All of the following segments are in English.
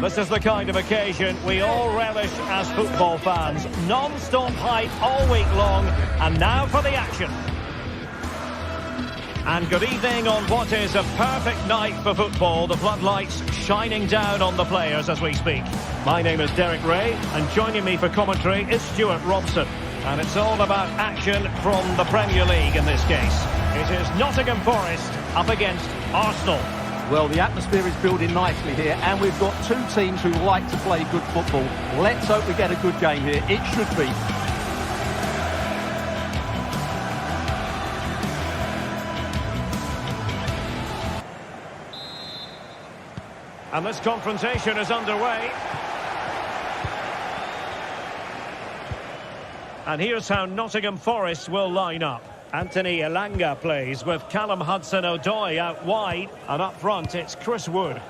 This is the kind of occasion we all relish as football fans. Non-stop hype all week long, and now for the action. And good evening on what is a perfect night for football. The floodlights shining down on the players as we speak. My name is Derek Ray, and joining me for commentary is Stuart Robson. And it's all about action from the Premier League in this case. It is Nottingham Forest up against Arsenal. Well, the atmosphere is building nicely here, and we've got two teams who like to play good football. Let's hope we get a good game here. It should be. And this confrontation is underway. And here's how Nottingham Forest will line up. Anthony Elanga plays with Callum Hudson-Odoi out wide, and up front it's Chris Wood.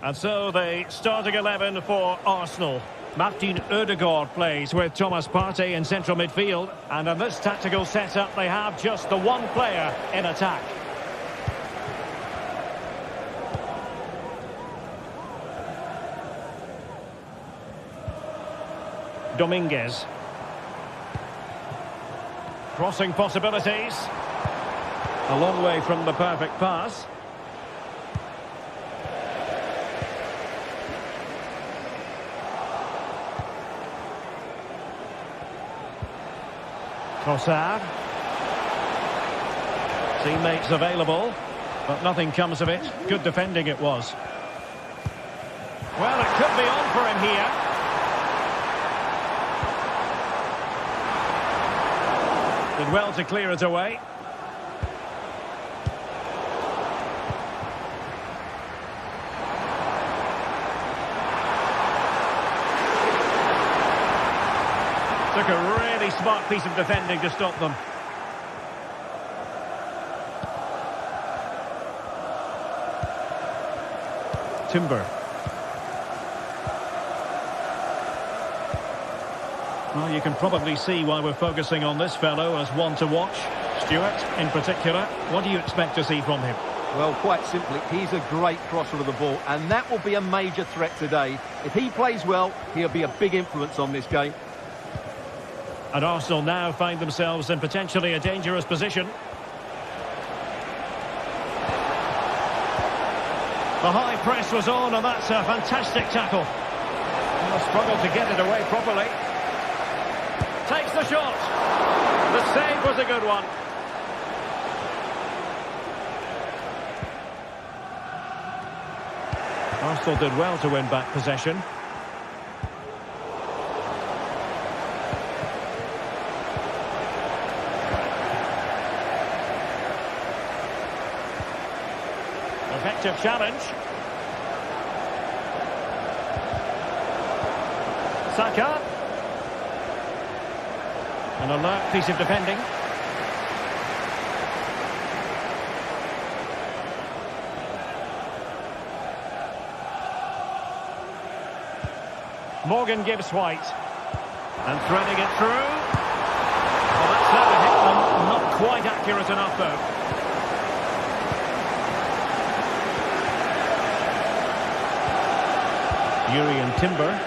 And so the starting 11 for Arsenal. Martin Ødegaard plays with Thomas Partey in central midfield, and in this tactical setup they have just the one player in attack. Dominguez. Crossing possibilities. A long way from the perfect pass. Trossard. Teammates available, but nothing comes of it. Good defending it was. Well, it could be on for him here. Did well to clear it away. Took a really smart piece of defending to stop them. Timber. Well, you can probably see why we're focusing on this fellow as one to watch. Stuart, in particular, what do you expect to see from him? Well, quite simply, he's a great crosser of the ball, and that will be a major threat today. If he plays well, he'll be a big influence on this game. And Arsenal now find themselves in potentially a dangerous position. The high press was on, and that's a fantastic tackle. Well, struggled to get it away properly. Takes the shot. The save was a good one. Arsenal did well to win back possession. Effective challenge. Saka. An alert piece of defending. Morgan gives White. And threading it through. Well, that's how to hit them. Not quite accurate enough, though. Yuri and Timber.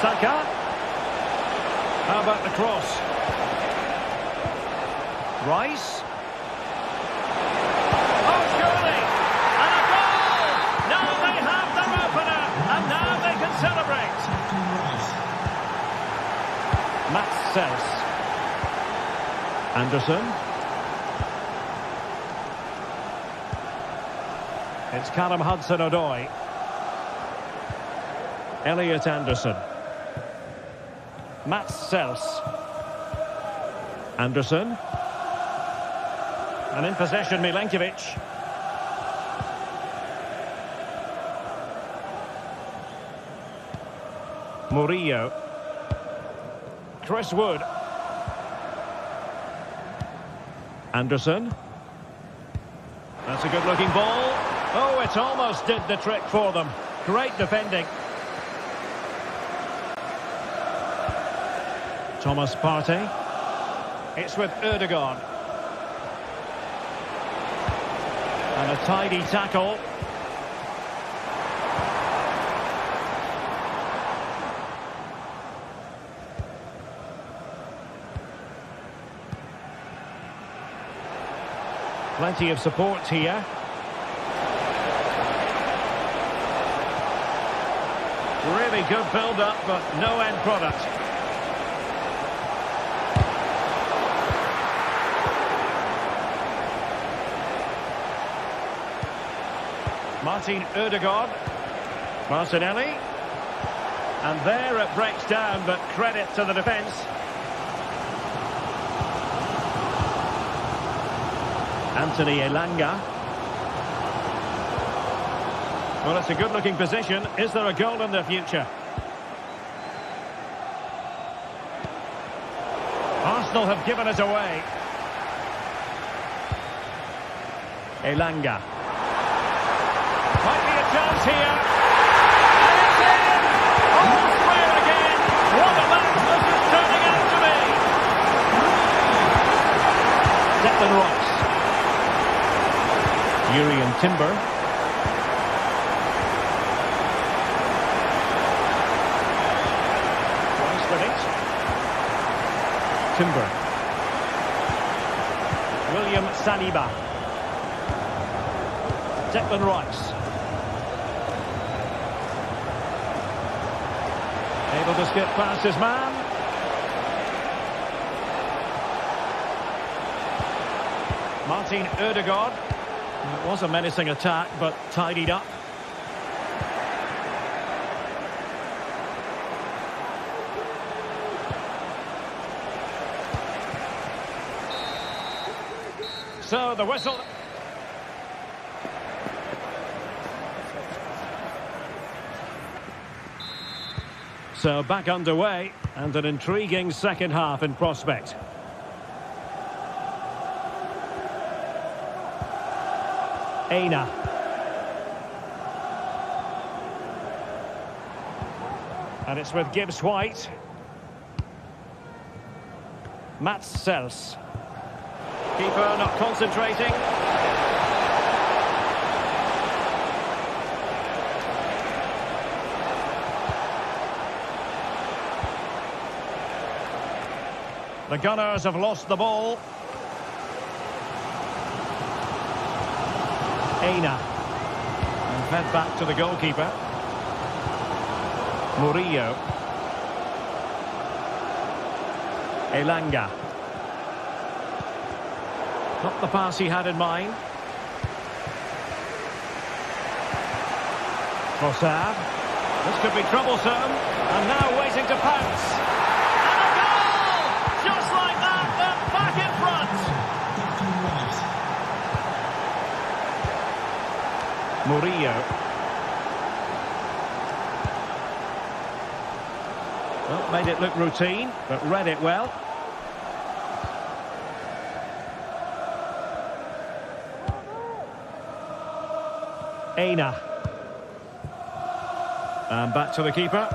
Saka. How about the cross? Rice. Oh, surely! And a goal! Now they have their opener, and now they can celebrate. Mats Sels. Anderson. It's Callum Hudson-Odoi. Elliot Anderson. Mats Sels. Anderson. And in possession, Milenkovic. Murillo. Chris Wood. Anderson. That's a good-looking ball. Oh, it almost did the trick for them. Great defending. Thomas Partey. It's with Ødegaard. And a tidy tackle. Plenty of support here. Really good build-up, but no end product. Martin Ødegaard. Martinelli. And there it breaks down, but credit to the defence. Anthony Elanga. Well, it's a good-looking position. Is there a goal in the future? Arsenal have given it away. Elanga. Might be a chance here. And it's in! All square again. What a match this is turning out to be. Declan Rice. Urian Timber. Rice with it. Timber. William Saliba. Declan Rice. Able to skip past his man. Martin Ødegaard. It was a menacing attack, but tidied up. So the whistle. So back underway, and an intriguing second half in prospect. Aina. And it's with Gibbs White. Mats Sels. Keeper not concentrating. The Gunners have lost the ball. Aina. And fed back to the goalkeeper. Murillo. Elanga. Not the pass he had in mind. Trossard. This could be troublesome. And now waiting to pounce. And a goal! Just like that, they're back in front. Murillo. Well, made it look routine, but read it well. Aina. And back to the keeper.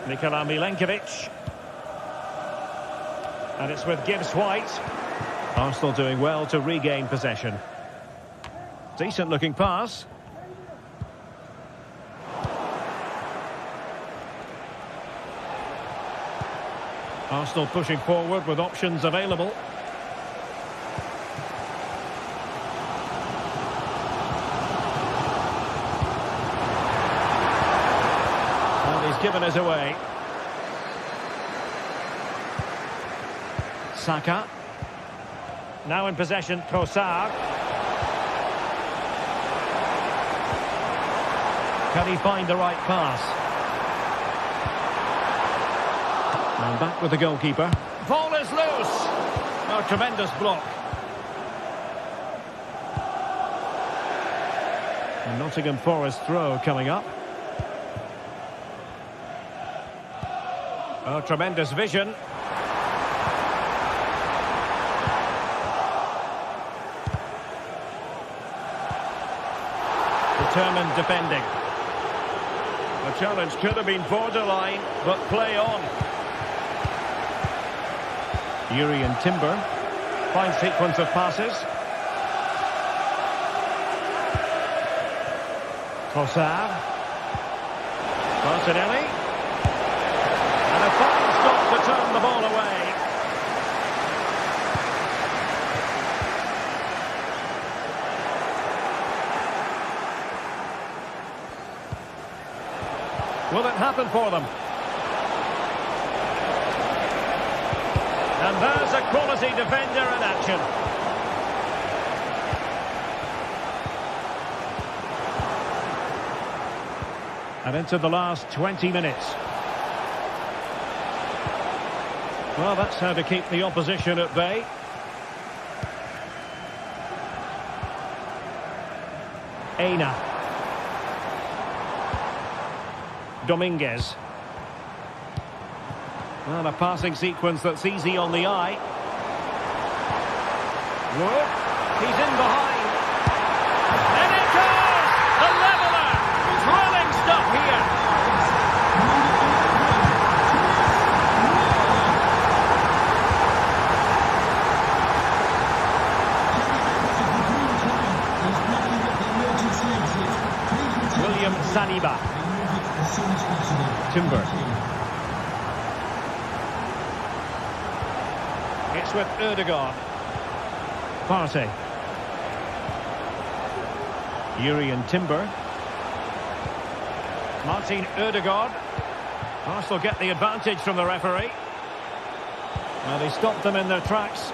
Nikola Milenkovic. And it's with Gibbs White. Arsenal doing well to regain possession. Decent looking pass. Arsenal pushing forward with options available. And he's given us away. Saka. Now in possession, Trossard. Can he find the right pass? And back with the goalkeeper. Ball is loose. Oh, tremendous block. And Nottingham Forest throw coming up. Oh, tremendous vision. Determined defending. The challenge could have been borderline, but play on. Urian Timber. Fine sequence of passes. Trossard. Martinelli. And a fine stop to turn the ball away. Will it happen for them? And there's a quality defender in action. And into the last 20 minutes. Well, that's how to keep the opposition at bay. Aina. Dominguez. Well, a passing sequence that's easy on the eye. Whoa, he's in behind. And it goes! The leveller! Thrilling stuff here. William Saliba. Timber. It's with Ødegaard. Partey. Urian Timber. Martin Ødegaard. Arsenal get the advantage from the referee. Well, they stopped them in their tracks.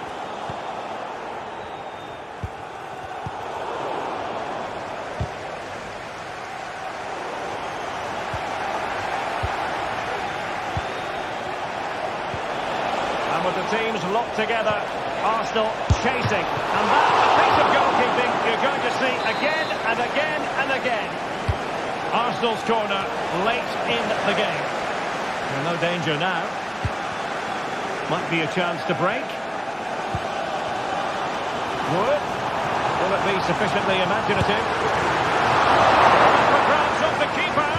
With the teams locked together, Arsenal chasing, and that's a piece of goalkeeping you're going to see again and again and again. Arsenal's corner late in the game. Well, no danger now. Might be a chance to break. Wood. Will it be sufficiently imaginative? For grabs off the keeper.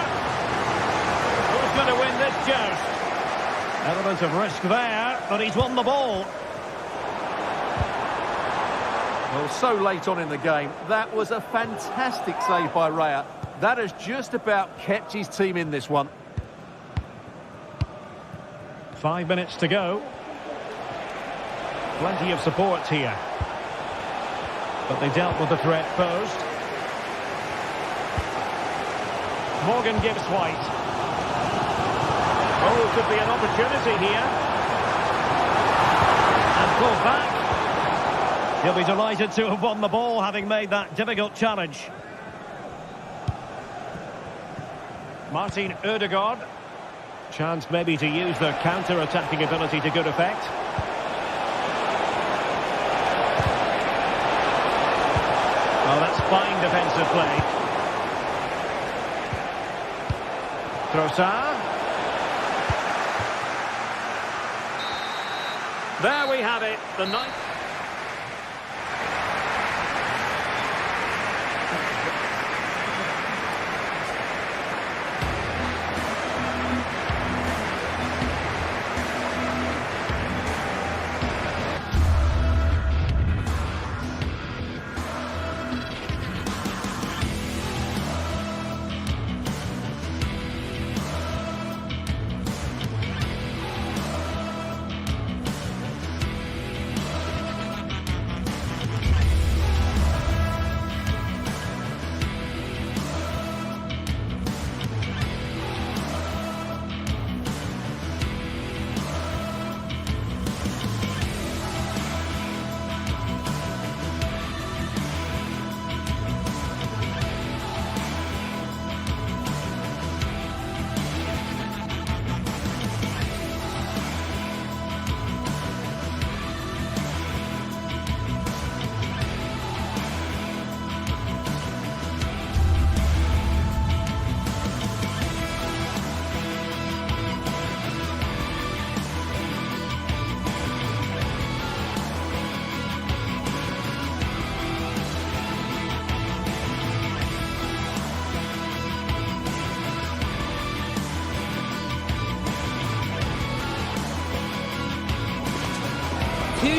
Who's going to win this joust? Element of risk there, but he's won the ball. Well, so late on in the game, that was a fantastic save by Raya. That has just about kept his team in this one. 5 minutes to go. Plenty of support here. But they dealt with the threat posed. Morgan gives White. Oh, could be an opportunity here. And pulled back. He'll be delighted to have won the ball, having made that difficult challenge. Martin Ødegaard. Chance maybe to use their counter-attacking ability to good effect. Well, that's fine defensive play. Trossard. There we have it, the ninth.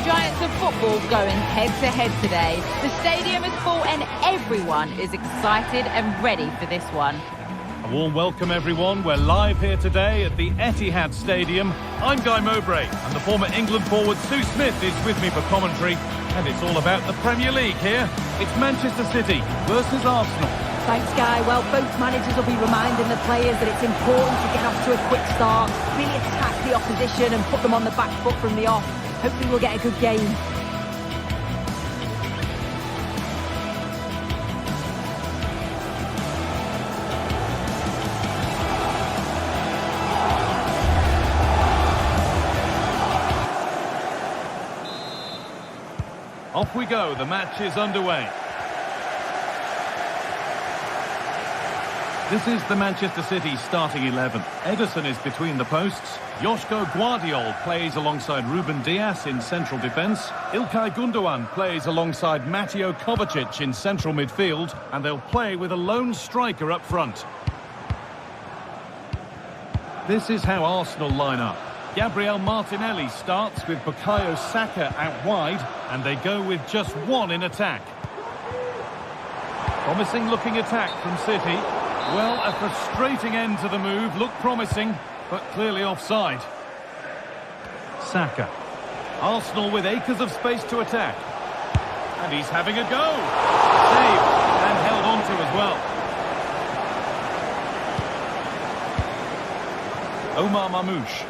giants of football going head-to-head today. The stadium is full and everyone is excited and ready for this one. A warm welcome, everyone. We're live here today at the Etihad Stadium. I'm Guy Mowbray, and the former England forward Sue Smith is with me for commentary. And it's all about the Premier League here. It's Manchester City versus Arsenal. Thanks, Guy. Well, both managers will be reminding the players that it's important to get off to a quick start, really attack the opposition and put them on the back foot from the off. Hopefully we'll get a good game. Off we go, the match is underway. This is the Manchester City starting 11. Ederson is between the posts. Joško Guardiol plays alongside Ruben Dias in central defence. Ilkay Gundogan plays alongside Mateo Kovacic in central midfield. And they'll play with a lone striker up front. This is how Arsenal line up. Gabriel Martinelli starts with Bukayo Saka out wide, and they go with just one in attack. Promising looking attack from City. Well, a frustrating end to the move, looked promising, but clearly offside. Saka. Arsenal with acres of space to attack. And he's having a go. Saved and held on to as well. Omar Mamouche.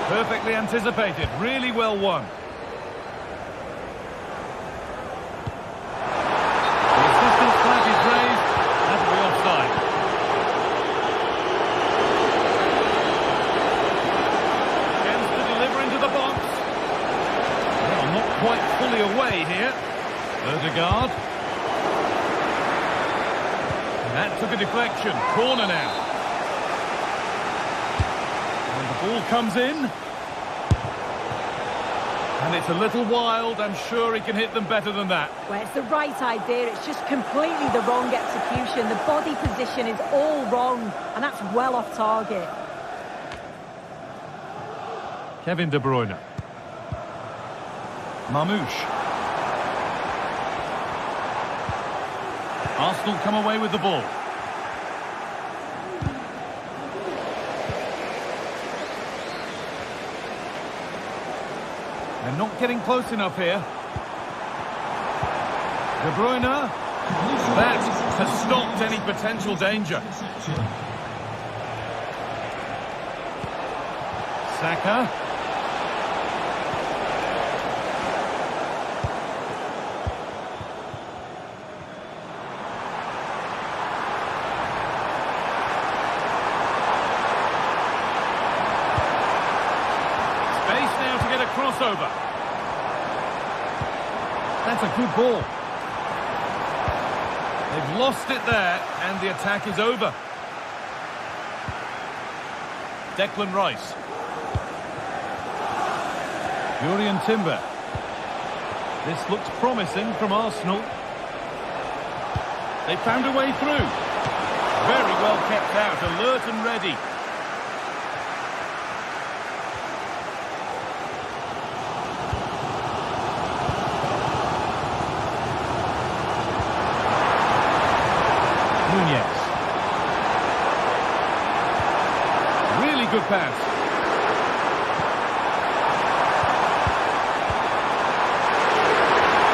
Perfectly anticipated, really well won. The assistant's flag is raised, that'll be offside. Chance to deliver into the box. Well, not quite fully away here. Ødegaard. That took a deflection, corner now. And the ball comes in. And it's a little wild. I'm sure he can hit them better than that. Well, it's the right idea. It's just completely the wrong execution. The body position is all wrong, and that's well off target. Kevin De Bruyne. Mamouche. Arsenal come away with the ball. They're not getting close enough here. De Bruyne. That has stopped any potential danger. Saka. Space now to get a crossover. That's a good ball. They've lost it there, and the attack is over. Declan Rice. Jurriën Timber. This looks promising from Arsenal. They found a way through. Very well kept out, alert and ready. Really good pass.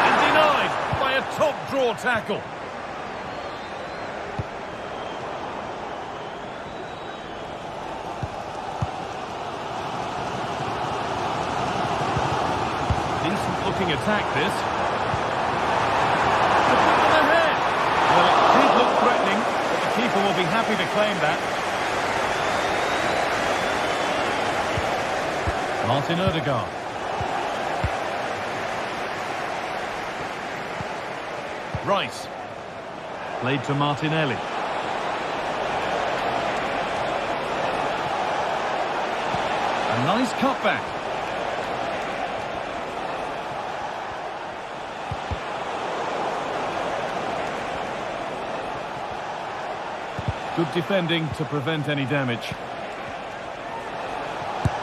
And denied by a top draw tackle. Decent looking attack this. The put them ahead. Well, it did look threatening, but the keeper will be happy to claim that. Martin Ødegaard. Rice. Played to Martinelli. A nice cutback. Good defending to prevent any damage.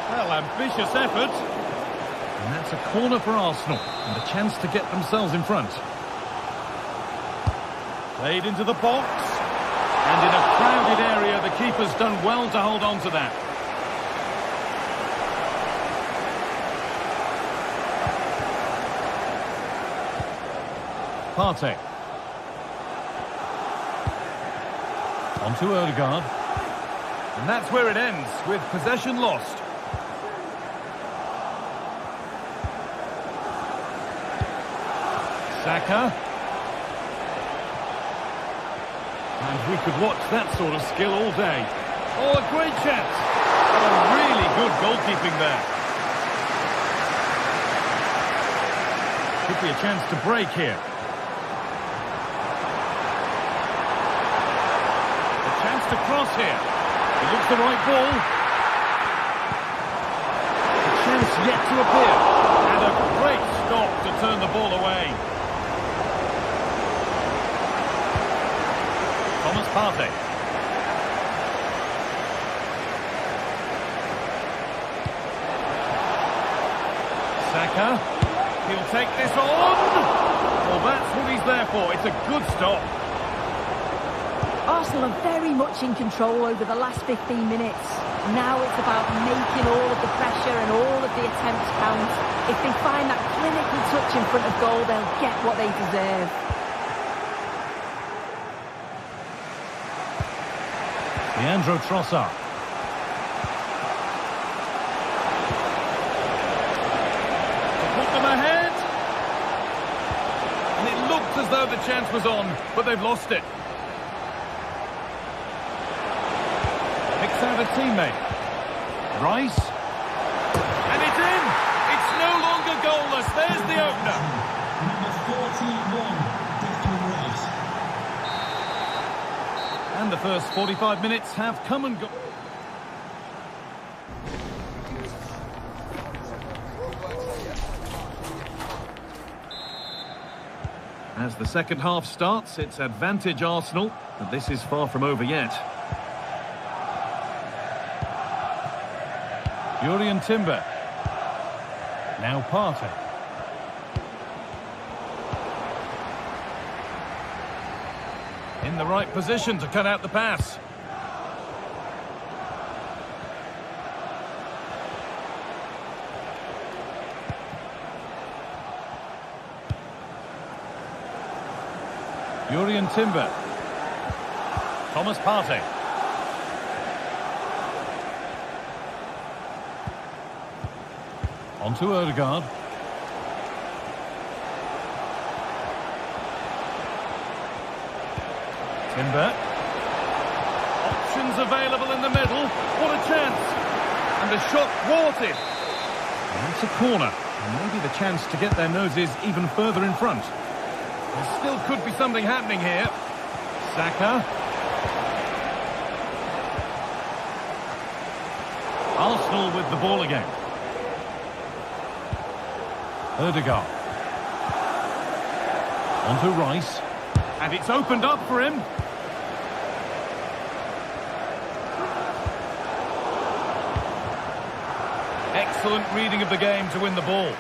Well, ambitious effort. And that's a corner for Arsenal, and a chance to get themselves in front. Played into the box. And in a crowded area, the keeper's done well to hold on to that. Partey. On to Odegaard. And that's where it ends, with possession lost. Saka. And we could watch that sort of skill all day. Oh, a great chance. Oh, really good goalkeeping there. Could be a chance to break here. A chance to cross here. It looks the right ball. A chance yet to appear. And a great stop to turn the ball away. Partey. Saka. He'll take this on. Well, that's what he's there for. It's a good stop. Arsenal are very much in control over the last 15 minutes. Now it's about making all of the pressure and all of the attempts count. If they find that clinical touch in front of goal, they'll get what they deserve. Leandro Trossard. To put them ahead. And it looked as though the chance was on, but they've lost it. Picks out a teammate. Rice. And it's in! It's no longer goalless. There's the opener. Number 41. And the first 45 minutes have come and gone. As the second half starts, it's advantage Arsenal, but this is far from over yet. Jurriën Timber. Now Partey. In the right position to cut out the pass. Jurriën Timber. Thomas Partey. On to Odegaard. Timber. Options available in the middle. What a chance. And the shot thwarted. And it's a corner. And maybe the chance to get their noses even further in front. There still could be something happening here. Saka. Arsenal with the ball again. Odegaard. On to Rice. And it's opened up for him. Excellent reading of the game to win the ball.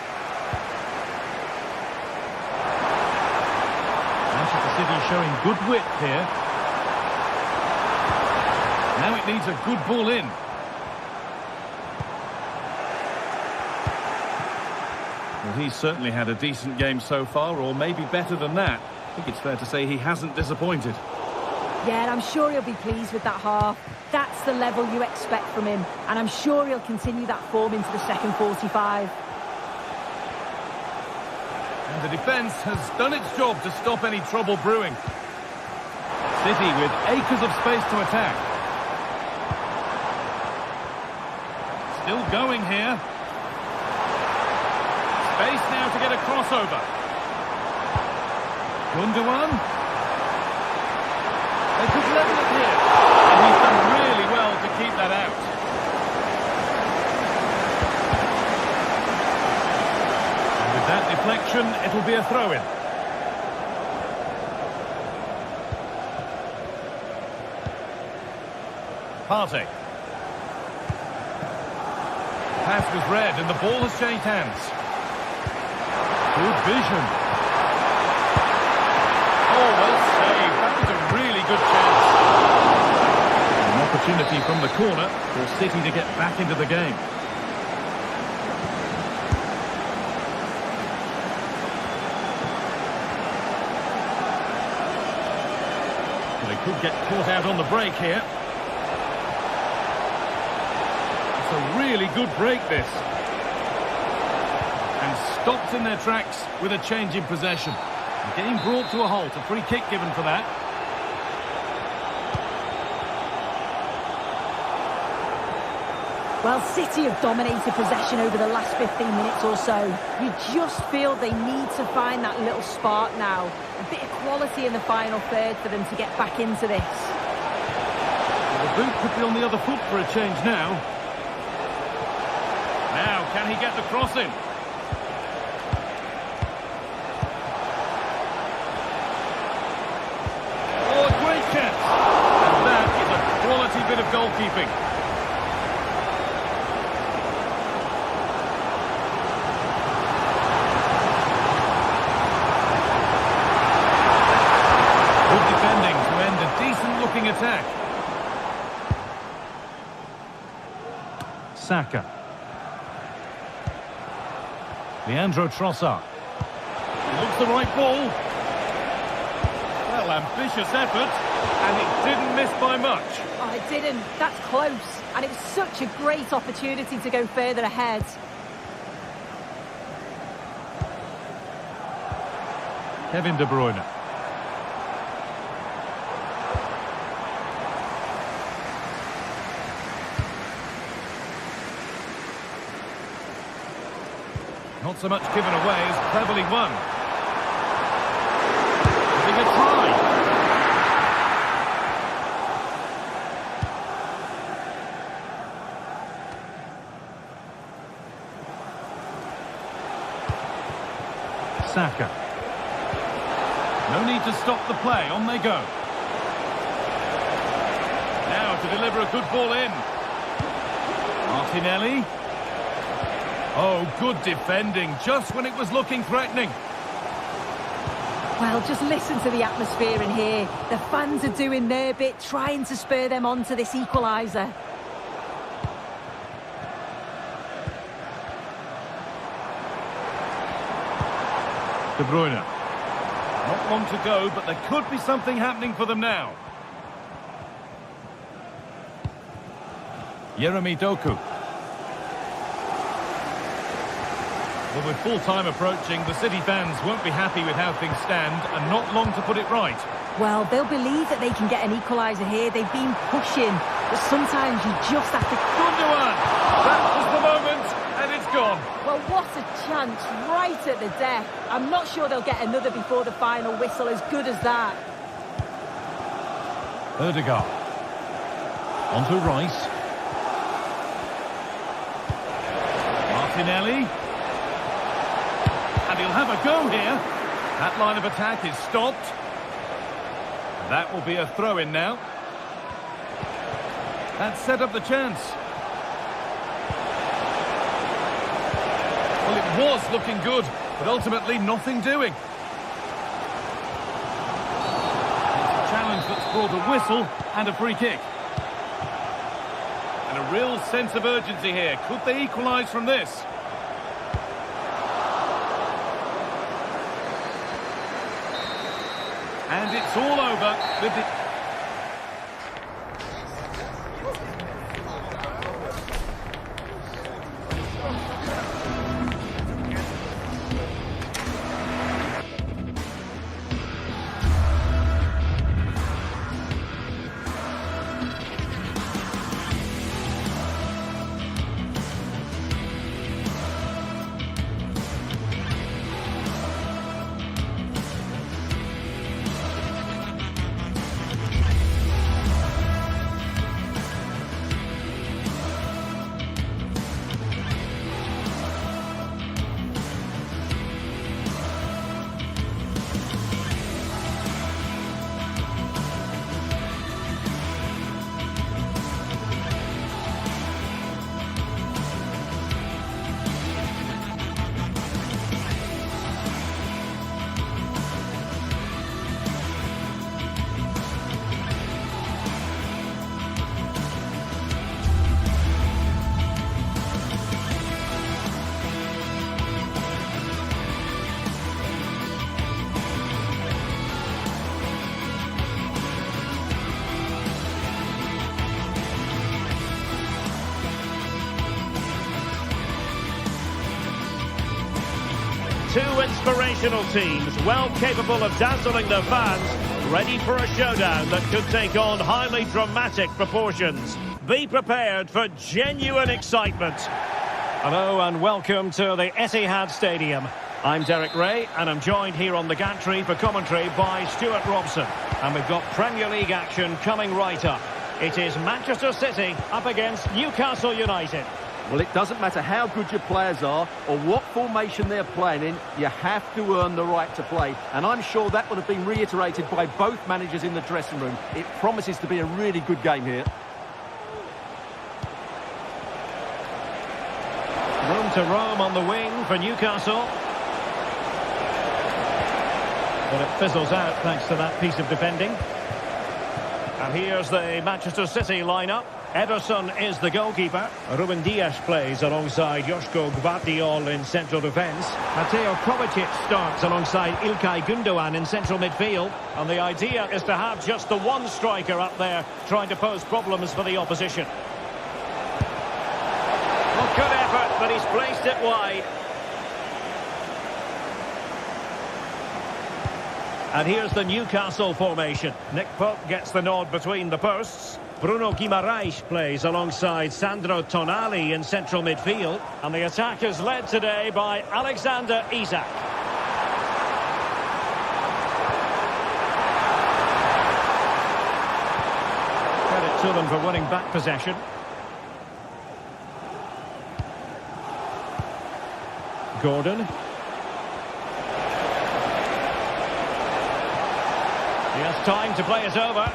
Manchester City showing good width here. Now it needs a good ball in. Well, he's certainly had a decent game so far, or maybe better than that. I think it's fair to say he hasn't disappointed. Yeah, and I'm sure he'll be pleased with that half. That's the level you expect from him, and I'm sure he'll continue that form into the second 45. And the defence has done its job to stop any trouble brewing. City with acres of space to attack. Still going here. Space now to get a crossover. Gundogan. They could level it here. And he's done really well to keep that out. And with that deflection, it'll be a throw-in. Partey. Pass was read and the ball has changed hands. Good vision. Oh, well saved. That was a really good chance. An opportunity from the corner for City to get back into the game. They could get caught out on the break here. It's a really good break, this. And stopped in their tracks with a change in possession. The game brought to a halt, a free kick given for that. Well, City have dominated possession over the last 15 minutes or so. You just feel they need to find that little spark now. A bit of quality in the final third for them to get back into this. Well, the boot could be on the other foot for a change now. Now, can he get the cross in? Oh, a great chance! And that is a quality bit of goalkeeping. Attack. Saka. Leandro Trossard. He looks the right ball. Well, ambitious effort, and it didn't miss by much. Oh, it didn't. That's close. And it was such a great opportunity to go further ahead. Kevin De Bruyne. Not so much given away as cleverly won. Having a try. Saka. No need to stop the play. On they go. Now to deliver a good ball in. Martinelli. Oh, good defending, just when it was looking threatening. Well, just listen to the atmosphere in here. The fans are doing their bit, trying to spur them on to this equaliser. De Bruyne. Not long to go, but there could be something happening for them now. Jeremy Doku. Well, with full-time approaching, the City fans won't be happy with how things stand, and not long to put it right. Well, they'll believe that they can get an equaliser here. They've been pushing, but sometimes you just have to... Gundogan! That was the moment, and it's gone. Well, what a chance, right at the death. I'm not sure they'll get another before the final whistle, as good as that. Ødegaard. On to Rice. Martinelli. And he'll have a go here. That line of attack is stopped. That will be a throw-in now. That set up the chance. Well, it was looking good, but ultimately nothing doing. It's a challenge that's brought a whistle and a free kick. And a real sense of urgency here. Could they equalise from this? And it's all over with the... two inspirational teams, well capable of dazzling their fans, ready for a showdown that could take on highly dramatic proportions. Be prepared for genuine excitement. Hello and welcome to the Etihad Stadium. I'm Derek Ray and I'm joined here on the gantry for commentary by Stuart Robson. And we've got Premier League action coming right up. It is Manchester City up against Newcastle United. Well, it doesn't matter how good your players are or what formation they're playing in, you have to earn the right to play. And I'm sure that would have been reiterated by both managers in the dressing room. It promises to be a really good game here. Room to roam on the wing for Newcastle. But it fizzles out thanks to that piece of defending. And here's the Manchester City lineup. Ederson is the goalkeeper. Ruben Dias plays alongside Joško Gvardiol in central defence. Mateo Kovacic starts alongside İlkay Gündoğan in central midfield. And the idea is to have just the one striker up there trying to pose problems for the opposition. Well, good effort, but he's placed it wide. And here's the Newcastle formation. Nick Pope gets the nod between the posts. Bruno Guimaraes plays alongside Sandro Tonali in central midfield. And the attack is led today by Alexander Isak. Credit to them for winning back possession. Gordon. He has time to play it over.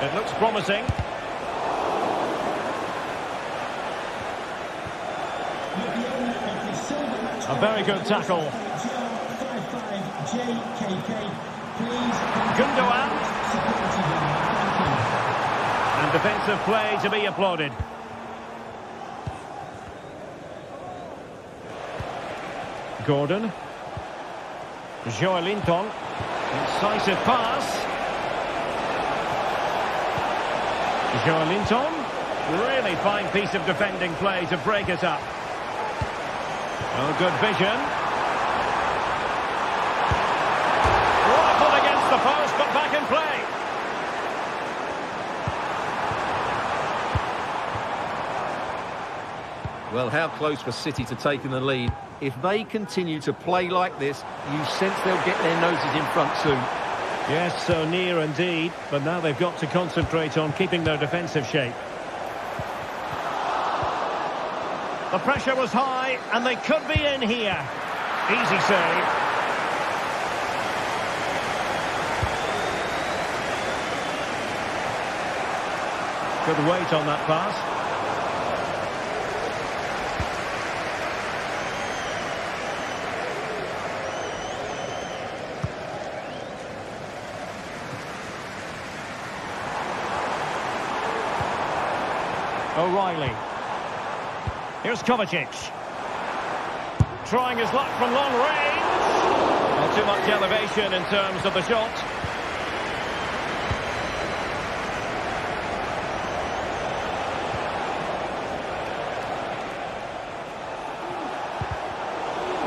It looks promising. A very good tackle. Gündoğan. And defensive play to be applauded. Gordon. Joelinton. Incisive pass. Joelinton. Really fine piece of defending play to break it up. Oh, good vision. Rifled against the post, but back in play. Well, how close was City to taking the lead? If they continue to play like this, you sense they'll get their noses in front soon. Yes, so near indeed, but now they've got to concentrate on keeping their defensive shape. The pressure was high, and they could be in here. Easy save. Good weight on that pass. O'Reilly. Here's Kovacic. Trying his luck from long range. Not too much elevation in terms of the shot.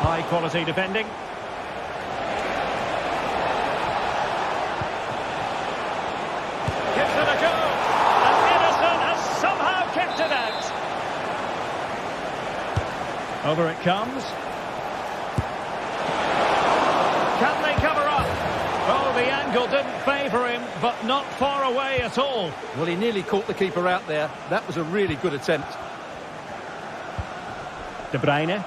High quality defending. Gives it a go. Over it comes. Can they cover up? Oh, the angle didn't favour him, but not far away at all. Well, he nearly caught the keeper out there. That was a really good attempt. De Bruyne.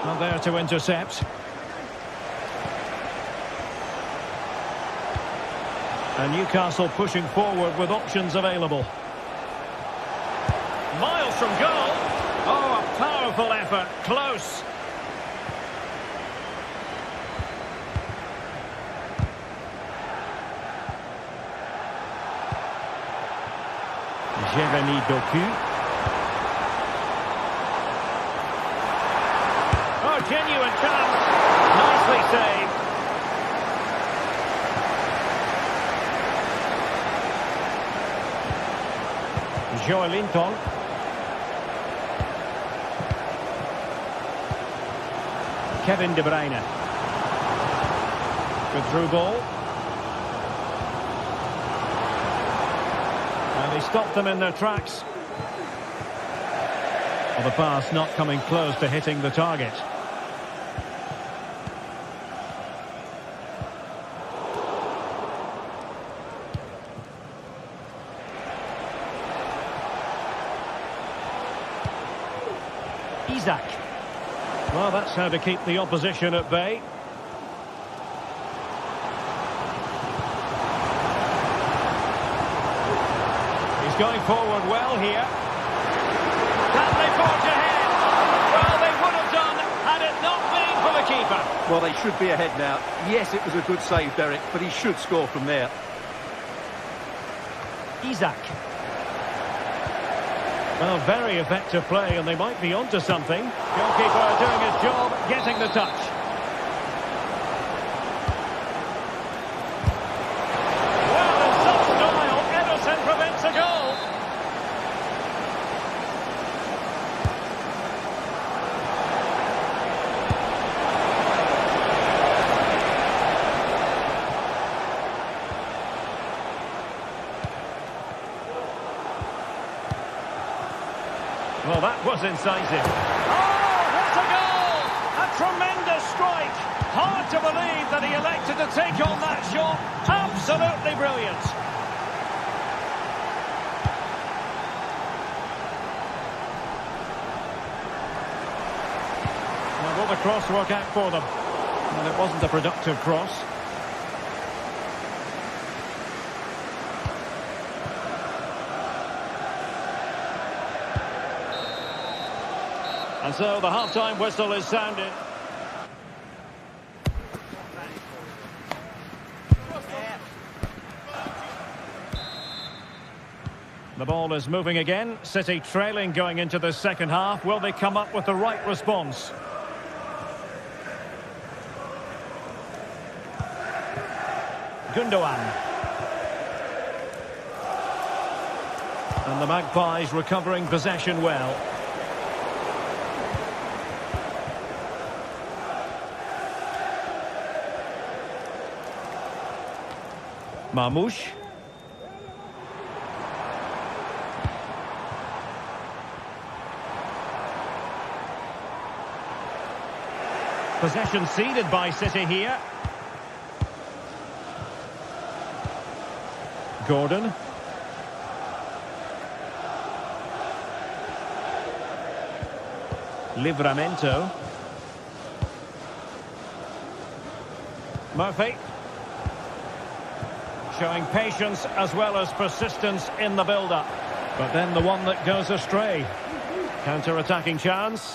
Not there to intercept. And Newcastle pushing forward with options available. Miles from goal. Oh, a powerful effort. Close. Jérémy Doku. Oh, genuine chance. Nicely saved. Joelinton. Kevin De Bruyne. Good through ball. And he stopped them in their tracks. Well, the pass not coming close to hitting the target. Isaac. Well, that's how to keep the opposition at bay. He's going forward well here. Can they forge ahead? Well, they would have done had it not been for the keeper. Well, they should be ahead now. Yes, it was a good save, Derek, but he should score from there. Isaac. Well, very effective play, and they might be onto something. Goalkeeper doing his job, getting the touch. Well, in such style, Ederson prevents a goal. Well, that was incisive. Oh, what a goal! A tremendous strike. Hard to believe that he elected to take on that shot. Absolutely brilliant. Well, will the cross work out for them? Well, it wasn't a productive cross. And so the half-time whistle is sounded. The ball is moving again. City trailing going into the second half. Will they come up with the right response? Gundogan. And the Magpies recovering possession well. Marmoush. Possession ceded by City here. Gordon. Livramento. Murphy. Showing patience as well as persistence in the build-up. But then the one that goes astray. Counter-attacking chance.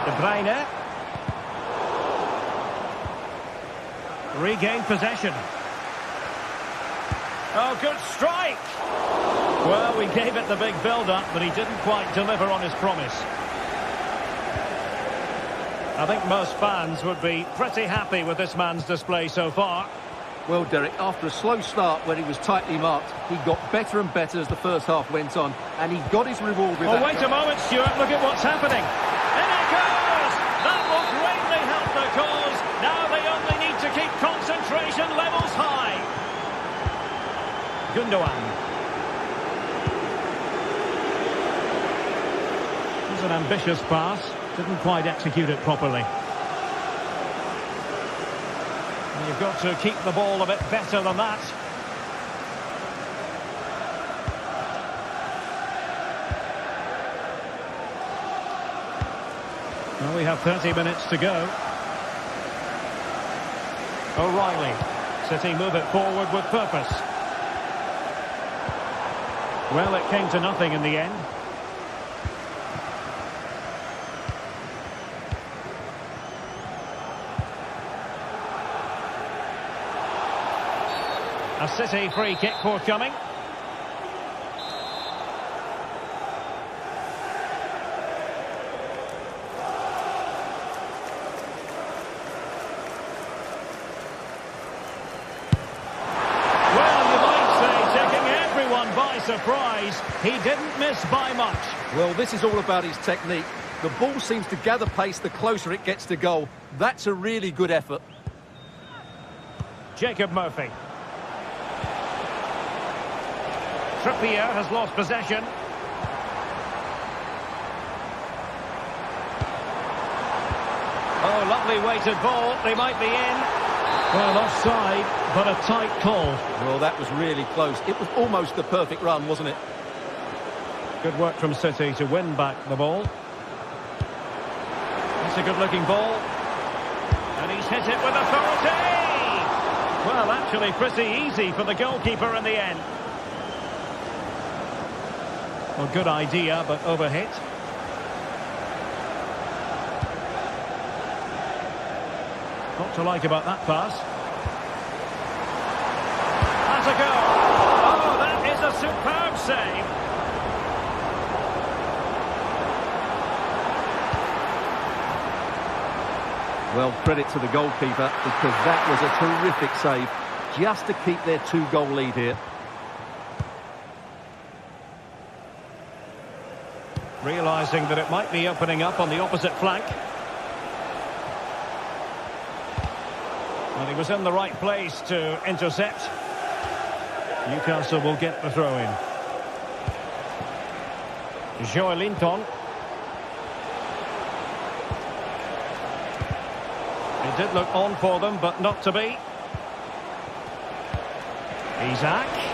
De Bruyne. Regained possession. Oh, good strike! Well, we gave it the big build-up, but he didn't quite deliver on his promise. I think most fans would be pretty happy with this man's display so far. Well, Derek, after a slow start when he was tightly marked, he got better and better as the first half went on, and he got his reward with that. Oh, wait a moment, Stuart, look at what's happening. In it goes! That will greatly help the cause. Now they only need to keep concentration levels high. Gundogan. It was an ambitious pass. Didn't quite execute it properly. And you've got to keep the ball a bit better than that. Well, we have 30 minutes to go. O'Reilly. City move it forward with purpose. Well, it came to nothing in the end. A City free kick forthcoming. Well, you might say taking everyone by surprise. He didn't miss by much. Well, this is all about his technique. The ball seems to gather pace the closer it gets to goal. That's a really good effort. Jacob Murphy. Trippier has lost possession. Oh, lovely weighted ball. They might be in. Well, offside, but a tight call. Well, that was really close. It was almost the perfect run, wasn't it? Good work from City to win back the ball. It's a good-looking ball. And he's hit it with authority! Well, actually pretty easy for the goalkeeper in the end. Well, good idea, but overhit. What to like about that pass? That's a goal! Oh, that is a superb save! Well, credit to the goalkeeper, because that was a terrific save, just to keep their 2-goal lead here. Realising that it might be opening up on the opposite flank. And he was in the right place to intercept. Newcastle will get the throw-in. Joelinton. It did look on for them, but not to be. Isaac.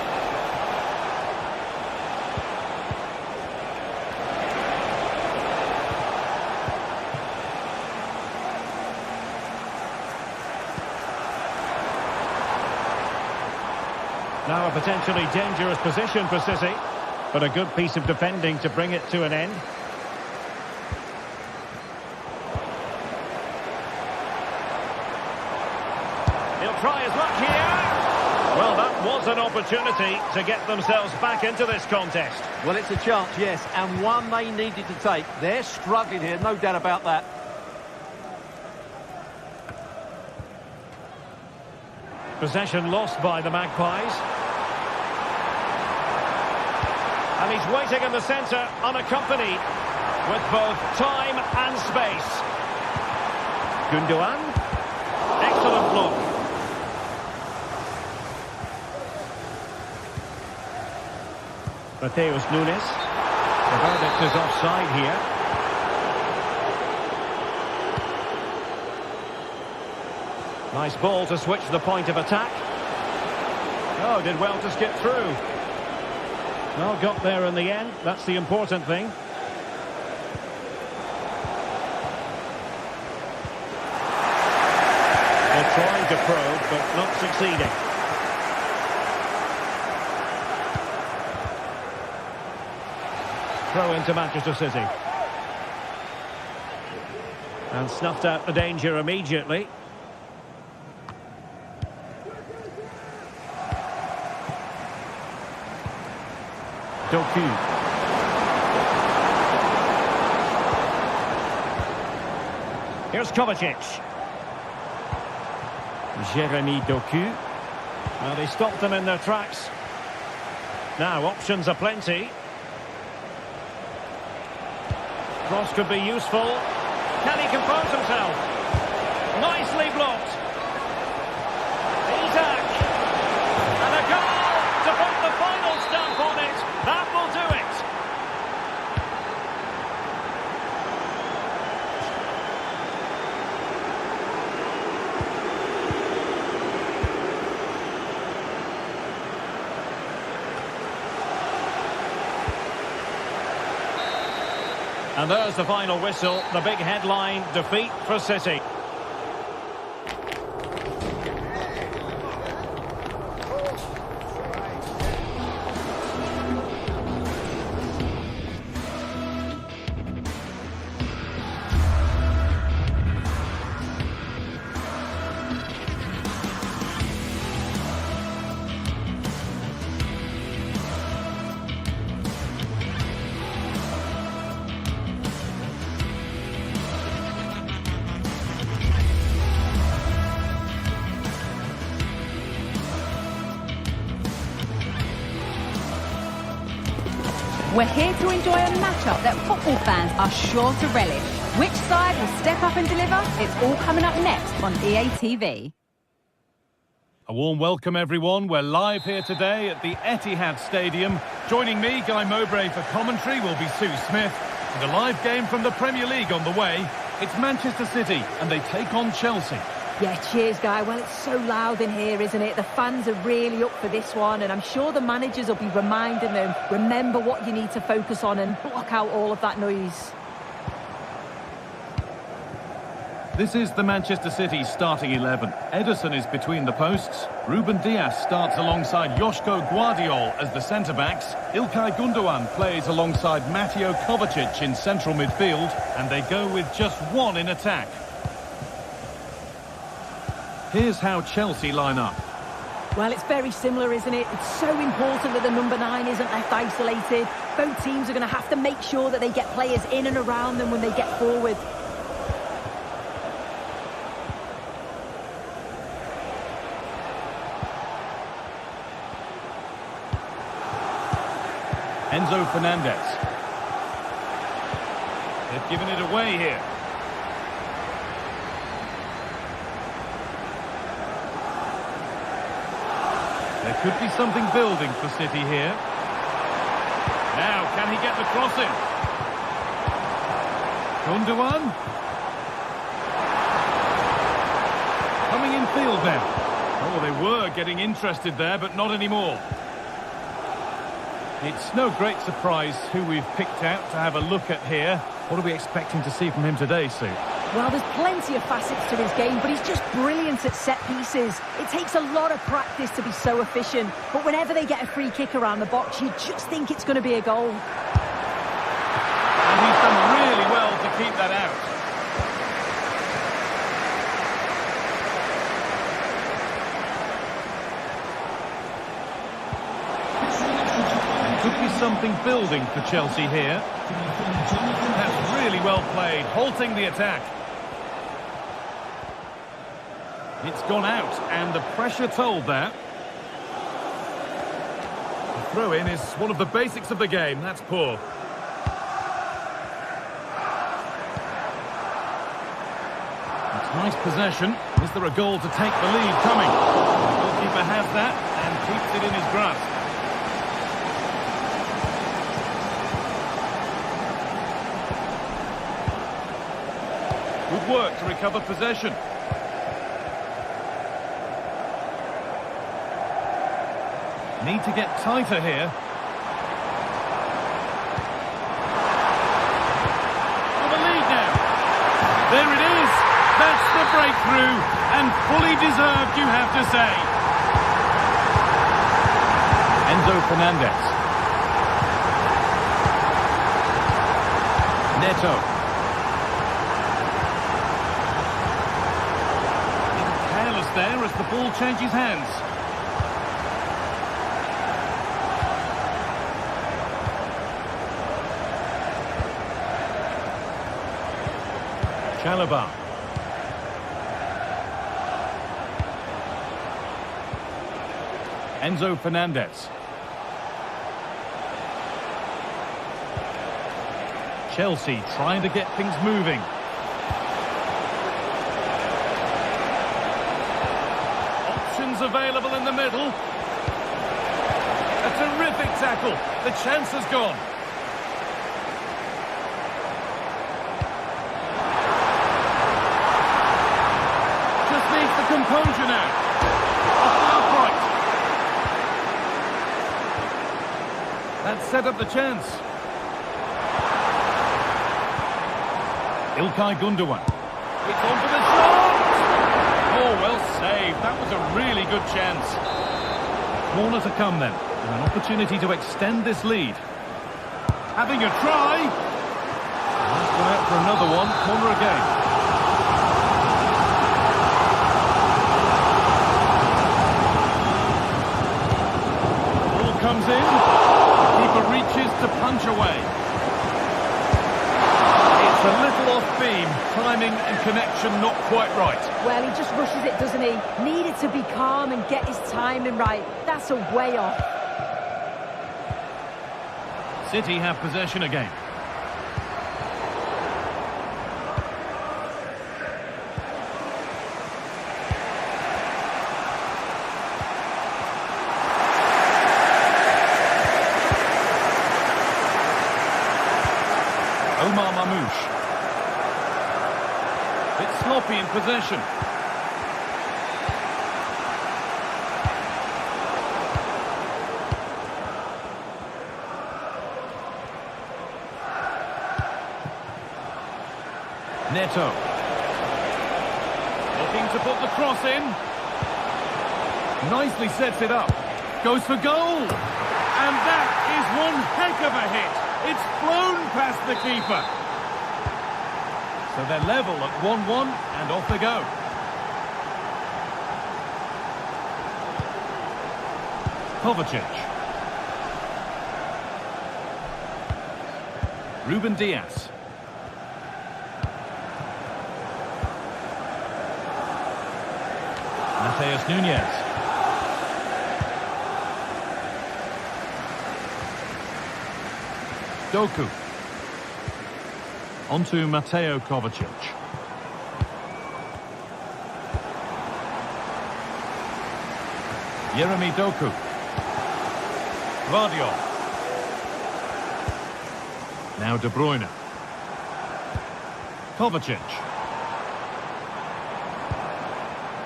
Now a potentially dangerous position for City, but a good piece of defending to bring it to an end. He'll try his luck here. Well, that was an opportunity to get themselves back into this contest. Well, it's a chance, yes, and one they needed to take. They're struggling here, no doubt about that. Possession lost by the Magpies. And he's waiting in the centre, unaccompanied, with both time and space. Gundogan. Excellent block. Mateus Nunes. The verdict is offside here. Nice ball to switch the point of attack. Oh, did well to skip through. Well, got there in the end. That's the important thing. They're trying to probe, but not succeeding. Throw into Manchester City. And snuffed out the danger immediately. Doku. Here's Kovacic. Jeremy Doku. Well, they stopped them in their tracks. Now, options are plenty. Cross could be useful. Can he compose himself? Nicely blocked. Isaac. And a goal to put the final stamp on it. That will do it. And there's the final whistle, the big headline, defeat for City. We're here to enjoy a matchup that football fans are sure to relish. Which side will step up and deliver? It's all coming up next on EA TV. A warm welcome, everyone. We're live here today at the Etihad Stadium. Joining me, Guy Mowbray, for commentary will be Sue Smith. And a live game from the Premier League on the way. It's Manchester City, and they take on Chelsea. Yeah, cheers, Guy. Well, it's so loud in here, isn't it? The fans are really up for this one, and I'm sure the managers will be reminding them, remember what you need to focus on and block out all of that noise. This is the Manchester City starting 11. Ederson is between the posts. Ruben Dias starts alongside Joško Guardiol as the centre-backs. Ilkay Gundogan plays alongside Mateo Kovacic in central midfield. And they go with just one in attack. Here's how Chelsea line up. Well, it's very similar, isn't it? It's so important that the number 9 isn't left isolated. Both teams are going to have to make sure that they get players in and around them when they get forward. Enzo Fernandez. They've given it away here. There could be something building for City here. Now, can he get the crossing? Gundogan. Coming in field now. Oh, they were getting interested there, but not anymore. It's no great surprise who we've picked out to have a look at here. What are we expecting to see from him today, Sue? Well, there's plenty of facets to his game, but he's just brilliant at set pieces. It takes a lot of practice to be so efficient, but whenever they get a free kick around the box, you just think it's going to be a goal. And he's done really well to keep that out. Could be something building for Chelsea here. That's really well played, halting the attack. It's gone out, and the pressure told there. The throw-in is one of the basics of the game. That's poor. It's nice possession. Is there a goal to take the lead coming? The goalkeeper has that and keeps it in his grasp. Good work to recover possession. Need to get tighter here. For the lead now. There it is. That's the breakthrough. And fully deserved, you have to say. Enzo Fernandez. Neto. Careless there as the ball changes hands. Chalobah. Enzo Fernandez. Chelsea trying to get things moving. Options available in the middle. A terrific tackle. The chance has gone. Composure now. Off the upright. That set up the chance. Ilkay Gundogan. It's on for the shot. Oh, well saved. That was a really good chance. Corner to come then. And an opportunity to extend this lead. Having a try. That's gone out for another one. Corner again. Comes in, the keeper reaches to punch away. It's a little off beam, timing and connection not quite right. Well, he just rushes it, doesn't he? Needed to be calm and get his timing right. That's a way off. City have possession again. Omar Mamouche. It's sloppy in possession. Neto. Looking to put the cross in. Nicely sets it up. Goes for goal. And that is one heck of a hit. It's flown past the keeper. So they're level at 1-1 and off they go. Kovacic. Ruben Diaz. Mateus Nunes. Doku. Onto Mateo Kovacic. Jeremy Doku. Guardiola. Now De Bruyne. Kovacic.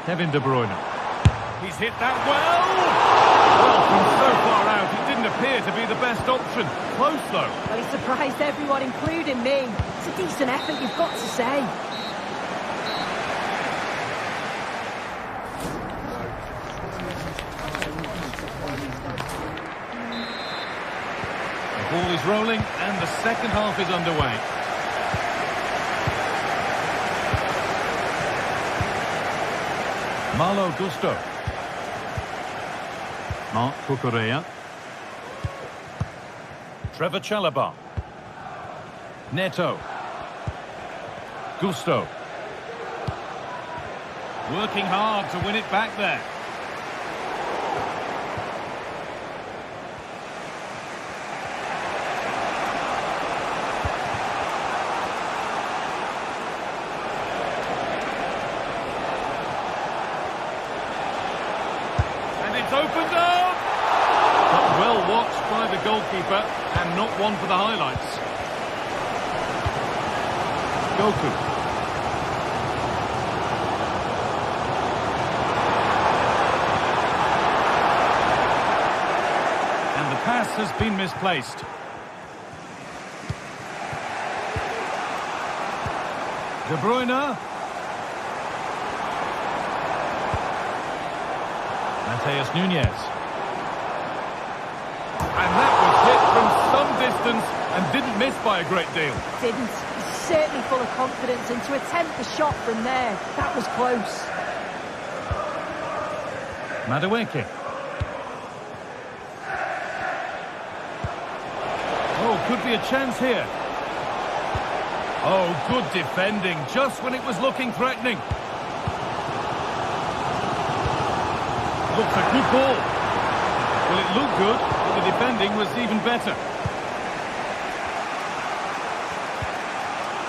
Kevin De Bruyne. He's hit that well! Well, from so far out, it didn't appear to be the best option. Close, though. Well, he surprised everyone, including me. It's a decent effort, you've got to say. The ball is rolling, and the second half is underway. Malo Gusto. Marc Cucurella. Trevor Chalobah. Neto. Gusto. Working hard to win it back there. It's opened up! But well watched by the goalkeeper, and not one for the highlights. Doku. And the pass has been misplaced. De Bruyne. Mateus Nunes. And that was hit from some distance and didn't miss by a great deal. Didn't. He's certainly full of confidence, and to attempt the shot from there, that was close. Madueke. Oh, could be a chance here. Oh, good defending, just when it was looking threatening. Looks a good ball. Well, it looked good, but the defending was even better.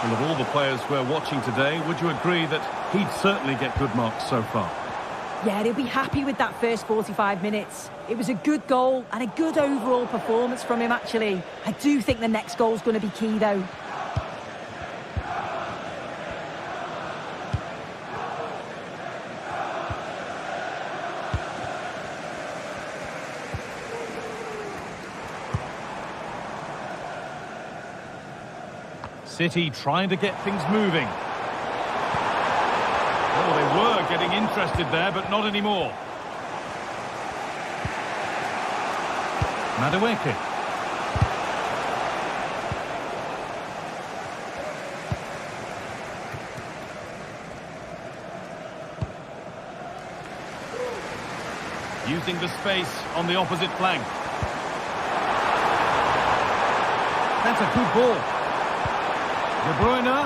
Well, of all the players we're watching today, would you agree that he'd certainly get good marks so far? Yeah, they'll be happy with that first 45 minutes. It was a good goal and a good overall performance from him, actually. I do think the next goal's going to be key, though. City trying to get things moving. Oh, they were getting interested there, but not anymore. Madueke. Using the space on the opposite flank. That's a good ball. De Bruyne.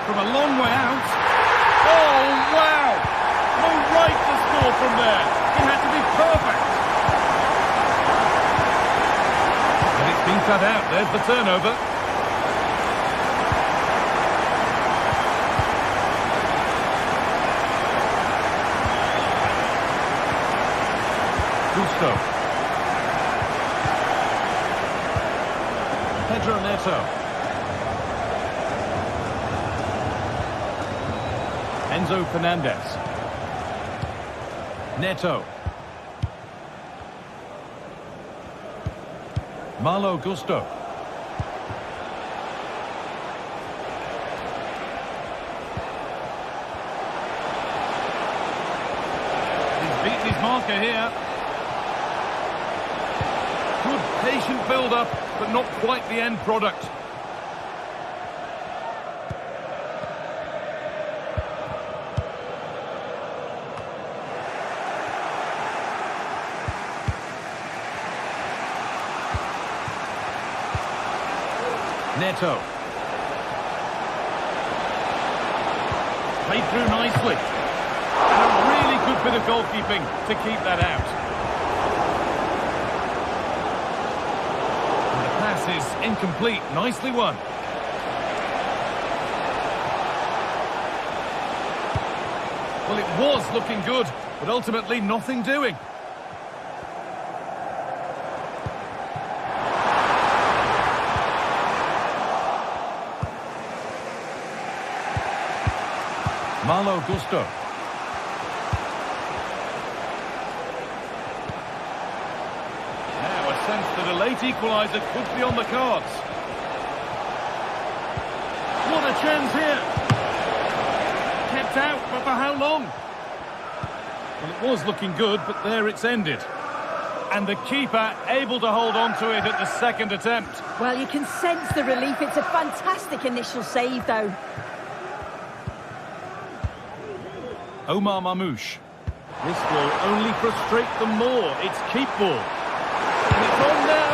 From a long way out. Oh, wow! No right to score from there. It had to be perfect. cut out. There's the turnover. Gusto. Pedro Neto. Enzo Fernandez. Neto. Malo Gusto. He's beaten his marker here. Good patient build-up, but not quite the end product. Neto. Played through nicely. And a really good bit of goalkeeping to keep that out. And the pass is incomplete. Nicely won. Well, it was looking good, but ultimately nothing doing. Malo Gusto. Now a sense that a late equaliser could be on the cards. What a chance here. Kept out, but for how long? Well, it was looking good, but there it's ended. And the keeper able to hold on to it at the second attempt. Well, you can sense the relief. It's a fantastic initial save, though. Omar Mamouche. This will only frustrate them more. It's keep ball. And it's on now.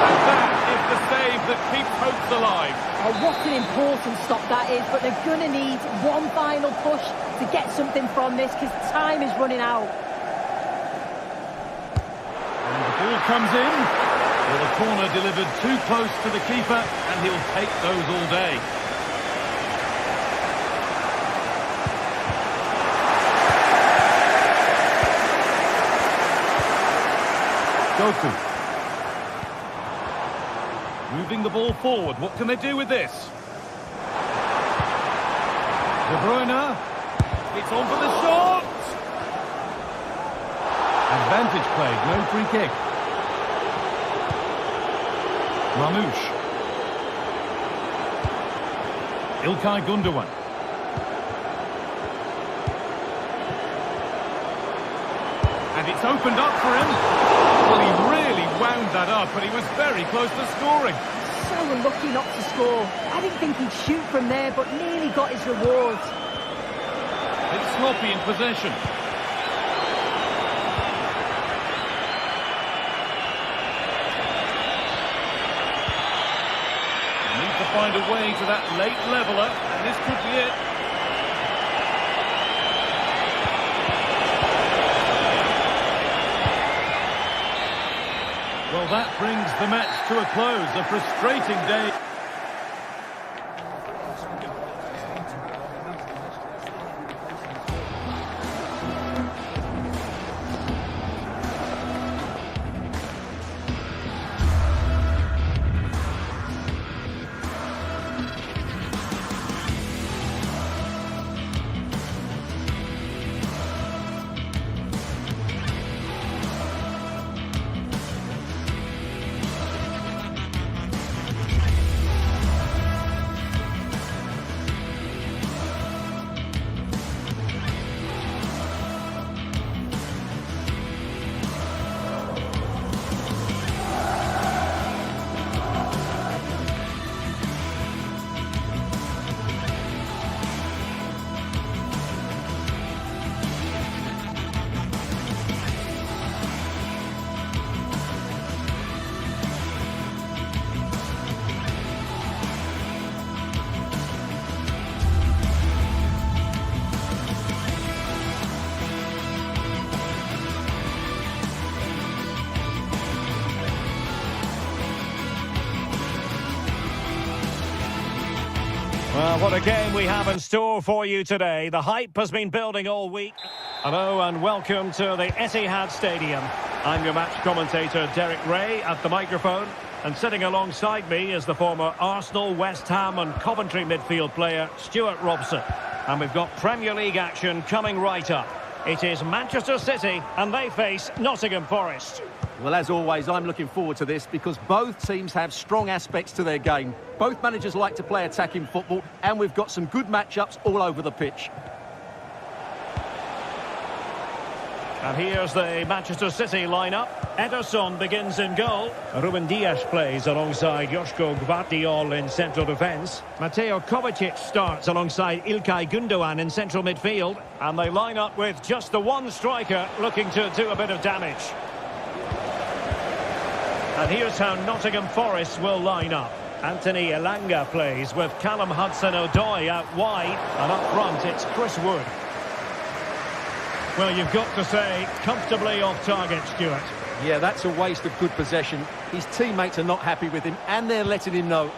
And that is the save that keeps hopes alive. Oh, what an important stop that is, but they're going to need one final push to get something from this because time is running out. And the ball comes in. Well, the corner delivered too close to the keeper, and he'll take those all day. Goku. Moving the ball forward. What can they do with this? De Bruyne. It's on for the shot. Advantage played. No free kick. Mamouche. İlkay Gundogan. And it's opened up for him. Well, he really wound that up, but he was very close to scoring. So unlucky not to score. I didn't think he'd shoot from there, but nearly got his reward. It's sloppy in possession. Need to find a way to that late leveller, and this could be it. Well, that brings the match to a close. A frustrating day. Well, what a game we have in store for you today. The hype has been building all week. Hello and welcome to the Etihad Stadium. I'm your match commentator, Derek Ray, at the microphone. And sitting alongside me is the former Arsenal, West Ham and Coventry midfield player, Stuart Robson. And we've got Premier League action coming right up. It is Manchester City and they face Nottingham Forest. Well, as always, I'm looking forward to this because both teams have strong aspects to their game. Both managers like to play attacking football, and we've got some good matchups all over the pitch. And here's the Manchester City lineup. Ederson begins in goal. Ruben Dias plays alongside Joško Gvardiol in central defence. Mateo Kovacic starts alongside Ilkay Gundogan in central midfield. And they line up with just the one striker looking to do a bit of damage. And here's how Nottingham Forest will line up. Anthony Elanga plays with Callum Hudson-Odoi out wide. And up front, it's Chris Wood. Well, you've got to say, comfortably off target, Stuart. Yeah, that's a waste of good possession. His teammates are not happy with him, and they're letting him know.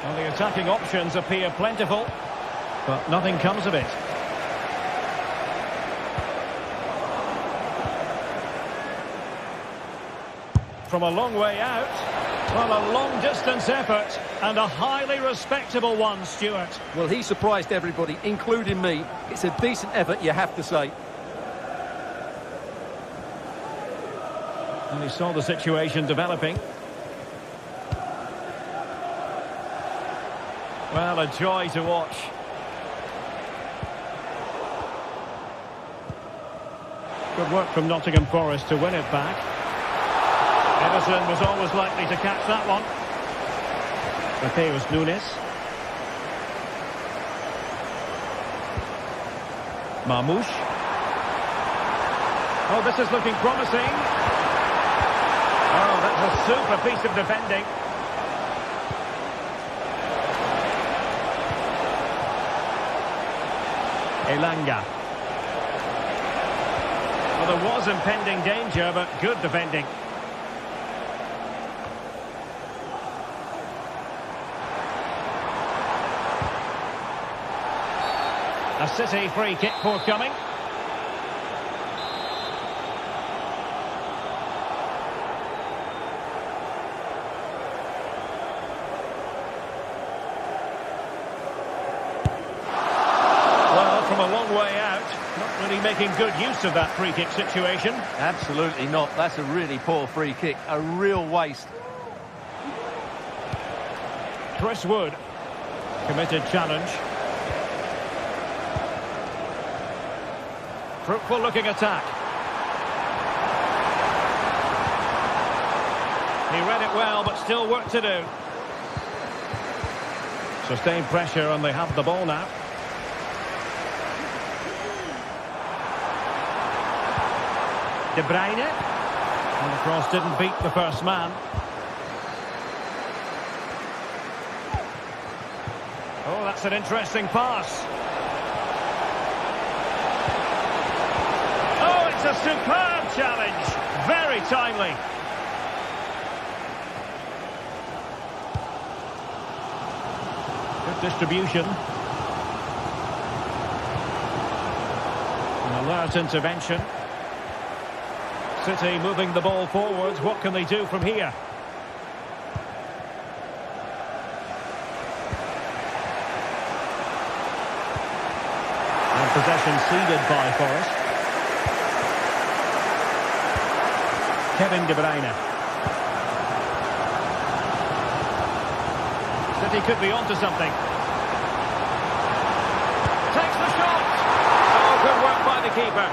Well, the attacking options appear plentiful, but nothing comes of it. From a long way out, well, a long-distance effort, and a highly respectable one, Stuart. Well, he surprised everybody, including me. It's a decent effort, you have to say. And he saw the situation developing. Well, a joy to watch. Good work from Nottingham Forest to win it back. Ederson was always likely to catch that one. Mateus Nunes. Marmoush. Oh, this is looking promising. Oh, that's a super piece of defending. Elanga. Well, there was impending danger, but good defending. A City free kick forthcoming. Well, from a long way out, not really making good use of that free kick situation. Absolutely not. That's a really poor free kick. A real waste. Chris Wood. Committed challenge. Fruitful looking attack. He read it well, but still work to do. Sustained pressure and they have the ball now. De Bruyne. And the cross didn't beat the first man. Oh, that's an interesting pass. A superb challenge, very timely. Good distribution. An alert intervention. City moving the ball forwards. What can they do from here? And possession ceded by Forest. Kevin De Bruyne. City could be onto something. Takes the shot. Oh, good work by the keeper.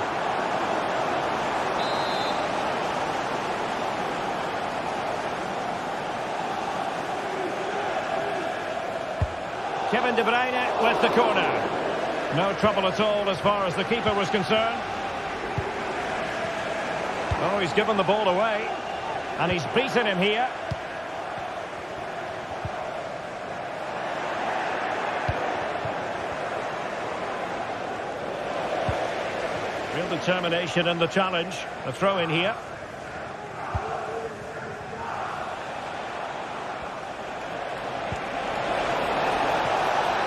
Kevin De Bruyne with the corner. No trouble at all as far as the keeper was concerned. Oh, he's given the ball away. And he's beaten him here. Real determination in the challenge. A throw in here.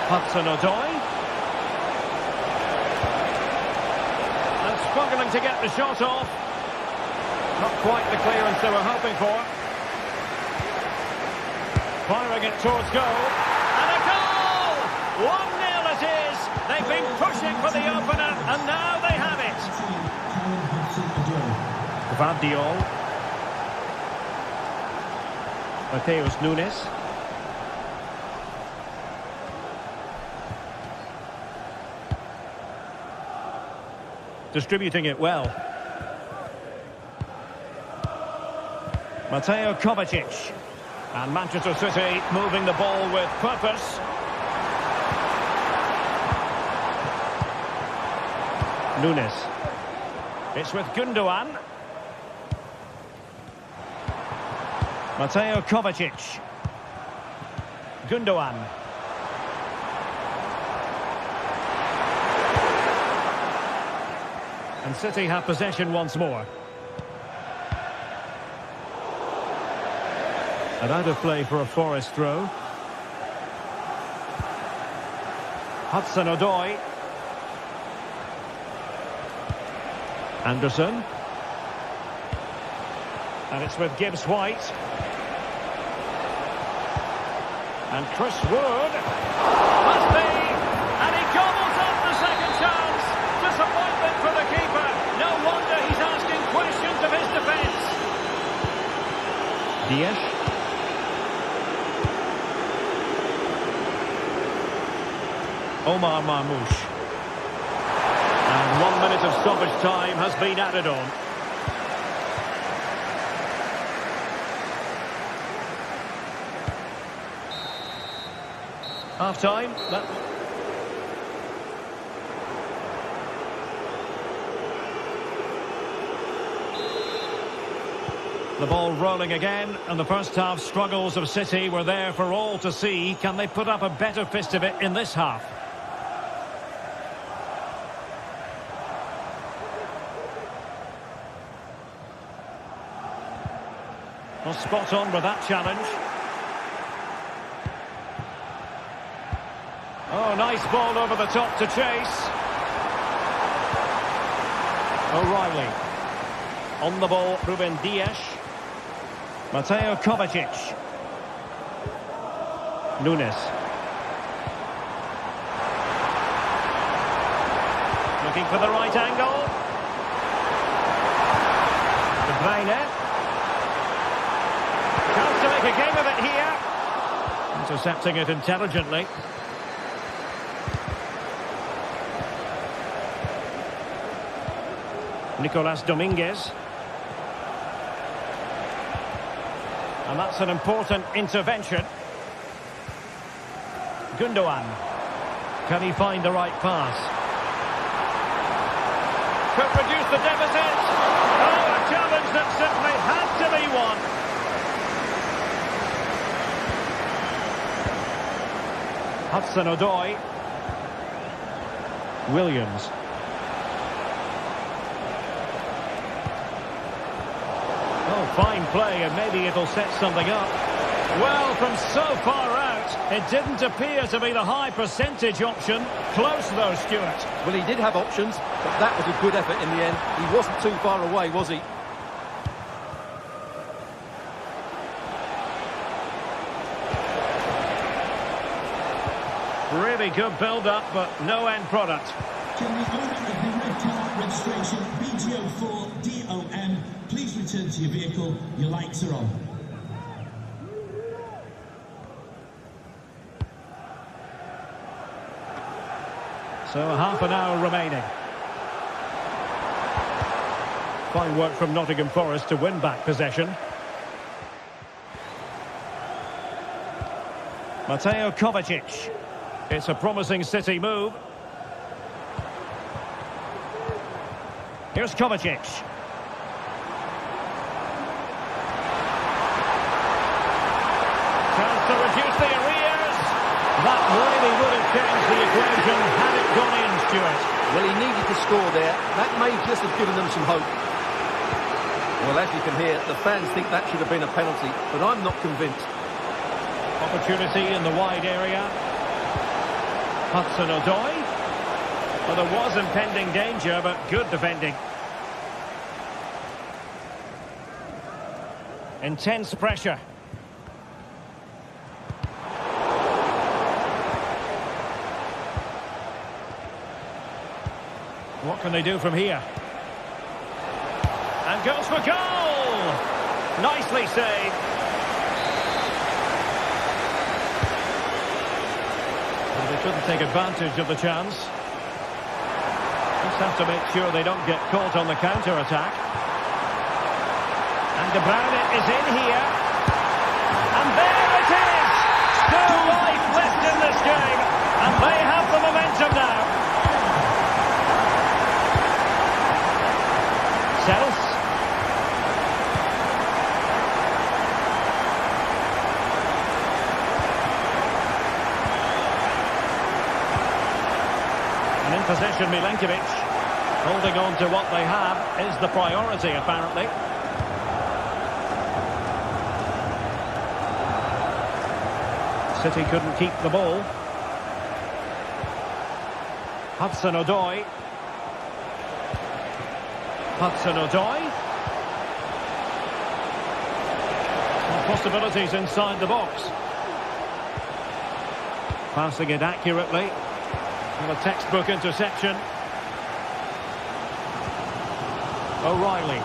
Hudson-Odoi. And struggling to get the shot off. Not quite the clearance they were hoping for. Firing it towards goal. And a goal! 1-0 it is. They've been pushing for the opener, and now they have it. Gvardiol. Mateus Nunes. Distributing it well. Mateo Kovacic. And Manchester City moving the ball with purpose. Nunes. It's with Gundogan. Mateo Kovacic. Gundogan. And City have possession once more. And out of play for a Forest throw. Hudson-Odoi. Anderson. And it's with Gibbs-White. And Chris Wood. Must be. And he gobbles up the second chance. Disappointment for the keeper. No wonder he's asking questions of his defence. Diaz. Omar Marmoush. And 1 minute of stoppage time has been added on. Half time. The ball rolling again, and the first half struggles of City were there for all to see. Can they put up a better fist of it in this half? Well, spot on with that challenge. Oh, nice ball over the top to chase. O'Reilly. On the ball, Ruben Dias. Mateo Kovacic. Nunes. Looking for the right angle. De Bruyne. Chance to make a game of it here. Intercepting it intelligently. Nicolas Dominguez. And that's an important intervention. Gundogan. Can he find the right pass? Could reduce the deficit. Oh, a challenge that simply had to be won. Hudson-Odoi. Williams. Oh, fine play, and maybe it'll set something up. Well, from so far out, it didn't appear to be the high percentage option. Close though, Stuart. Well, he did have options, but that was a good effort in the end. He wasn't too far away, was he? Really good build-up, but no end product. Can the owner of the red car registration BGO4DOM please return to your vehicle? Your lights are on. So half an hour remaining. Fine work from Nottingham Forest to win back possession. Mateo Kovacic. It's a promising City move. Here's Kovacic. Chance to reduce the arrears. That really would have changed the equation had it gone in, Stuart. Well, he needed to score there. That may just have given them some hope. Well, as you can hear, the fans think that should have been a penalty, but I'm not convinced. Opportunity in the wide area. Hudson-Odoi. Well, there was impending danger, but good defending. Intense pressure. What can they do from here? And goes for goal! Nicely saved. Well, they couldn't take advantage of the chance. Just have to make sure they don't get caught on the counter-attack. And De Bruyne is in here. And there it is! Still life left in this game. And they have the momentum now. Sells. And in possession, Milenkovic. Holding on to what they have is the priority, apparently. City couldn't keep the ball. Hudson-Odoi. Hudson-Odoi. Some possibilities inside the box. Passing it accurately. And a textbook interception. O'Reilly.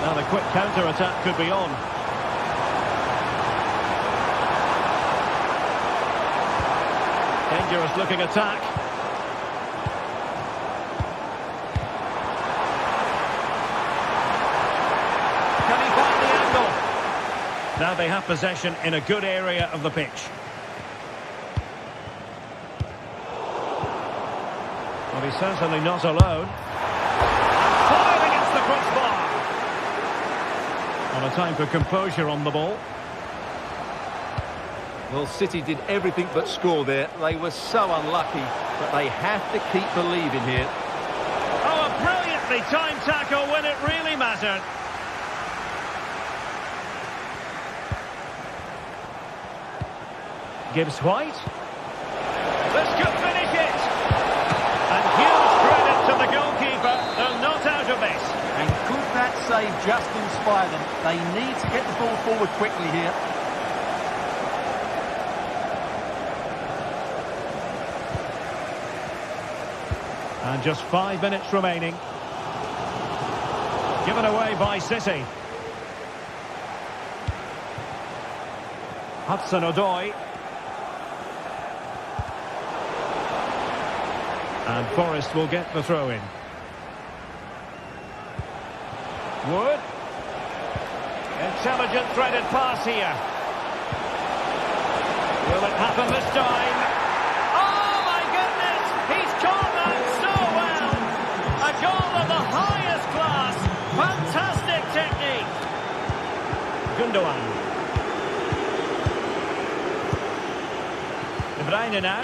Now the quick counter-attack could be on. Dangerous looking attack. Can he find the angle? Now they have possession in a good area of the pitch. Well, he's certainly not alone. And fired against the crossbar. And a time for composure on the ball. Well, City did everything but score there. They were so unlucky, but they have to keep believing here. Oh, a brilliantly timed tackle when it really mattered. Gibbs White. This could finish it. And huge credit to the goalkeeper. They're not out of this. And could that save just inspire them? They need to get the ball forward quickly here. And just 5 minutes remaining. Given away by City. Hudson-Odoi. And Forrest will get the throw in. Wood. Intelligent threaded pass here. Will it happen this time? Oh my goodness! He's caught that so well! A goal of the highest class! Fantastic technique! Gundogan. De Bruyne now.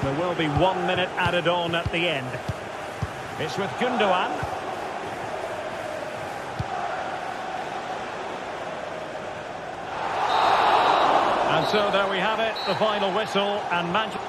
There will be 1 minute added on at the end. It's with Gundogan. And so there we have it, the final whistle, and Manchester...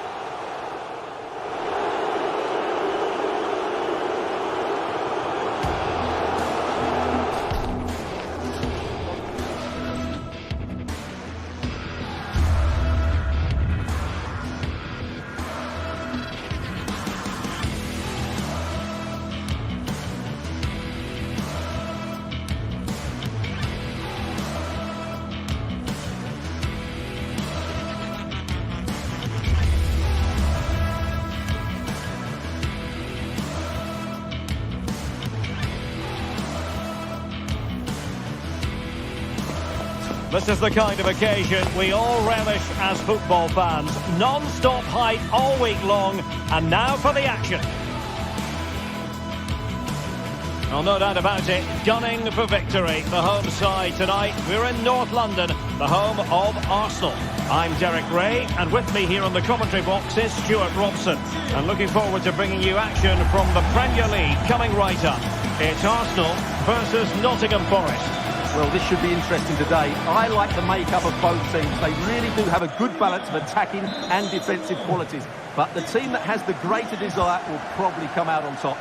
This is the kind of occasion we all relish as football fans. Non-stop hype all week long, and now for the action. Well, no doubt about it, gunning for victory. The home side tonight, we're in North London, the home of Arsenal. I'm Derek Ray, and with me here on the commentary box is Stuart Robson. And looking forward to bringing you action from the Premier League coming right up. It's Arsenal versus Nottingham Forest. Well, this should be interesting today. I like the makeup of both teams. They really do have a good balance of attacking and defensive qualities. But the team that has the greater desire will probably come out on top.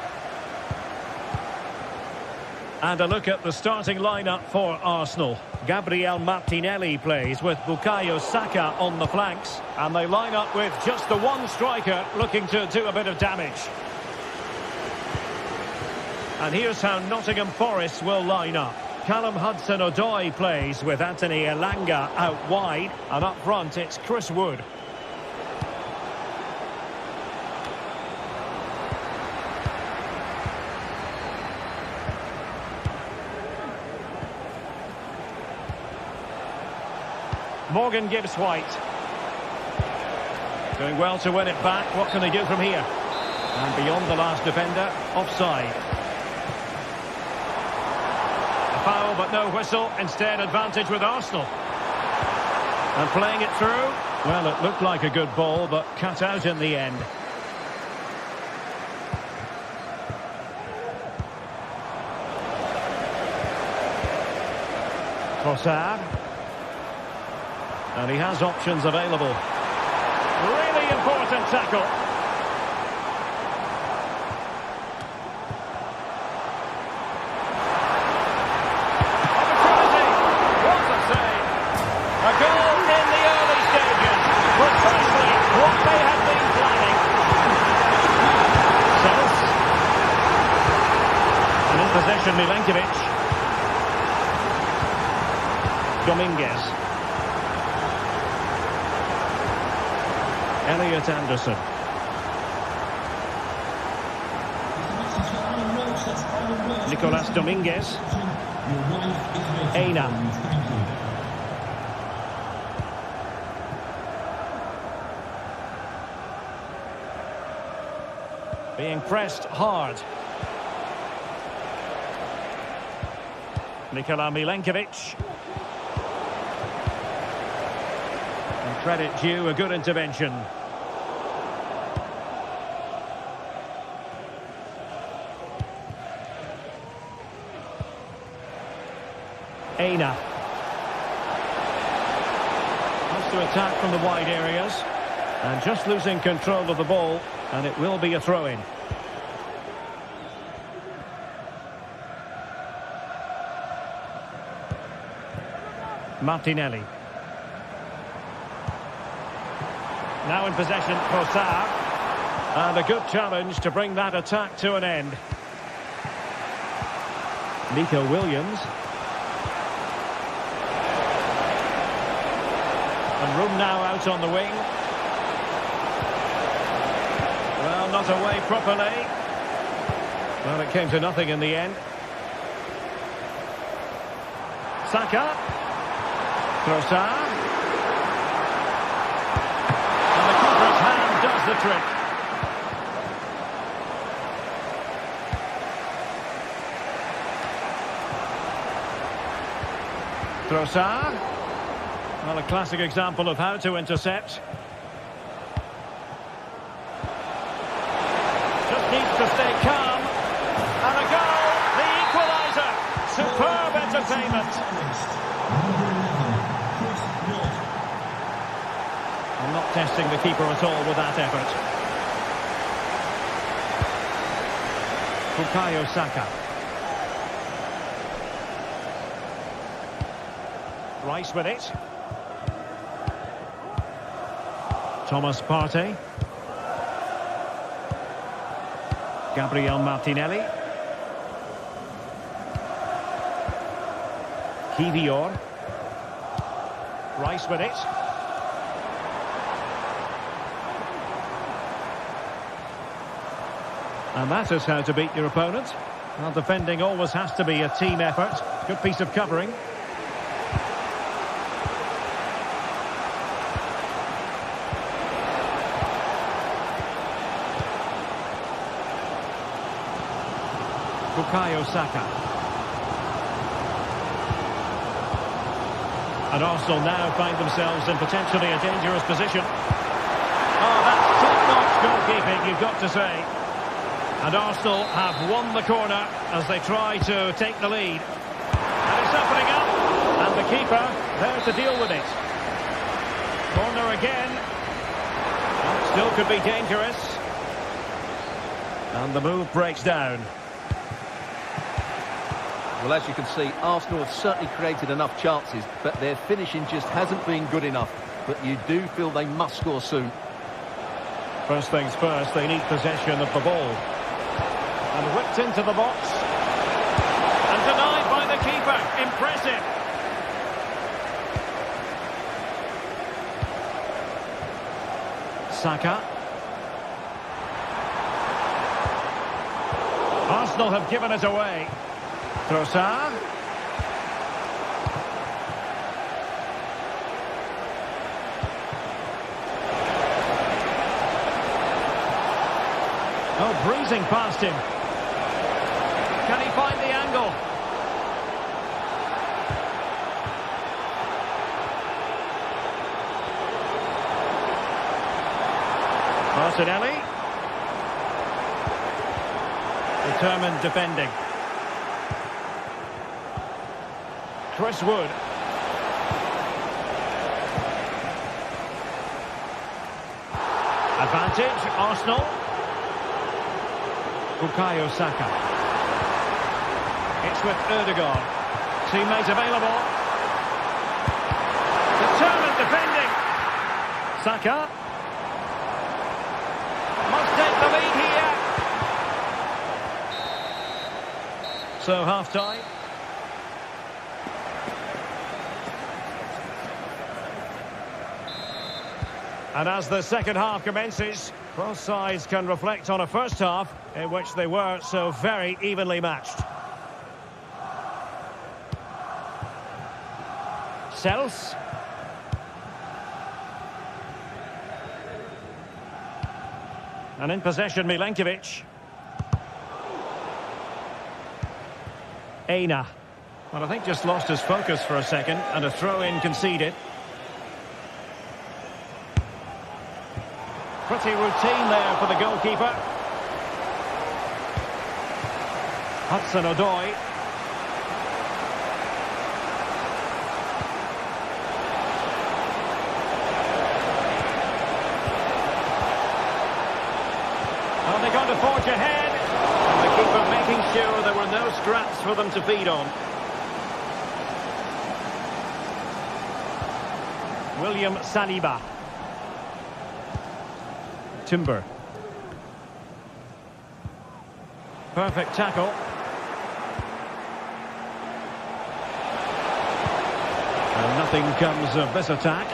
And a look at the starting lineup for Arsenal. Gabriel Martinelli plays with Bukayo Saka on the flanks. And they line up with just the one striker looking to do a bit of damage. And here's how Nottingham Forest will line up. Callum Hudson-Odoi plays with Anthony Elanga out wide. And up front, it's Chris Wood. Morgan Gibbs-White. Doing well to win it back. What can they do from here? And beyond the last defender, offside. A foul, but no whistle. Instead, advantage with Arsenal. And playing it through. Well, it looked like a good ball, but cut out in the end. Trossard. And he has options available. Really important tackle. Opportunity. What a save. A goal in the early stages. Precisely what they had been planning. Sells. And in possession, Milenkovic. Dominguez. Elliot Anderson. Nicolas Dominguez. Aina. Being pressed hard. Nikola Milenkovic. And credit due, a good intervention. Aina. Wants to attack from the wide areas. And just losing control of the ball. And it will be a throw-in. Martinelli. Now in possession, Trossard. And a good challenge to bring that attack to an end. Nico Williams. And room now out on the wing. Well, not away properly. Well, it came to nothing in the end. Saka. Trossard. And the keeper's hand does the trick. Trossard. Well, a classic example of how to intercept. Just needs to stay calm. And a goal, the equaliser. Superb entertainment. I'm not testing the keeper at all with that effort. Bukayo Saka. Rice with it. Thomas Partey. Gabriel Martinelli. Kivior. Rice with it. And that is how to beat your opponent. Well, defending always has to be a team effort. Good piece of covering. Bukayo Saka. And Arsenal now find themselves in potentially a dangerous position. Oh, that's top-notch goalkeeping, you've got to say. And Arsenal have won the corner as they try to take the lead. And Space opening up. And the keeper there to deal with it. Corner again. Still could be dangerous. And the move breaks down. Well, as you can see, Arsenal have certainly created enough chances, but their finishing just hasn't been good enough. But you do feel they must score soon. First things first, they need possession of the ball. And whipped into the box. And denied by the keeper. Impressive. Saka. Arsenal have given it away. Trossard. Oh, breezing past him. Can he find the angle? Martinelli. Determined defending. Chris Wood. Advantage, Arsenal. Bukayo Saka. It's with Ødegaard. Teammate available. Determined defending. Saka. Must take the lead here. So half-time. And as the second half commences, both sides can reflect on a first half in which they were so very evenly matched. Sels. And in possession, Milenkovic. Aina. Well, I think just lost his focus for a second, and a throw-in conceded. Pretty routine there for the goalkeeper. Hudson-Odoi. Well, they're going to forge ahead. And the keeper making sure there were no scraps for them to feed on. William Saliba. Timber. Perfect tackle. And nothing comes of this attack.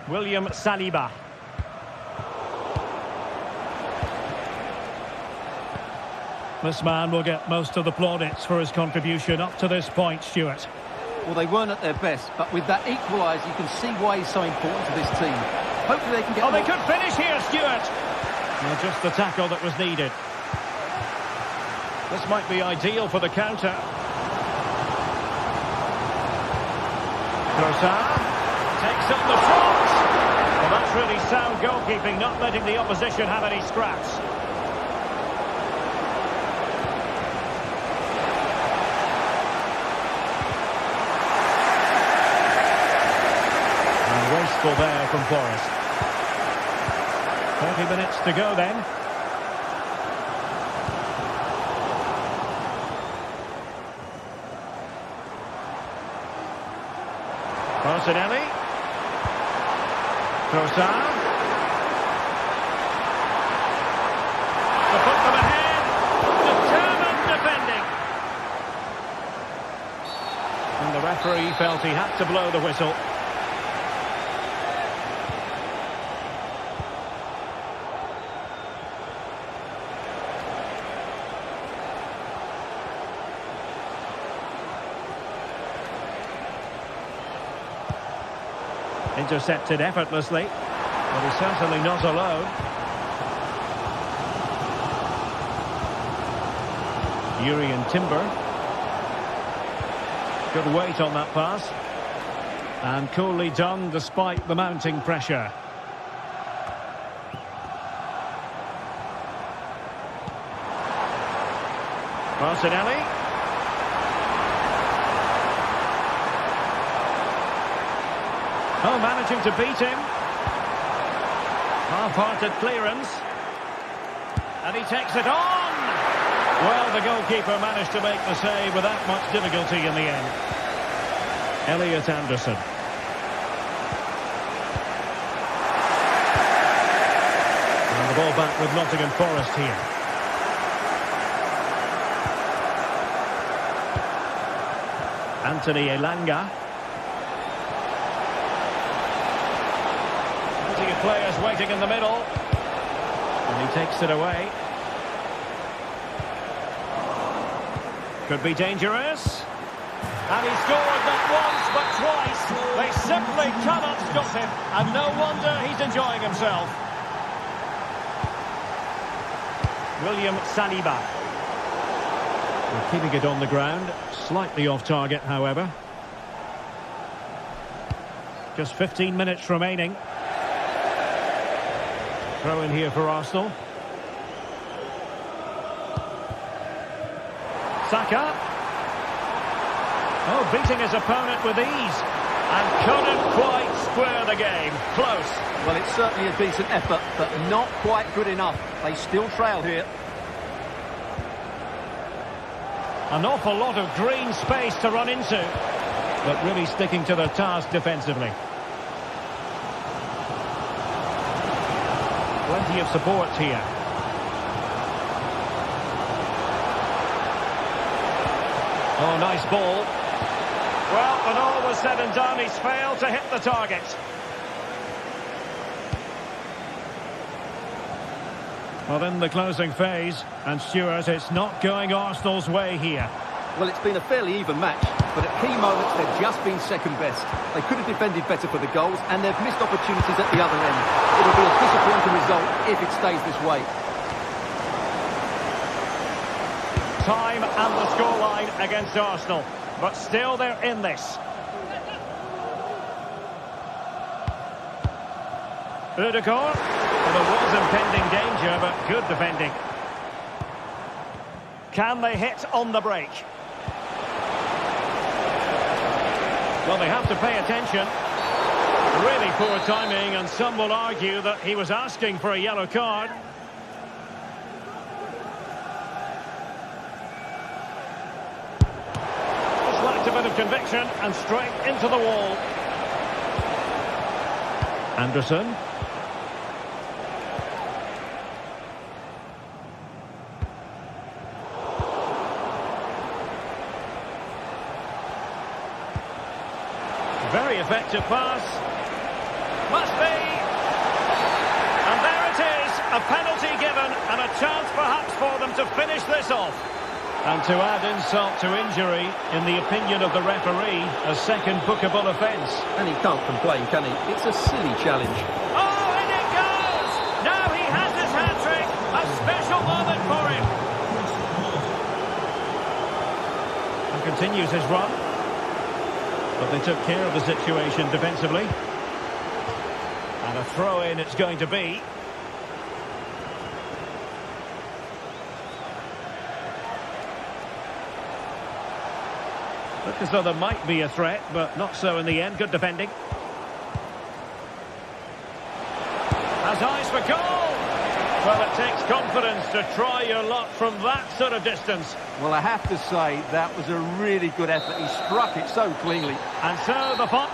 William Saliba. This man will get most of the plaudits for his contribution up to this point, Stuart. Well, they weren't at their best, but with that equaliser, you can see why he's so important to this team. Hopefully they can get... Oh, they could finish here, Stuart! Well, just the tackle that was needed. This might be ideal for the counter. Trossard takes on the front. Well, that's really sound goalkeeping, not letting the opposition have any scraps. Wasteful there from Forest. 30 minutes to go then. Martinelli. Trossard. To put them ahead. Determined defending. And the referee felt he had to blow the whistle. Intercepted effortlessly, but he's certainly not alone. Yuri and Timber. Good weight on that pass. And coolly done despite the mounting pressure. Martinelli. Oh, managing to beat him. Half-hearted clearance. And he takes it on! Well, the goalkeeper managed to make the save without much difficulty in the end. Elliot Anderson. And the ball back with Nottingham Forest here. Anthony Elanga. Plenty of players waiting in the middle. And he takes it away. Could be dangerous. And he scored not once but twice. They simply cannot stop him. And no wonder he's enjoying himself. William Saliba. We're keeping it on the ground. Slightly off target, however. Just 15 minutes remaining. Throw in here for Arsenal. Saka. Oh, beating his opponent with ease. And couldn't quite square the game. Close. Well, it's certainly a decent effort, but not quite good enough. They still trail here. An awful lot of green space to run into. But really sticking to their task defensively. Plenty of support here. Oh, nice ball. Well, when all was said and done, he's failed to hit the target. Well, in the closing phase, and Stuart, it's not going Arsenal's way here. Well, it's been a fairly even match, but at key moments they've just been second best. They could have defended better for the goals, and they've missed opportunities at the other end. It'll be a disappointing result if it stays this way. Time and the scoreline against Arsenal, but still they're in this. Ødegaard. Well, there was impending danger, but good defending. Can they hit on the break? Well, they have to pay attention. Really poor timing, and some will argue that he was asking for a yellow card. Just lacked a bit of conviction, and straight into the wall. Anderson. Very effective pass. Must be. And there it is. A penalty given and a chance perhaps for them to finish this off. And to add insult to injury, in the opinion of the referee, a second bookable offence. And he can't complain, can he? It's a silly challenge. Oh, and it goes! Now he has his hat-trick. A special moment for him. And continues his run. But they took care of the situation defensively. And a throw-in it's going to be. Looked as though there might be a threat, but not so in the end. Good defending. Has eyes for goal! Well, it takes confidence to try your luck from that sort of distance. Well, I have to say, that was a really good effort. He struck it so cleanly. And so the fun.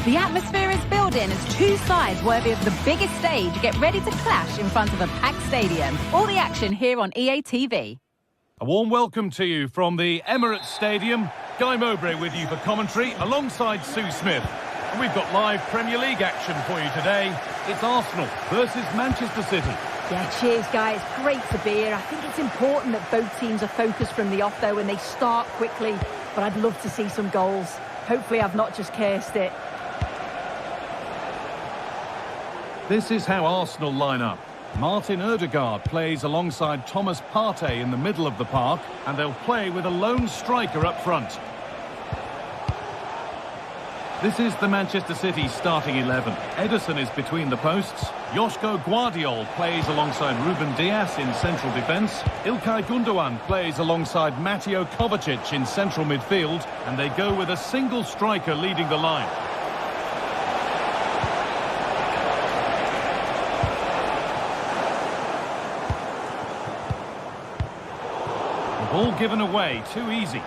The atmosphere is building as two sides worthy of the biggest stage get ready to clash in front of a packed stadium. All the action here on EA TV. A warm welcome to you from the Emirates Stadium. Guy Mowbray with you for commentary alongside Sue Smith. And we've got live Premier League action for you today. It's Arsenal versus Manchester City. Yeah, cheers, guys. Great to be here. I think it's important that both teams are focused from the off, though, and they start quickly. But I'd love to see some goals. Hopefully I've not just cursed it. This is how Arsenal line up. Martin Odegaard plays alongside Thomas Partey in the middle of the park, and they'll play with a lone striker up front. This is the Manchester City starting 11. Ederson is between the posts. Joško Guardiol plays alongside Ruben Dias in central defence. Ilkay Gundogan plays alongside Mateo Kovacic in central midfield, and they go with a single striker leading the line. The ball given away, too easy.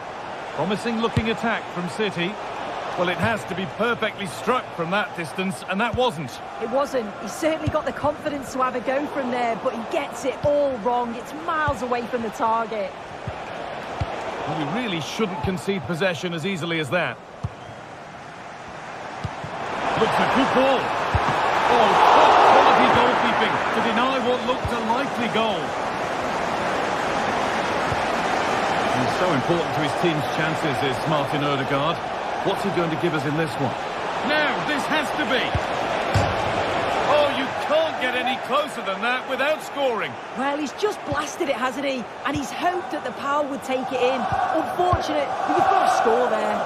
Promising looking attack from City. Well, it has to be perfectly struck from that distance, and that wasn't. It wasn't. He's certainly got the confidence to have a go from there, but he gets it all wrong. It's miles away from the target. Well, we really shouldn't concede possession as easily as that. Looks a good ball. Oh, top-quality goalkeeping to deny what looked a likely goal. He's so important to his team's chances, is Martin Odegaard. What's he going to give us in this one? Now, this has to be. Oh, you can't get any closer than that without scoring. Well, he's just blasted it, hasn't he? And he's hoped that the power would take it in. Unfortunate, but you've got to score there.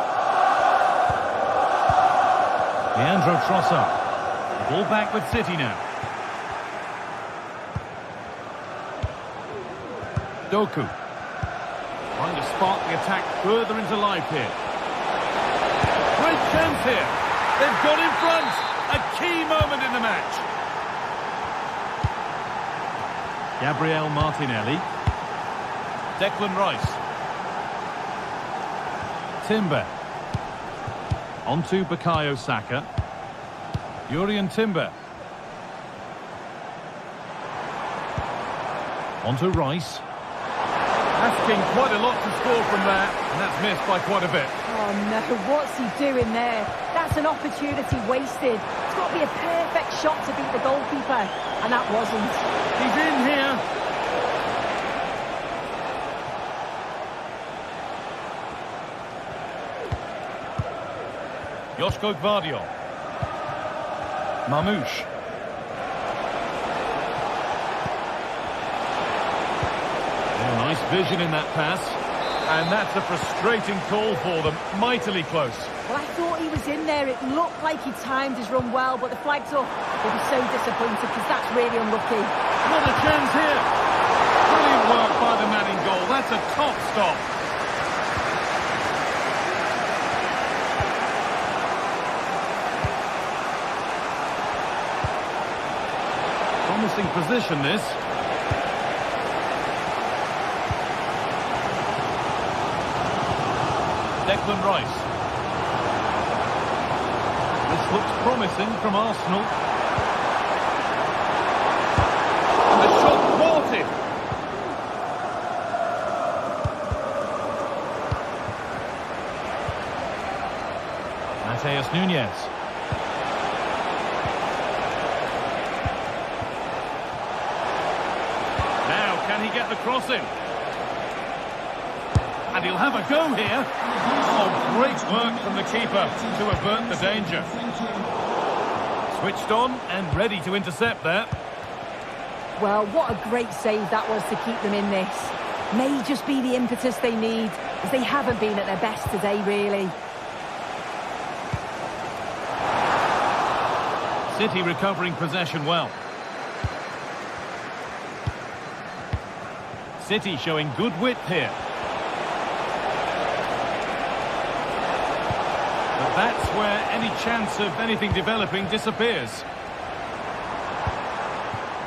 Leandro Trossard. The ball back with City now. Doku. Trying to spark the attack further into life here. Great chance here. They've got in front. A key moment in the match. Gabriel Martinelli. Declan Rice. Timber. Onto Bukayo Saka. Jurrien Timber. Onto Rice. Asking quite a lot to score from that, and that's missed by quite a bit. Oh no, what's he doing there? That's an opportunity wasted. It's got to be a perfect shot to beat the goalkeeper, and that wasn't. He's in here. Joško Guardiol. Mamouche. Nice vision in that pass, and that's a frustrating call for them, mightily close. Well, I thought he was in there. It looked like he timed his run well, but the flag's up. He'll be so disappointed because that's really unlucky. What a chance here. Brilliant work by the man in goal. That's a top stop. Promising position, this. Declan Rice. This looks promising from Arsenal. And the shot thwarted. Mateus Nunes. Now, can he get the cross in? And he'll have a go here. Oh, great work from the keeper to avert the danger. Switched on and ready to intercept that. Well, what a great save that was to keep them in this. May just be the impetus they need, as they haven't been at their best today, really. City recovering possession well. City showing good width here. But that's where any chance of anything developing disappears.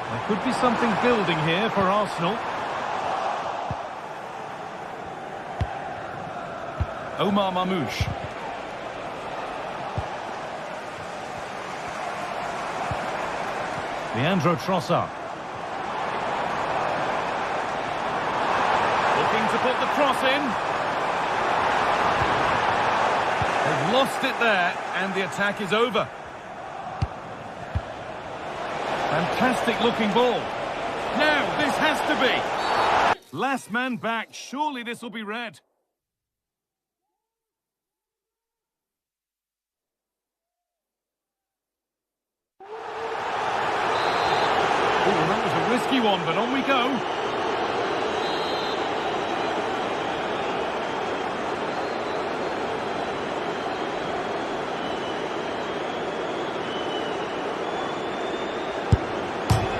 There could be something building here for Arsenal. Omar Mamouche. Leandro Trossard. Looking to put the cross in. They've lost it there, and the attack is over. Fantastic looking ball. Now, this has to be. Last man back. Surely this will be red. Oh, that was a risky one, but on we go.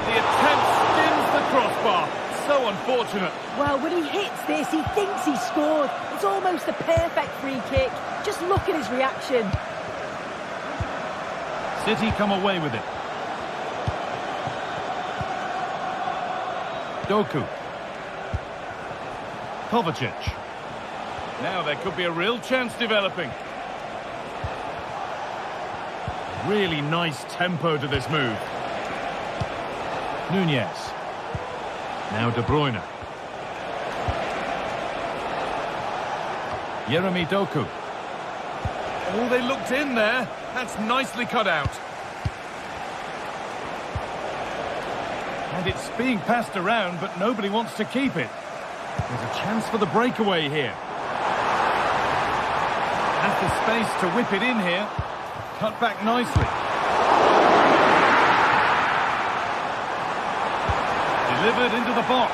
The attempt skins the crossbar. So unfortunate. Well, when he hits this, he thinks he scored. It's almost a perfect free kick. Just look at his reaction. City come away with it. Doku. Kovacic. Now there could be a real chance developing. Really nice tempo to this move. Nunez. Now De Bruyne. Jeremy Doku. Oh, they looked in there. That's nicely cut out. And it's being passed around, but nobody wants to keep it. There's a chance for the breakaway here. Has the space to whip it in here. Cut back nicely. Delivered into the box.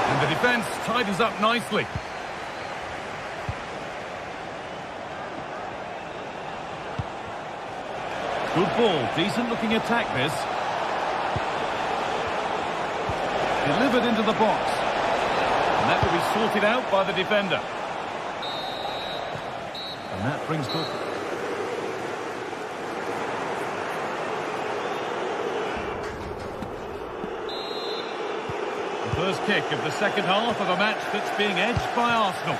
And the defence tidies up nicely. Good ball, decent looking attack this. Delivered into the box. And that will be sorted out by the defender. And that brings good. The first kick of the second half of a match that's being edged by Arsenal.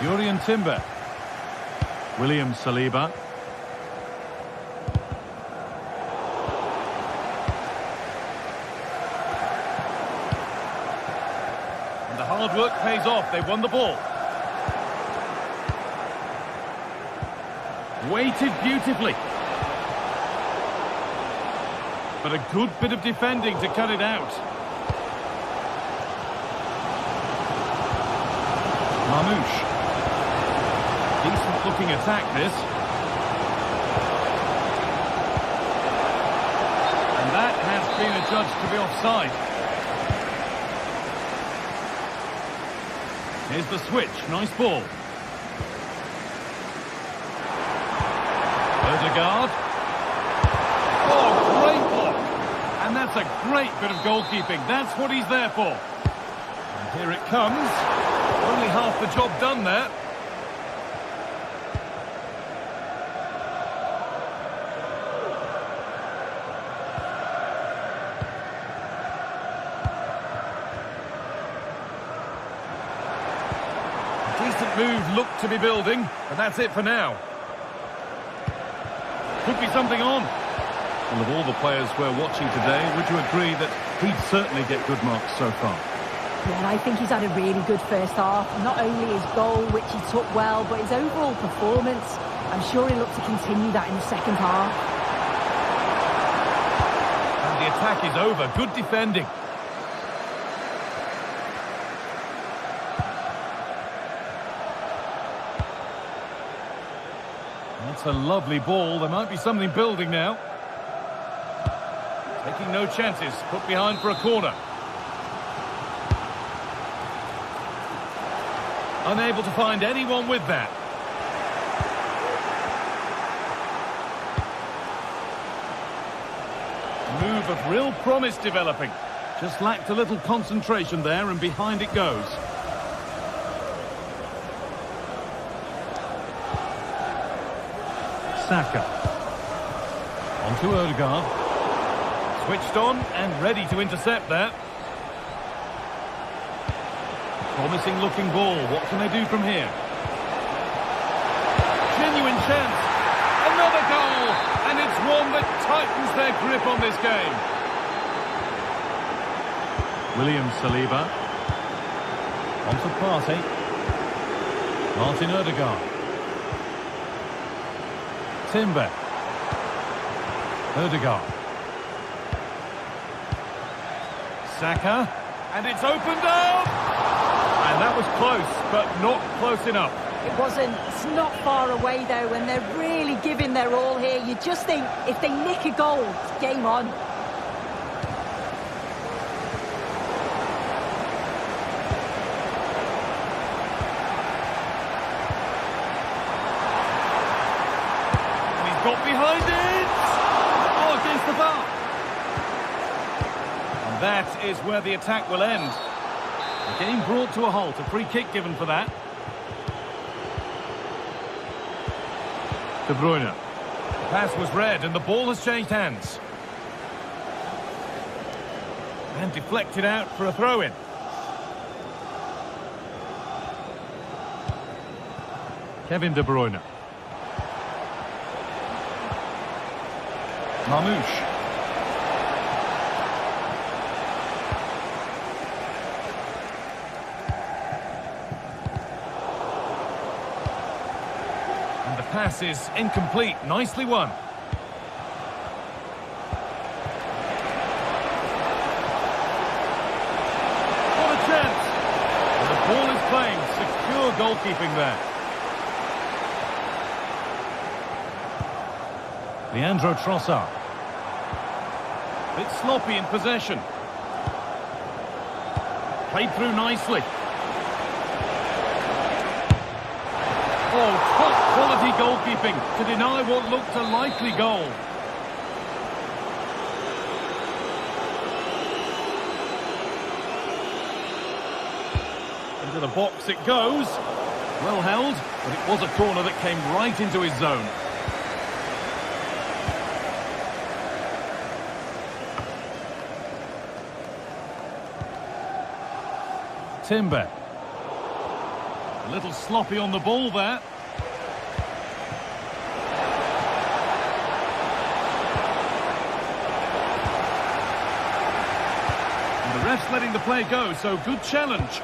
Jurriën Timber. William Saliba. And the hard work pays off. They won the ball. Weighted beautifully. But a good bit of defending to cut it out. Marmoush. Decent looking attack this. And that has been adjudged to be offside. Here's the switch, nice ball. Odegaard. Oh, great block. And that's a great bit of goalkeeping. That's what he's there for. And here it comes. Only half the job done there. Decent move looked to be building, and that's it for now. Could be something on. And of all the players we're watching today, would you agree that he'd certainly get good marks so far? Yeah, I think he's had a really good first half. Not only his goal, which he took well, but his overall performance. I'm sure he'll look to continue that in the second half. And the attack is over. Good defending. That's a lovely ball. There might be something building now. Taking no chances. Put behind for a corner. Unable to find anyone with that. Move of real promise developing. Just lacked a little concentration there, and behind it goes. Saka. On to Odegaard. Switched on and ready to intercept there. Promising looking ball. What can they do from here? chance. Another goal, and it's one that tightens their grip on this game. William Saliba. On to Partey. Martin Odegaard. Timber. Odegaard. Saka. And it's opened up! And that was close, but not close enough. It wasn't. It's not far away, though, and they're really giving their all here. You just think, if they nick a goal, it's game on. And he's got behind it! Oh, against the bar. And that is where the attack will end. The game brought to a halt, a free kick given for that. De Bruyne. The pass was read and the ball has changed hands. And deflected out for a throw-in. Kevin De Bruyne. Marmouche. Pass is incomplete. Nicely won. What a chance! And the ball is playing. Secure goalkeeping there. Leandro Trossard. Bit sloppy in possession. Played through nicely. Oh, top quality goalkeeping to deny what looked a likely goal. Into the box it goes. Well held, but it was a corner that came right into his zone. Timber. A little sloppy on the ball there. And the ref's letting the play go, so good challenge.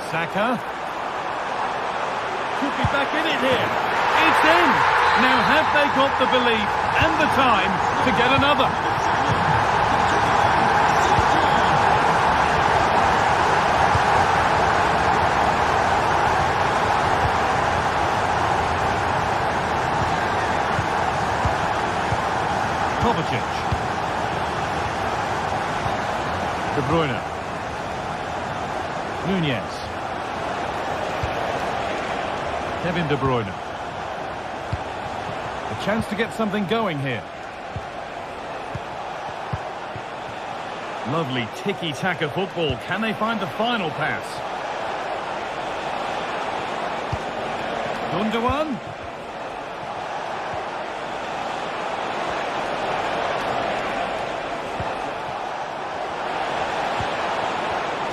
Saka. Could be back in it here. It's in! Now have they got the belief and the time to get another? De Bruyne. Nunez. Kevin De Bruyne. A chance to get something going here. Lovely tiki-taka football. Can they find the final pass? Gundogan.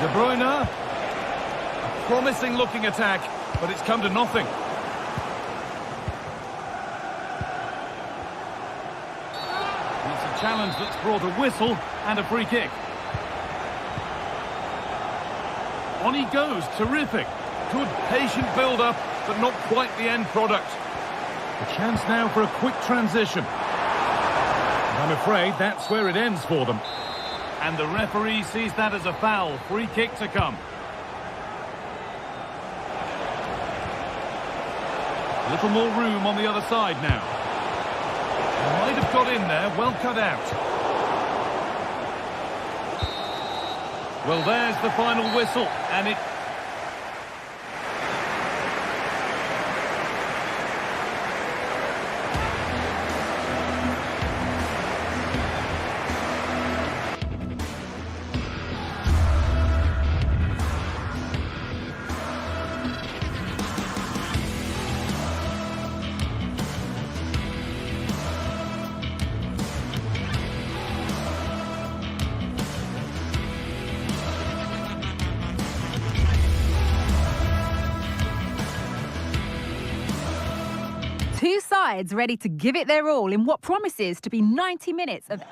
De Bruyne, a promising looking attack, but it's come to nothing. It's a challenge that's brought a whistle and a free kick. On he goes, terrific. Good patient build-up, but not quite the end product. A chance now for a quick transition. And I'm afraid that's where it ends for them. And the referee sees that as a foul. Free kick to come. A little more room on the other side now. Might have got in there, well cut out. Well, there's the final whistle, and it... sides ready to give it their all in what promises to be 90 minutes of...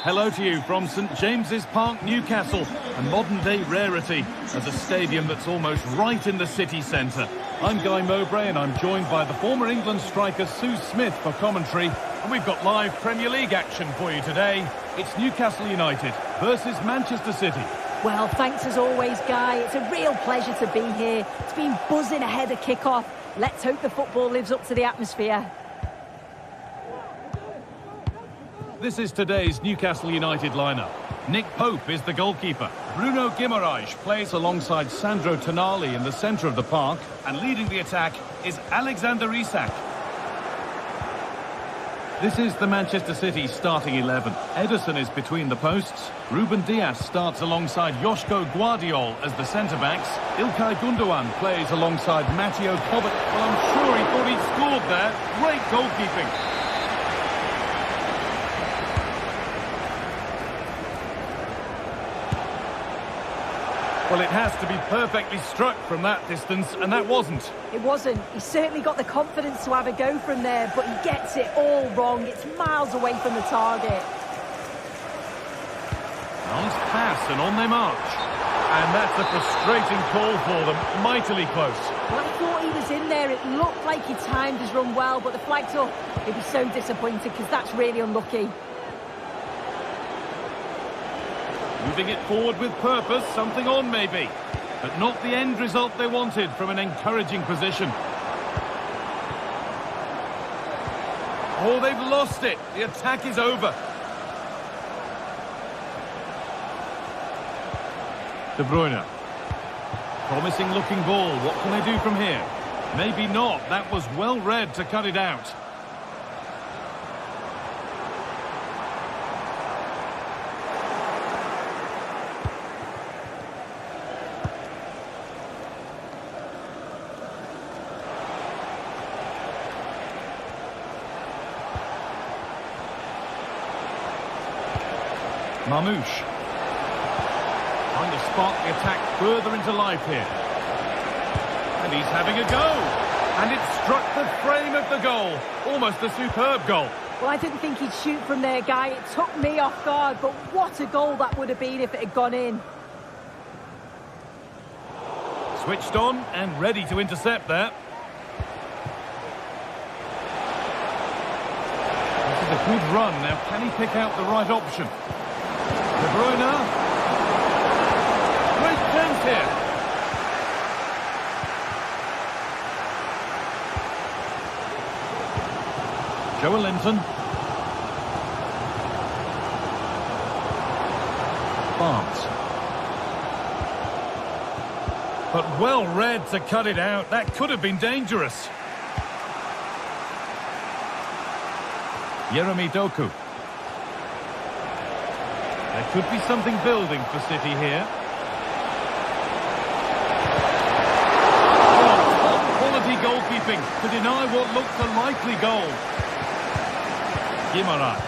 Hello to you from St James's Park, Newcastle, a modern-day rarity as a stadium that's almost right in the city centre. I'm Guy Mowbray and I'm joined by the former England striker Sue Smith for commentary. And we've got live Premier League action for you today. It's Newcastle United versus Manchester City. Well, thanks as always, Guy. It's a real pleasure to be here. It's been buzzing ahead of kick-off. Let's hope the football lives up to the atmosphere. This is today's Newcastle United lineup. Nick Pope is the goalkeeper. Bruno Guimaraes plays alongside Sandro Tonali in the centre of the park. And leading the attack is Alexander Isak. This is the Manchester City starting 11. Ederson is between the posts. Ruben Dias starts alongside Joško Guardiol as the centre-backs. Ilkay Gundogan plays alongside Mateo Kovacic. Well, I'm sure he thought he'd scored there. Great goalkeeping. Well, it has to be perfectly struck from that distance, and that wasn't. It wasn't. He certainly got the confidence to have a go from there, but he gets it all wrong. It's miles away from the target. Nice pass, and on they march. And that's a frustrating call for them. Mightily close. Well, I thought he was in there. It looked like he timed his run well, but the flag's up. He'd be so disappointed because that's really unlucky. Moving it forward with purpose, something on maybe. But not the end result they wanted from an encouraging position. Oh, they've lost it. The attack is over. De Bruyne. Promising looking ball. What can they do from here? Maybe not. That was well read to cut it out. Mamouche. Trying to spark the attack further into life here. And he's having a go. And it struck the frame of the goal. Almost a superb goal. Well, I didn't think he'd shoot from there, Guy. It took me off guard, but what a goal that would have been if it had gone in. Switched on and ready to intercept there. This is a good run. Now, can he pick out the right option? De Bruyne. Great chance here. Joelinton. Barnes. But well read to cut it out. That could have been dangerous. Jeremy Doku. There could be something building for City here. Oh, quality goalkeeping to deny what looked a likely goal. Guimaraes.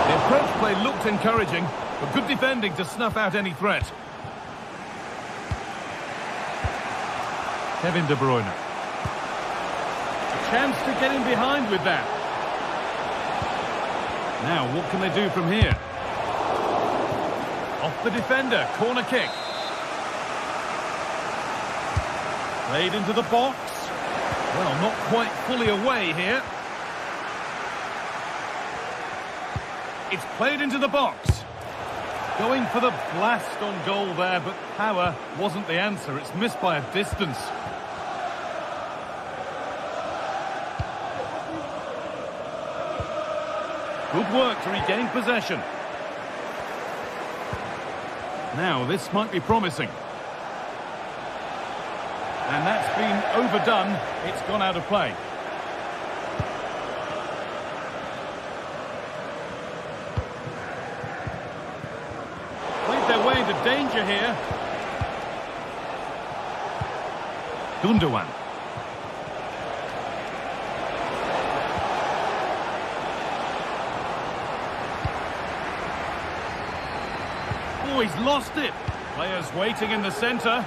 The approach play looked encouraging, but good defending to snuff out any threat. Kevin De Bruyne. A chance to get in behind with that. Now, what can they do from here? Off the defender, corner kick. Played into the box. Well, not quite fully away here. It's played into the box. Going for the blast on goal there, but power wasn't the answer. It's missed by a distance. Good work to regain possession. Now, this might be promising. And that's been overdone. It's gone out of play. Played their way into danger here. Gundogan. Oh, he's lost it. Players waiting in the centre.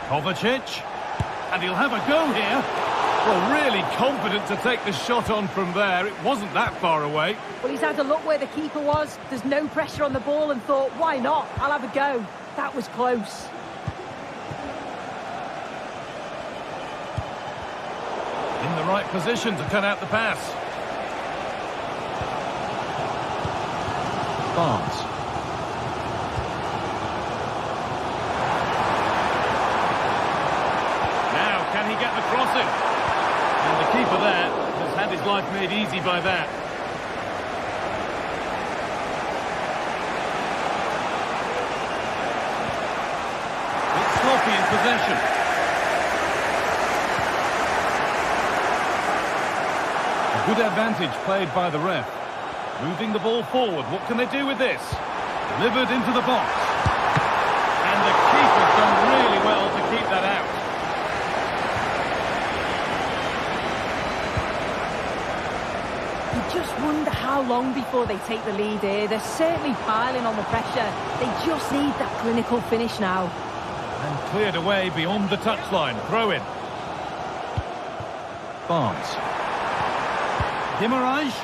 Kovacic. And he'll have a go here. Well, really confident to take the shot on from there. It wasn't that far away. Well, he's had a look where the keeper was. There's no pressure on the ball and thought, why not? I'll have a go. That was close. In the right position to cut out the pass. Barnes. Now, can he get the crossing? And the keeper there has had his life made easy by that. It's sloppy in possession. A good advantage played by the ref. Moving the ball forward. What can they do with this? Delivered into the box. And the keeper's done really well to keep that out. You just wonder how long before they take the lead here. They're certainly piling on the pressure. They just need that clinical finish now. And cleared away beyond the touchline. Throw in. Barnes. Guimarães.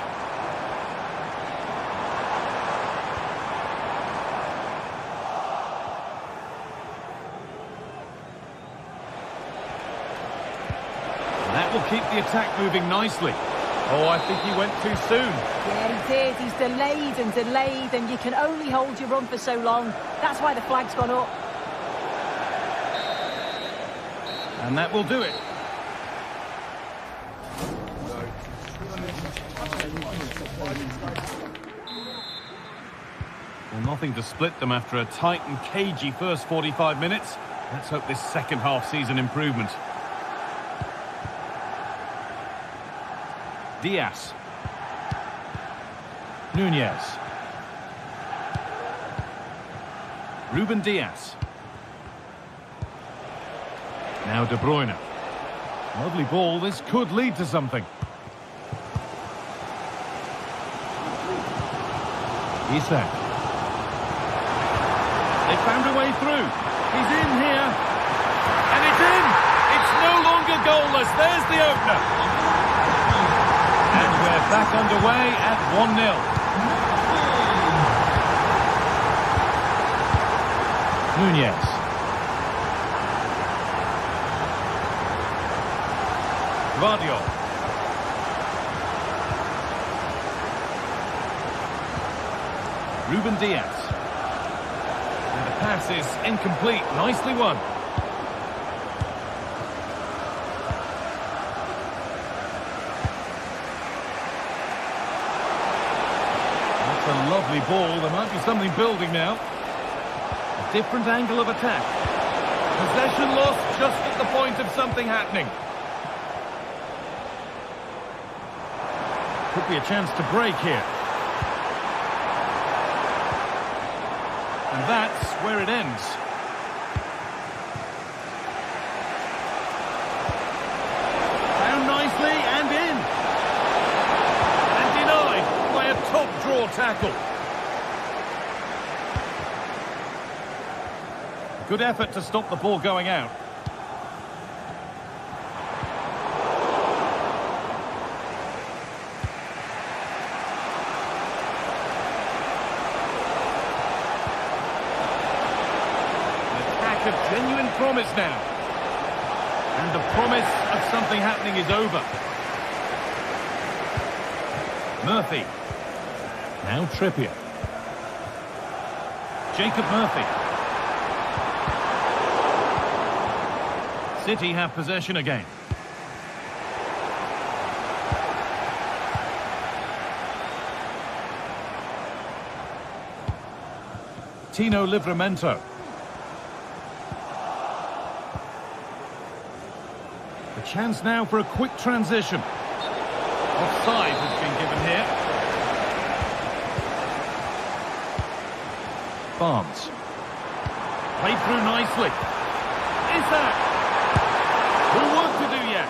That will keep the attack moving nicely. Oh, I think he went too soon. Yeah, he did. He's delayed, and you can only hold your run for so long. That's why the flag's gone up. And that will do it. Well, nothing to split them after a tight and cagey first 45 minutes. Let's hope this second half sees an improvement. Diaz. Nunez. Ruben Diaz. Now De Bruyne. Lovely ball. This could lead to something. Isak. They found a way through. He's in here. And it's in! It's no longer goalless. There's the opener. And we're back underway at 1-0. Nunez. Guardiola. Ruben Diaz. And the pass is incomplete. Nicely won. That's a lovely ball. There might be something building now. A different angle of attack. Possession lost just at the point of something happening. Could be a chance to break here. And that's where it ends. Down nicely and in. And denied by a top draw tackle. Good effort to stop the ball going out. Of genuine promise now. And the promise of something happening is over. Murphy. Now Trippier. Jacob Murphy. City have possession again. Tino Livramento. Chance now for a quick transition. Offside has been given here. Barnes. Played through nicely. Isak. More work to do yet.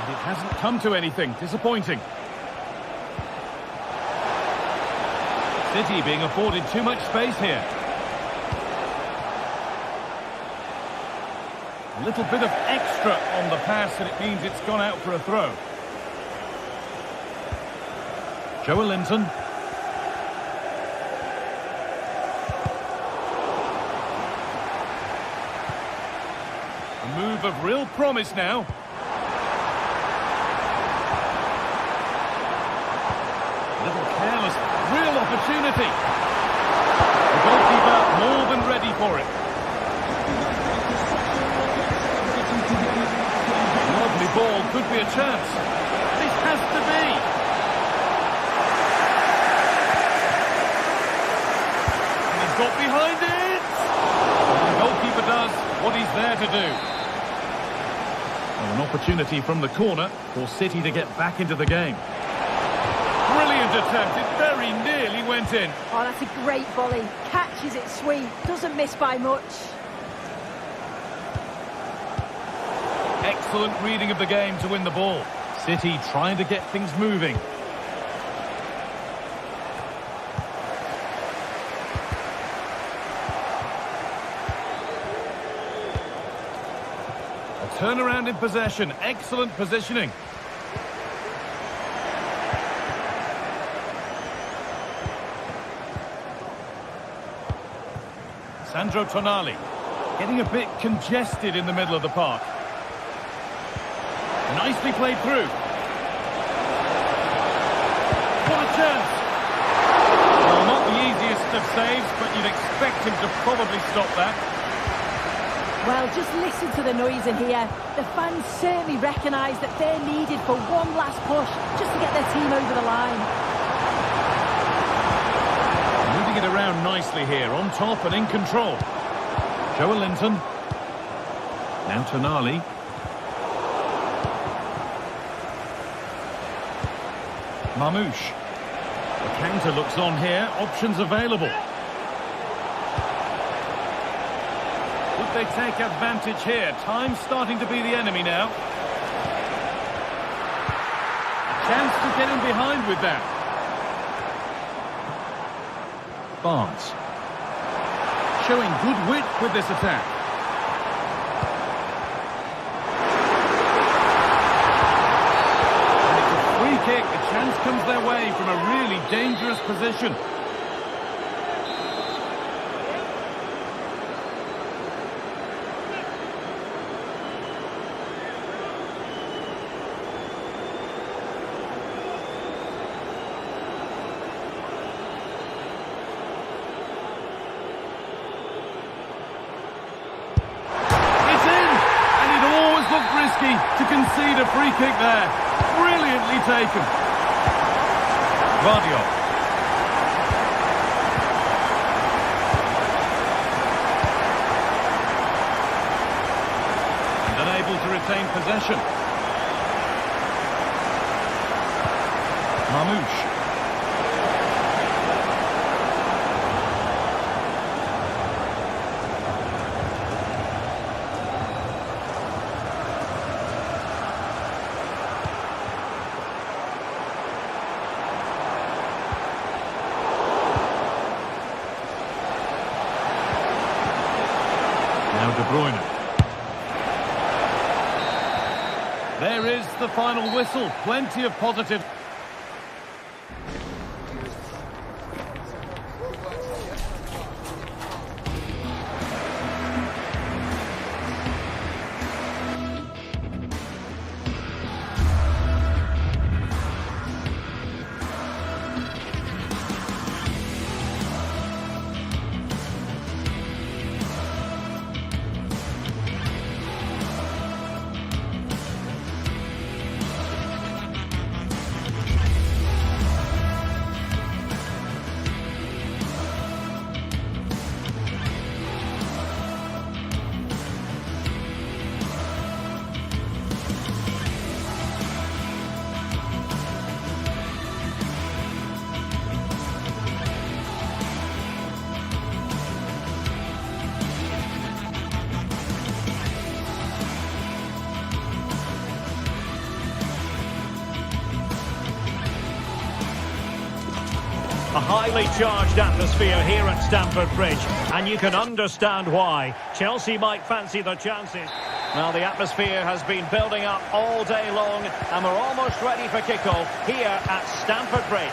And it hasn't come to anything. Disappointing. City being afforded too much space here. A little bit of extra on the pass, and it means it's gone out for a throw. Joelinton. A move of real promise now. A little careless, real opportunity. The goalkeeper more than ready for it. Lovely ball, could be a chance. This has to be. And he's got behind it. And the goalkeeper does what he's there to do. Well, an opportunity from the corner for City to get back into the game. Brilliant attempt, it very nearly went in. Oh, that's a great volley. Catches it sweet, doesn't miss by much. Excellent reading of the game to win the ball. City trying to get things moving. A turnaround in possession, excellent positioning. Sandro Tonali getting a bit congested in the middle of the park. Nicely played through. What a chance! Well, not the easiest of saves, but you'd expect him to probably stop that. Well, just listen to the noise in here. The fans certainly recognise that they're needed for one last push, just to get their team over the line. Moving it around nicely here, on top and in control. Joelinton. Now Tonali. Mamouche. The counter looks on here, options available. Would they take advantage here? Time's starting to be the enemy now. A chance to get in behind with that. Barnes. Showing good wit with this attack. And it's a free kick. A chance comes their way from a really dangerous position. To concede a free kick there. Brilliantly taken. Guardiola. And unable to retain possession. Mamouche. De Bruyne. There is the final whistle. Plenty of positive. A highly charged atmosphere here at Stamford Bridge, and you can understand why. Chelsea might fancy their chances. Well, the atmosphere has been building up all day long, and we're almost ready for kickoff here at Stamford Bridge.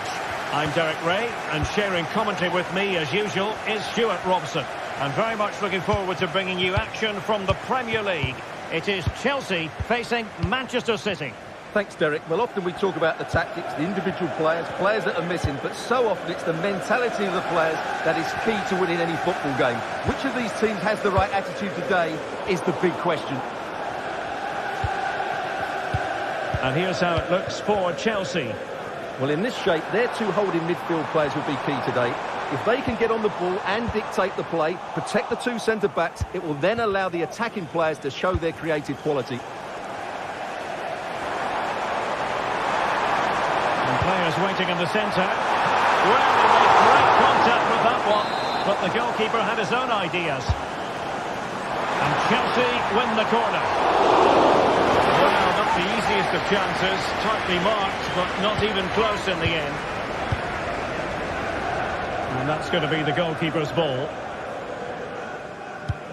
I'm Derek Ray, and sharing commentary with me, as usual, is Stuart Robson. I'm very much looking forward to bringing you action from the Premier League. It is Chelsea facing Manchester City. Thanks, Derek. Well, often we talk about the tactics, the individual players that are missing, but so often it's the mentality of the players that is key to winning any football game. Which of these teams has the right attitude today is the big question. And here's how it looks for Chelsea. Well, in this shape, their two holding midfield players will be key today. If they can get on the ball and dictate the play, protect the two centre-backs, it will then allow the attacking players to show their creative quality. Players waiting in the centre. Well, he made great contact with that one, but the goalkeeper had his own ideas. And Chelsea win the corner. Well, not the easiest of chances, tightly marked, but not even close in the end. And that's going to be the goalkeeper's ball.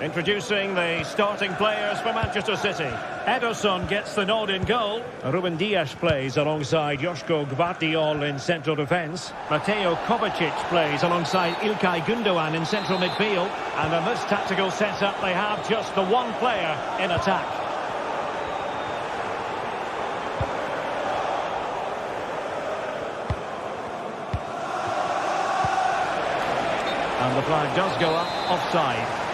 Introducing the starting players for Manchester City. Ederson gets the nod in goal. Ruben Dias plays alongside Joško Gvardiol in central defence. Mateo Kovacic plays alongside Ilkay Gundogan in central midfield. And in this tactical setup, they have just the one player in attack. And the flag does go up offside.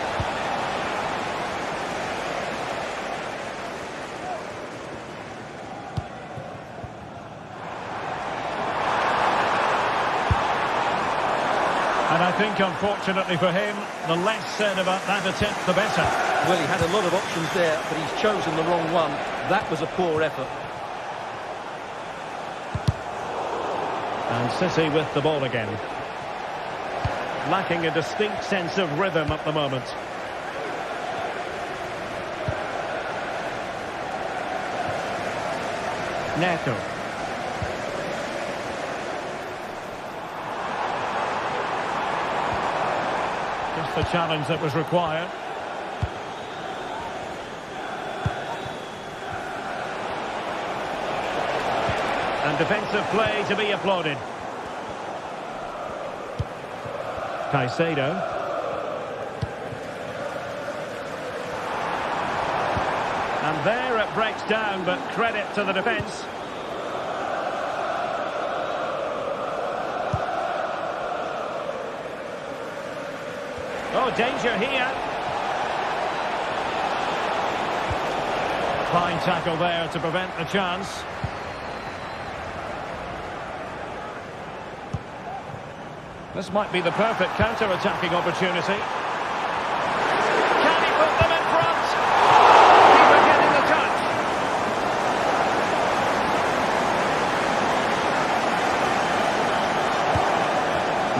And I think, unfortunately for him, the less said about that attempt, the better. Well, he had a lot of options there, but he's chosen the wrong one. That was a poor effort. And City with the ball again. Lacking a distinct sense of rhythm at the moment. Neto. The challenge that was required. And defensive play to be applauded. Caicedo. And there it breaks down, but credit to the defence. Oh, danger here. Fine tackle there to prevent the chance. This might be the perfect counter-attacking opportunity. Can he put them in front? Keeper getting the touch.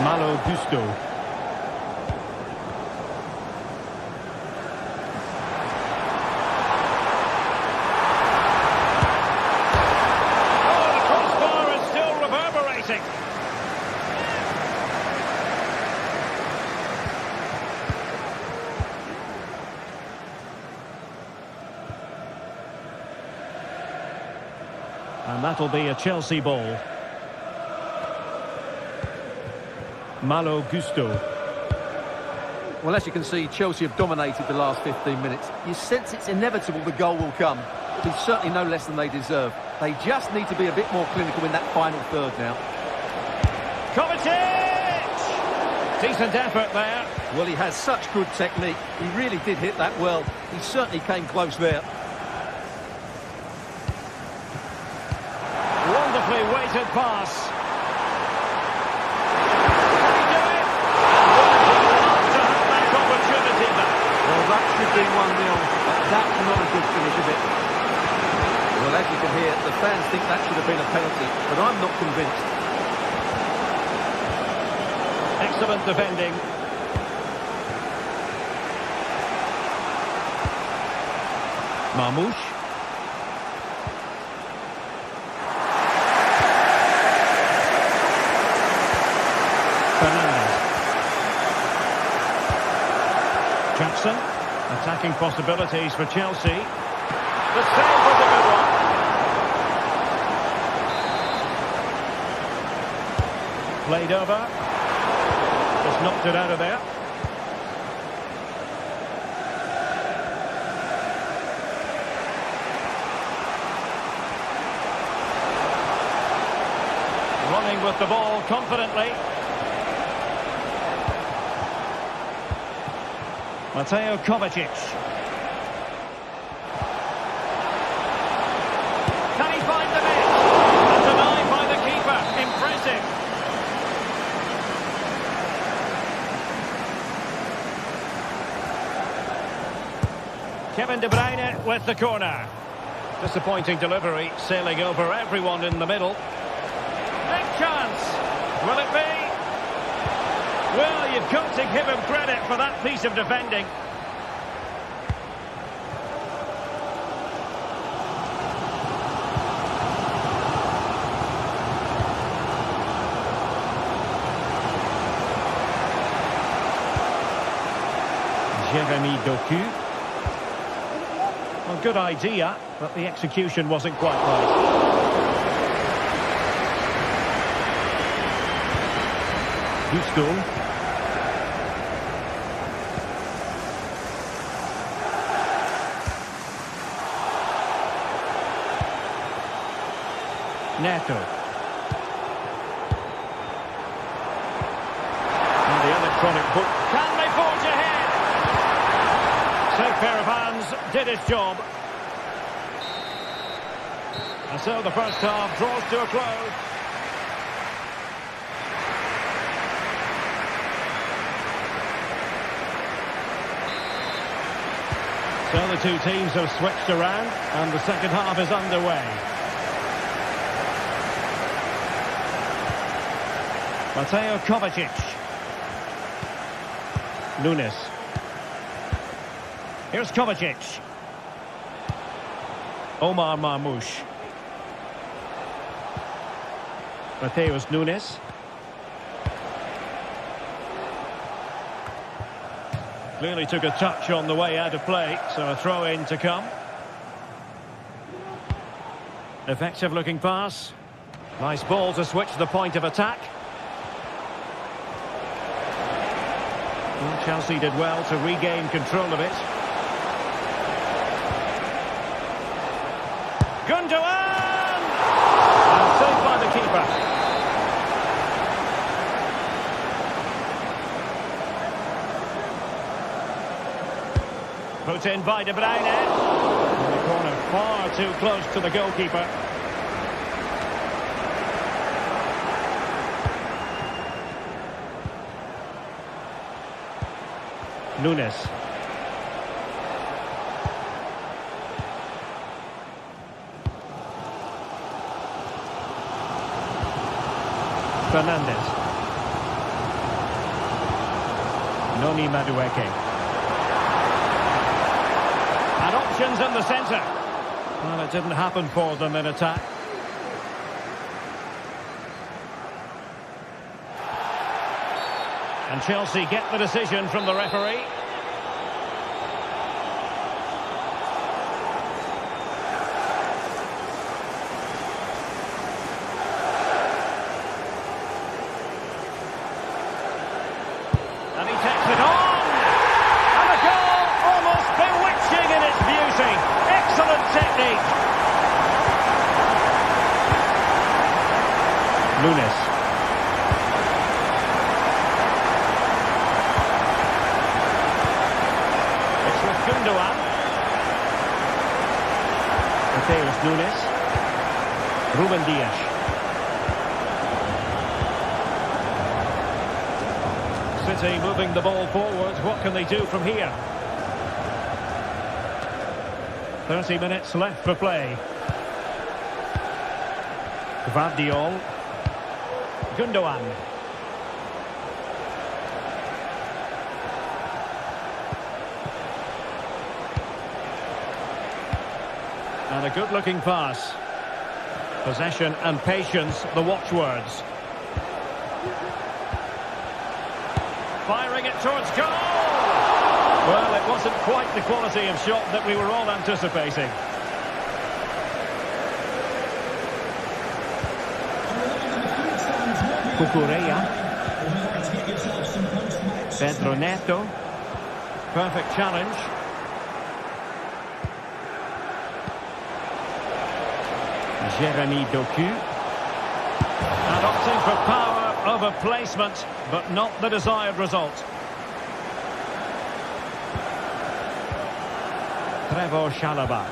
Malo Gusto. And that'll be a Chelsea ball. Malo Gusto. Well, as you can see, Chelsea have dominated the last 15 minutes. You sense it's inevitable the goal will come. It'll be certainly no less than they deserve. They just need to be a bit more clinical in that final third now. Kovacic! Decent effort there. Well, he has such good technique. He really did hit that well. He certainly came close there. Wonderfully weighted pass. Well, that should be 1-0, but that's not a good finish, is it? Well, as you can hear, the fans think that should have been a penalty, but I'm not convinced. Excellent defending. Marmoush. Fernandes. Jackson. Attacking possibilities for Chelsea. The save was a good one. Played over. Just knocked it out of there. Running with the ball confidently. Mateo Kovacic. Can he find the net? And denied by the keeper. Impressive. Kevin De Bruyne with the corner. Disappointing delivery, sailing over everyone in the middle. Big chance. Will it be? Well, you've got to give him credit for that piece of defending. Jeremy Doku. Well, good idea, but the execution wasn't quite right. Gusto. Neto. And the electronic book. Can they forge ahead? Safe pair of hands, did his job. And so the first half draws to a close. So the two teams have switched around and the second half is underway. Mateo Kovacic. Nunes. Here's Kovacic. Omar Marmoush. Mateus Nunes. Clearly took a touch on the way out of play, so a throw-in to come. Effective looking pass. Nice ball to switch the point of attack. Well, Chelsea did well to regain control of it. Gundogan! And saved by the keeper. Put in by De Bruyne. In the corner, far too close to the goalkeeper. Nunes. Fernandes. Noni Madueke. And options in the centre. Well, it didn't happen for them in attack. And Chelsea get the decision from the referee. And he takes it on. And a goal almost bewitching in its beauty. Excellent technique. Nunes. Gundogan. Mateus Nunes. Ruben Dias. City moving the ball forward. What can they do from here? 30 minutes left for play. Gvardiol. Gundogan. And a good-looking pass. Possession and patience, the watchwords. Firing it towards goal! Well, it wasn't quite the quality of shot that we were all anticipating. Cucurella. Pedro Neto. Perfect challenge. Jeremy Doku. And opting for power over placement, but not the desired result. Trevor Chalobah.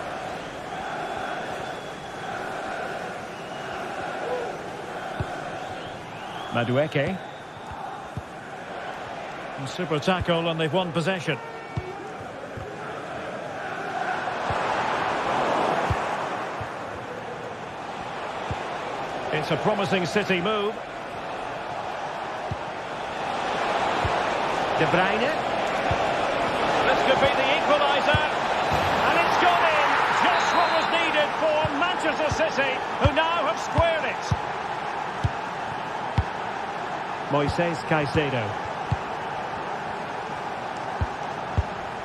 Madueke. Super tackle and they've won possession. It's a promising City move. De Bruyne. This could be the equaliser. And it's gone in. Just what was needed for Manchester City, who now have squared it. Moises Caicedo.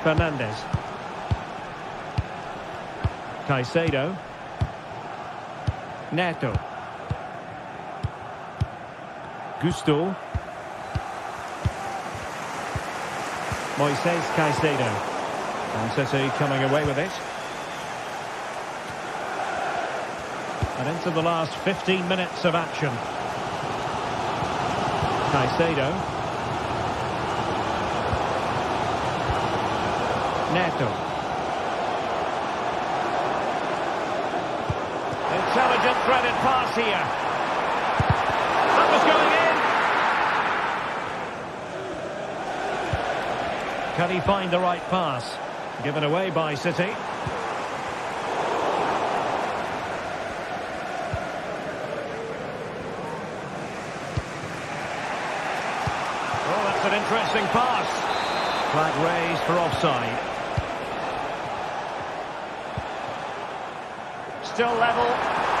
Fernandes. Caicedo. Neto. Gusto. Moises Caicedo. And City coming away with it. And into the last 15 minutes of action. Caicedo. Neto. Intelligent threaded pass here. That was going in. Can he find the right pass? Given away by City. Oh, that's an interesting pass. Flag raised for offside. Still level,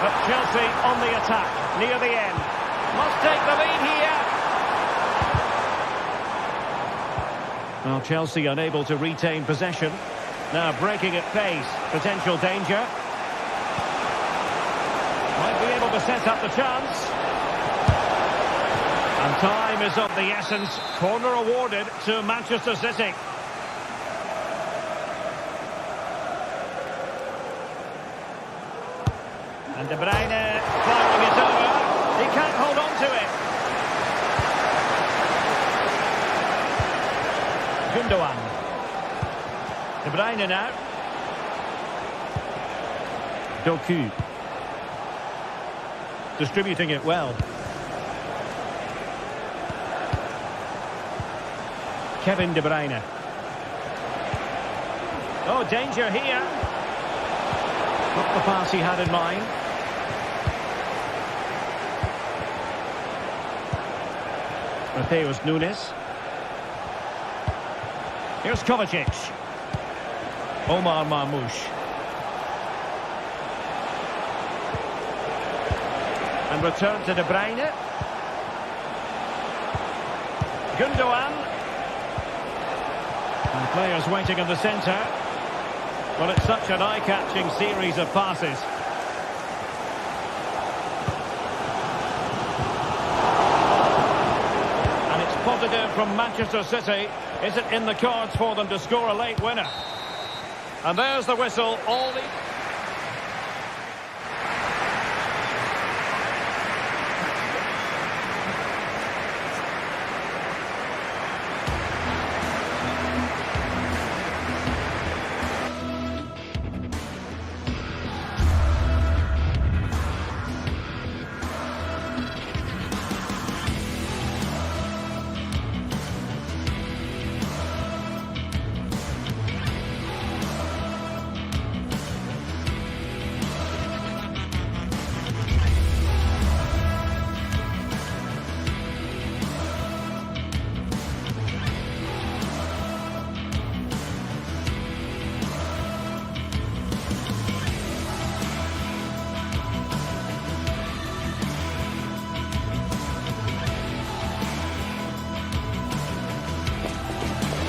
but Chelsea on the attack, near the end. Must take the lead here. Well, Chelsea unable to retain possession. Now breaking at pace, potential danger. Might be able to set up the chance. And time is of the essence. Corner awarded to Manchester City. And De Bruyne firing it over. He can't hold on to it. Gundogan. De Bruyne now. Doku. Distributing it well. Kevin De Bruyne. Oh, danger here. Not the pass he had in mind. Mateus Nunes. Here's Kovacic. Omar Marmoush. And return to De Bruyne. Gundogan. And players waiting in the centre. Well, it's such an eye-catching series of passes. And it's positive from Manchester City. Is it in the cards for them to score a late winner? And there's the whistle. All the...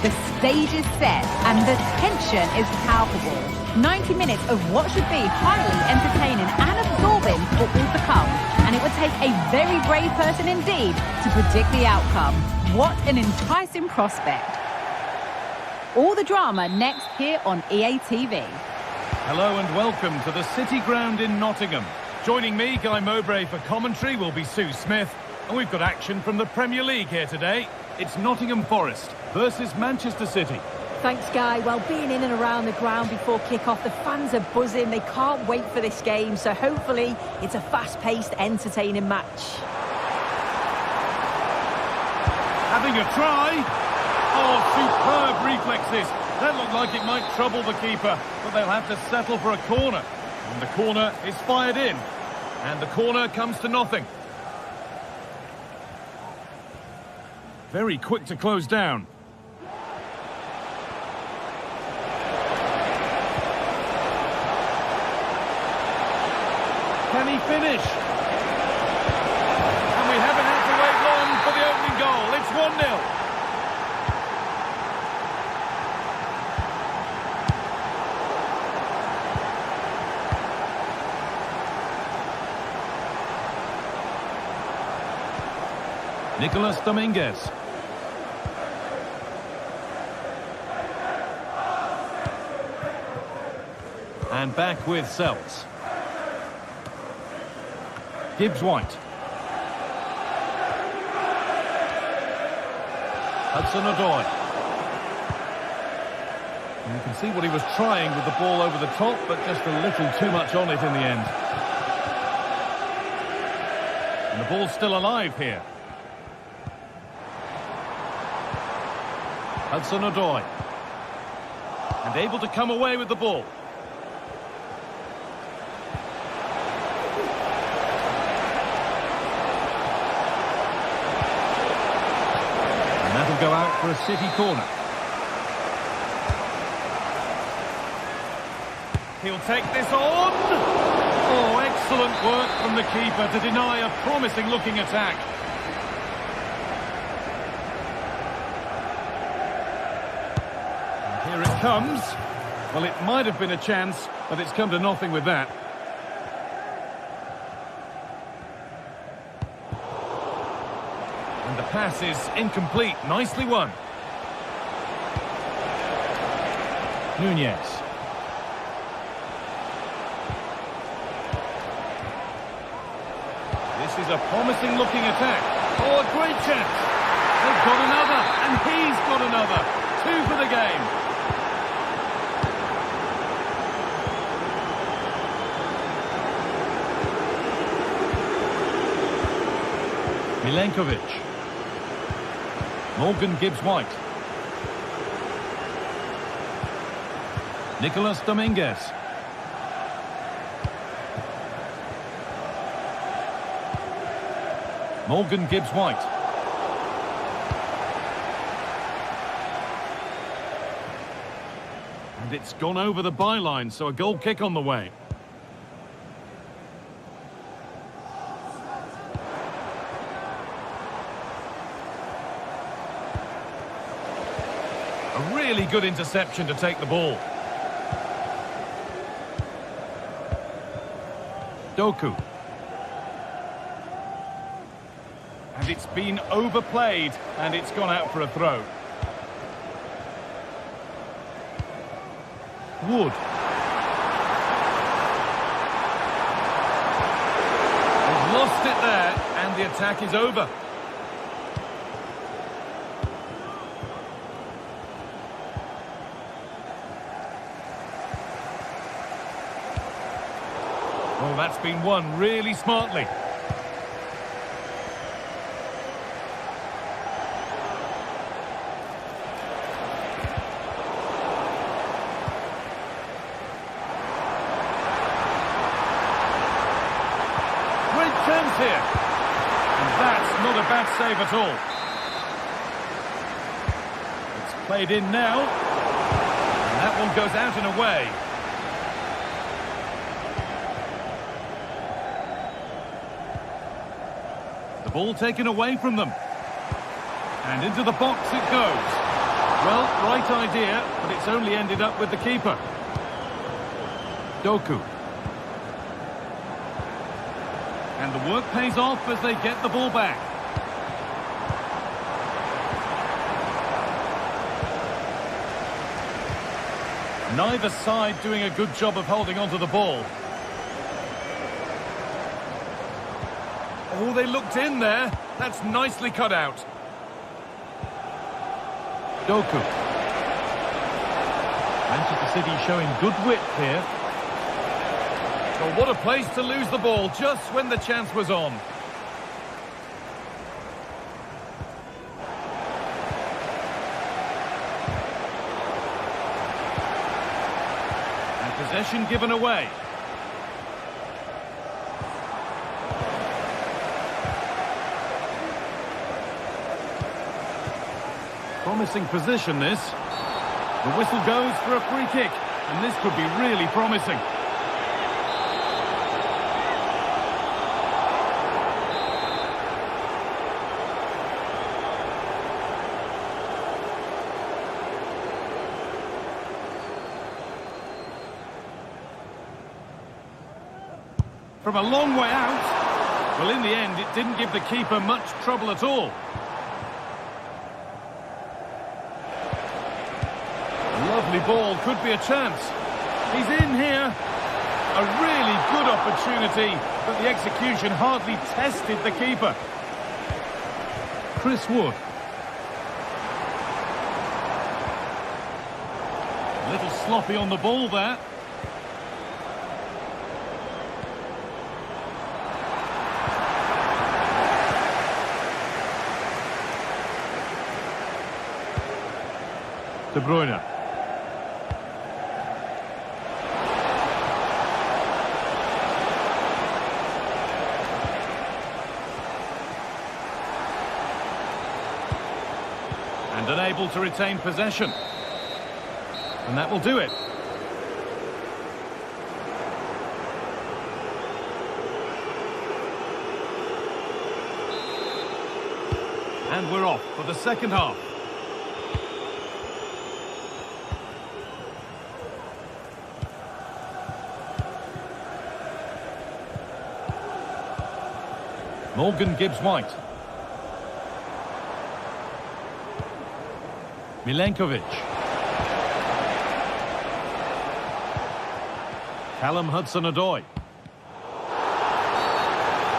The stage is set and the tension is palpable. 90 minutes of what should be highly entertaining and absorbing football to come. And it would take a very brave person indeed to predict the outcome. What an enticing prospect. All the drama next here on EA TV. Hello and welcome to the City Ground in Nottingham. Joining me, Guy Mowbray, for commentary will be Sue Smith. And we've got action from the Premier League here today. It's Nottingham Forest versus Manchester City. Thanks, Guy. Well, being in and around the ground before kick-off, the fans are buzzing. They can't wait for this game, so hopefully it's a fast-paced, entertaining match. Having a try. Oh, superb reflexes. That looked like it might trouble the keeper, but they'll have to settle for a corner. And the corner is fired in. And the corner comes to nothing. Very quick to close down. Can he finish? And we haven't had to wait long for the opening goal. It's 1-0. Nicolas Dominguez. And back with Seltz. Gibbs-White. Hudson-Odoi. And you can see what he was trying with the ball over the top, but just a little too much on it in the end. And the ball's still alive here. Hudson-Odoi. And able to come away with the ball. Go out for a City corner. He'll take this on. Oh, excellent work from the keeper to deny a promising looking attack. And here it comes. Well, it might have been a chance, but it's come to nothing with that. The pass is incomplete. Nicely won. Nunez. This is a promising looking attack. Oh, a great chance. They've got another, and he's got another. 2 for the game. Milenkovic. Morgan Gibbs-White. Nicolas Dominguez. Morgan Gibbs-White. And it's gone over the byline, so a goal kick on the way. A really good interception to take the ball. Doku. And it's been overplayed, and it's gone out for a throw. Wood. They've lost it there, and the attack is over. Oh, that's been won really smartly. Great chance here. And that's not a bad save at all. It's played in now. And that one goes out and away. The ball taken away from them. And into the box it goes. Well, right idea, but it's only ended up with the keeper. Doku. And the work pays off as they get the ball back. Neither side doing a good job of holding onto the ball. Oh, they looked in there. That's nicely cut out. Doku. Manchester City showing good width here. Oh, what a place to lose the ball just when the chance was on. And possession given away. Promising position, this. The whistle goes for a free kick, and this could be really promising. From a long way out. Well, in the end, it didn't give the keeper much trouble at all. Lovely ball, could be a chance. He's in here. A really good opportunity, but the execution hardly tested the keeper. Chris Wood. A little sloppy on the ball there. De Bruyne. And unable to retain possession. And that will do it. And we're off for the second half. Morgan Gibbs-White. Milenkovic. Callum Hudson-Odoi.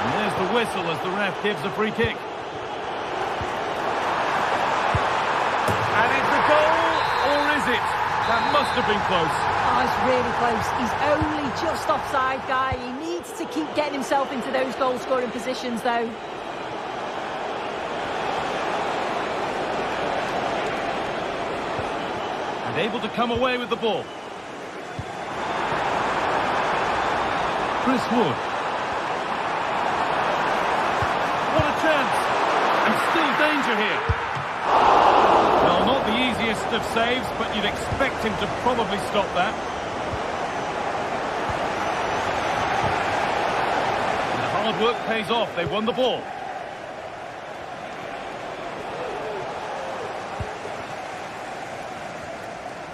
And there's the whistle as the ref gives a free kick. And it's a goal, or is it? That must have been close. Oh, it's really close. He's only just offside, guy. He needs to keep getting himself into those goal-scoring positions, though. And able to come away with the ball. Chris Wood. What a chance! And still danger here. Well, not the easiest of saves, but you'd expect him to probably stop that. And the hard work pays off. They won the ball.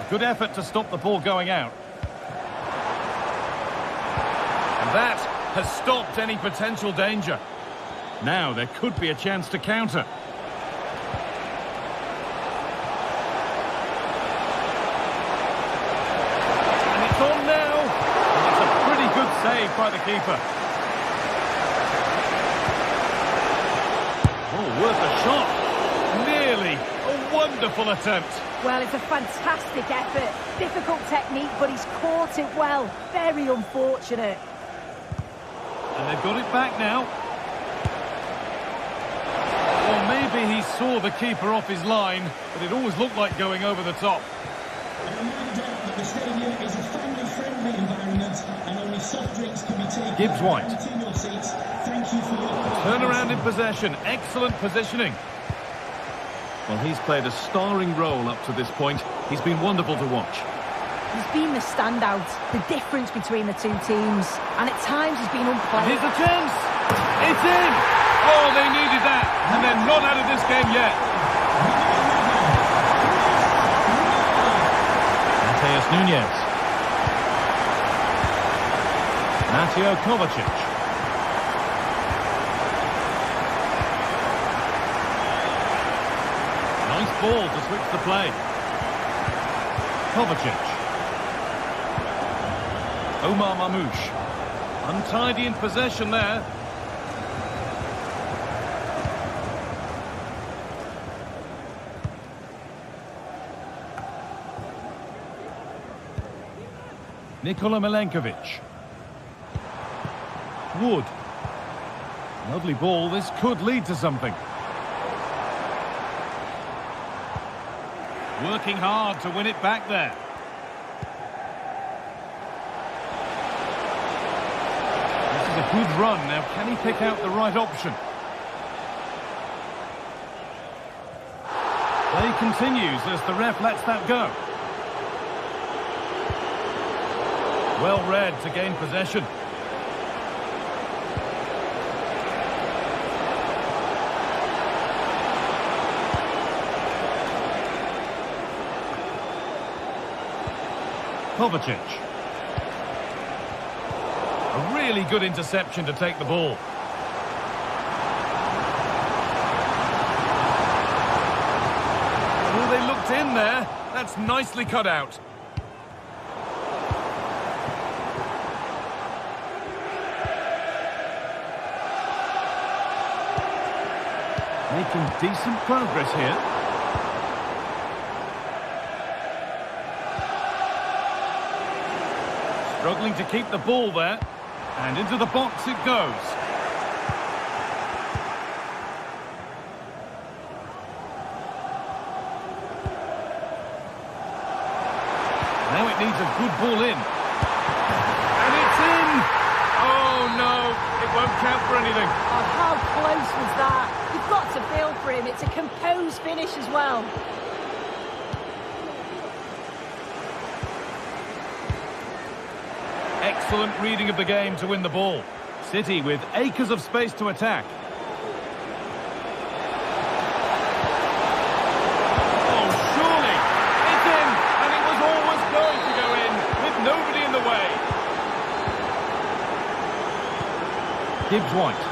A good effort to stop the ball going out. And that has stopped any potential danger. Now there could be a chance to counter. On now, and it's a pretty good save by the keeper. Oh, worth a shot. Nearly. A wonderful attempt. Well, it's a fantastic effort. Difficult technique, but he's caught it well. Very unfortunate. And they've got it back now. Well, maybe he saw the keeper off his line, but it always looked like going over the top. The stadium is a family-friendly environment and only soft drinks can be taken. Gibbs-White. In your seats. Thank you for your Turnaround in possession. Excellent positioning. Well, he's played a starring role up to this point. He's been wonderful to watch. He's been the standout, the difference between the two teams, and at times he's been unplayed. Here's a chance. It's in. Oh, they needed that, and they're not out of this game yet. Nunez. Mateo Kovacic. ball to switch the play. Kovacic. Omar Mamouche. Untidy in possession there. Nikola Milenkovic. Wood. Lovely ball. This could lead to something. Working hard to win it back there. This is a good run. Now, can he pick out the right option? Play continues as the ref lets that go. Well read to gain possession. Kovacic. A really good interception to take the ball. Oh, they looked in there. That's nicely cut out. Making decent progress here. Struggling to keep the ball there. And into the box it goes. Now it needs a good ball in. And it's in! Oh no, it won't count for anything. Oh, how close was that? You've got to feel for him. It's a composed finish as well. Excellent reading of the game to win the ball. City with acres of space to attack. Oh, surely! It's in! And it was always going to go in, with nobody in the way. Gibbs White.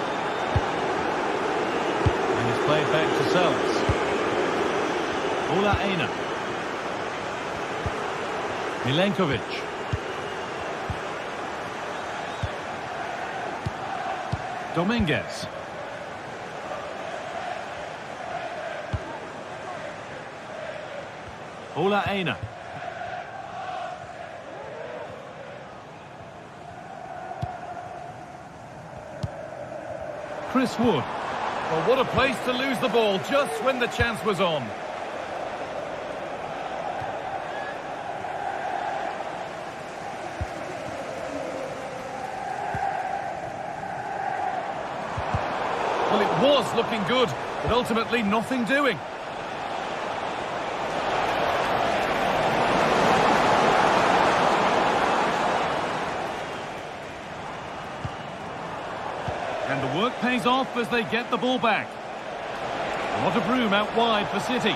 And it's played back to Sells. Ola Aina. Milenkovic. Dominguez. Ola Aina. Chris Wood. Well, what a place to lose the ball just when the chance was on. Well, it was looking good, but ultimately nothing doing. And the work pays off as they get the ball back. A lot of room out wide for City.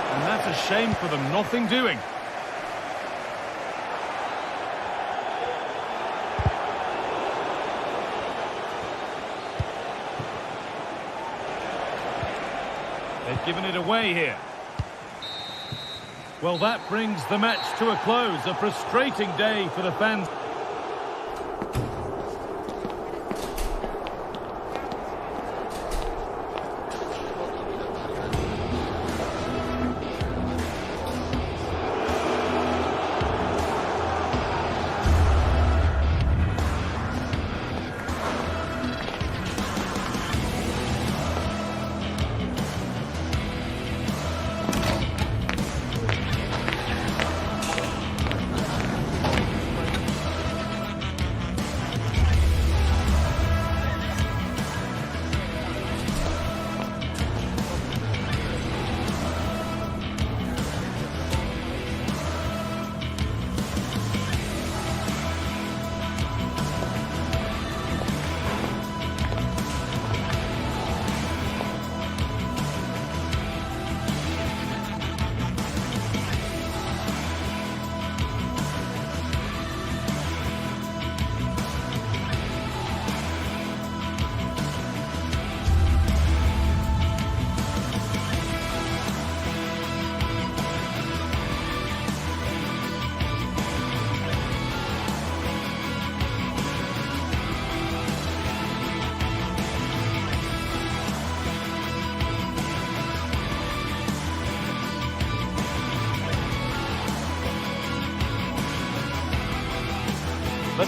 And that's a shame for them, nothing doing. They've given it away here. Well, that brings the match to a close. A frustrating day for the fans.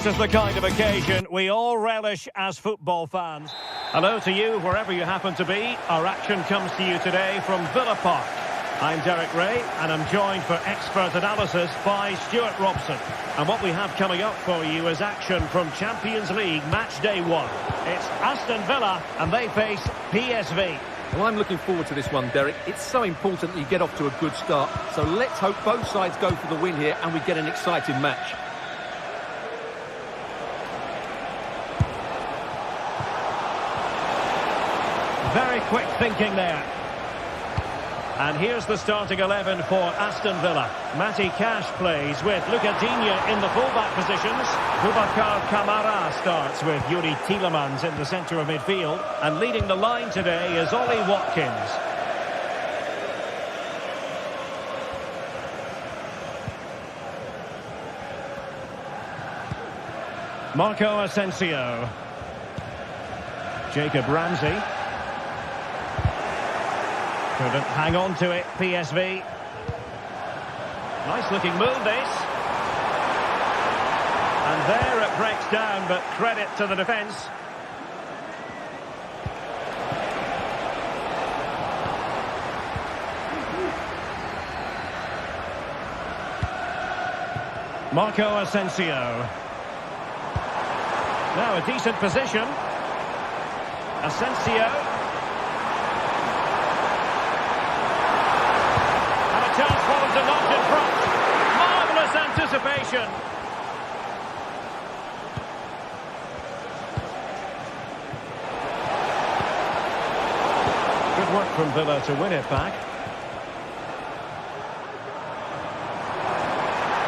This is the kind of occasion we all relish as football fans. Hello to you, wherever you happen to be. Our action comes to you today from Villa Park. I'm Derek Ray, and I'm joined for expert analysis by Stuart Robson. And what we have coming up for you is action from Champions League Match Day 1. It's Aston Villa, and they face PSV. Well, I'm looking forward to this one, Derek. It's so important that you get off to a good start. So let's hope both sides go for the win here and we get an exciting match. Very quick thinking there. And here's the starting 11 for Aston Villa. Matty Cash plays with Luca Digne in the fullback positions. Boubacar Kamara starts with Yuri Tielemans in the centre of midfield. And leading the line today is Ollie Watkins. Marco Asensio. Jacob Ramsey. Couldn't hang on to it, PSV. Nice looking move, this. And there it breaks down, but credit to the defence. Marco Asensio. Now a decent position. Asensio. Chance for to knock in front. Marvellous anticipation. Good work from Villa to win it back.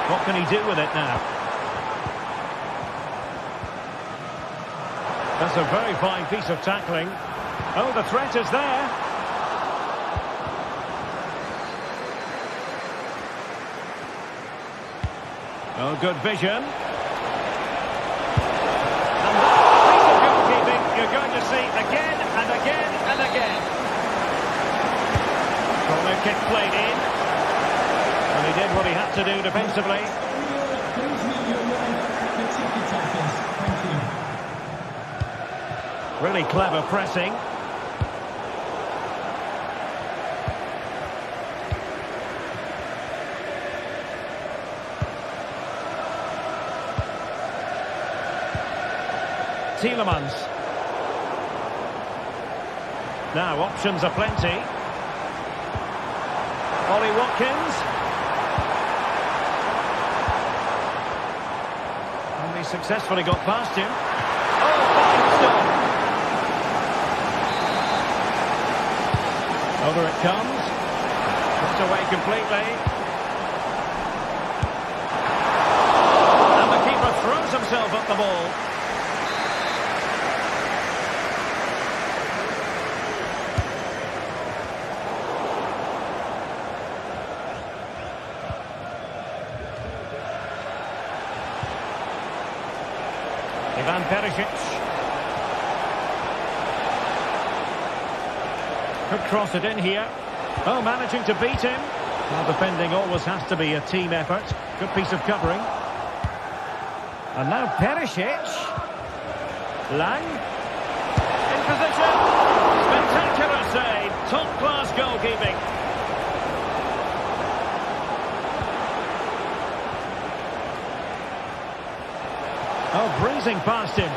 What can he do with it now? That's a very fine piece of tackling. Oh, the threat is there. Oh, good vision. And that piece of goalkeeping you're going to see again and again and again. Corner kick played in. And he did what he had to do defensively. Really clever pressing. Tielemans. Now options are plenty. Ollie Watkins. And he successfully got past him. Oh, fine stop. Over it comes. Put away completely. And the keeper throws himself at the ball. Ivan Perisic. Could cross it in here. Oh, managing to beat him. Well, defending always has to be a team effort. Good piece of covering. And now Perisic. Lang. In position. Spectacular save. Top-class goalkeeping. Oh, breezing past him.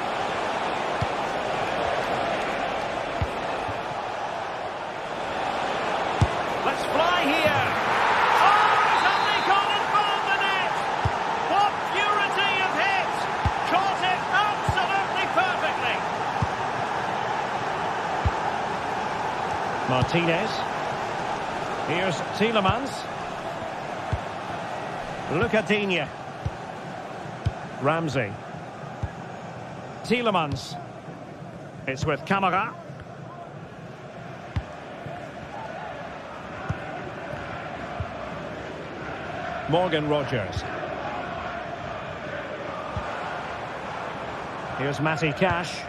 Let's fly here. Oh, he's only gone and found the net. What purity of hit. Caught it absolutely perfectly. Martinez. Here's Tielemans. Luca Digne. Ramsey. Tielemans. It's with Kamara. Morgan Rogers. Here's Matty Cash.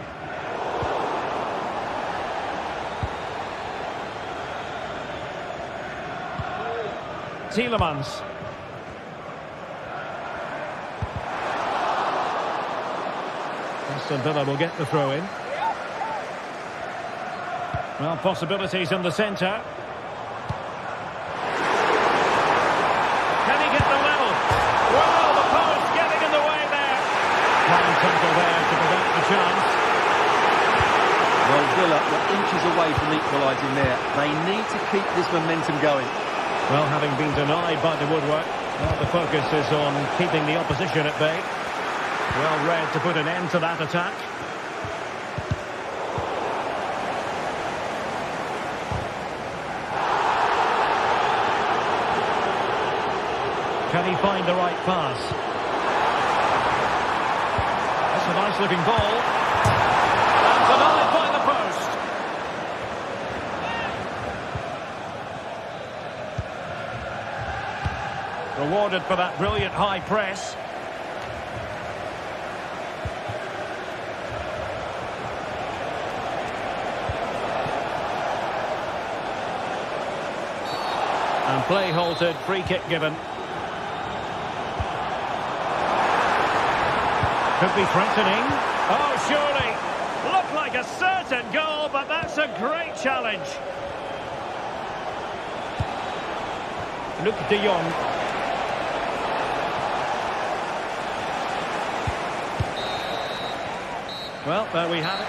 Tielemans. Aston Villa will get the throw in. Well, possibilities in the centre. Can he get the level? Well, the post getting in the way there. Fine tackle there to prevent the chance. Well, Villa were inches away from equalising there. They need to keep this momentum going. Well, having been denied by the woodwork, well, the focus is on keeping the opposition at bay. Well read to put an end to that attack. Can he find the right pass? That's a nice looking ball. And denied by the post. Rewarded for that brilliant high press. And play halted, free kick given. Could be threatening. Oh, surely. Looked like a certain goal, but that's a great challenge. Luc de Jong. Well, there we have it.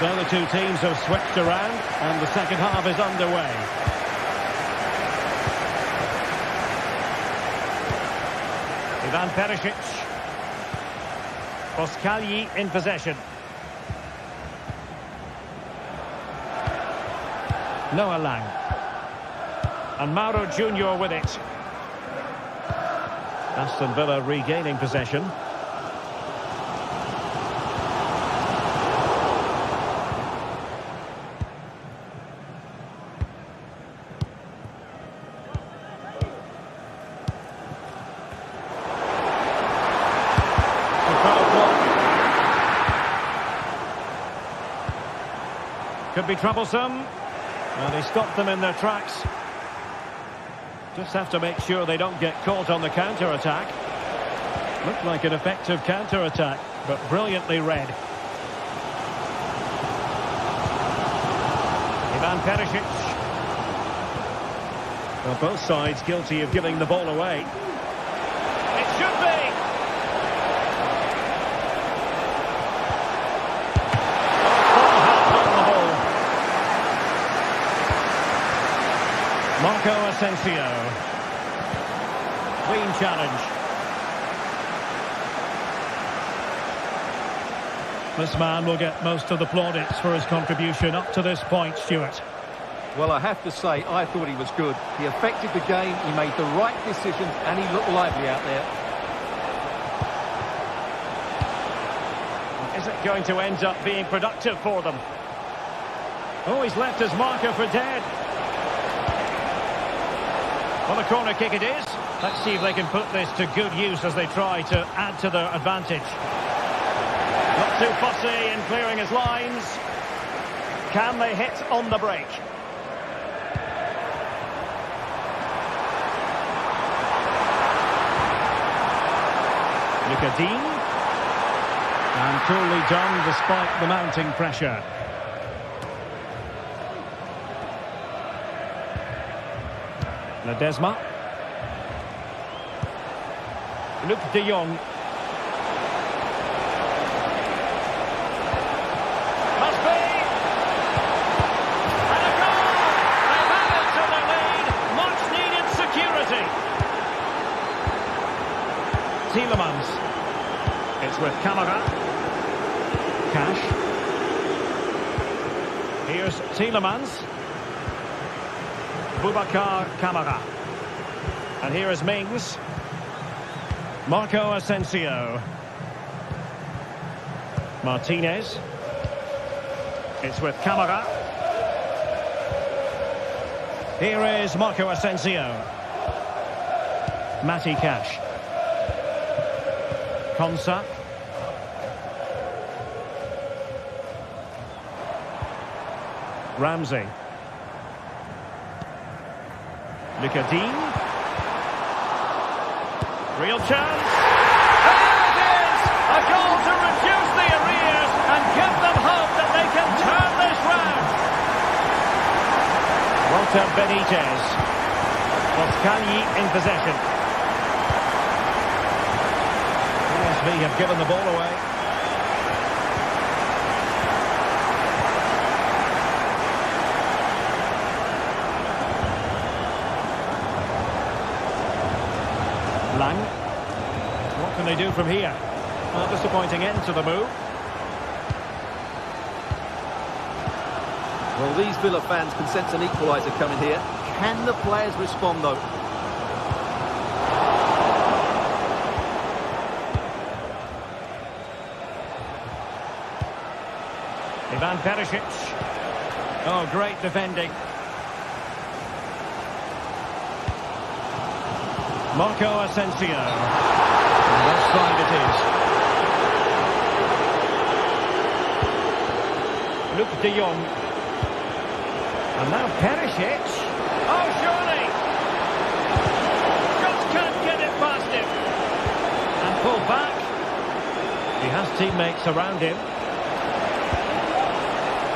So the two teams have switched around and the second half is underway. Ivan Perisic. Oskali in possession. Noah Lang. And Mauro Junior with it. Aston Villa regaining possession. Could be troublesome. And he stopped them in their tracks. Just have to make sure they don't get caught on the counter-attack. Looked like an effective counter-attack, but brilliantly read. Ivan Perisic. Well, both sides guilty of giving the ball away. It should be! Marco Asensio. Clean challenge. This man will get most of the plaudits for his contribution up to this point, Stuart. Well, I have to say, I thought he was good. He affected the game, he made the right decisions, and he looked lively out there. Is it going to end up being productive for them? Oh, he's left his marker for dead. Well, a corner kick it is. Let's see if they can put this to good use as they try to add to their advantage. Not too fussy in clearing his lines. Can they hit on the break? Lucadine. And coolly done despite the mounting pressure. Ledesma. Luc de Jong. Must be! And a goal! They've added to their lead. Much needed security. Tielemans. It's with Camara. Cash. Here's Tielemans. Boubacar Camara. And here is Mings. Marco Asensio. Martinez. It's with Camara. Here is Marco Asensio. Matty Cash. Konsa. Ramsey. Lucadine. Real chance. And there it is! A goal to reduce the arrears and give them hope that they can turn this round. Walter Benitez. Toscani in possession. PSV have given the ball away. Lang. What can they do from here? A disappointing end to the move. Well, these Villa fans can sense an equaliser coming here. Can the players respond, though? Ivan Perisic. Oh, great defending. Marco Asensio. And offside it is. Luke de Jong. And now Perisic. Oh, surely! Just can't get it past him. And pulled back. He has teammates around him.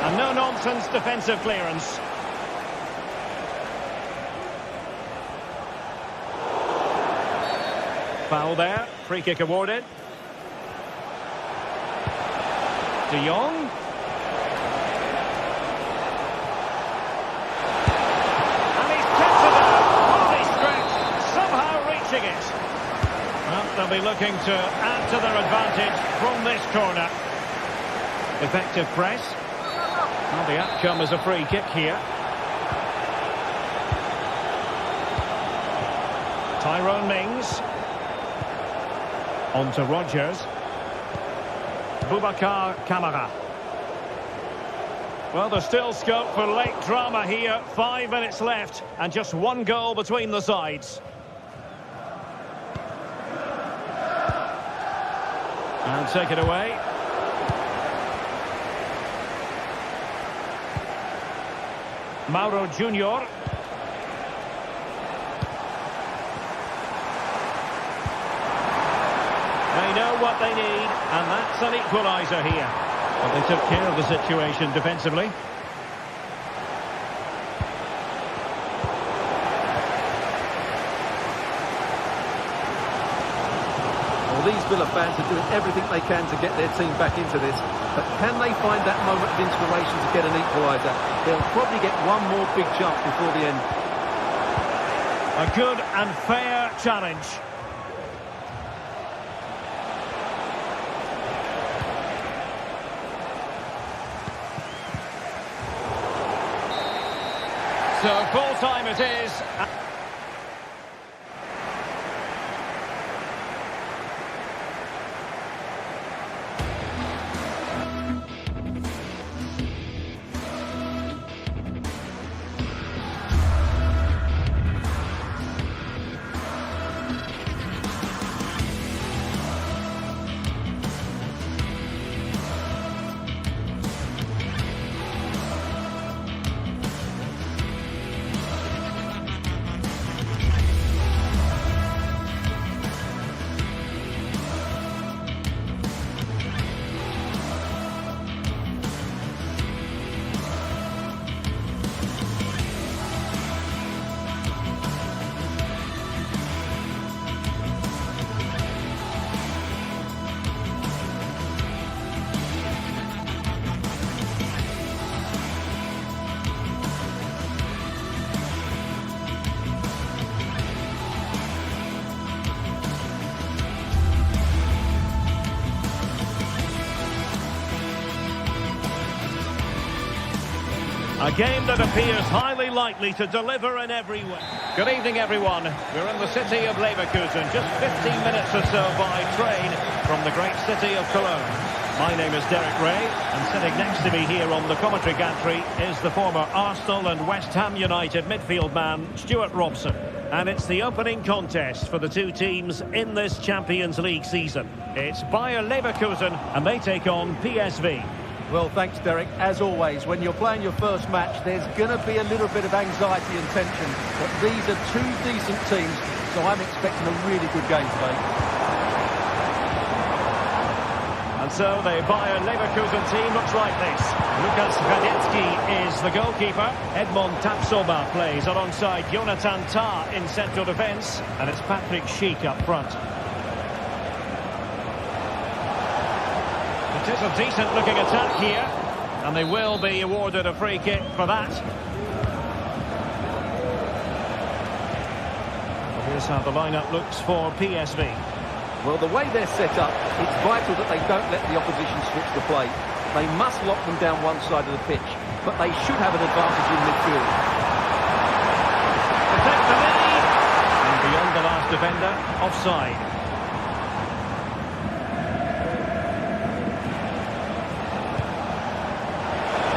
And no-nonsense defensive clearance. Foul there. Free kick awarded. De Jong. And he's kept it out. Quality stretch. Somehow reaching it. Well, they'll be looking to add to their advantage from this corner. Effective press. Well, the outcome is a free kick here. Tyrone Mings. On to Rodgers. Boubacar Kamara. Well, there's still scope for late drama here. 5 minutes left and just one goal between the sides. And take it away. Mauro Junior. They know what they need, and that's an equaliser here. But they took care of the situation defensively. Well, these Villa fans are doing everything they can to get their team back into this. But can they find that moment of inspiration to get an equaliser? They'll probably get one more big chance before the end. A good and fair challenge. So full time it is. A game that appears highly likely to deliver in every way. Good evening, everyone. We're in the city of Leverkusen, just 15 minutes or so by train from the great city of Cologne. My name is Derek Ray, and sitting next to me here on the commentary gantry is the former Arsenal and West Ham United midfield man, Stuart Robson. And it's the opening contest for the two teams in this Champions League season. It's Bayer Leverkusen, and they take on PSV. Well, thanks, Derek. As always, when you're playing your first match, there's going to be a little bit of anxiety and tension. But these are two decent teams, so I'm expecting a really good game today. And so the Bayer Leverkusen team looks like this. Lukas Radecki is the goalkeeper. Edmond Tapsoba plays alongside Jonathan Tah in central defence. And it's Patrick Schick up front. It is a decent-looking attack here. And they will be awarded a free kick for that. Here's how the lineup looks for PSV. Well, the way they're set up, it's vital that they don't let the opposition switch the play. They must lock them down one side of the pitch, but they should have an advantage in midfield. Protect the lead! And beyond the last defender, offside.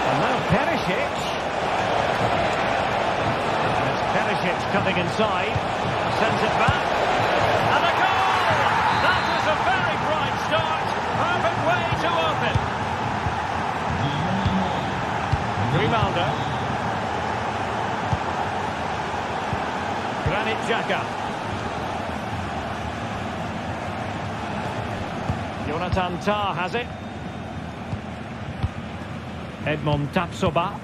And now Perisic. And it's Perisic cutting inside. Sends it back. And a goal! That was a very bright start. Perfect way to open. Grimaldo. Granit Xhaka. Jonathan Tah has it. Edmond Tapsoba.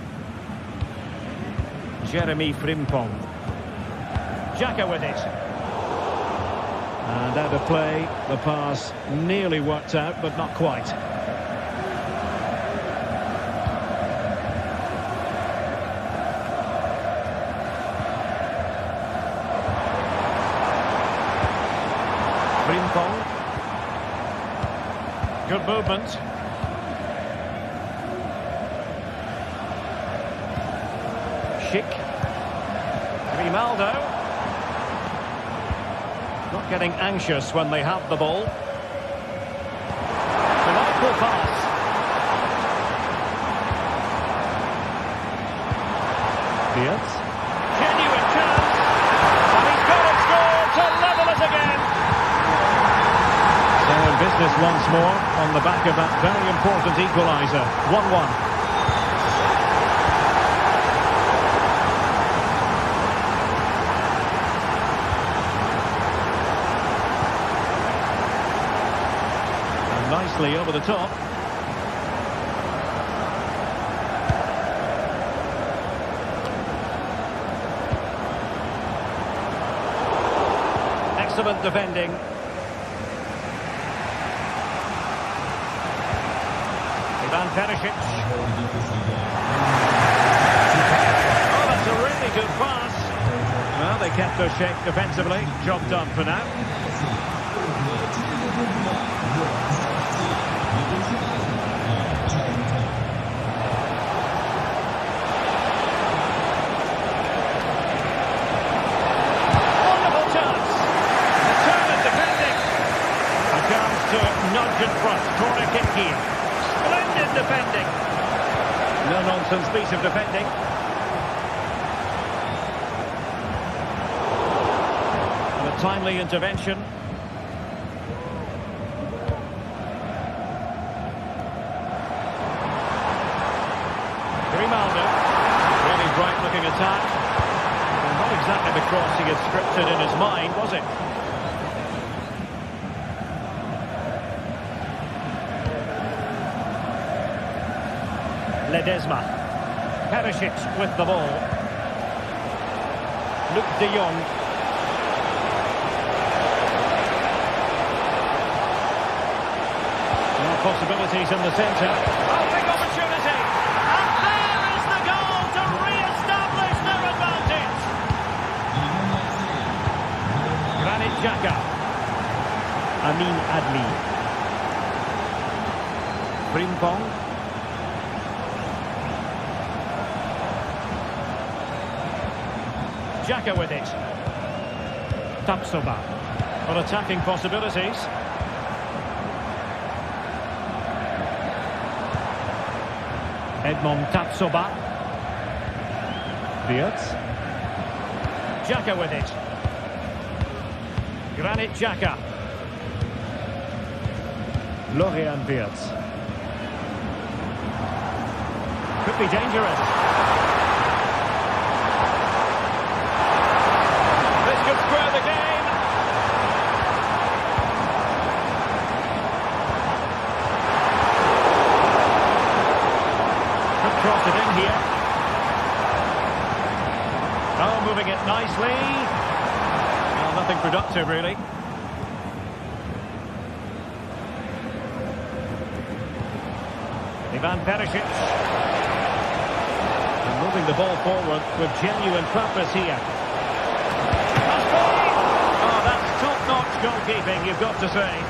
Jeremy Frimpong. Xhaka with it. And out of play, the pass nearly worked out, but not quite. Frimpong. Good movement. Schick. Grimaldo. Not getting anxious when they have the ball. Delightful pass. Fields. Genuine chance. And he's got it scored to level it again. So in business once more on the back of that very important equaliser. 1-1. Nicely over the top. Excellent defending. Ivan Perisic. Oh, that's a really good pass. Well, they kept their shape defensively. Job done for now. Nudge in front, corner kick here. Splendid defending. No-nonsense piece of defending. And a timely intervention. Grimaldo. Really bright-looking attack. Well, not exactly the cross he had scripted in his mind, was it? Ledesma. Perisic with the ball. Luke de Jong. More possibilities in the centre. Oh, big opportunity! And there is the goal to re-establish their advantage! Granit Xhaka. Amin Adli. Frimpong. Xhaka with it. Tapsoba. On attacking possibilities. Edmond Tapsoba. Wirtz. Xhaka with it. Granit Xhaka. Florian Wirtz. Could be dangerous. This could square the game. Could cross it in here. Oh, moving it nicely. Well, nothing productive, really. Ivan Perisic. And moving the ball forward with genuine purpose here. Oh, that's top-notch goalkeeping, you've got to say.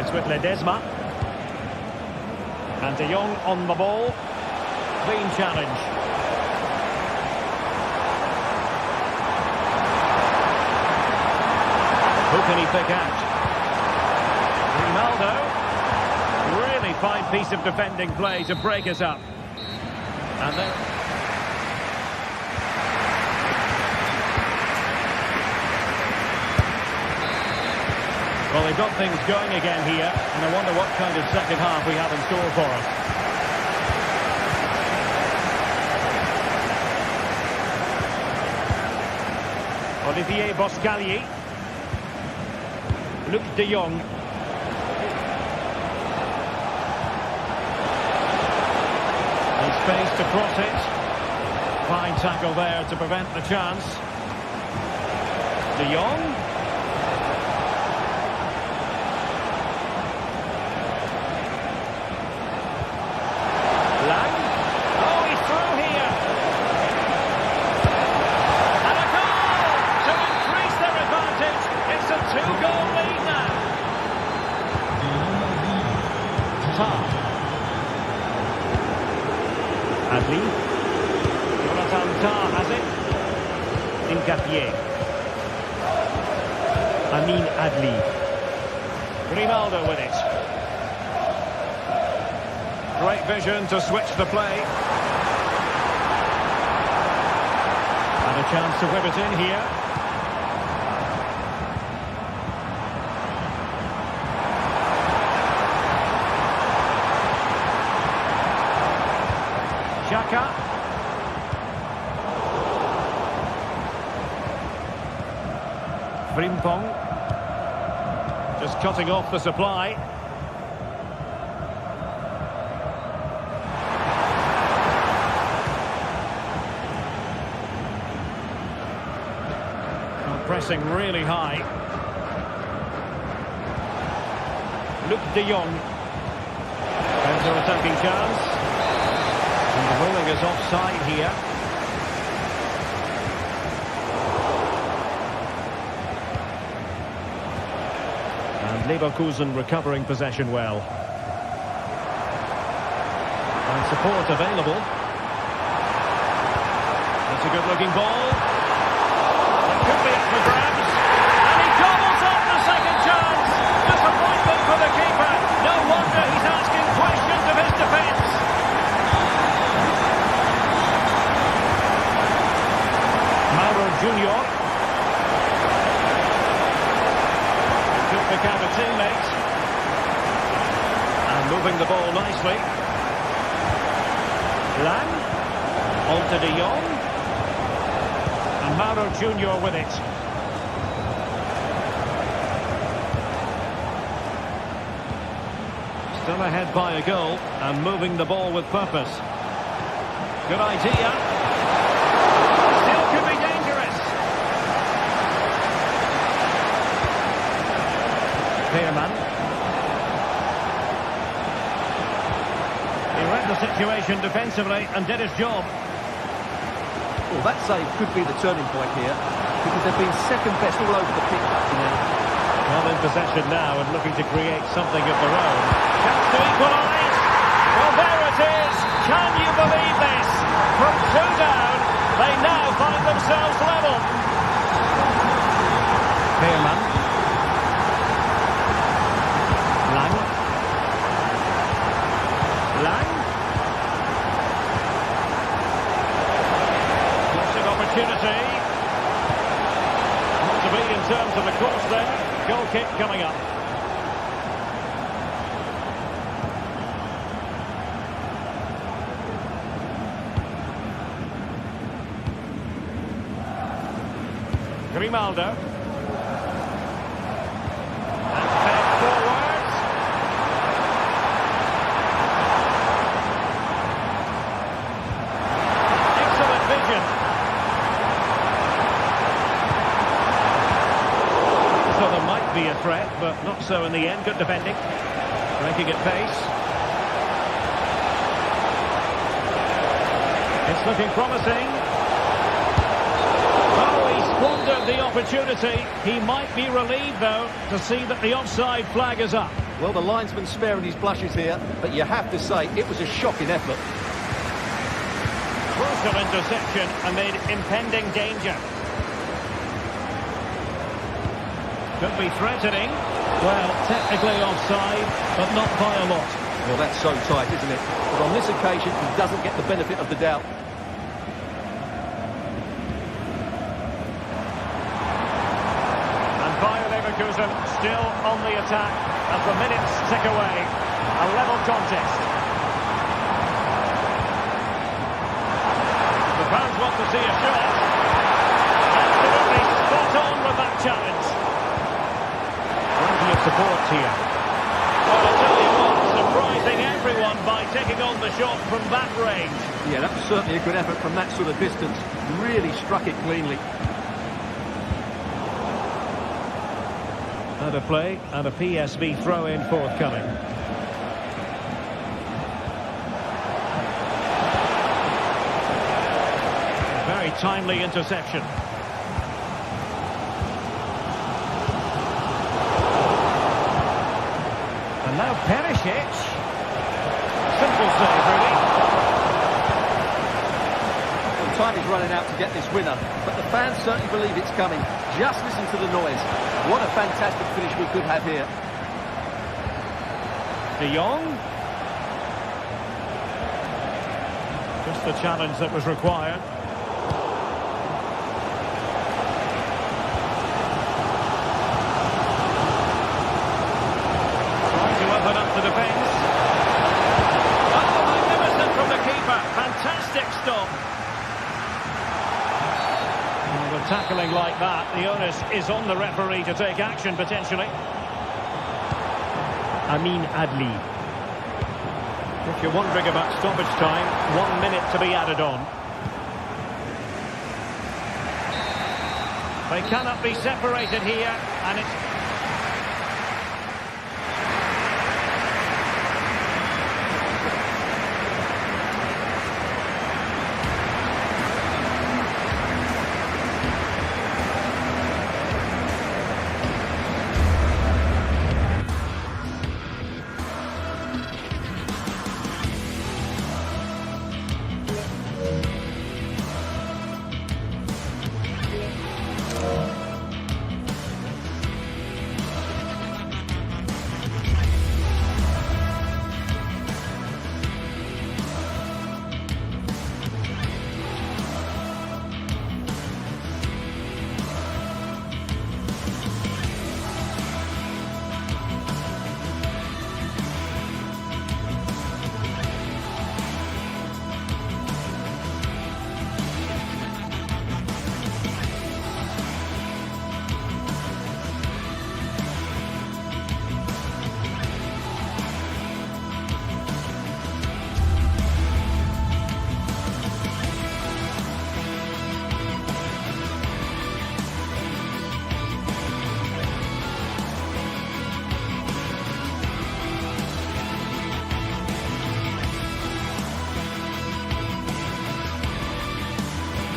It's with Ledesma. And De Jong on the ball. Clean challenge. Who can he pick out? Ronaldo. Really fine piece of defending play to break us up. And then... Well, they've got things going again here, and I wonder what kind of second half we have in store for us. Olivier Boscagli. Luc de Jong. And space to cross it. Fine tackle there to prevent the chance. De Jong. Lang. Oh, he's through here. And a goal to increase their advantage. It's a two-goal lead now. Adli. Jonathan Tah has it. Incapié. Amin Adli. Ronaldo with it. Great vision to switch the play. And a chance to whip it in here. Xhaka. Frimpong. Just cutting off the supply. Pressing really high. Luc de Jong. Counter-attacking chance. And the ruling is offside here. And Leverkusen recovering possession well. And support available. That's a good-looking ball. Could be up for grabs. And he gobbles up the second chance. Disappointment for the keeper. No wonder he's asking questions of his defence. Junior. Took the count of teammates. And moving the ball nicely. Lang. On to De Jong. And Mauro Junior with it. Still ahead by a goal. And moving the ball with purpose. Good idea. Pearman. He read the situation defensively and did his job. Well, that save could be the turning point here, because they've been second best all over the pitch up to now. Well, in possession now and looking to create something of their own. Chance to equalise. Well, there it is. Can you believe this? From two down, they now find themselves level. Pearman. Lang. Crossing opportunity. Grimaldo. And fed forwards. Excellent vision. So there might be a threat, but not so in the end. Good defending. Breaking at pace. It's looking promising. Oh, he squandered the opportunity. He might be relieved, though, to see that the offside flag is up. Well, the linesman's sparing his blushes here, but you have to say it was a shocking effort. Crucial interception amid impending danger. Could be threatening. Well, technically offside, but not by a lot. Well, that's so tight, isn't it? But on this occasion, he doesn't get the benefit of the doubt. And Leverkusen still on the attack as the minutes tick away. A level contest. The fans want to see a shot. Absolutely spot on with that challenge. Plenty of support here. Well, I'll tell you what, surprising everyone by taking on the shot from that range. Yeah, that was certainly a good effort from that sort of distance. Really struck it cleanly. And a play and a PSV throw-in forthcoming. A very timely interception. And now Perisic. Simple save, really. Well, time is running out to get this winner, but the fans certainly believe it's coming. Just listen to the noise. What a fantastic finish we could have here. De Jong. Just the challenge that was required. Trying to open up the defence. Oh, magnificent from the keeper. Fantastic stop. With tackling like that, the onus is on the referee to take action, potentially. Amin Adli. If you're wondering about stoppage time, 1 minute to be added on. They cannot be separated here, and it's...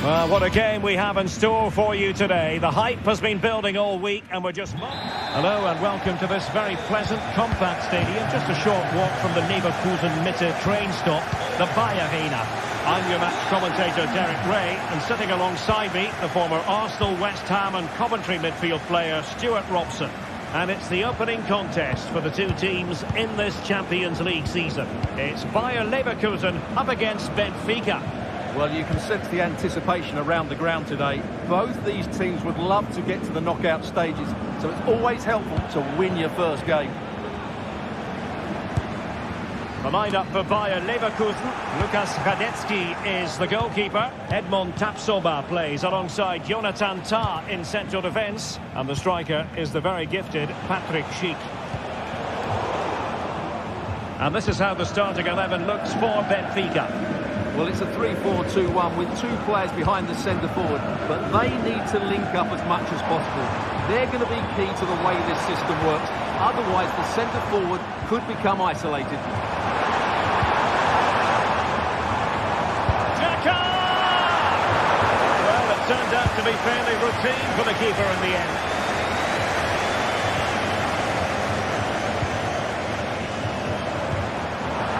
Well, what a game we have in store for you today. The hype has been building all week and we're just... Hello and welcome to this very pleasant, compact stadium. Just a short walk from the Leverkusen Mitte train stop, the Villarreal. I'm your match commentator, Derek Ray, and sitting alongside me, the former Arsenal, West Ham and Coventry midfield player, Stuart Robson. And it's the opening contest for the two teams in this Champions League season. It's Bayer Leverkusen up against Benfica. Well, you can sense the anticipation around the ground today. Both these teams would love to get to the knockout stages, so it's always helpful to win your first game. The lineup for Bayer Leverkusen. Lukas Hradecky is the goalkeeper. Edmond Tapsoba plays alongside Jonathan Tah in central defence. And the striker is the very gifted Patrick Schick. And this is how the starting 11 looks for Benfica. Well, it's a 3-4-2-1 with two players behind the centre forward, but they need to link up as much as possible. They're going to be key to the way this system works. Otherwise, the centre forward could become isolated. Well, it turned out to be fairly routine for the keeper in the end.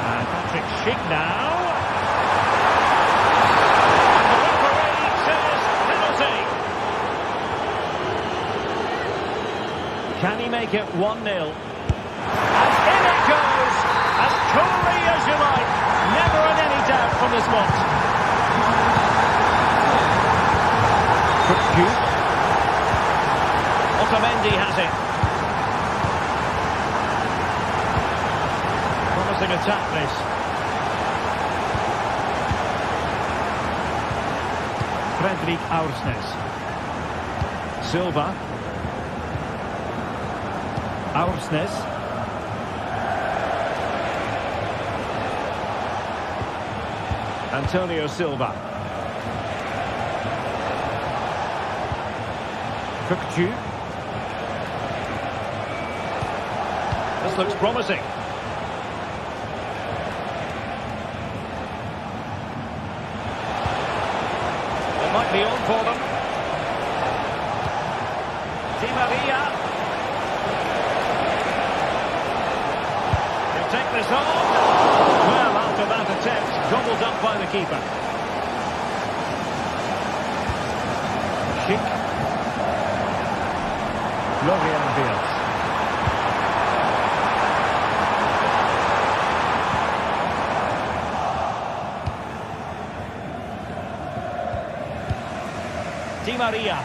And Patrick Schick now. And the referee says penalty. Can he make it 1-0? And in it goes, as coolly as you like. Never in any doubt from the spot. Otamendi has it. Promising attack this. Fredrik Aursnes. Silva. Aursnes. Antonio Silva. This looks promising. It might be on for them. Di Maria. They'll take this on. Well, after that attempt, gobbled up by the keeper. Schick. Florian Wirtz. Di Maria.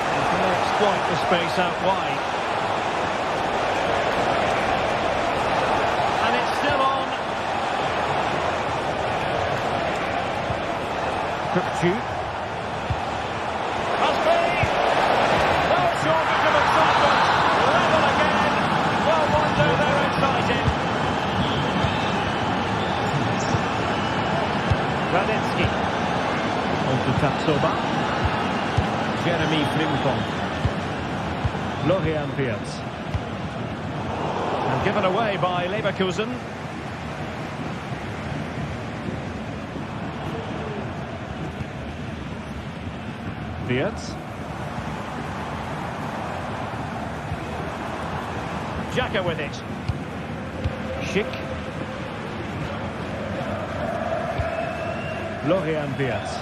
He can exploit the space out wide. And it's still on. Cookchu. Hradecky. On to Tapsoba. Jeremy Frimpong. Florian Wirtz. And given away by Leverkusen. Wirtz. Xhaka with it. Schick. Florian Wirtz.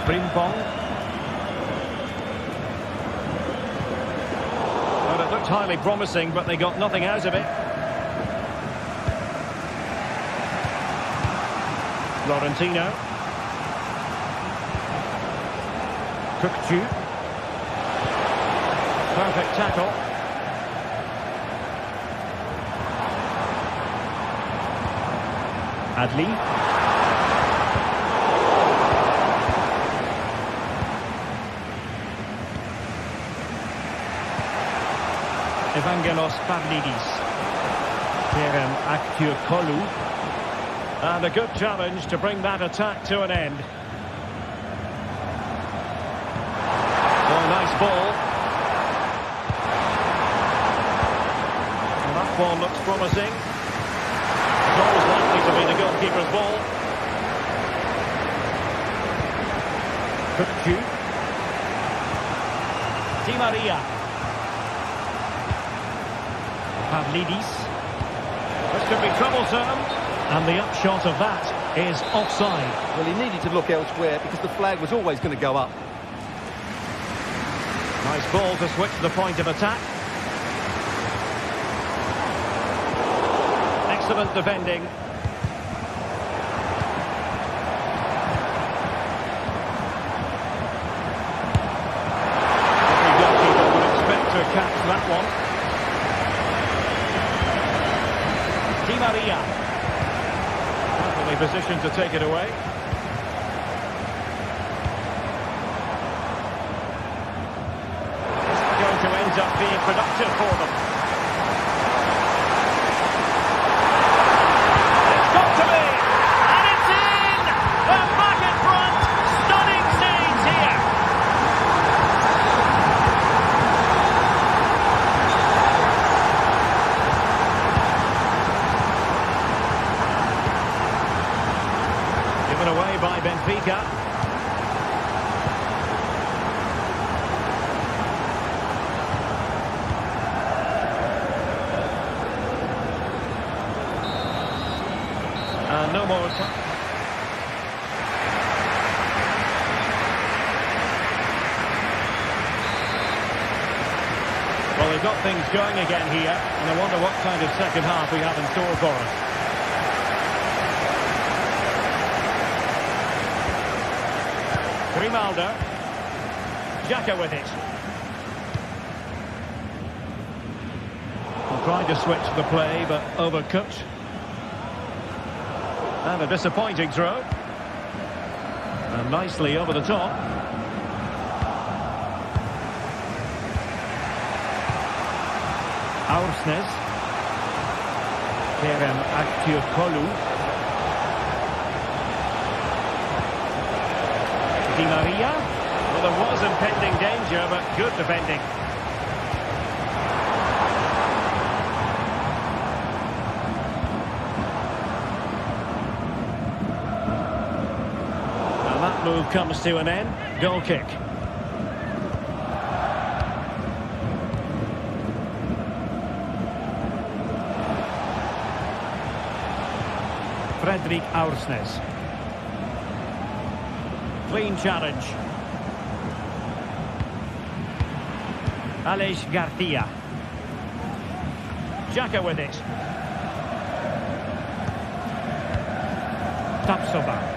Frimpong. Well, it looked highly promising, but they got nothing out of it. Florentino. Cookchu. Perfect tackle. Adli. Evangelos Pavlidis. Kerem Aktürkoğlu. And a good challenge to bring that attack to an end. Oh, nice ball. And that ball looks promising. It's always likely to be the goalkeeper's ball. Cookchu. Di Maria. Pavlidis. This could be troublesome. And the upshot of that is offside. Well, he needed to look elsewhere because the flag was always going to go up. Nice ball to switch the point of attack. Excellent defending. Every goalkeeper would expect to catch that one. Di Maria. Perfectly positioned to take it away. It's going to end up being productive for them. It's got to be! And it's in! They're back in front! Stunning scenes here! Given away by Benfica. No more time. Well, they've got things going again here, and I wonder what kind of second half we have in store for us. Grimaldo. Xhaka with it. Trying to switch the play, but overcooked. And a disappointing throw. And nicely over the top. Aursnes. Kerem Aktürkoğlu. Di Maria. Well, there was impending danger, but good defending. Move comes to an end. Goal kick. Fredrik Aursnes. Clean challenge. Aleix Garcia. Xhaka with it. Tapsoba.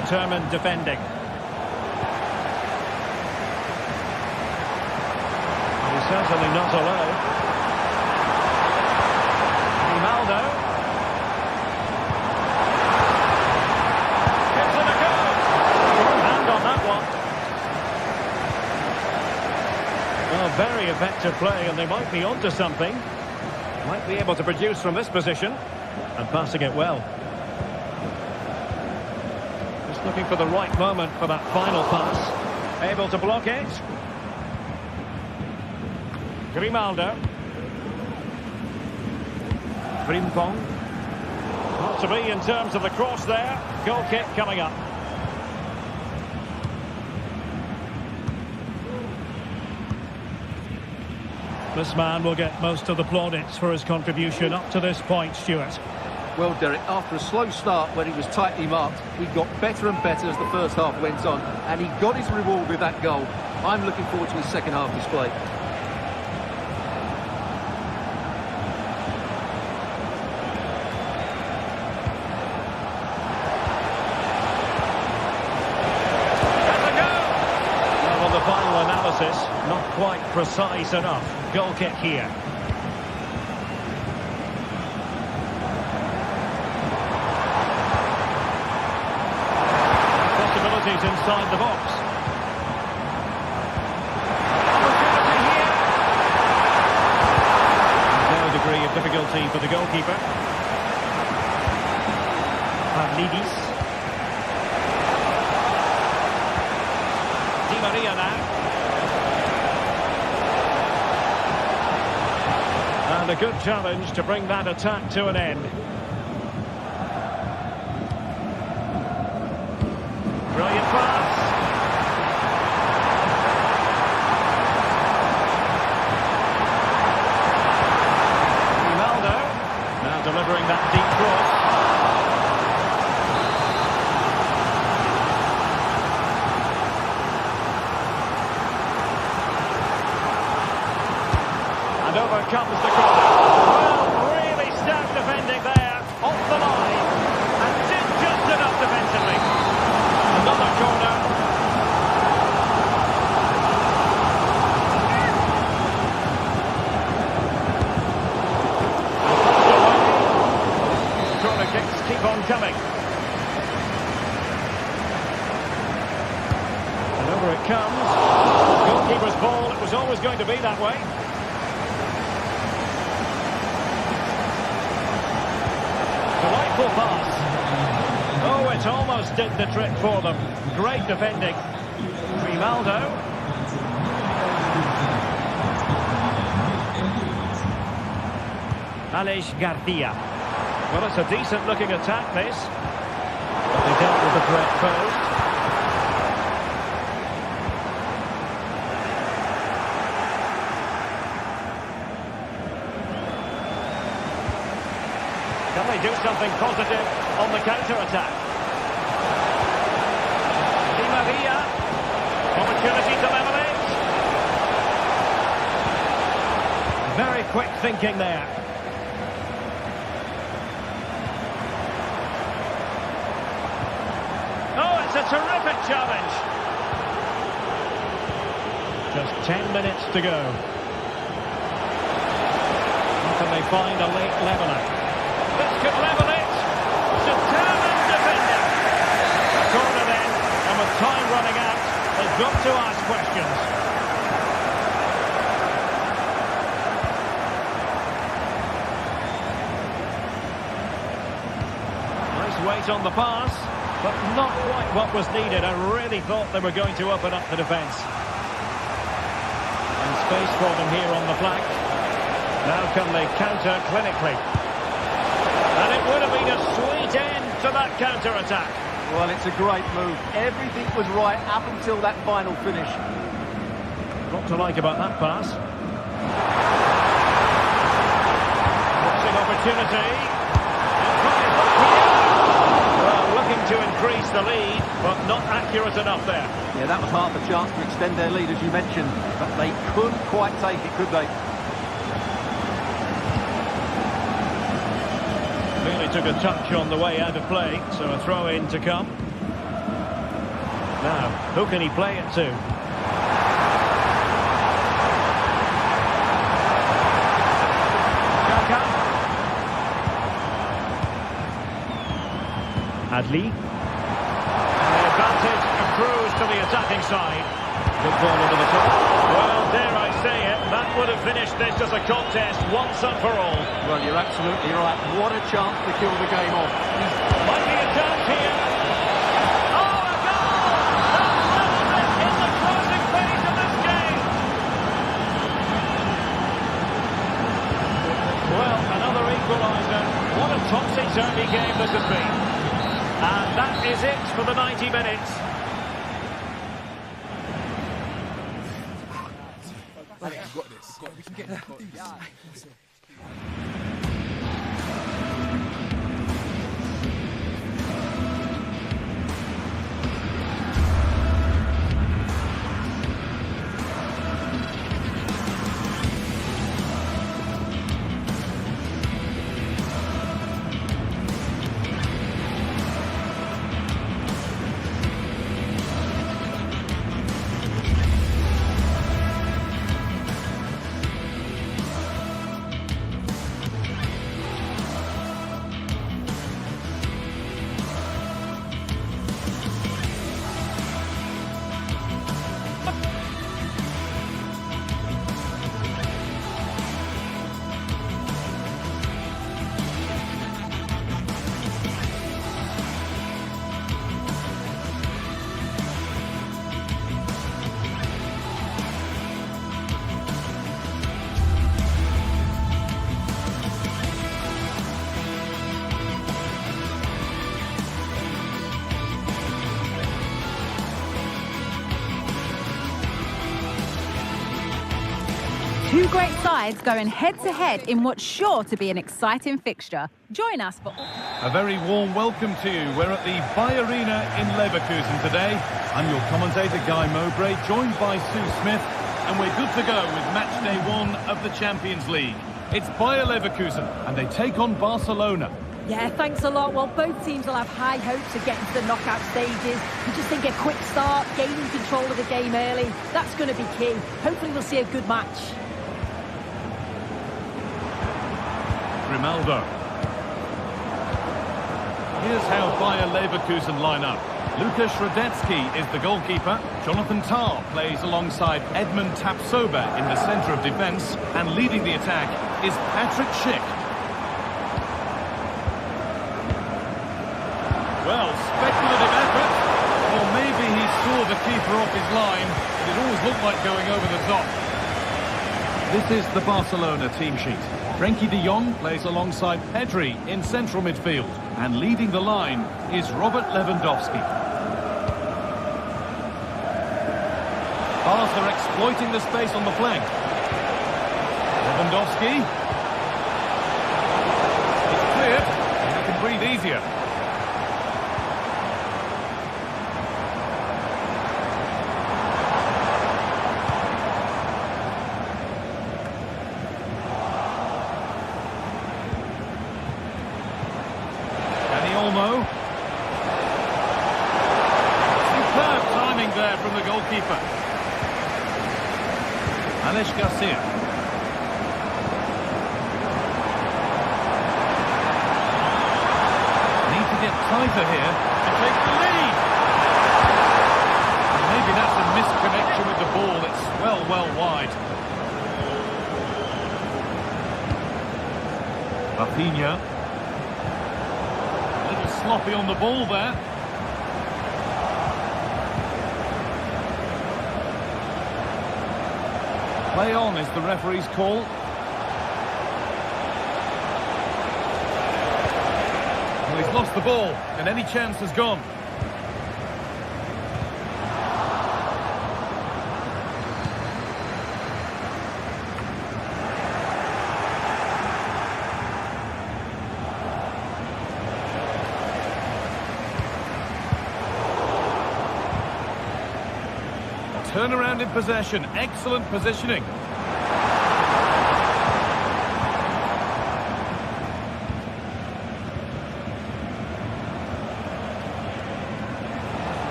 Determined defending. He's certainly not alone. Grimaldo. Gives it a go. And on that one. Well, very effective play, and they might be onto something. Might be able to produce from this position. And passing it well. Just looking for the right moment for that final pass. Able to block it. Grimaldo. Frimpong. Not to be in terms of the cross there. Goal kick coming up. This man will get most of the plaudits for his contribution up to this point, Stuart. Well, Derek, after a slow start when he was tightly marked, he got better and better as the first half went on, and he got his reward with that goal. I'm looking forward to his second half display. Well, on the final analysis, not quite precise enough. Goal kick here. Inside the box. Opportunity here. No degree of difficulty for the goalkeeper. Pavlidis. Di Maria now. And a good challenge to bring that attack to an end. Brilliant pass. Grimaldo now delivering that deep cross. And over comes the corner. Well, really stout defending there. Off the line. And did just enough defensively. Another corner. comes. Goalkeeper's ball, it was always going to be that way. Delightful pass. Oh, it almost did the trick for them. Great defending. Grimaldo. Aleix Garcia. Well, it's a decent-looking attack, this. But they dealt with the threat first. Can they do something positive on the counter-attack? Di Maria. Opportunity to level it. Very quick thinking there. Oh, it's a terrific challenge. Just 10 minutes to go. How can they find a late leveller? This could level it. Determined defender. A corner then, and with time running out, they've got to ask questions. Nice weight on the pass, but not quite what was needed. I really thought they were going to open up the defence. And space for them here on the flank. Now can they counter clinically? And it would have been a sweet end to that counter-attack. Well, it's a great move. Everything was right up until that final finish. What to like about that pass? Boxing opportunity. Well, looking to increase the lead, but not accurate enough there. Yeah, that was half a chance to extend their lead, as you mentioned. But they couldn't quite take it, could they? Really took a touch on the way out of play, so a throw-in to come. Now, who can he play it to? Xhaka. Adli. And the advantage accrues to the attacking side. Good ball over the top. Well, dare I say it, that would have finished this as a contest once and for all. Well, you're absolutely right. What a chance to kill the game off. Might be a chance here. Oh, a goal! That in the closing phase of this game. Well, another equaliser. What a topsy-turvy game this has been. And that is it for the 90 minutes. We can get this. Two great sides going head-to-head in what's sure to be an exciting fixture. Join us for... A very warm welcome to you. We're at the Arena in Leverkusen today. I'm your commentator, Guy Mowbray, joined by Sue Smith, and we're good to go with match day 1 of the Champions League. It's Bayer Leverkusen, and they take on Barcelona. Yeah, thanks a lot. Well, both teams will have high hopes of getting to the knockout stages. You just think a quick start, gaining control of the game early, that's going to be key. Hopefully we'll see a good match. Grimaldo. Here's how Bayer Leverkusen line up. Lukas Radetzky is the goalkeeper. Jonathan Tah plays alongside Edmund Tapsoba in the centre of defence. And leading the attack is Patrick Schick. Well, speculative effort. Or maybe he saw the keeper off his line, but it always looked like going over the top. This is the Barcelona team sheet. Frenkie de Jong plays alongside Pedri in central midfield. And leading the line is Robert Lewandowski. Barca are exploiting the space on the flank. Lewandowski. It's cleared, and they can breathe easier. Superb timing there from the goalkeeper. Alex Garcia. Need to get tighter here to take the lead. And maybe that's a misconnection with the ball. It's well wide. Rafinha. Sloppy on the ball there. Play on is the referee's call. Well, he's lost the ball, and any chance has gone. Turnaround in possession, excellent positioning.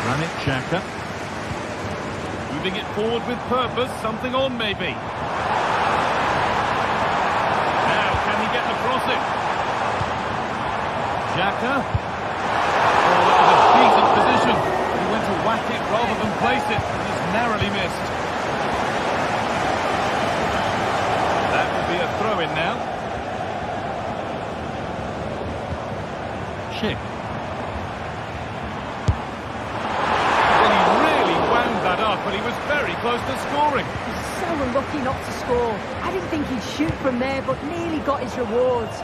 Granit Xhaka. Moving it forward with purpose, something on maybe. Across it. Xhaka. Oh, that was a decent position. He went to whack it rather than place it, and just narrowly missed. That will be a throw-in now. Schick. Well, he really wound that up, but he was very close to scoring. So unlucky not to score. I didn't think he'd shoot from there, but nearly got his rewards.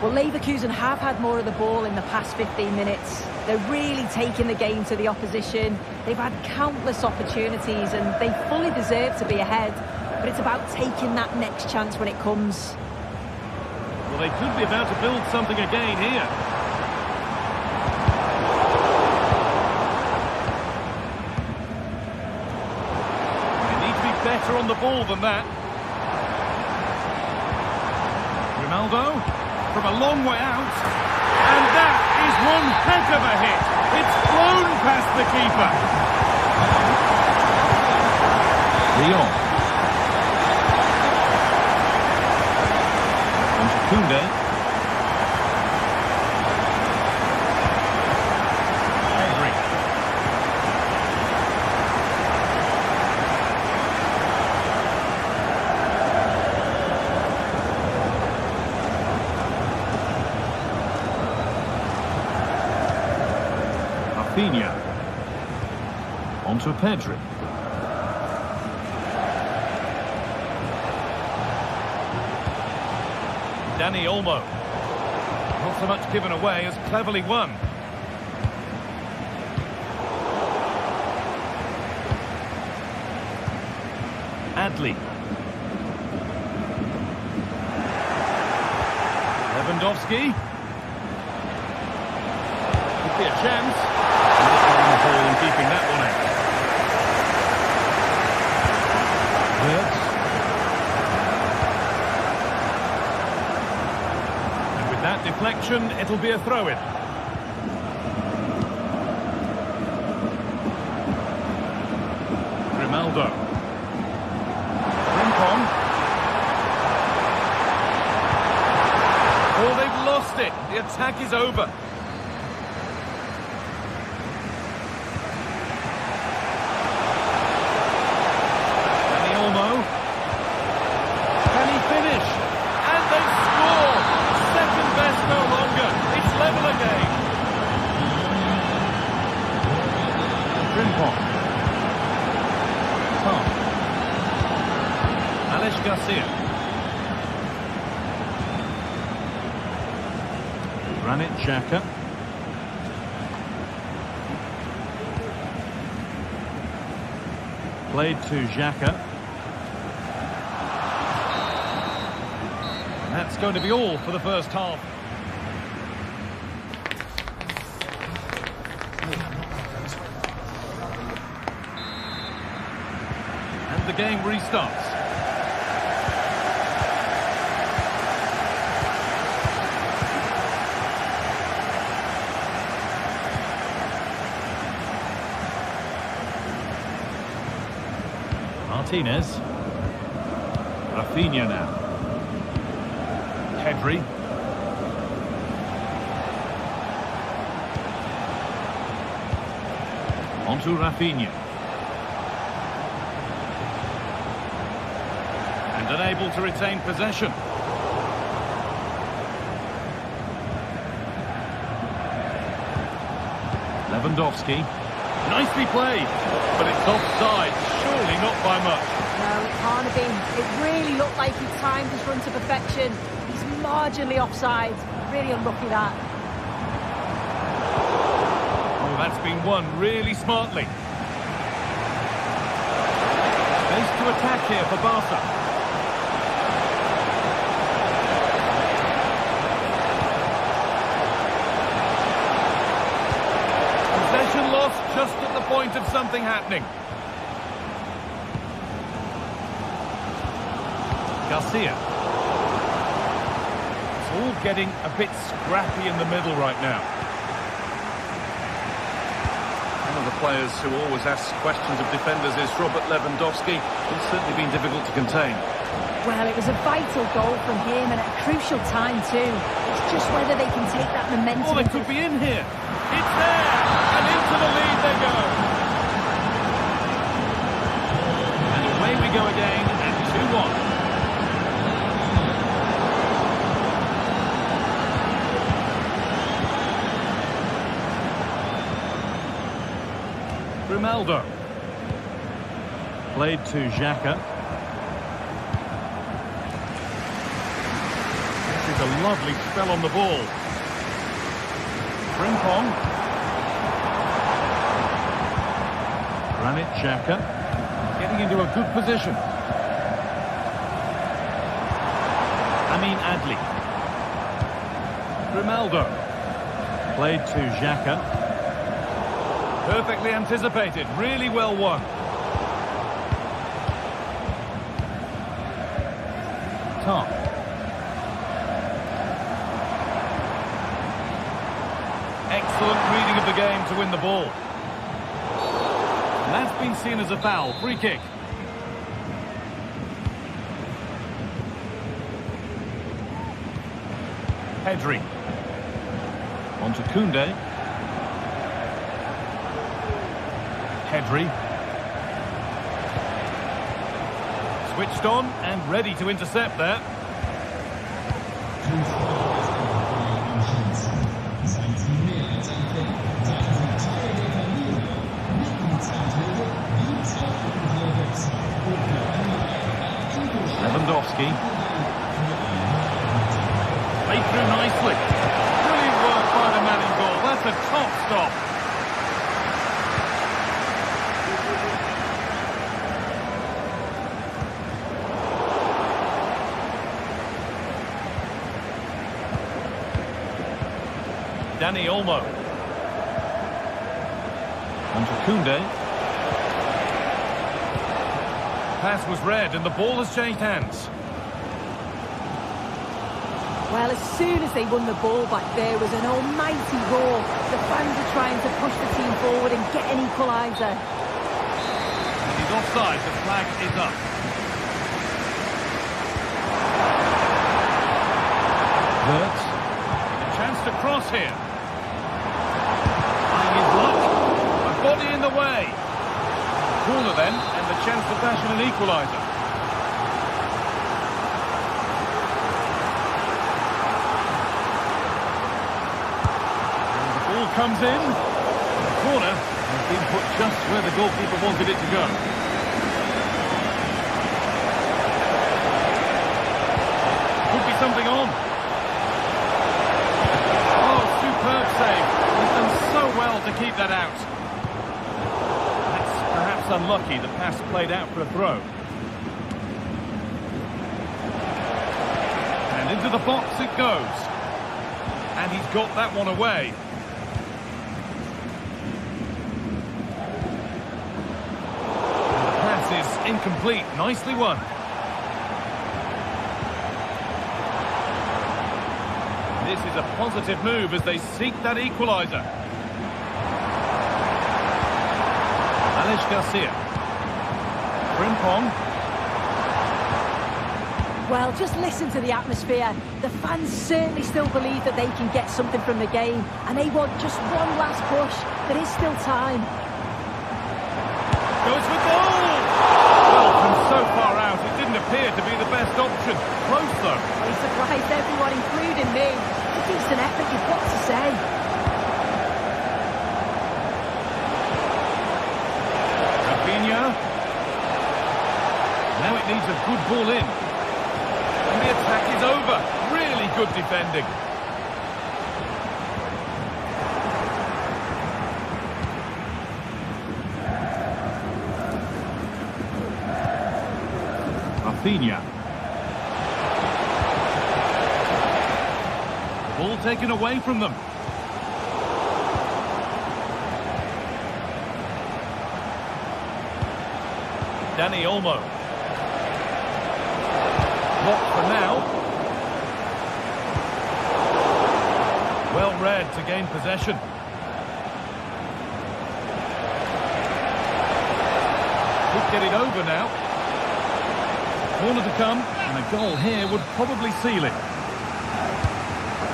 Well, Leverkusen have had more of the ball in the past 15 minutes. They're really taking the game to the opposition. They've had countless opportunities and they fully deserve to be ahead. But it's about taking that next chance when it comes. Well, they could be about to build something again here. Better on the ball than that. Ronaldo from a long way out, and that is one heck of a hit. It's flown past the keeper. Lyon. And Koundé. Rafinha. Onto Pedri. Dani Olmo. Not so much given away as cleverly won. Adli. Lewandowski. Could be a chance. The ball and keeping that one out. And with that deflection, it'll be a throw-in. Grimaldo. Rincon. Oh, they've lost it. The attack is over. Can he finish? And they score! Second best no longer. It's level again. Rincon. Tom. Alex Garcia. Granit Xhaka. Played to Xhaka. That's going to be all for the first half. And the game restarts. Martinez. Rafinha now. Pedri. Onto Rafinha. And unable to retain possession. Lewandowski. Nicely played, but it's offside. Surely not by much. No, it can't have been. It really looked like he timed his run to perfection. He's marginally offside. Really unlucky that. Oh, that's been won really smartly. Space to attack here for Barca. Possession lost just at the point of something happening. Garcia. It's all getting a bit scrappy in the middle right now. One of the players who always asks questions of defenders is Robert Lewandowski. It's certainly been difficult to contain. Well, it was a vital goal from him and at a crucial time too. It's just whether they can take that momentum. Oh, they could be in here. It's there! And into the lead they go. And away we go again at 2-1. Grimaldo. Played to Xhaka. This is a lovely spell on the ball. Rincon. Granit Xhaka. Getting into a good position. Amin Adli. Grimaldo. Played to Xhaka. Perfectly anticipated, really well won. Tom. Excellent reading of the game to win the ball. And that's been seen as a foul, free kick. Pedri. On to Koundé. Pedri. Switched on and ready to intercept there. Lewandowski. Played through nicely. Brilliant work by the man in goal. That's a top stop. Dani Olmo. On to Koundé. Pass was read and the ball has changed hands. Well, as soon as they won the ball back, there was an almighty roar. The fans are trying to push the team forward and get an equaliser. He's offside. The flag is up. Wirtz. A chance to cross here. Trying his luck. A body in the way. Corner then, and the chance to fashion an equaliser. Comes in. The corner has been put just where the goalkeeper wanted it to go. Could be something on. Oh, superb save. He's done so well to keep that out. That's perhaps unlucky. The pass played out for a throw. And into the box it goes. And he's got that one away. Incomplete, nicely won. This is a positive move as they seek that equaliser. Alex Garcia. Frimpong. Well, just listen to the atmosphere. The fans certainly still believe that they can get something from the game, and they want just one last push. There is still time. Goes for goal! From so far out, it didn't appear to be the best option. Close, though. He surprised everyone, including me. A decent effort, you've got to say. Rafinha. Now it needs a good ball in. And the attack is over. Really good defending. Rafinha. Ball taken away from them. Dani Olmo. Blocked for now. Well read to gain possession. Could get it over now. Corner to come, and a goal here would probably seal it.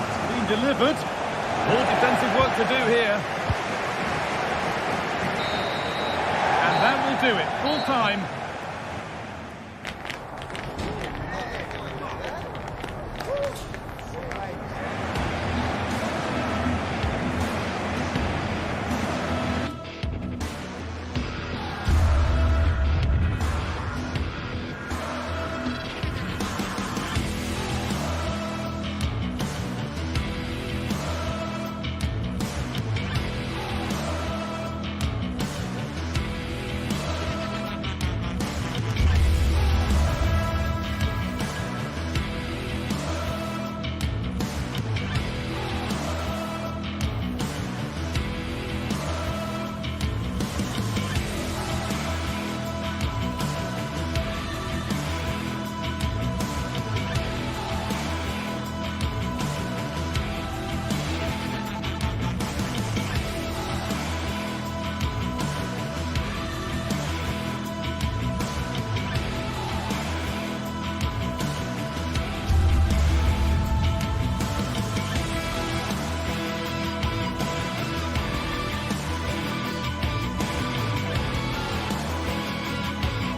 It's been delivered. More defensive work to do here. And that will do it. Full time.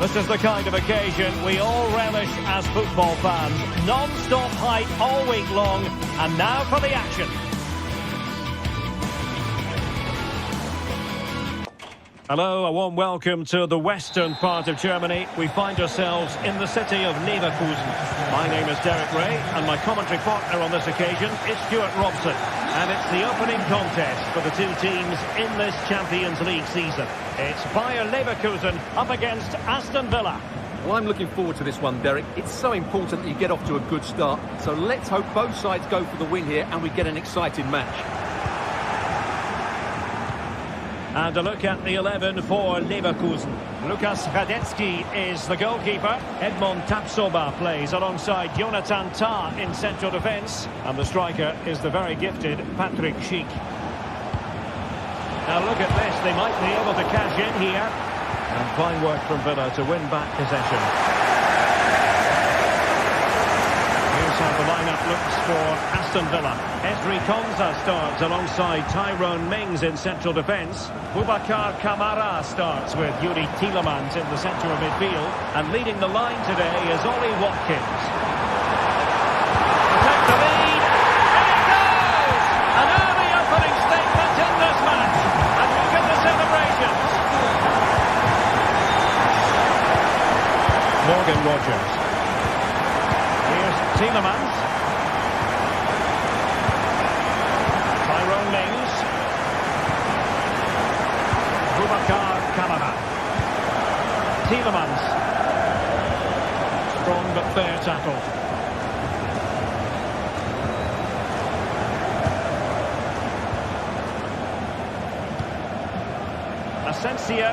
This is the kind of occasion we all relish as football fans. Non-stop hype all week long, and now for the action. Hello, a warm welcome to the western part of Germany. We find ourselves in the city of Leverkusen. My name is Derek Ray, and my commentary partner on this occasion is Stuart Robson. And it's the opening contest for the two teams in this Champions League season. It's Bayer Leverkusen up against Aston Villa. Well, I'm looking forward to this one, Derek. It's so important that you get off to a good start. So let's hope both sides go for the win here and we get an exciting match. And a look at the 11 for Leverkusen. Lukas Radetzky is the goalkeeper. Edmond Tapsoba plays alongside Jonathan Tah in central defence. And the striker is the very gifted Patrick Schick. Now look at this, they might be able to cash in here. And fine work from Villa to win back possession. Here's how the lineup looks for Aston Villa. Ezri Konsa starts alongside Tyrone Mings in central defence. Boubacar Kamara starts with Yuri Tielemans in the centre of midfield. And leading the line today is Ollie Watkins. Take the lead, and it goes! An early opening statement in this match. And look at the celebrations. Morgan Rogers. Here's Tielemans. Tyrone Mings. Boubacar Kamara. Tielemans. Strong but fair tackle. Asensio.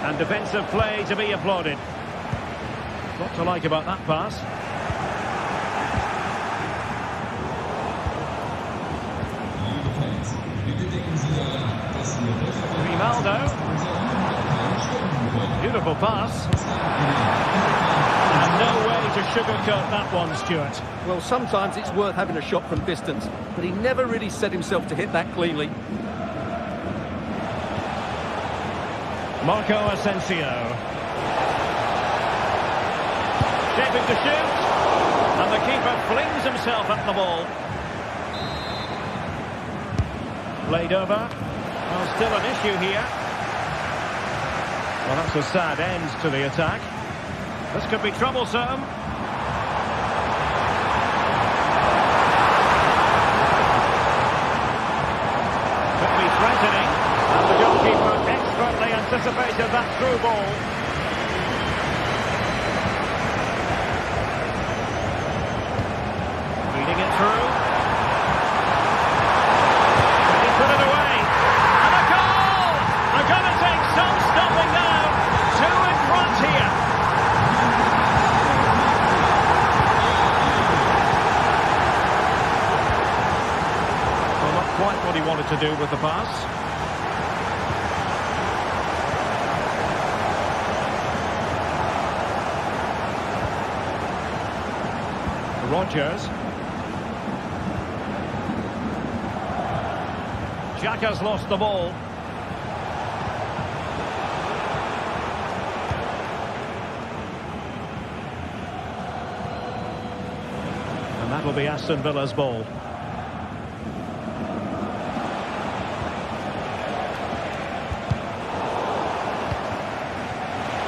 And defensive play to be applauded. What to like about that pass. Grimaldo. Beautiful pass. And no way to sugarcoat that one, Stuart. Well, sometimes it's worth having a shot from distance, but he never really set himself to hit that cleanly. Marco Asensio. Shaping to shoot. And the keeper flings himself at the ball. Played over. Well, still an issue here. Well, that's a sad end to the attack. This could be troublesome. Could be threatening. And the goalkeeper expertly anticipated that through ball. Feeding it through. He put it away. And a goal! They're going to take some stopping now. Two in front here. Well, not quite what he wanted to do with the pass. Rogers. Xhaka's lost the ball. And that will be Aston Villa's ball.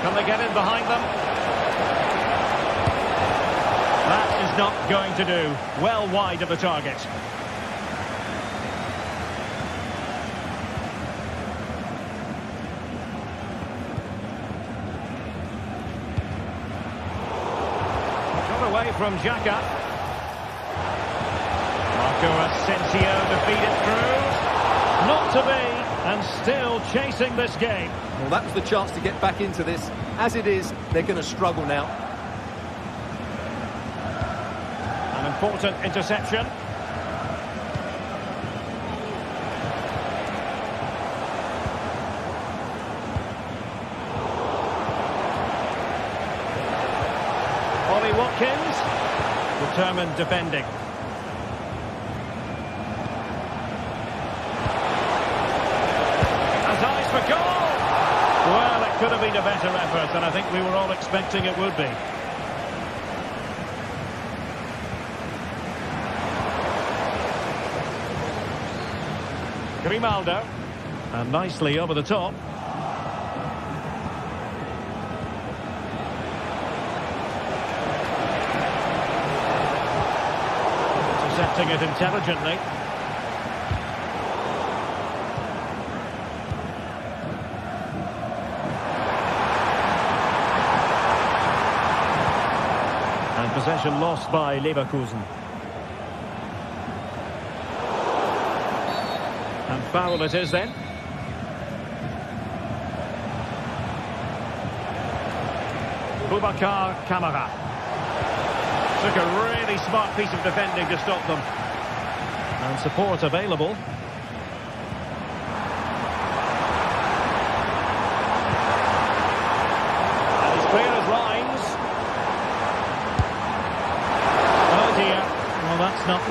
Can they get in behind them? That is not going to do. Well wide of the target. Got away from Xhaka. Marco Asensio to feed it through. Not to be, and still chasing this game. Well, that was the chance to get back into this. As it is, they're going to struggle now. Important interception. Ollie Watkins, determined defending. Has eyes for goal. Well, it could have been a better effort, and I think we were all expecting it would be. Grimaldo, and nicely over the top. Intercepting it intelligently. And possession lost by Leverkusen. And foul it is then. Boubacar Kamara. Took a really smart piece of defending to stop them. And support available.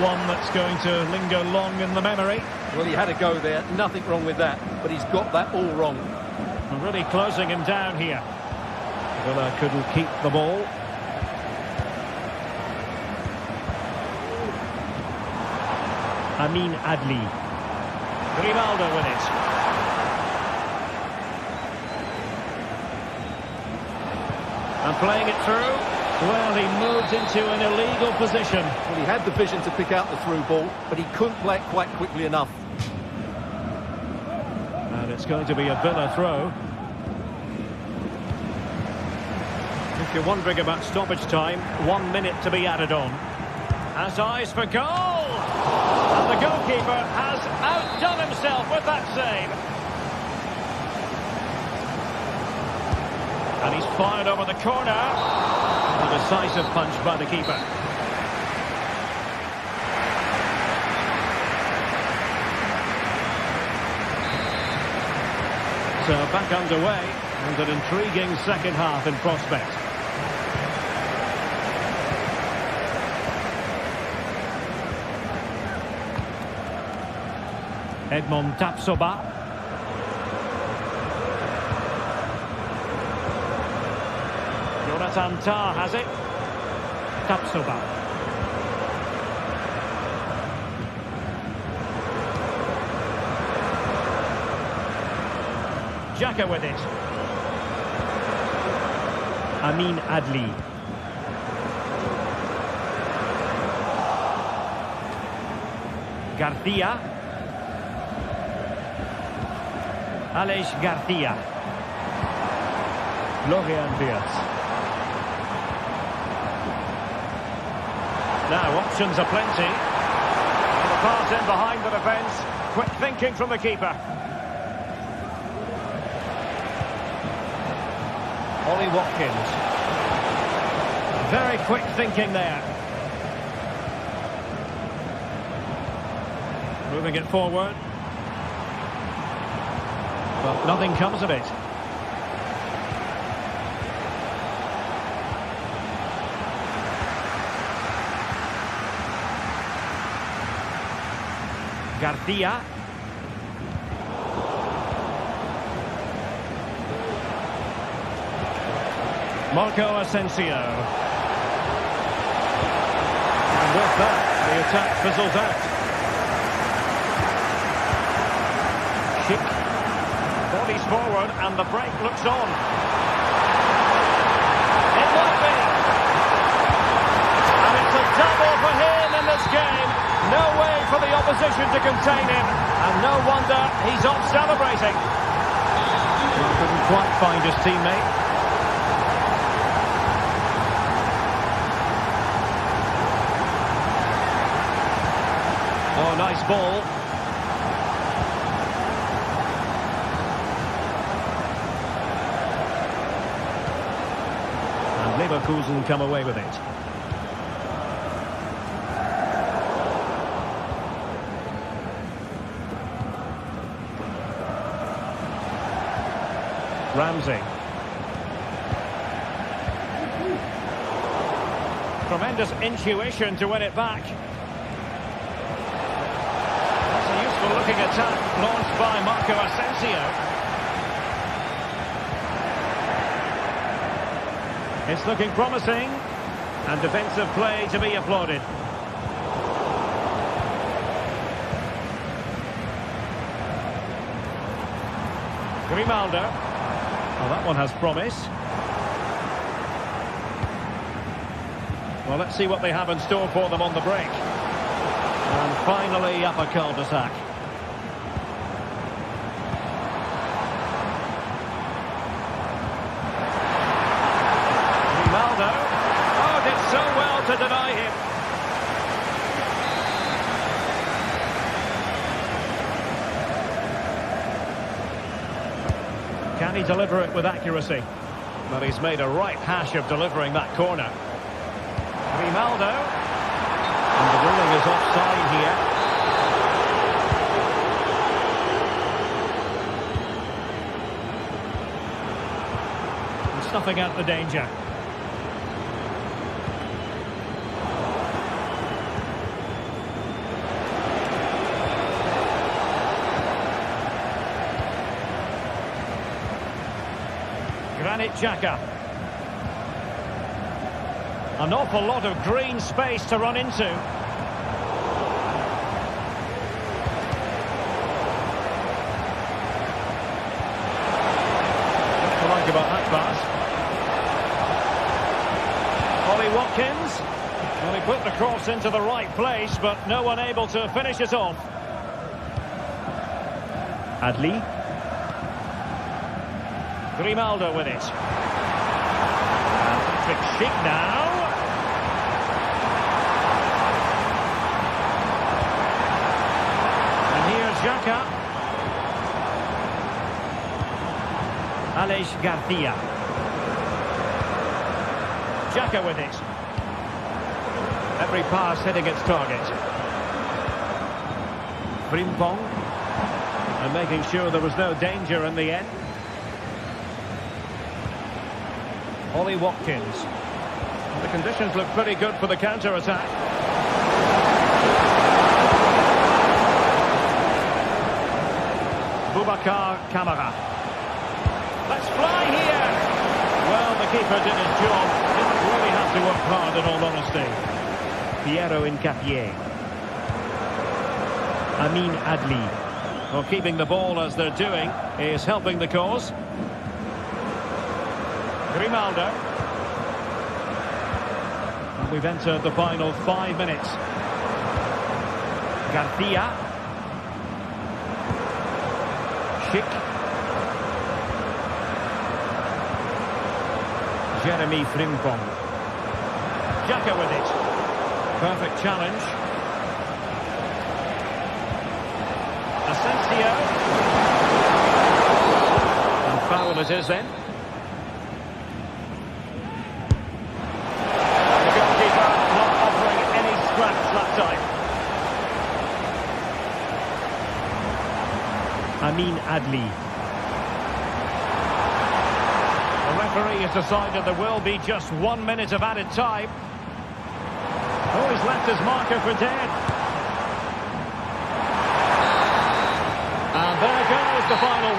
one that's going to linger long in the memory. Well, he had a go there, nothing wrong with that, but he's got that all wrong. And really closing him down here. Villa couldn't keep the ball. Amin Adli. Grimaldo with it. And playing it through. Well, he moved into an illegal position. Well, he had the vision to pick out the through ball, but he couldn't play it quite quickly enough. And it's going to be a Villa throw. If you're wondering about stoppage time, 1 minute to be added on. Has eyes for goal! And the goalkeeper has outdone himself with that save. And he's fired over the corner. A decisive punch by the keeper. So back underway, and an intriguing second half in prospect. Edmond Tapsoba. Jonathan Tah has it. Tapsoba. Xhaka with it. Amin Adli. Garcia. Aleix Garcia. Florian Wirtz. Now, options are plenty. And the pass in behind the defence. Quick thinking from the keeper. Ollie Watkins. Very quick thinking there. Moving it forward. But nothing comes of it. Garcia. Marco Asensio. And with that, the attack fizzles out. Schick. Bodies forward and the break looks on. It might be. And it's a double for him in this game. No way for the opposition to contain him, and no wonder he's off celebrating. He couldn't quite find his teammate. Oh, nice ball. And Leverkusen come away with it. Ramsey. Tremendous intuition to win it back. That's a useful looking attack launched by Marco Asensio. It's looking promising, and defensive play to be applauded. Grimaldo. Well, that one has promise. Well, let's see what they have in store for them on the break. And finally, up a cul-de-sac. Grimaldo. Oh, did so well to deny him. Can he deliver it with accuracy? But he's made a right hash of delivering that corner. Grimaldo. And the ruling is offside here. And snuffing out the danger. Granit Xhaka. An awful lot of green space to run into. What do you like about that pass? Ollie Watkins. Well, he put the cross into the right place, but no one able to finish it off. Adli. Grimaldo with it. Patrick Schick now. And here's Xhaka. Aleix Garcia. Xhaka with it. Every pass hitting its target. Frimpong. And making sure there was no danger in the end. Ollie Watkins. The conditions look pretty good for the counter-attack. Boubacar Kamara. Let's fly here! Well, the keeper did his job. Didn't really have to work hard, in all honesty. Piero Incapié. Amin Adli. Well, keeping the ball as they're doing is helping the cause. Grimaldo. And we've entered the final 5 minutes. Garcia. Schick. Jeremy Frimpong. Xhaka with it. Perfect challenge. Asensio. And foul it is then. The goalkeeper not offering any scraps that time. Amin Adli. The referee has decided there will be just 1 minute of added time. Oh, he's left his marker for dead. And there goes the final.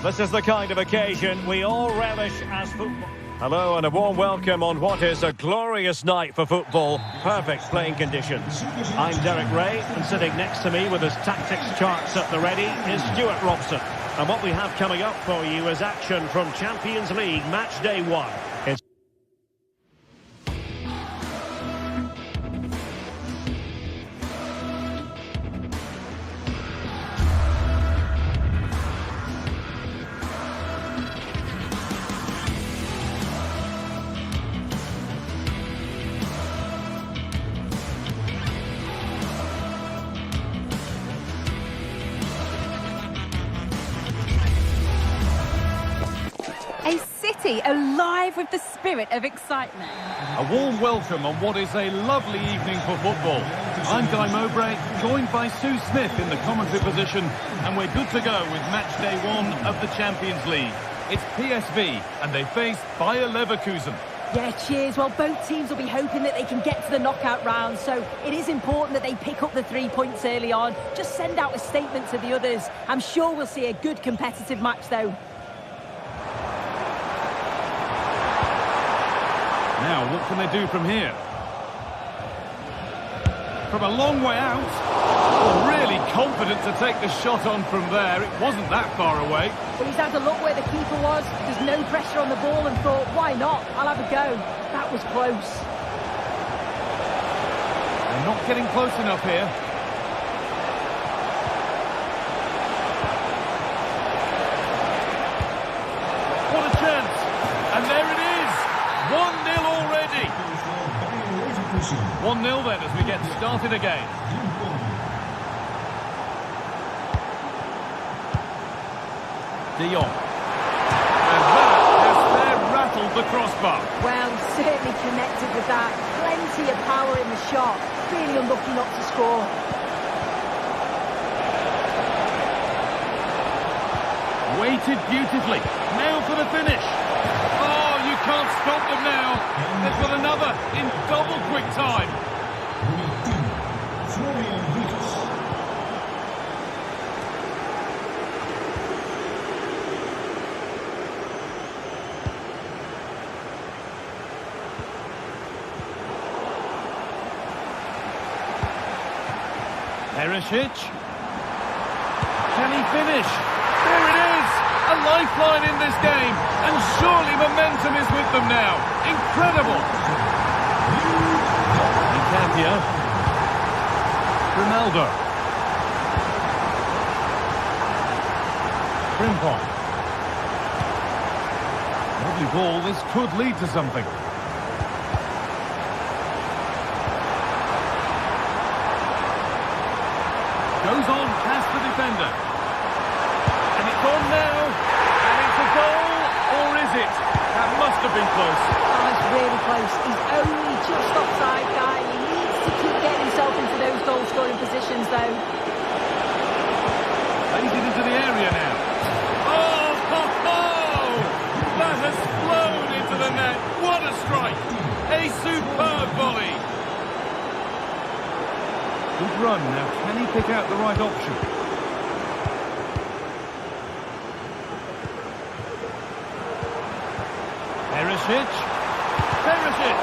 This is the kind of occasion we all relish as football. Hello and a warm welcome on what is a glorious night for football. Perfect playing conditions. I'm Derek Ray, and sitting next to me with his tactics charts at the ready is Stuart Robson. And what we have coming up for you is action from Champions League Match Day 1. It's A city alive with the spirit of excitement. A warm welcome on what is a lovely evening for football. I'm Guy Mowbray, joined by Sue Smith in the commentary position, and we're good to go with match day 1 of the Champions League. It's PSV, and they face Bayer Leverkusen. Yeah, cheers. Well, both teams will be hoping that they can get to the knockout round, so it is important that they pick up the 3 points early on. Just send out a statement to the others. I'm sure we'll see a good competitive match, though. Now, what can they do from here? From a long way out. Oh, really confident to take the shot on from there. It wasn't that far away. Well, he's had a look where the keeper was. There's no pressure on the ball and thought, why not? I'll have a go. That was close. They're not getting close enough here. What a chance! And there it is! 1-0 already. 1-0 then as we get started again. De Jong. And that has there rattled the crossbar. Well, certainly connected with that. Plenty of power in the shot. Really unlucky not to score. Weighted beautifully. Now for the finish. Oh, you can't stop them now. They've got another in double quick time. Perisic. Can he finish? There it is! A lifeline in this game, and surely momentum is with them now. Incredible! Encantia. Ronaldo. Frimpong. Lovely ball, this could lead to something. Goes on past the defender. And it's on now. And it's a goal, or is it? That must have been close. Oh, it's really close. He's only just offside, Guy. He needs to keep getting himself into those goal-scoring positions, though. Plays it into the area now. Oh, ho, ho! That has flown into the net. What a strike! A superb volley. Good run. Now, can he pick out the right option? Perisic. Perisic.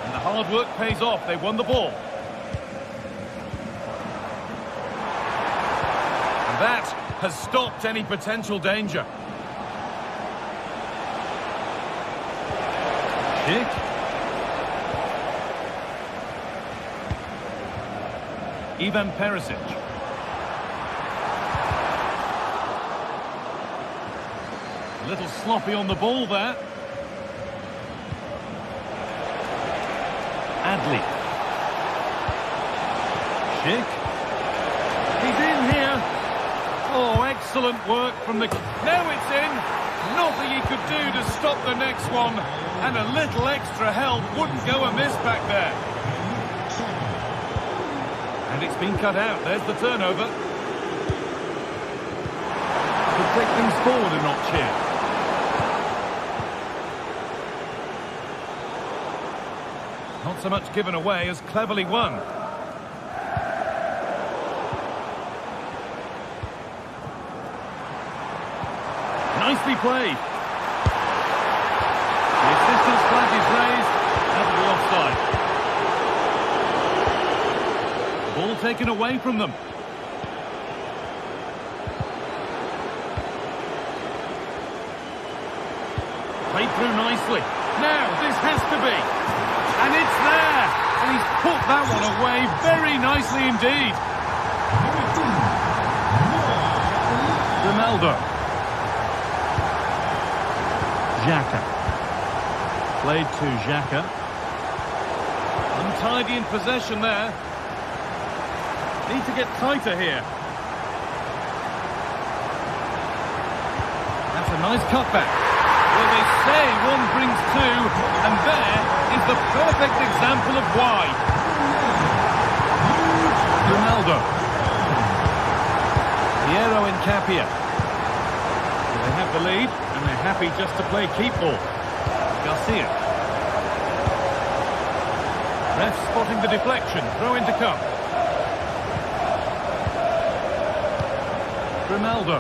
And the hard work pays off. They won the ball. That has stopped any potential danger. Kick. Ivan Perisic. A little sloppy on the ball there. Adli. Kick. He's in here. Oh, excellent work from the... Now it's in. Nothing he could do to stop the next one. And a little extra help wouldn't go amiss back there. And it's been cut out. There's the turnover. Could take things forward a notch here. Not so much given away as cleverly won. Nicely played. The assistant's flag is raised. That'll be offside. Ball taken away from them. Played through nicely. Now, this has to be. And it's there. And he's put that one away very nicely indeed. Ronaldo. Xhaka. Played to Xhaka. Untidy in possession there. Need to get tighter here. That's a nice cutback. Well, they say one brings two, and there is the perfect example of why. Ronaldo. Piero Incapia. They have the lead, and they're happy just to play keep ball. Garcia. Ref spotting the deflection. Throw in to come. Ronaldo.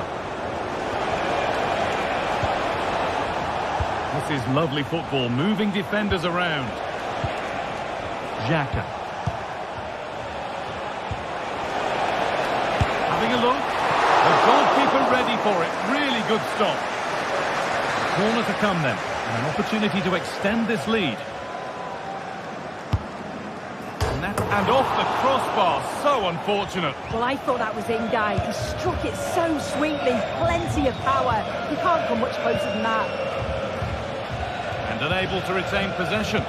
This is lovely football, moving defenders around. Xhaka. Having a look. The goalkeeper ready for it. Really good stop. Corner to come then. And an opportunity to extend this lead. And off the crossbar. So unfortunate. Well, I thought that was in, Guy. He struck it so sweetly. Plenty of power. You can't come much closer than that. And unable to retain possession.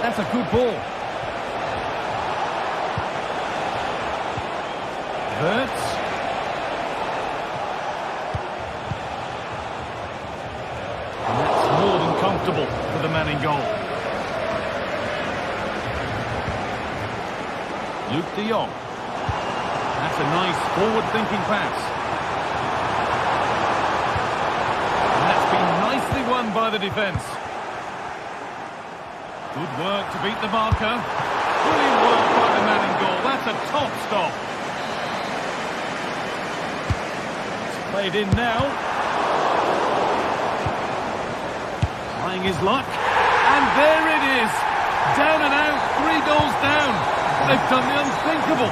That's a good ball. Hurts. And that's more than comfortable for the man in goal. Luke de Jong. That's a nice forward-thinking pass. And that's been nicely won by the defence. Good work to beat the marker. Brilliant work by the man in goal. That's a top stop. Played in now. Trying his luck. And there it is. Down and out. 3 goals down. They've done the unthinkable.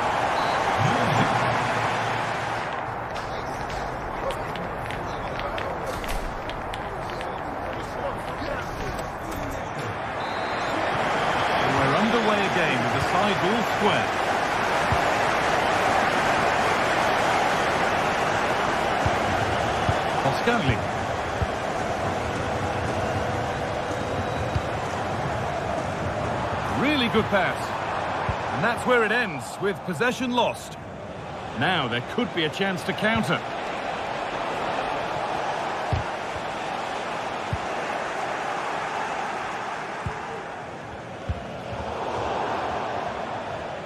And we're underway again with the sides all square. Oscarli. Really good pass. And that's where it ends, with possession lost. Now there could be a chance to counter.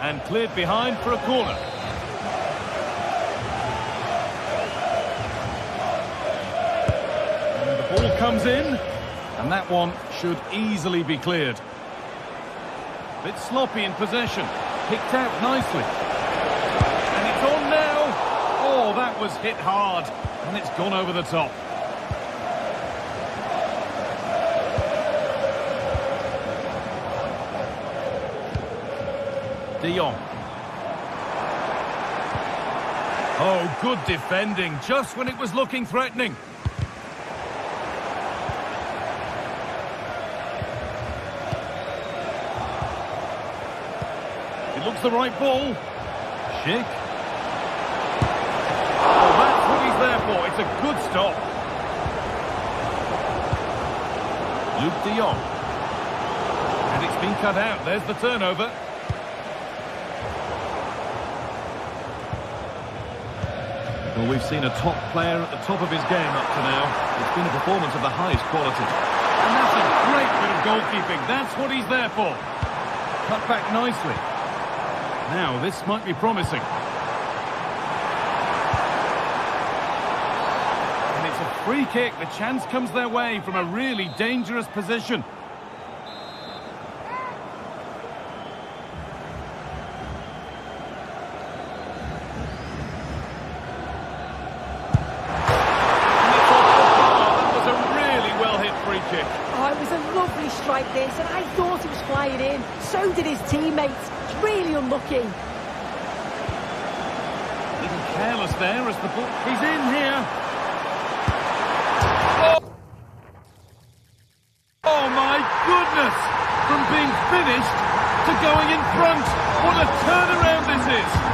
And cleared behind for a corner. Ball comes in, and that one should easily be cleared. Bit sloppy in possession, picked out nicely. And it's on now. Oh, that was hit hard, and it's gone over the top. De Jong. Oh, good defending, just when it was looking threatening. Looks the right ball. Schick. Oh, that's what he's there for. It's a good stop. Luke de Jong. And it's been cut out. There's the turnover. Well, we've seen a top player at the top of his game up to now. It's been a performance of the highest quality. And that's a great bit of goalkeeping. That's what he's there for. Cut back nicely. Now, this might be promising. And it's a free kick. The chance comes their way from a really dangerous position. so did his teammates. It's really unlucky. Little careless there as the ball... He's in here. Oh my goodness! From being finished to going in front. What a turnaround this is!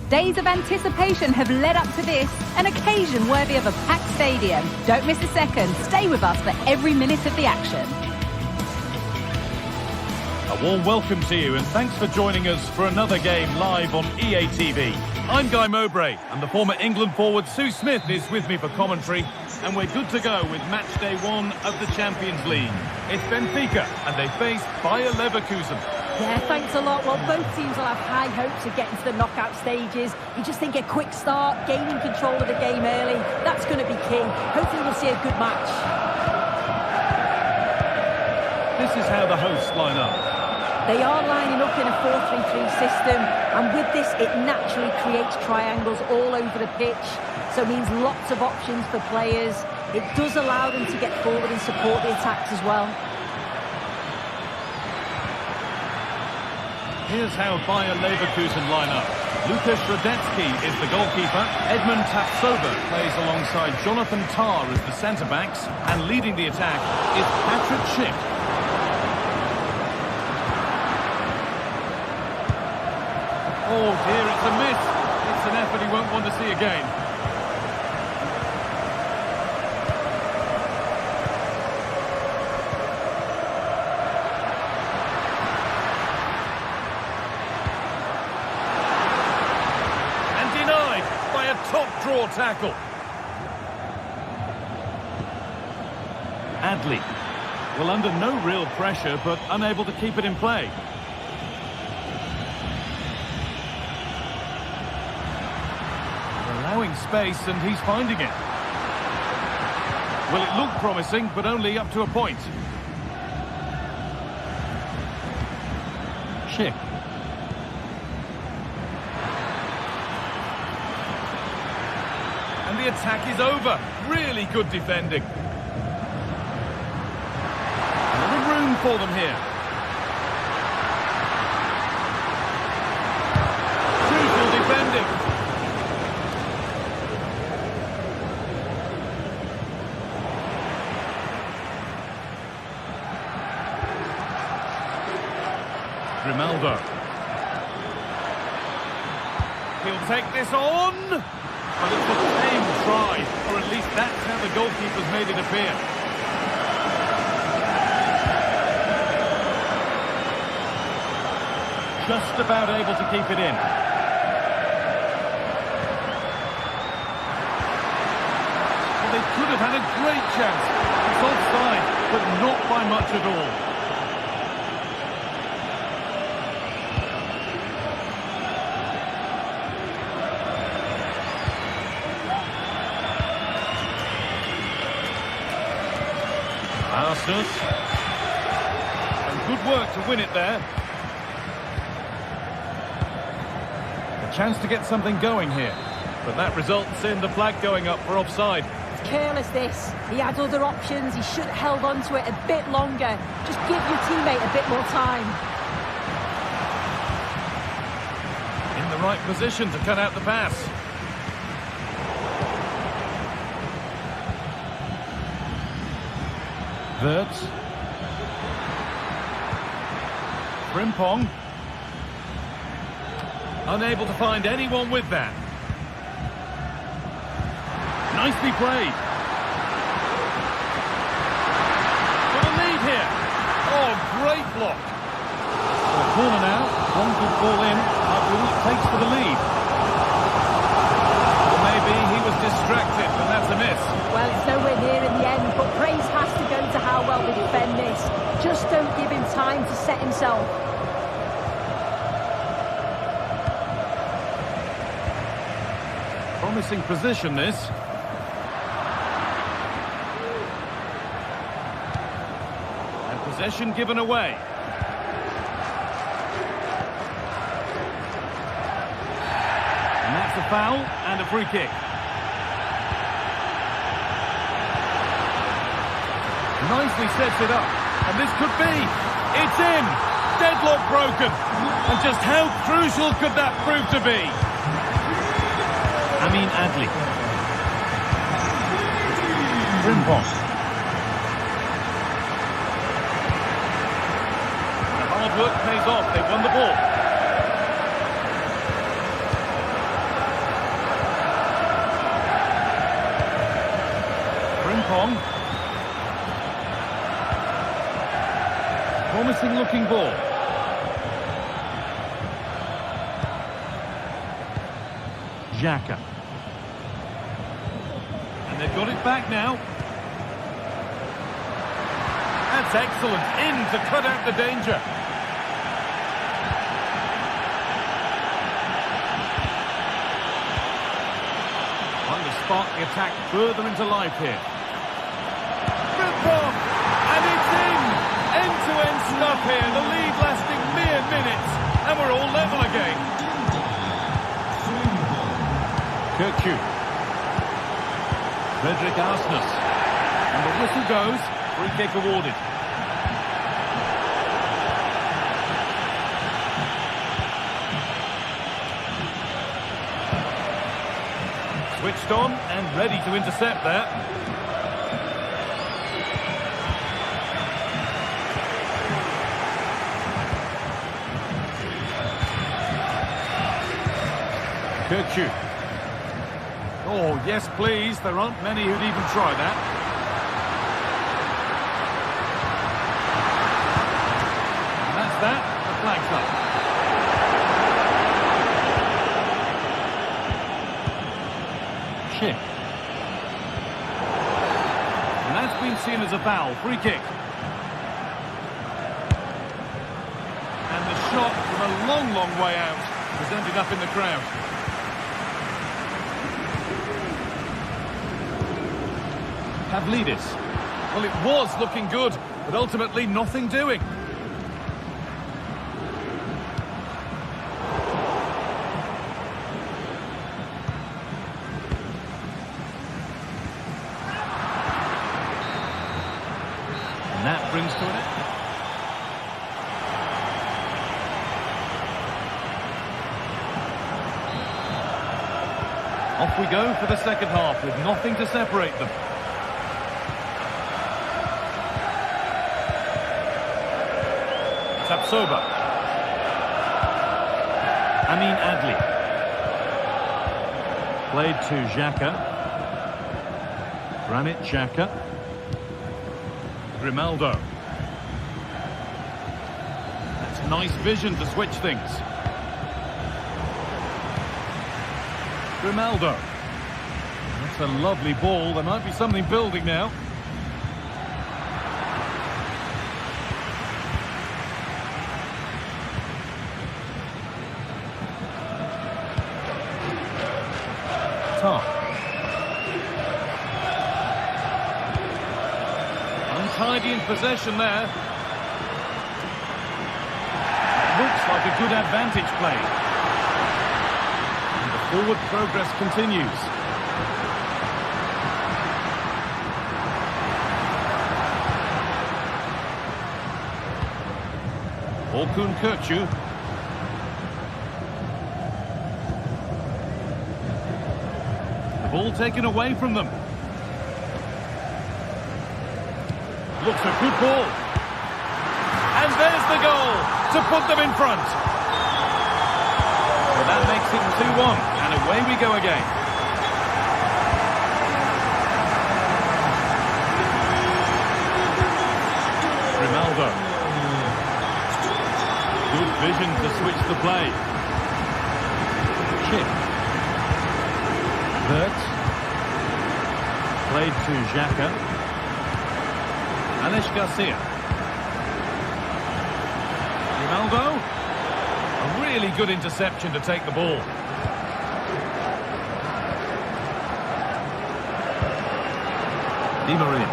Days of anticipation have led up to this, an occasion worthy of a packed stadium. Don't miss a second. Stay with us for every minute of the action. A warm welcome to you and thanks for joining us for another game live on EA TV. I'm Guy Mowbray and the former England forward Sue Smith is with me for commentary, and we're good to go with match day 1 of the Champions League. It's Benfica and they face Bayer Leverkusen. Yeah, thanks a lot. Well, both teams will have high hopes of getting to the knockout stages. You just think a quick start, gaining control of the game early, that's going to be key. Hopefully we'll see a good match. This is how the hosts line up. They are lining up in a 4-3-3 system, and with this it naturally creates triangles all over the pitch, so it means lots of options for players. It does allow them to get forward and support the attacks as well. Here's how Bayer Leverkusen line up. Lukas Radetzky is the goalkeeper. Edmund Tapsoba plays alongside Jonathan Tah as the centre-backs. And leading the attack is Patrick Schick. Oh dear, it's a miss. It's an effort he won't want to see again. Top draw tackle. Adley. Well, under no real pressure, but unable to keep it in play. Allowing space, and he's finding it. Well, it looked promising, but only up to a point. Schick. The attack is over. Really good defending. Another room for them here. Crucial defending. Grimaldo. He'll take this on. But it's a tame try, or at least that's how the goalkeeper's made it appear. Just about able to keep it in. Well, they could have had a great chance. It's offside, but not by much at all. And good work to win it there. A chance to get something going here. But that results in the flag going up for offside. It's careless this. He had other options. He should have held on to it a bit longer. Just give your teammate a bit more time. In the right position to cut out the pass. Wirtz. Frimpong. Unable to find anyone with that. Nicely played. Got a lead here. Oh, great block. The corner now. One good ball in. All it takes for the lead. Or maybe he was distracted, and that's a miss. Well, it's nowhere near in the end, but praise has to go to how well they defend this. Just don't give him time to set himself. Promising position, this. And possession given away. And that's a foul and a free kick. Nicely sets it up, and this could be. It's in. Deadlock broken. And just how crucial could that prove to be? Adley. Frimpong. The hard work pays off. They've won the ball. Frimpong. Promising looking ball. Xhaka. And they've got it back now. That's excellent. In to cut out the danger. spark the attack further into life here. Rip off, and it's in! End-to-end stuff here, the lead lasting mere minutes, and we're all level again. Kirkju. Frederick Arsnes. And the whistle goes, free kick awarded. Switched on and ready to intercept there. Kirkju. Oh, yes, please. There aren't many who'd even try that. And that's that. The flag's up. Chip. And that's been seen as a foul. Free kick. And the shot from a long, long way out has ended up in the crowd. Pavlidis. Well, it was looking good, but ultimately nothing doing. And that brings to an end. Off we go for the second half with nothing to separate them. Tapsoba. Amin Adli. Played to Xhaka. Granit Xhaka. Grimaldo. That's nice vision to switch things. Grimaldo. That's a lovely ball. There might be something building now. Untidy in possession there. Looks like a good advantage play. And the forward progress continues. Orkun Kirkju. Ball taken away from them. Looks a good ball. And there's the goal to put them in front. Well, that makes it 2-1, and away we go again. Grimaldo. Good vision to switch the play. Chip. Bert. Played to Xhaka. Alex Garcia. Ronaldo. A really good interception to take the ball. Di Maria.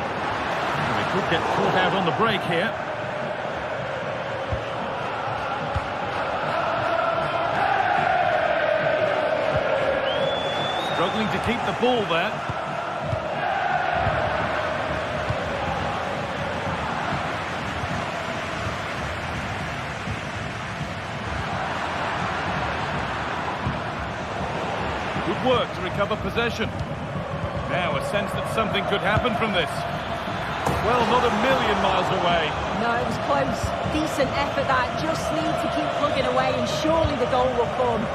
We could get caught out on the break here. Struggling to keep the ball there. Good work to recover possession. Now a sense that something could happen from this. Well, not a million miles away. No, it was close. Decent effort that. Just need to keep plugging away and surely the goal will come.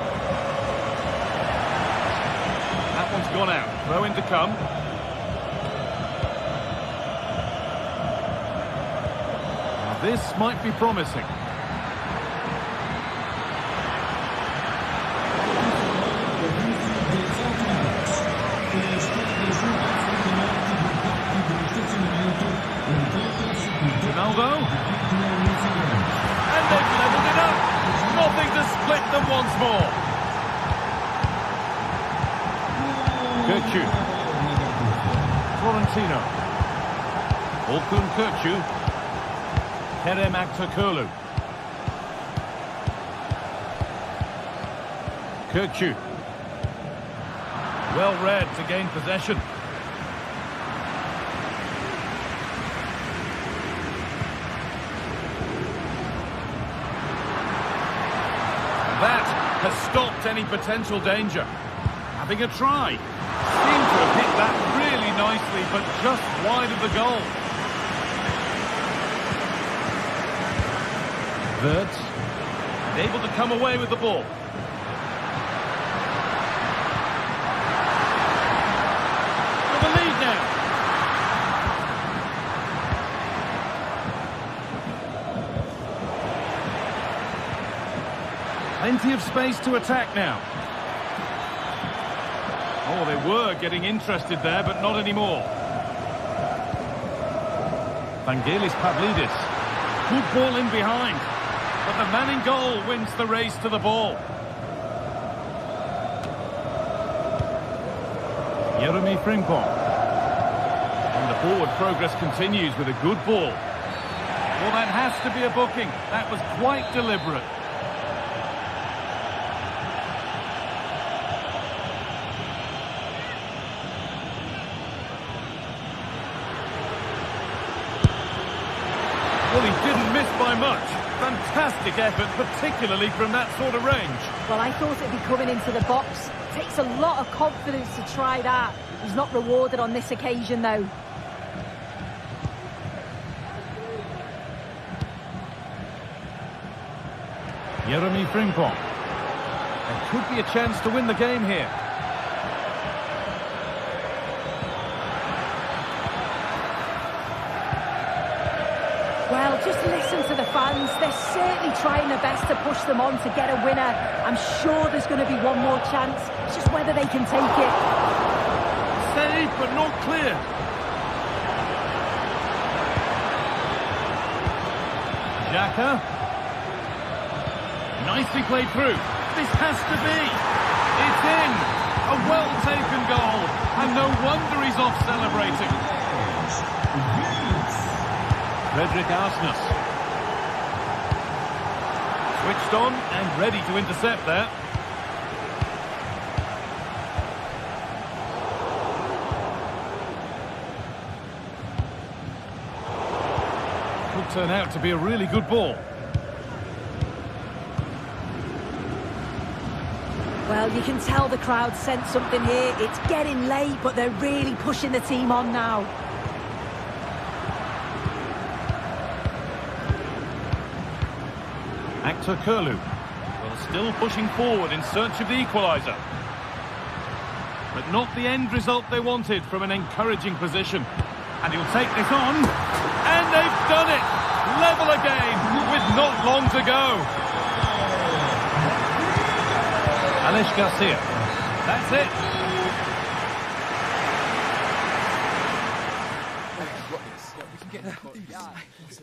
That one's gone out. Throw in to come. Now this might be promising. Ronaldo. And they've levelled it up. Nothing to split them once more. Kirchu. Florentino. Orkun Kirchu. Kerem Aktürkoğlu. Kirchu. Well read to gain possession. That has stopped any potential danger. Having a try. Seemed to have hit that really nicely, but just wide of the goal. Wirtz. And able to come away with the ball. With the lead now. Plenty of space to attack now. Oh, they were getting interested there, but not anymore. Vangelis Pavlidis. Good ball in behind. But the man in goal wins the race to the ball. Jeremy Frimpong. And the forward progress continues with a good ball. Well, that has to be a booking. That was quite deliberate. Well, he didn't miss by much. Fantastic effort, particularly from that sort of range. Well, I thought it'd be coming into the box. It takes a lot of confidence to try that. He's not rewarded on this occasion, though. Jeremy Frimpong. There could be a chance to win the game here. Well, just listen to the fans. They're certainly trying their best to push them on to get a winner. I'm sure there's going to be one more chance. It's just whether they can take it. Saved, but not clear. Xhaka. Nicely played through. This has to be. It's in. A well-taken goal. And no wonder he's off celebrating. Frederick Arsnes. Switched on and ready to intercept there. Could turn out to be a really good ball. Well, you can tell the crowd sensed something here. It's getting late, but they're really pushing the team on now. Aktürkoğlu. Well, still pushing forward in search of the equaliser. But not the end result they wanted from an encouraging position. And he'll take this on. And they've done it! Level again with not long to go. Alex Garcia. That's it. We've got this. We can get this.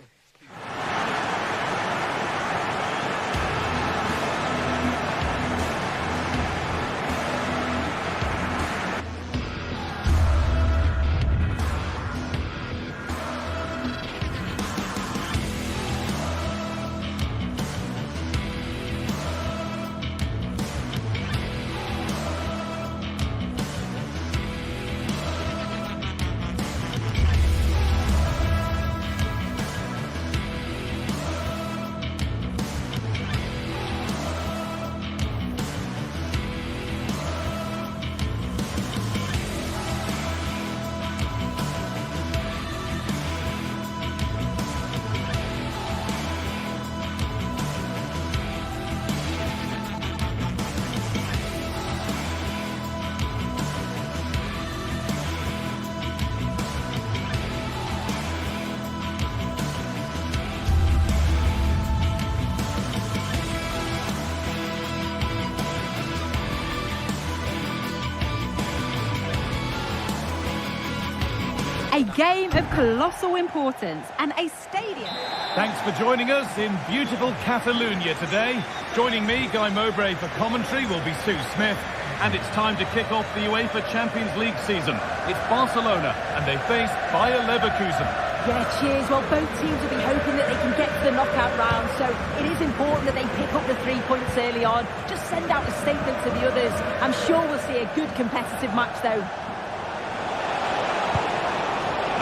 A game of colossal importance and a stadium. Thanks for joining us in beautiful Catalonia today. Joining me, Guy Mowbray, for commentary will be Sue Smith. And it's time to kick off the UEFA Champions League season. It's Barcelona, and they face Bayer Leverkusen. Yeah, cheers. Well, both teams will be hoping that they can get to the knockout round, so it is important that they pick up the 3 points early on. Just send out a statement to the others. I'm sure we'll see a good competitive match, though.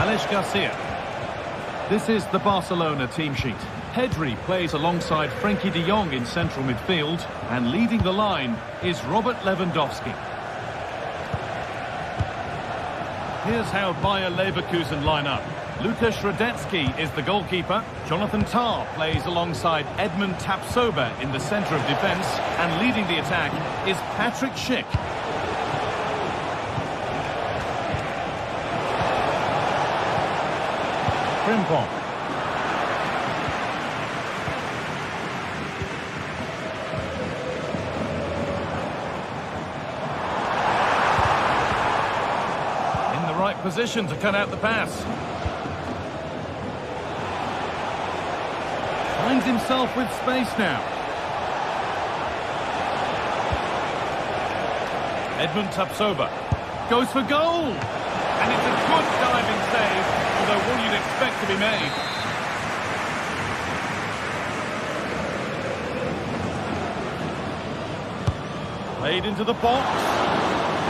Alex Garcia. This is the Barcelona team sheet. Pedri plays alongside Frenkie de Jong in central midfield, and leading the line is Robert Lewandowski. Here's how Bayer Leverkusen line up. Lukas Radetzky is the goalkeeper. Jonathan Tah plays alongside Edmund Tapsoba in the centre of defence, and leading the attack is Patrick Schick. Frimpong. In the right position to cut out the pass. Finds himself with space now. Edmund Tapsoba goes for goal. And it's a good diving save, although one you'd expect to be made. Played into the box.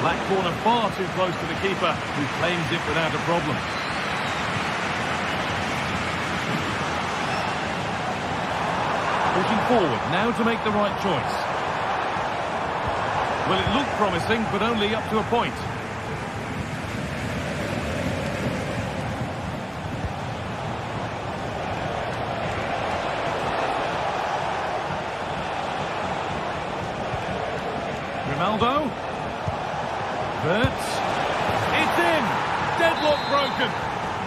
That corner far too close to the keeper, who claims it without a problem. Pushing forward, now to make the right choice. Well, it looked promising, but only up to a point. Ronaldo. Verts. It's in! Deadlock broken.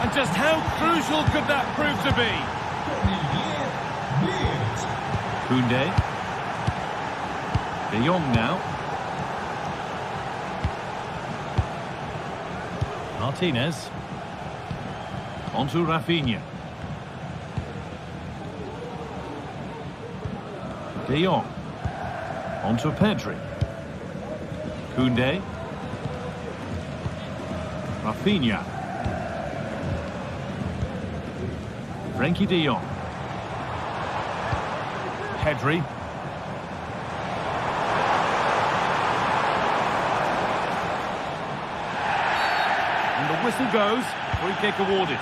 And just how crucial could that prove to be? Koundé. De Jong now. Martinez. Onto Rafinha. De Jong. Onto Pedri. Koundé. Rafinha. Frenkie de Jong. Pedri. And the whistle goes. Free kick awarded.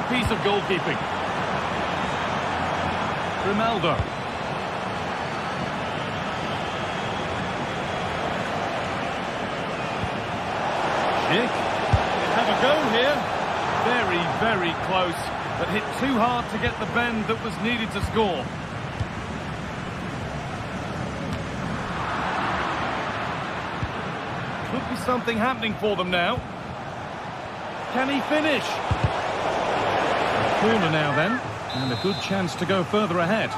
Piece of goalkeeping. Ronaldo. Schick. Have a go here. Very, very close, but hit too hard to get the bend that was needed to score. Could be something happening for them now. Can he finish? Corner now then, and a good chance to go further ahead.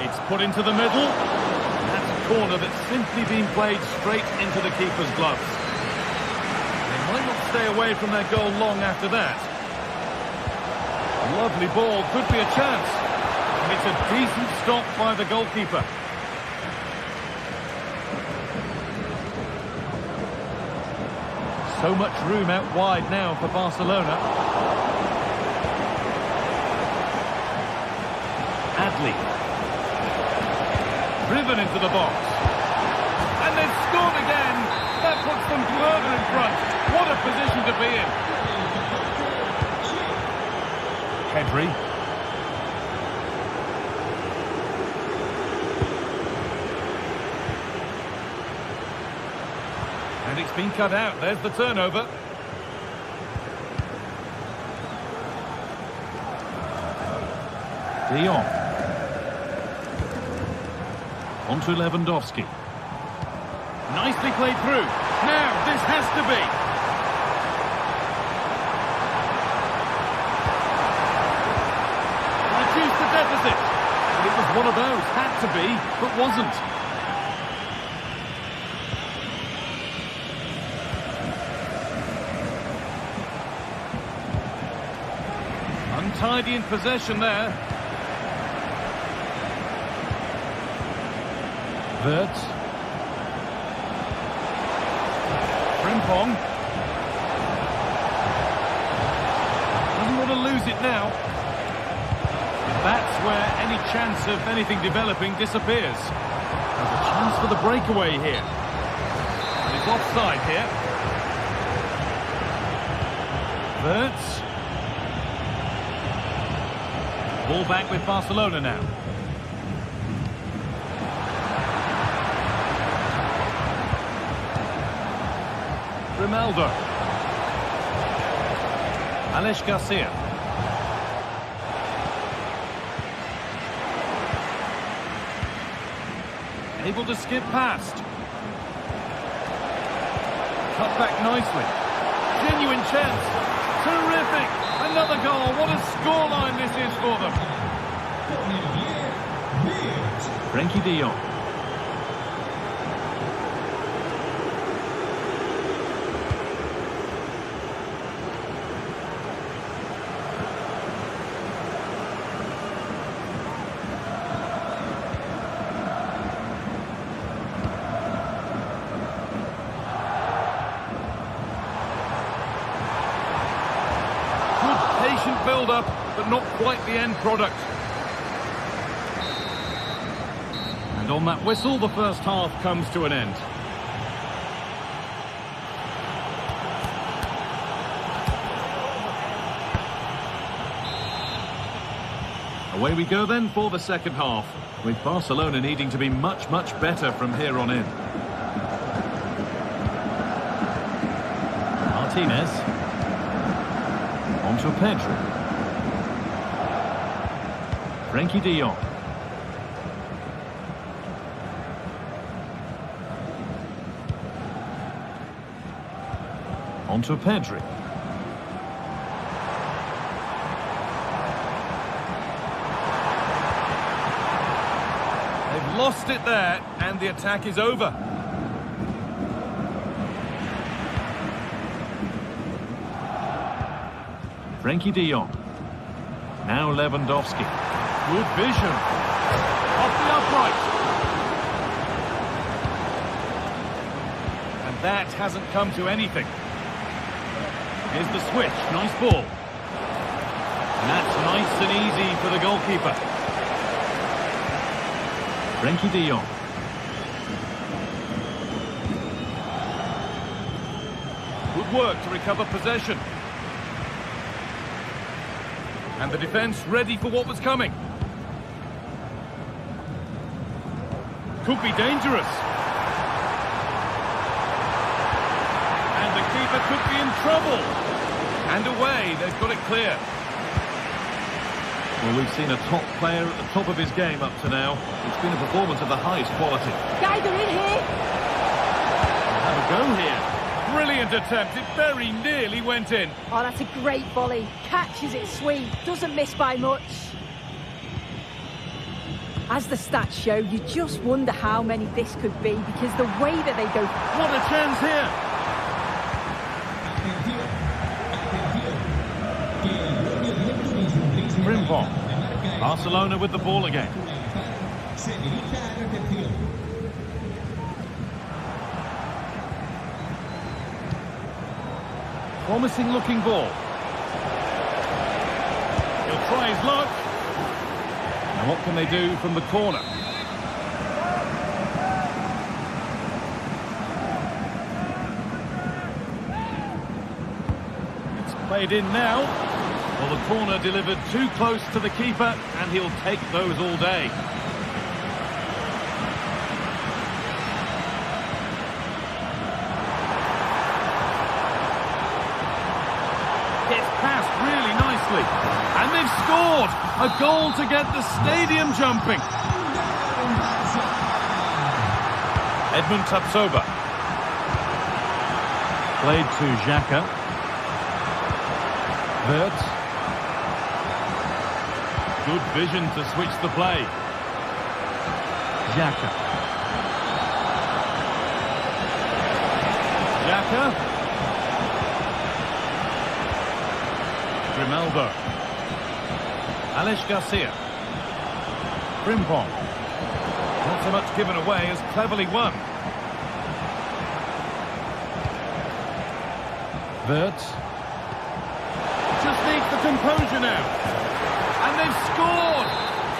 It's put into the middle. That's a corner that's simply been played straight into the keeper's gloves. They might not stay away from their goal long after that. Lovely ball, could be a chance. And it's a decent stop by the goalkeeper. So much room out wide now for Barcelona. Adli. Driven into the box. And they've scored again. That puts them further in front. What a position to be in. Pedri. And it's been cut out. There's the turnover. De Jong. Onto Lewandowski. Nicely played through. Now, this has to be. Reduce the deficit. And it was one of those. Had to be, but wasn't. Untidy in possession there. Wirtz. Frimpong. Doesn't want to lose it now. That's where any chance of anything developing disappears. There's a chance for the breakaway here. And it's offside here. Wirtz. Ball back with Barcelona now. Ronaldo. Alex Garcia. Able to skip past. Cut back nicely. Genuine chance. Terrific. Another goal. What a scoreline this is for them. Frenkie de Jong. Build-up, but not quite the end product. And on that whistle, the first half comes to an end. Away we go then for the second half, with Barcelona needing to be much better from here on in. Martinez. Onto Pedro. Frenkie de Jong. Onto Pedro. They've lost it there, and the attack is over. Frenkie de Jong. Now Lewandowski. Good vision. Off the upright. And that hasn't come to anything. Here's the switch. Nice ball. And that's nice and easy for the goalkeeper. Frenkie de Jong. Good work to recover possession. And the defence ready for what was coming. Could be dangerous. And the keeper could be in trouble. And away, they've got it clear. Well, we've seen a top player at the top of his game up to now. It's been a performance of the highest quality. Guys, they're in here. Have a go here. Brilliant attempt. It very nearly went in. Oh, that's a great volley. Catches it sweet. Doesn't miss by much. As the stats show, you just wonder how many this could be, because the way that they go... What a chance here! Frimpong. Barcelona with the ball again. Promising looking ball. He'll try his luck. And what can they do from the corner? It's played in now. Well, the corner delivered too close to the keeper, and he'll take those all day. Gets past really nicely. And they've scored! A goal to get the stadium jumping. Edmund Tapsoba. Played to Xhaka. Wirtz. Good vision to switch the play. Xhaka. Grimaldo. Alex Garcia. Frimpong. Not so much given away as cleverly won. Wirtz. Just needs the composure now. And they've scored!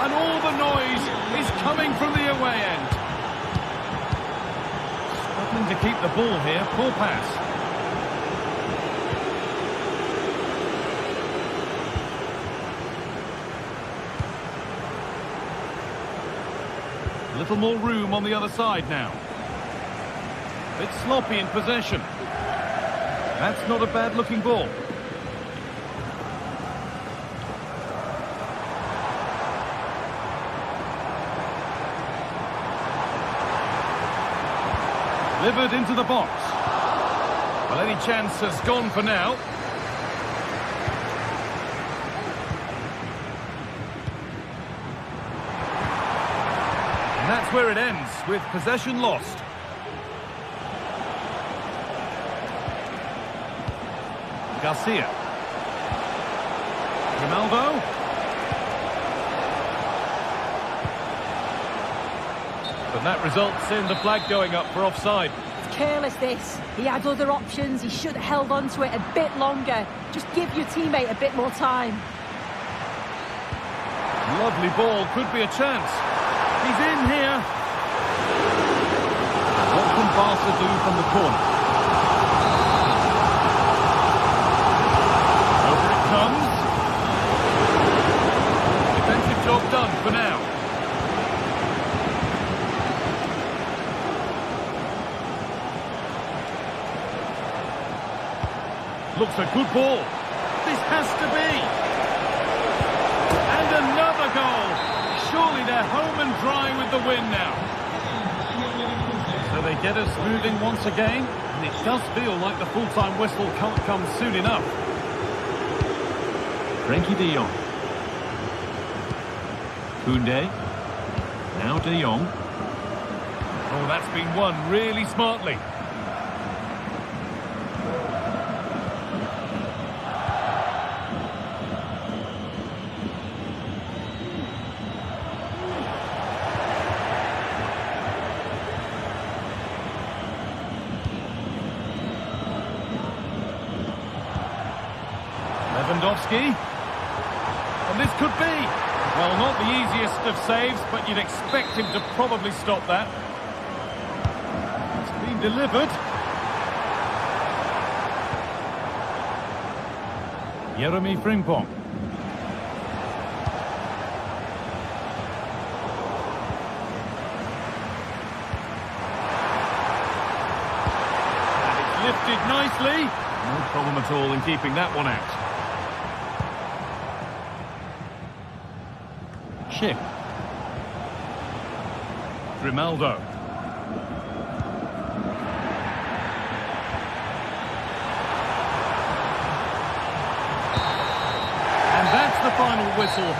And all the noise is coming from the away end. Struggling to keep the ball here. Poor pass. A little more room on the other side now. Bit sloppy in possession. That's not a bad-looking ball. Delivered into the box. Well, any chance has gone for now. And that's where it ends, with possession lost. Garcia. Ronaldo. But that results in the flag going up for offside. It's careless, this. He had other options. He should have held on to it a bit longer. Just give your teammate a bit more time. Lovely ball, could be a chance. He's in here. What can Barca do from the corner? Over it comes. Defensive job done for now. Looks a good ball. This has to be. And another goal. Surely they're home and dry with the win now. So they get us moving once again. And it does feel like the full-time whistle can't come soon enough. Frenkie de Jong. Koundé. Now de Jong. Oh, that's been won really smartly. And this could be, well, not the easiest of saves, but you'd expect him to probably stop that. It's been delivered. Jeremy Frimpong. And it's lifted nicely. No problem at all in keeping that one out. Grimaldo. And that's the final whistle.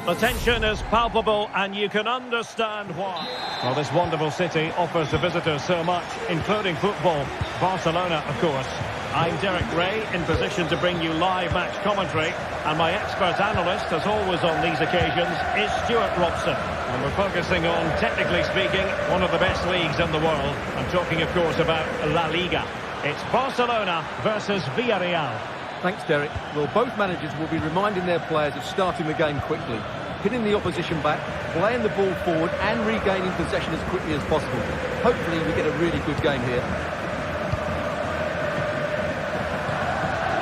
The tension is palpable and you can understand why. Well, this wonderful city offers the visitors so much, including football. Barcelona, of course. I'm Derek Ray, in position to bring you live match commentary. And my expert analyst, as always on these occasions, is Stuart Robson. And we're focusing on, technically speaking, one of the best leagues in the world. I'm talking, of course, about La Liga. It's Barcelona versus Villarreal. Thanks, Derek. Well, both managers will be reminding their players of starting the game quickly, hitting the opposition back, playing the ball forward and regaining possession as quickly as possible. Hopefully we get a really good game here.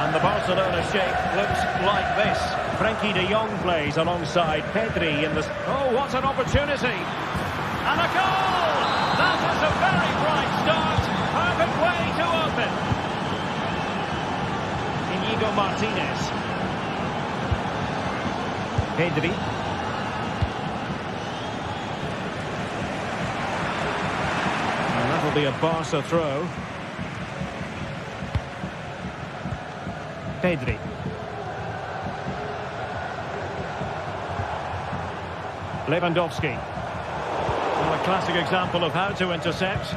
And the Barcelona shape looks like this. Frenkie de Jong plays alongside Pedri in the... Oh, what an opportunity! And a goal! That is a very bright start. Perfect way to open. Inigo Martinez. Pedri. And that'll be a Barca throw. Pedri. Lewandowski. Well, a classic example of how to intercept.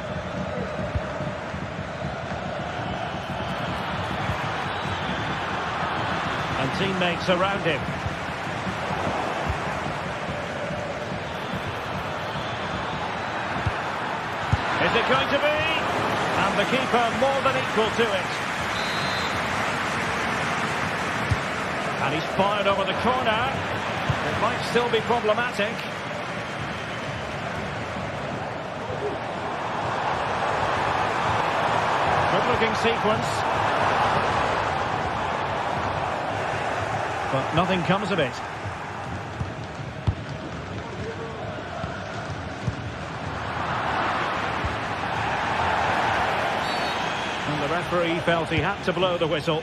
And teammates around him. Is it going to be? And the keeper more than equal to it. And he's fired over the corner. It might still be problematic. Good-looking sequence. But nothing comes of it. And the referee felt he had to blow the whistle.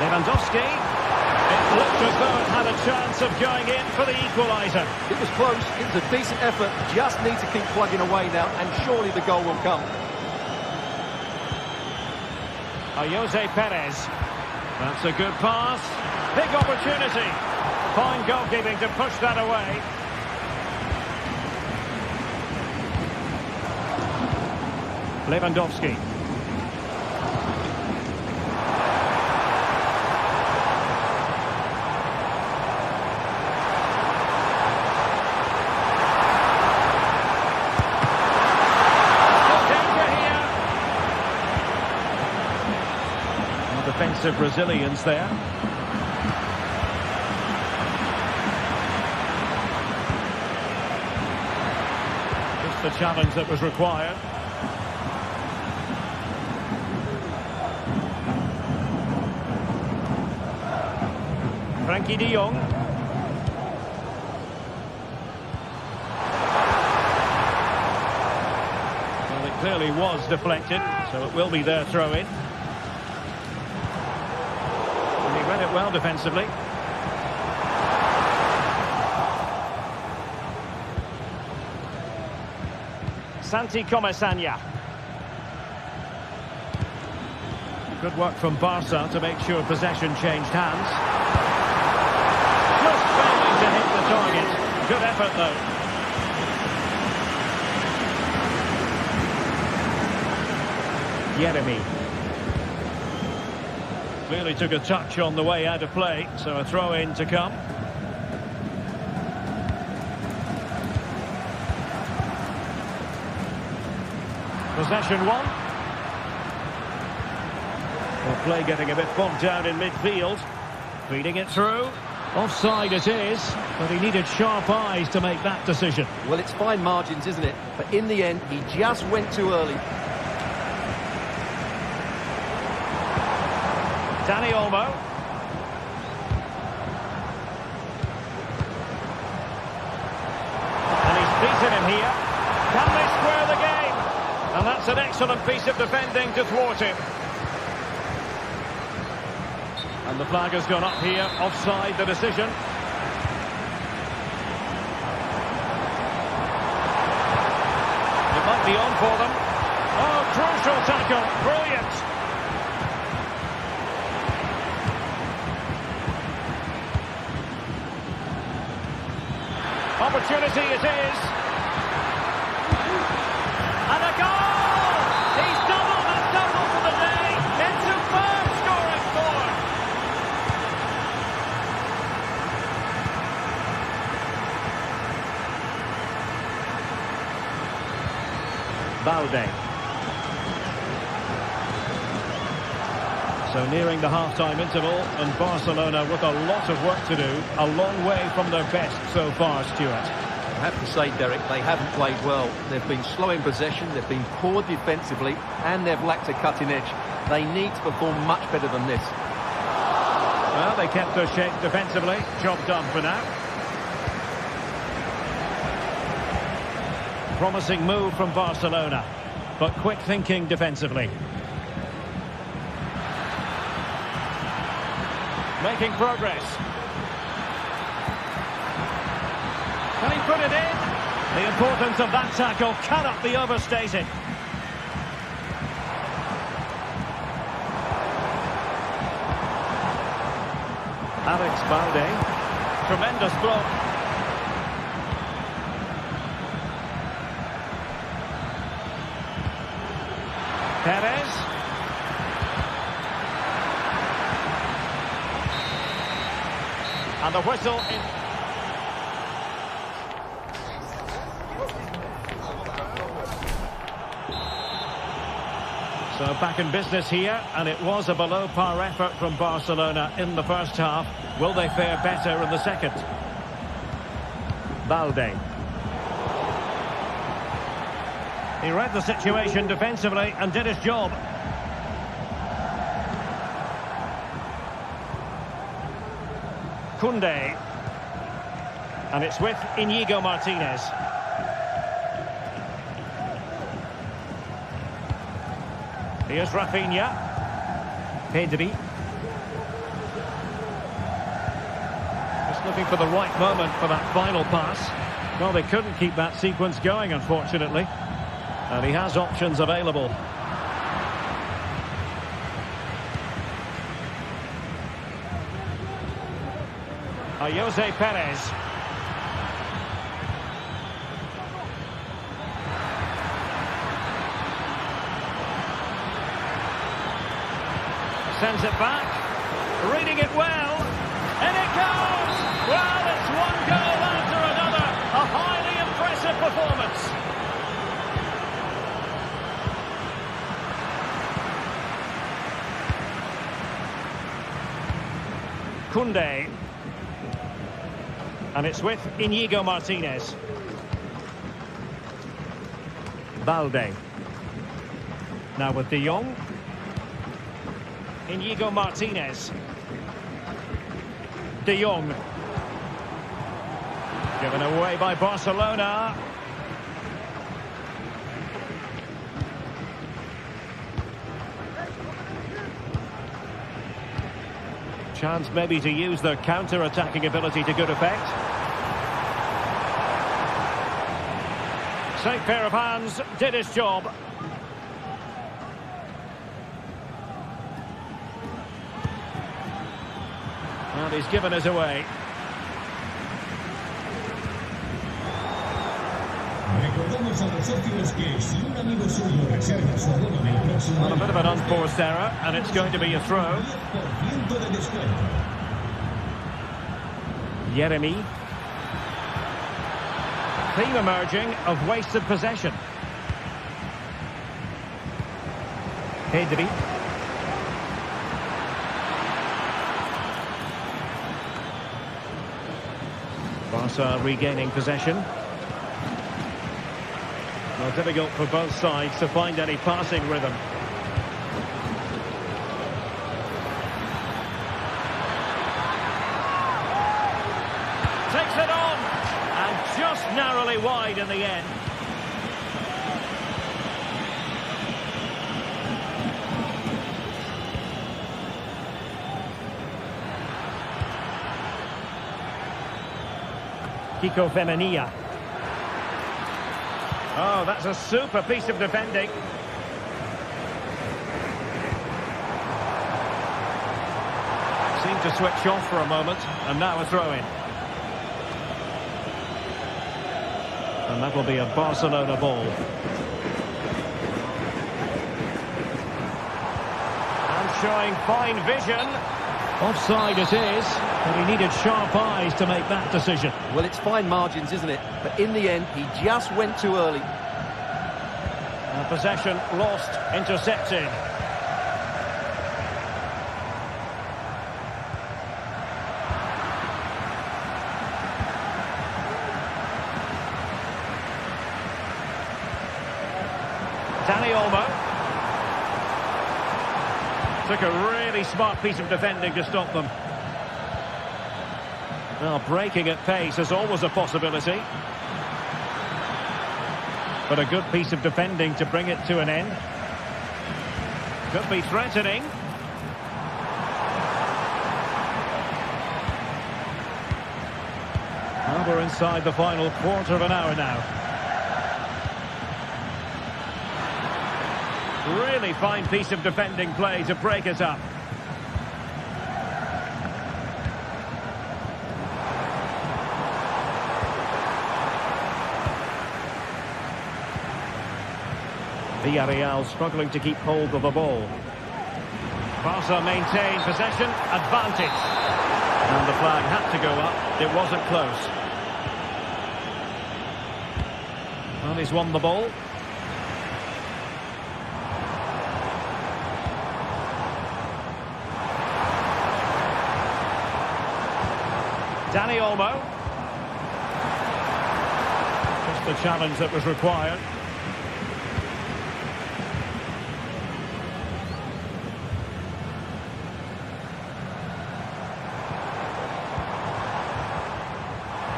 Lewandowski. It looked as though it had a chance of going in for the equaliser. It was close, it was a decent effort, just need to keep plugging away now, and surely the goal will come. Jose Perez. That's a good pass. Big opportunity. Fine goalkeeping to push that away. Lewandowski. Defensive resilience there. Just the challenge that was required. Frenkie de Jong. Well, it clearly was deflected, so it will be their throw-in. Read it well defensively. Santi Comesaña. Good work from Barca to make sure possession changed hands. Just failing to hit the target. Good effort though. Jeremy. Clearly took a touch on the way out of play, so a throw-in to come. Possession one. Well, play getting a bit bogged down in midfield. Feeding it through. Offside it is, but he needed sharp eyes to make that decision. Well, it's fine margins, isn't it? But in the end, he just went too early. Dani Olmo. And he's beaten him here. Can they square the game? And that's an excellent piece of defending to thwart him. And the flag has gone up here. Offside the decision. might be on for them. Oh, crucial tackle. Brilliant. Opportunity it is. And a goal! He's doubled and doubled for the day. It's superb scoring form. Balde. So nearing the half-time interval, and Barcelona with a lot of work to do, a long way from their best so far, Stuart. I have to say, Derek, they haven't played well. They've been slow in possession, they've been poor defensively, and they've lacked a cutting edge. They need to perform much better than this. Well, they kept their shape defensively. Job done for now. Promising move from Barcelona, but quick thinking defensively. Making progress. Can he put it in? The importance of that tackle cannot be overstated. Alex Balde. Tremendous block. Perez. And the whistle in. So back in business here, and it was a below-par effort from Barcelona in the first half. Will they fare better in the second? Balde. He read the situation defensively and did his job. Koundé. And it's with Íñigo Martínez. Here's Rafinha. Pedri. Just looking for the right moment for that final pass. Well, they couldn't keep that sequence going, unfortunately. And he has options available. Jose Perez. Sends it back. Reading it well. And it goes! Well, it's one goal after another. A highly impressive performance. Koundé. And it's with Íñigo Martínez. Balde. Now with De Jong. Íñigo Martínez. De Jong. Given away by Barcelona. Chance maybe to use their counter-attacking ability to good effect. Safe pair of hands, did his job. And he's given us away. Well, a bit of an unforced error, and it's going to be a throw. Jeremy. Theme emerging of wasted possession. Pedri. Barca regaining possession. Well, difficult for both sides to find any passing rhythm. Takes it on, and just narrowly wide in the end. Kiko Femenia. Oh, that's a super piece of defending. Seemed to switch off for a moment, and now a throw-in. And that will be a Barcelona ball. And showing fine vision. Offside it is, but he needed sharp eyes to make that decision. Well, it's fine margins, isn't it? But in the end, he just went too early. Possession lost, intercepted. Dani Olmo. Took a really smart piece of defending to stop them. Well, breaking at pace is always a possibility. But a good piece of defending to bring it to an end. Could be threatening. Well, we're inside the final quarter of an hour now. Really fine piece of defending play to break it up. Villarreal struggling to keep hold of the ball. Barca maintain possession, advantage. And the flag had to go up, it wasn't close. Well, he's won the ball. Dani Olmo. Just the challenge that was required.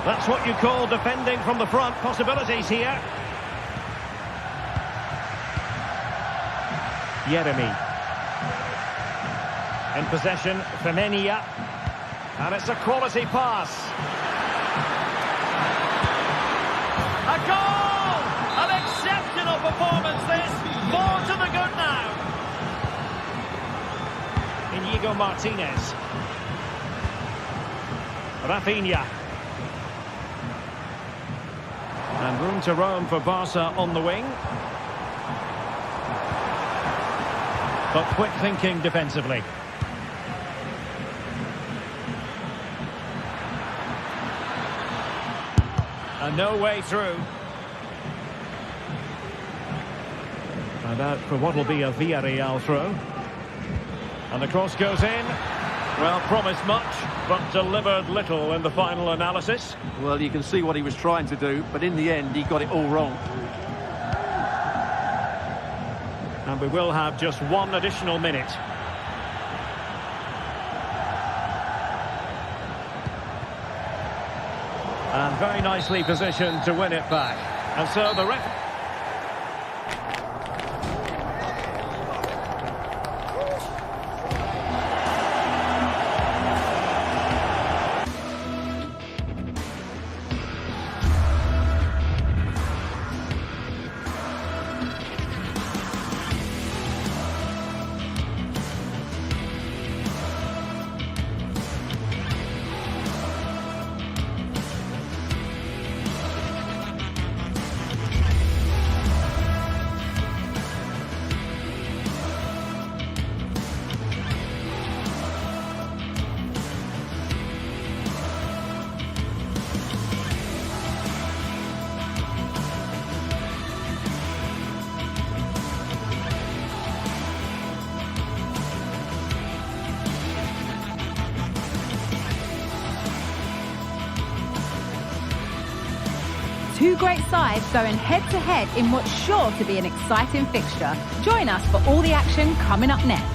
That's what you call defending from the front. Possibilities here. Yeremy. In possession, Femenia. And it's a quality pass. A goal! An exceptional performance this. 4 to the good now. Inigo Martinez. Rafinha. And room to roam for Barca on the wing. But quick thinking defensively. And no way through. And out for what will be a Villarreal throw. And the cross goes in. Well, promised much, but delivered little in the final analysis. Well, you can see what he was trying to do, but in the end, he got it all wrong. And we will have just one additional minute. And very nicely positioned to win it back. And so the ref... Two great sides going head-to-head in what's sure to be an exciting fixture. Join us for all the action coming up next.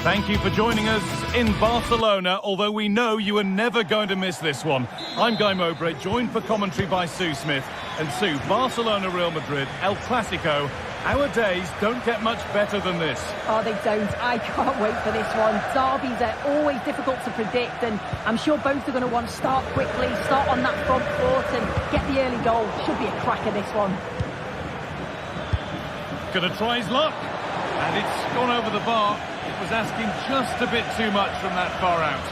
Thank you for joining us in Barcelona, although we know you are never going to miss this one. I'm Guy Mowbray, joined for commentary by Sue Smith. And Sue, Barcelona, Real Madrid, El Clásico. Our days don't get much better than this. Oh, they don't. I can't wait for this one. Derbies are always difficult to predict, and I'm sure both are going to want to start quickly, start on that front foot and get the early goal. Should be a cracker, this one. Gonna try his luck. And it's gone over the bar. It was asking just a bit too much from that far out.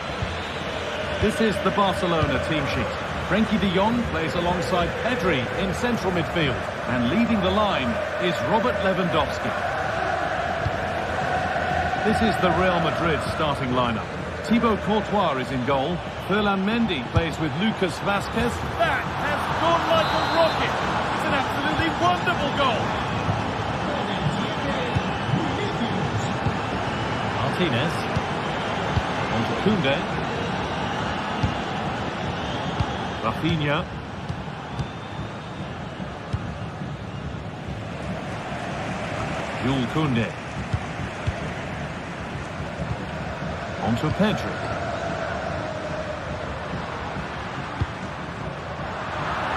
This is the Barcelona team sheet. Frenkie de Jong plays alongside Pedri in central midfield. And leading the line is Robert Lewandowski. This is the Real Madrid starting lineup. Thibaut Courtois is in goal. Ferland Mendy plays with Lucas Vázquez. That has gone like a rocket. It's an absolutely wonderful goal. Martinez. On to Koundé. Rafinha. Jules Koundé. On to Pedri.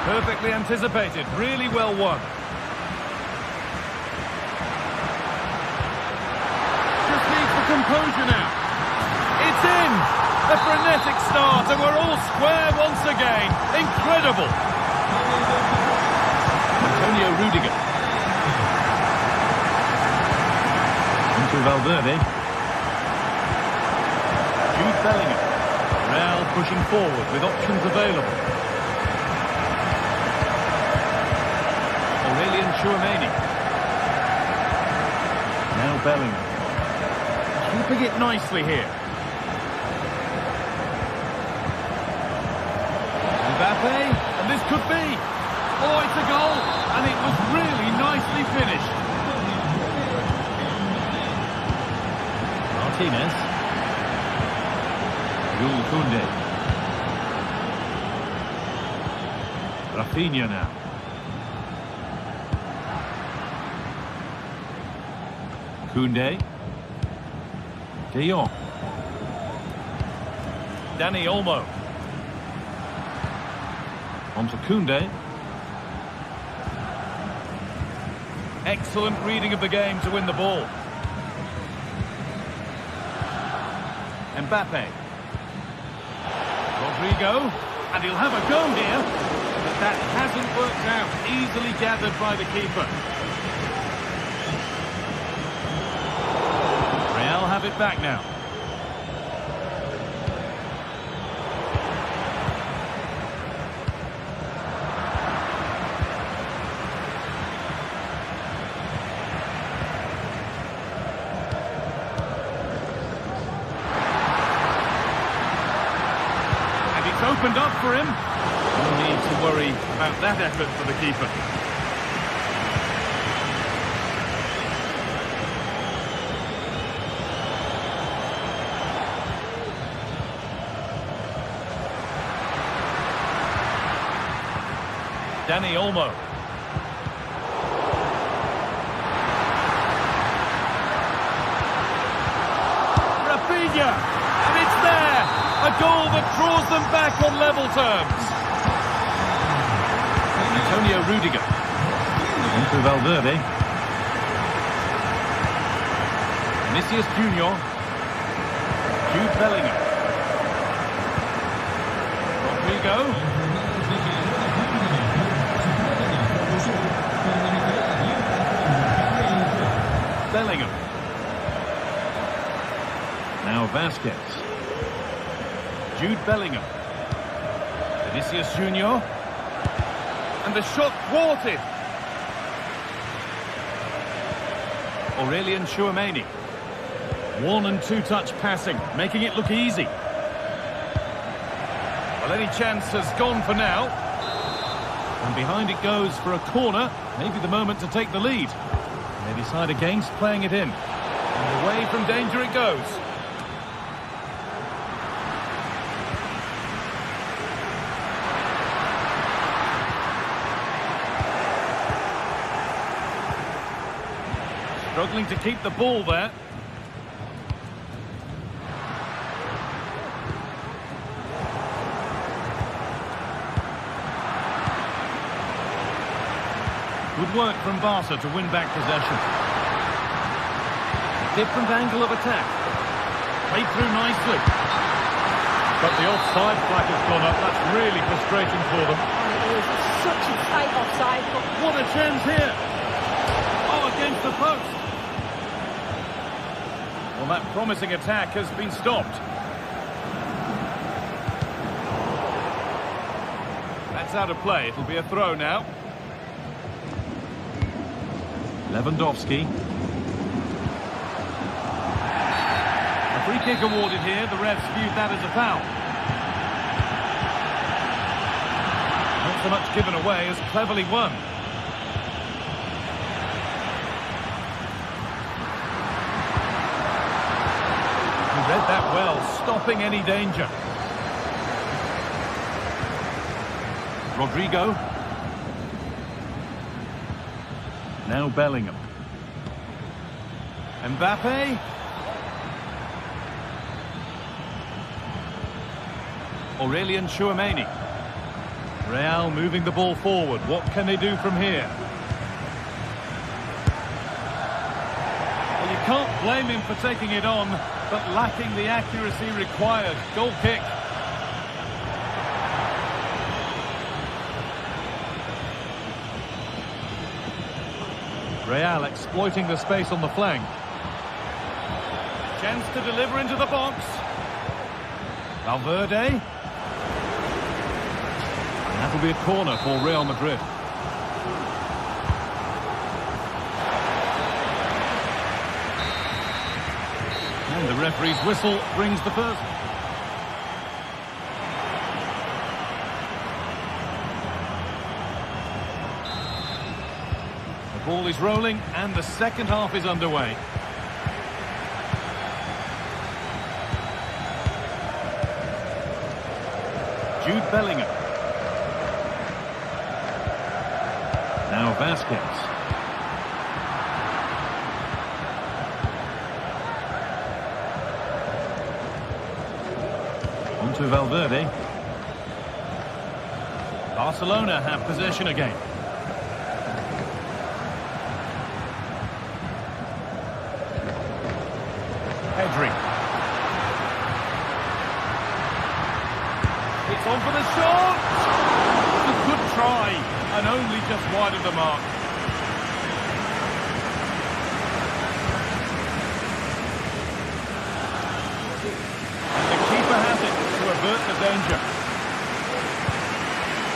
Perfectly anticipated, really well won. Just needs the composure now. It's in! A frenetic start, and we're all square once again. Incredible! Antonio Rudiger. Into Valverde. Jude Bellingham. Real pushing forward with options available. Aurelien Tchouameni. Now Bellingham. Keeping it nicely here. Mbappe, and this could be. Oh, it's a goal, and it was really nicely finished. Martinez. Jules Koundé. Rafinha now. Koundé. De Jong. Dani Olmo. On to Koundé. Excellent reading of the game to win the ball. Mbappe. Rodrigo. And he'll have a go here. But that hasn't worked out. Easily gathered by the keeper. Real have it back now. Opened up for him. No need to worry about that effort for the keeper. Dani Olmo. Rafinha, and it's there. A goal that draws them back on level terms. Antonio Rudiger. Into Valverde. Vinicius Junior. Jude Bellingham. Rodrigo. Bellingham. Now Vázquez. Jude Bellingham. Vinicius Junior. And the shot thwarted. Aurelien Tchouameni. One and two touch passing, making it look easy. Well, any chance has gone for now. And behind it goes for a corner. Maybe the moment to take the lead. They decide against playing it in. And away from danger it goes. Struggling to keep the ball there. Good work from Barca to win back possession. Different angle of attack. Played through nicely. But the offside flag has gone up. That's really frustrating for them. And it is. It's such a tight offside. But What a chance here. Oh, against the post. Well, that promising attack has been stopped. That's out of play. It'll be a throw now. Lewandowski. A free kick awarded here. The refs viewed that as a foul. Not so much given away as cleverly won. He read that well, stopping any danger. Rodrigo. Now Bellingham. Mbappe. Aurelien Tchouameni. Real moving the ball forward. What can they do from here? Well, you can't blame him for taking it on, but lacking the accuracy required. Goal kick. Real exploiting the space on the flank. Chance to deliver into the box. Valverde. And that'll be a corner for Real Madrid. And the referee's whistle brings the first. The ball is rolling and the second half is underway. Jude Bellingham. Now Vasquez. On to Valverde. Barcelona have possession again. Pedri. It's on for the shot! A good try, and only just wide of the mark. And the keeper has it to avert the danger.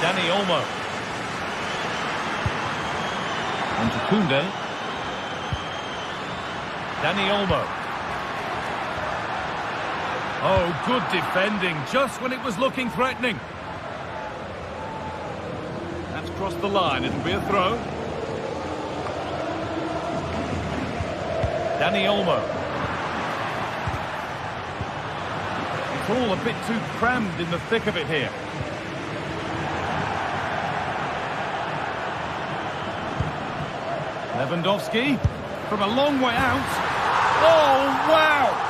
Dani Olmo. On to Koundé. Dani Olmo. Oh, good defending, just when it was looking threatening. That's crossed the line, it'll be a throw. Dani Olmo. It's all a bit too crammed in the thick of it here. Lewandowski, from a long way out. Oh, wow!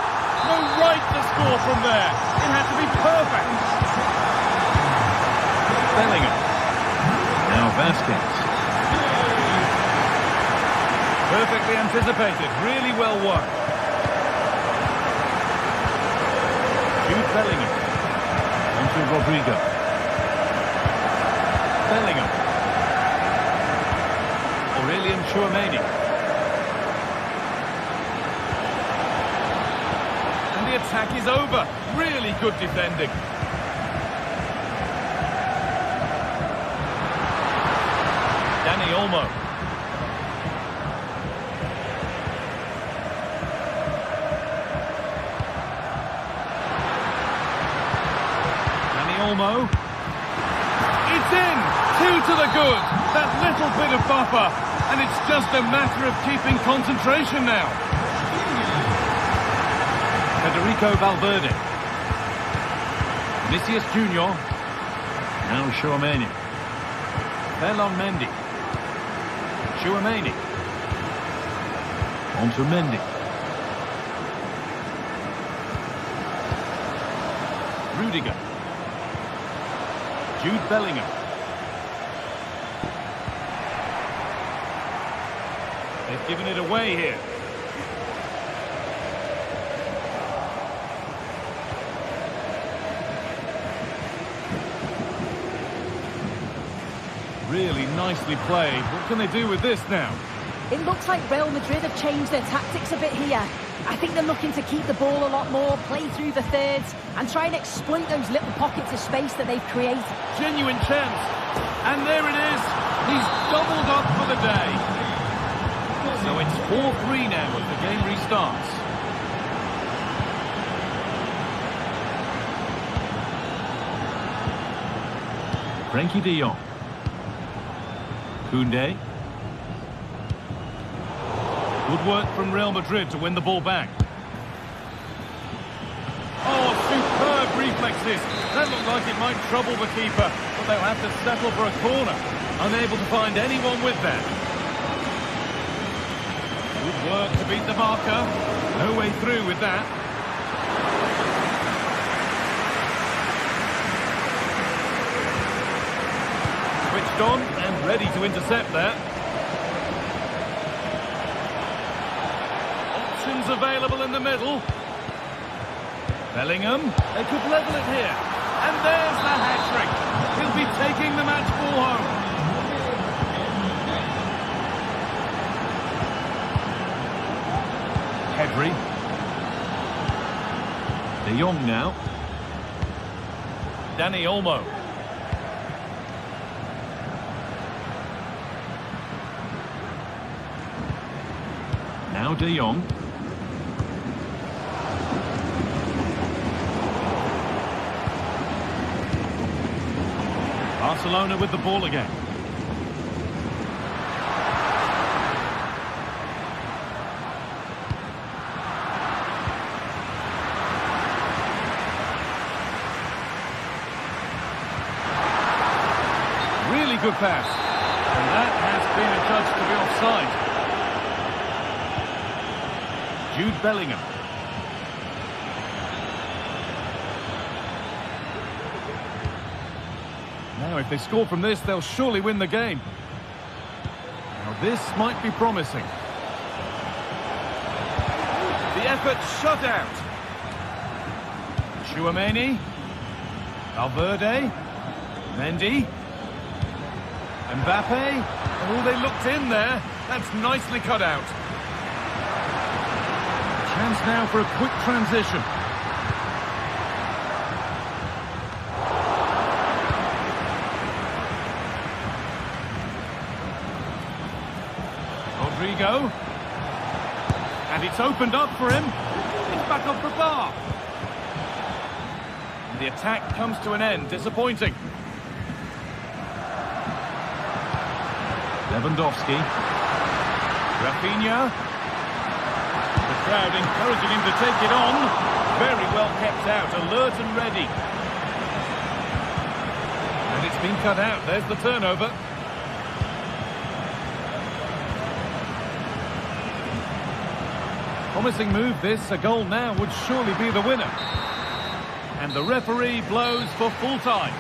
No right to score from there. It had to be perfect. Bellingham. Now Vasquez. Perfectly anticipated. Really well won. Jude Bellingham. On to Rodrigo. Bellingham. Aurelien Tchouameni. The attack is over. Really good defending. Dani Olmo. Dani Olmo. It's in! 2 to the good. That little bit of buffer. And it's just a matter of keeping concentration now. Federico Valverde. Vinicius Junior. Now Tchouameni. Ferland Mendy. Tchouameni. On to Mendy. Rudiger. Jude Bellingham. They've given it away here. Really nicely played. What can they do with this now? It looks like Real Madrid have changed their tactics a bit here. I think they're looking to keep the ball a lot more, play through the thirds, and try and exploit those little pockets of space that they've created. Genuine chance. And there it is. He's doubled up for the day. So it's 4-3 now as the game restarts. Frenkie de Jong. Koundé. Good work from Real Madrid to win the ball back. Oh, superb reflexes. That looked like it might trouble the keeper, but they'll have to settle for a corner. Unable to find anyone with that. Good work to beat the marker. No way through with that. Switched on and ready to intercept that. Options available in the middle. Bellingham, they could level it here. And there's the hat-trick. He'll be taking the match ball home. Pedri. De Jong now. Dani Olmo. Now De Jong. Barcelona with the ball again. Really good pass. And that has been adjudged to be offside. Jude Bellingham. Now, if they score from this, they'll surely win the game. Now, this might be promising. The effort shut out. Tchouaméni. Valverde. Mendy. Mbappe. Oh, they looked in there. That's nicely cut out. Chance now for a quick transition. Rodrigo. And it's opened up for him. It's back off the bar. And the attack comes to an end. Disappointing. Lewandowski. Rafinha. The crowd encouraging him to take it on. Very well kept out, alert and ready. And it's been cut out. There's the turnover. Promising move this. A goal now would surely be the winner. And the referee blows for full time.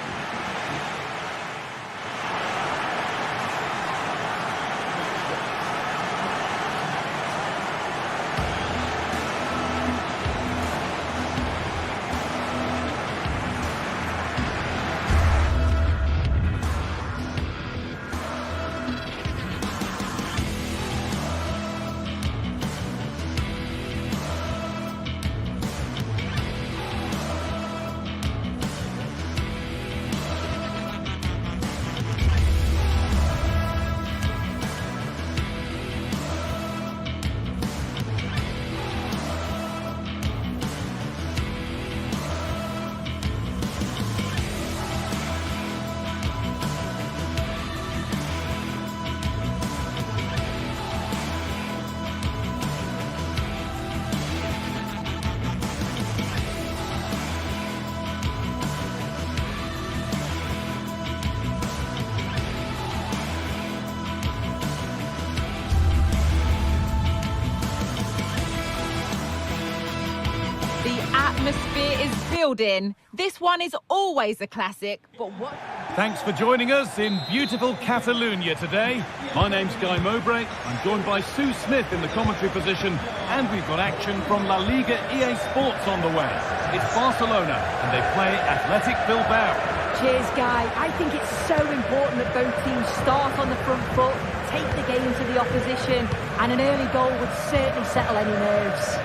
atmosphere is building. This one is always a classic, but what... Thanks for joining us in beautiful Catalonia today. My name's Guy Mowbray. I'm joined by Sue Smith in the commentary position, and we've got action from La Liga EA Sports on the way. It's Barcelona, and they play Athletic Bilbao. Cheers, Guy. I think it's so important that both teams start on the front foot, take the game to the opposition, and an early goal would certainly settle any nerves.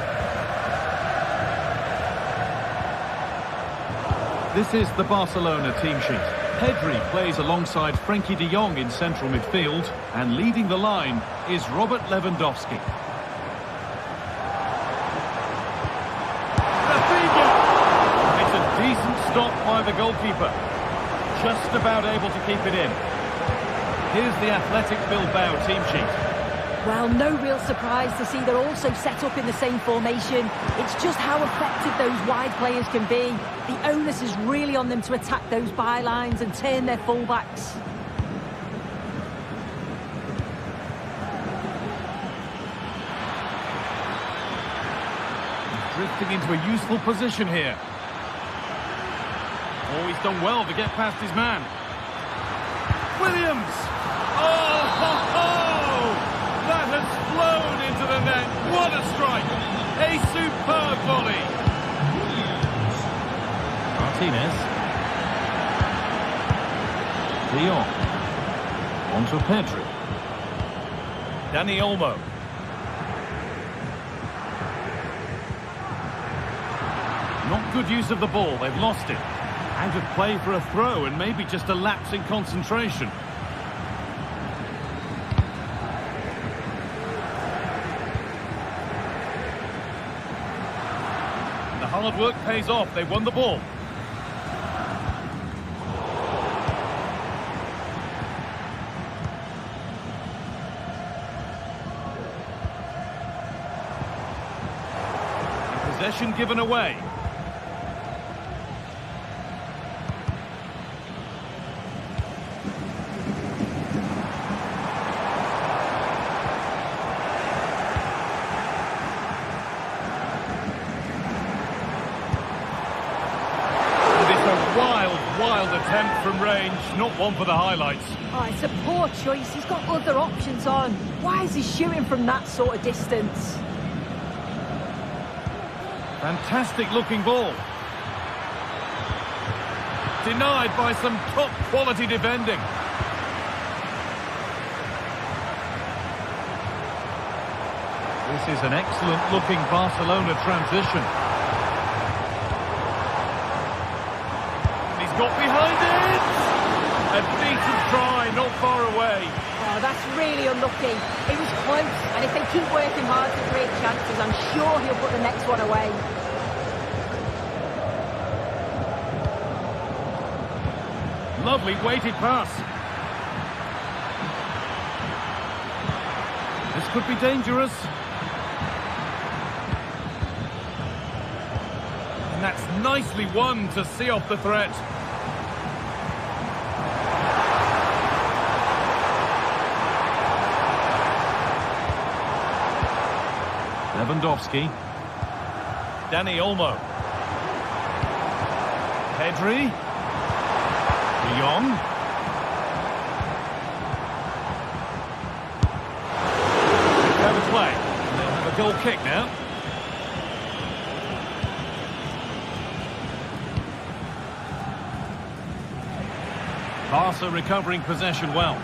This is the Barcelona team sheet. Pedri plays alongside Frenkie de Jong in central midfield, and leading the line is Robert Lewandowski. Benfica! It's a decent stop by the goalkeeper. Just about able to keep it in. Here's the Athletic Bilbao team sheet. Well, no real surprise to see they're also set up in the same formation. It's just how effective those wide players can be. The onus is really on them to attack those bylines and turn their fullbacks. Drifting into a useful position here. Oh, he's done well to get past his man. Williams! Oh, ho, ho! That has flown into the net. What a strike! A superb volley. Martinez. De Jong. On to Pedri. Dani Olmo. Not good use of the ball. They've lost it. Out of play for a throw, and maybe just a lapse in concentration. The hard work pays off. They won the ball. Possession given away. Wild attempt from range, not one for the highlights. Oh, it's a poor choice. He's got other options on. Why is he shooting from that sort of distance? Fantastic looking ball. Denied by some top quality defending. This is an excellent looking Barcelona transition. Got behind it! A decent try, not far away. Oh, that's really unlucky. It was close, and if they keep working hard to create chances, I'm sure he'll put the next one away. Lovely weighted pass. This could be dangerous. And that's nicely won to see off the threat. Lewandowski. Dani Olmo. Pedri. De Jong. Clever play. They'll have a goal kick now. Barca recovering possession well.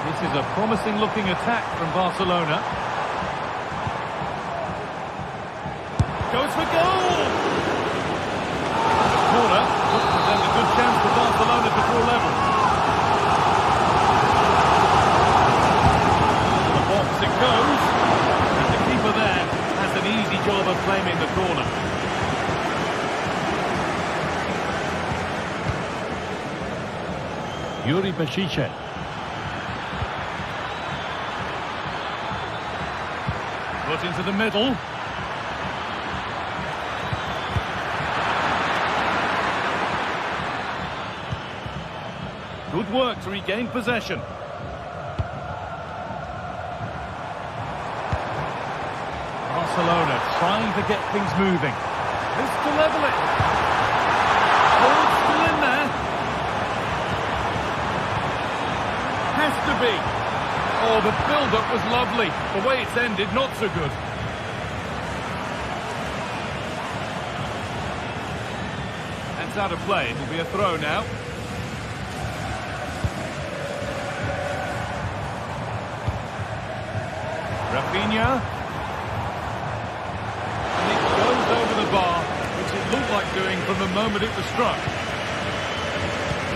This is a promising looking attack from Barcelona. Goes for goal! The corner would present a good chance for Barcelona to draw level. The box it goes. And the keeper there has an easy job of claiming the corner. Yuri Bešiček. Put into the middle. Good work to regain possession. Barcelona trying to get things moving. Who's to level it? Oh, still in there. Has to be. Oh, the build-up was lovely. The way it's ended, not so good. That's out of play. It'll be a throw now. Rafinha. And it goes over the bar, which it looked like doing from the moment it was struck.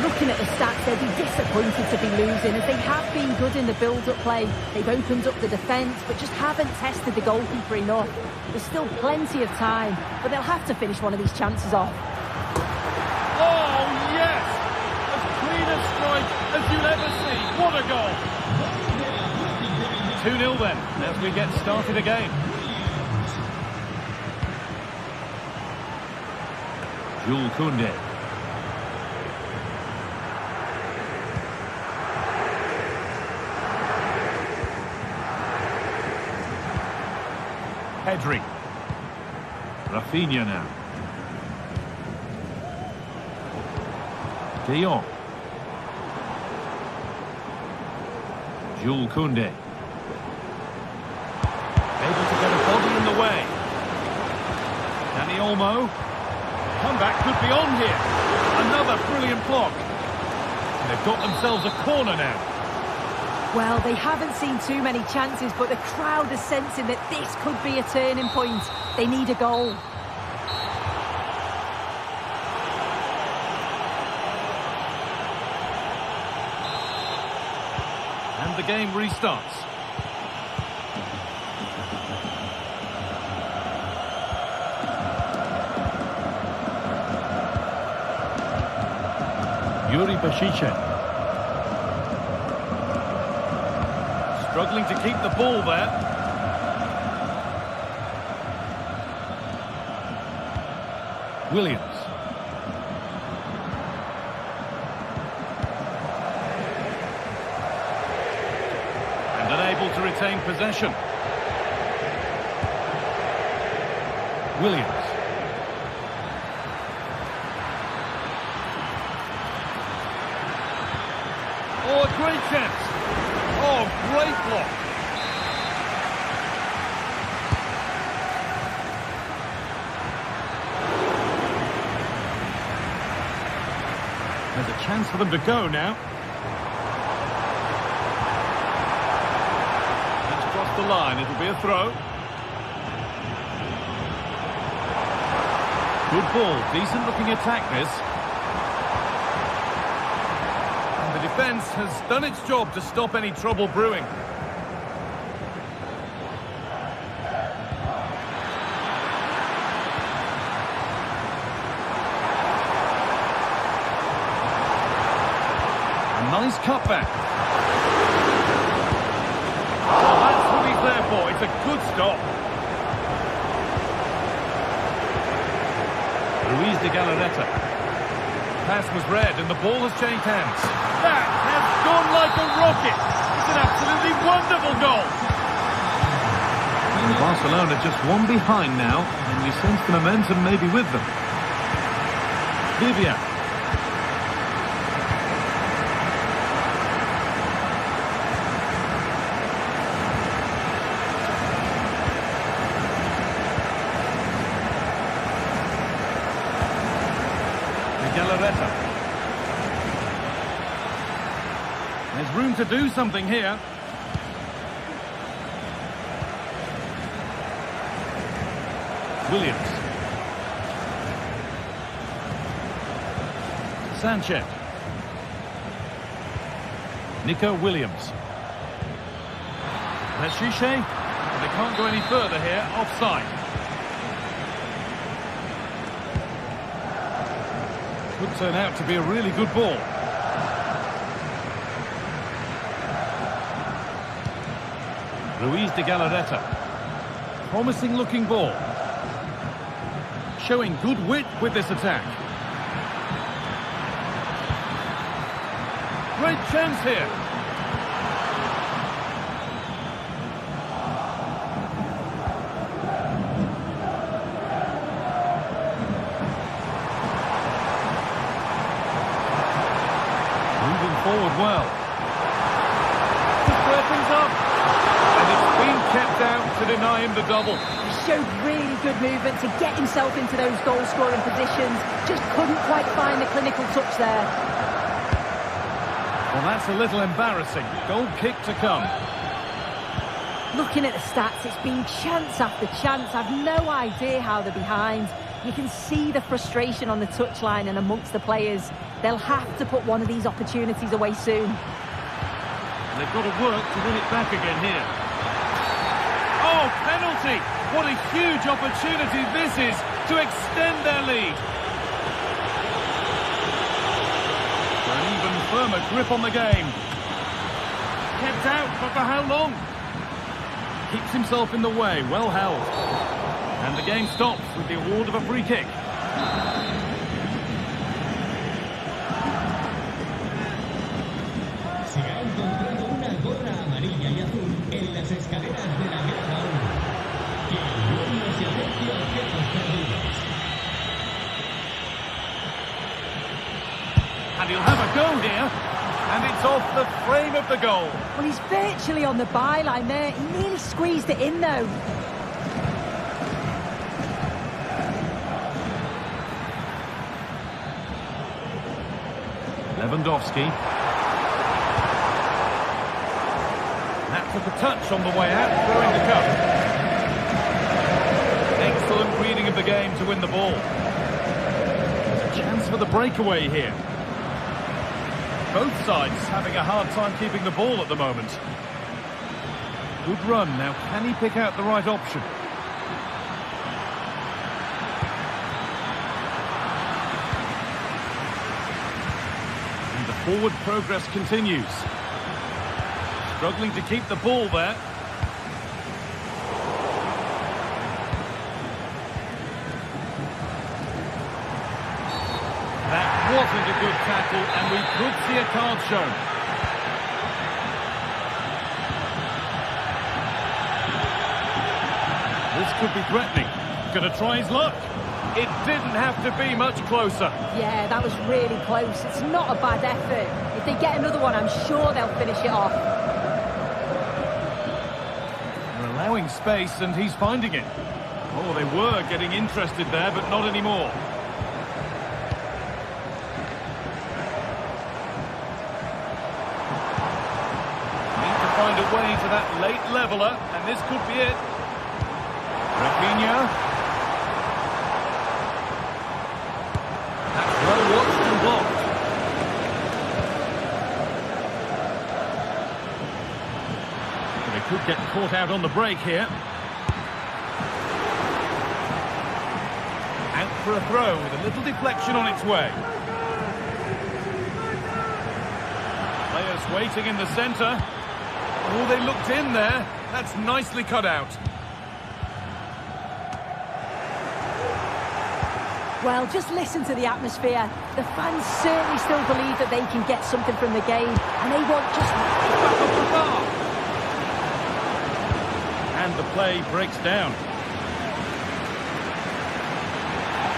Looking at the stats, they'd be disappointed to be losing, as they have been good in the build-up play. They've opened up the defence, but just haven't tested the goalkeeper enough. There's still plenty of time, but they'll have to finish one of these chances off. Oh, yes! As clean a strike as you'll ever see. What a goal! 2-0 then, as we get started again. Jules Koundé. Pedri. Rafinha now. De Jong. Jules Koundé. Able to get a body in the way. Dani Olmo. Comeback could be on here. Another brilliant block. And they've got themselves a corner now. Well, they haven't seen too many chances, but the crowd is sensing that this could be a turning point. They need a goal. And the game restarts. Yuri Bashice. Struggling to keep the ball there. Williams. And unable to retain possession. Williams. Oh, a great chance. Oh, great block. There's a chance for them to go now. That's crossed the line. It'll be a throw. Good ball. Decent looking attack this. The defence has done its job to stop any trouble brewing. A nice cutback. Well, that's what he's there for. It's a good stop. Ruiz de Galarreta. Pass was read and the ball has changed hands. That has gone like a rocket. It's an absolutely wonderful goal. And Barcelona just one behind now, and you sense the momentum maybe with them. Villarreal. Galarreta. There's room to do something here. Williams. Sanchez. Nico Williams. Rashiche. They can't go any further here. Offside. Could turn out to be a really good ball. Ruiz de Galarreta. Promising looking ball. Showing good wit with this attack. Great chance here. To square things up. And it's been kept out to deny him the double. He showed really good movement to get himself into those goal-scoring positions. Just couldn't quite find the clinical touch there. Well, that's a little embarrassing. Goal kick to come. Looking at the stats, it's been chance after chance. I've no idea how they're behind. You can see the frustration on the touchline and amongst the players. They'll have to put one of these opportunities away soon. They've got to work to win it back again here. Oh, penalty! What a huge opportunity this is to extend their lead. For an even firmer grip on the game. Kept out, but for how long? Keeps himself in the way, well held. And the game stops with the award of a free kick. Se ha encontrado una gorra amarilla y azul en las escaleras de la Grada 1. Que el dueño se acerque a objetos perdidos. And he'll have a go here. And it's off the frame of the goal. Well, he's virtually on the byline there. He nearly squeezed it in, though. Lewandowski. That took a touch on the way out, throwing the cup. Excellent reading of the game to win the ball. There's a chance for the breakaway here. Both sides having a hard time keeping the ball at the moment. Good run. Now, can he pick out the right option? And the forward progress continues. Struggling to keep the ball there. That wasn't a good tackle, and we could see a card shown. This could be threatening. Going to try his luck. It didn't have to be much closer. Yeah, that was really close. It's not a bad effort. If they get another one, I'm sure they'll finish it off. They're allowing space, and he's finding it. Oh, they were getting interested there, but not anymore. Find a way to that late leveller, and this could be it. Rafinha. That's well watched and blocked. But they could get caught out on the break here. Out for a throw with a little deflection on its way. Players waiting in the centre. Oh, they looked in there. That's nicely cut out. Well, just listen to the atmosphere. The fans certainly still believe that they can get something from the game, and they want just Back off the bar. And the play breaks down.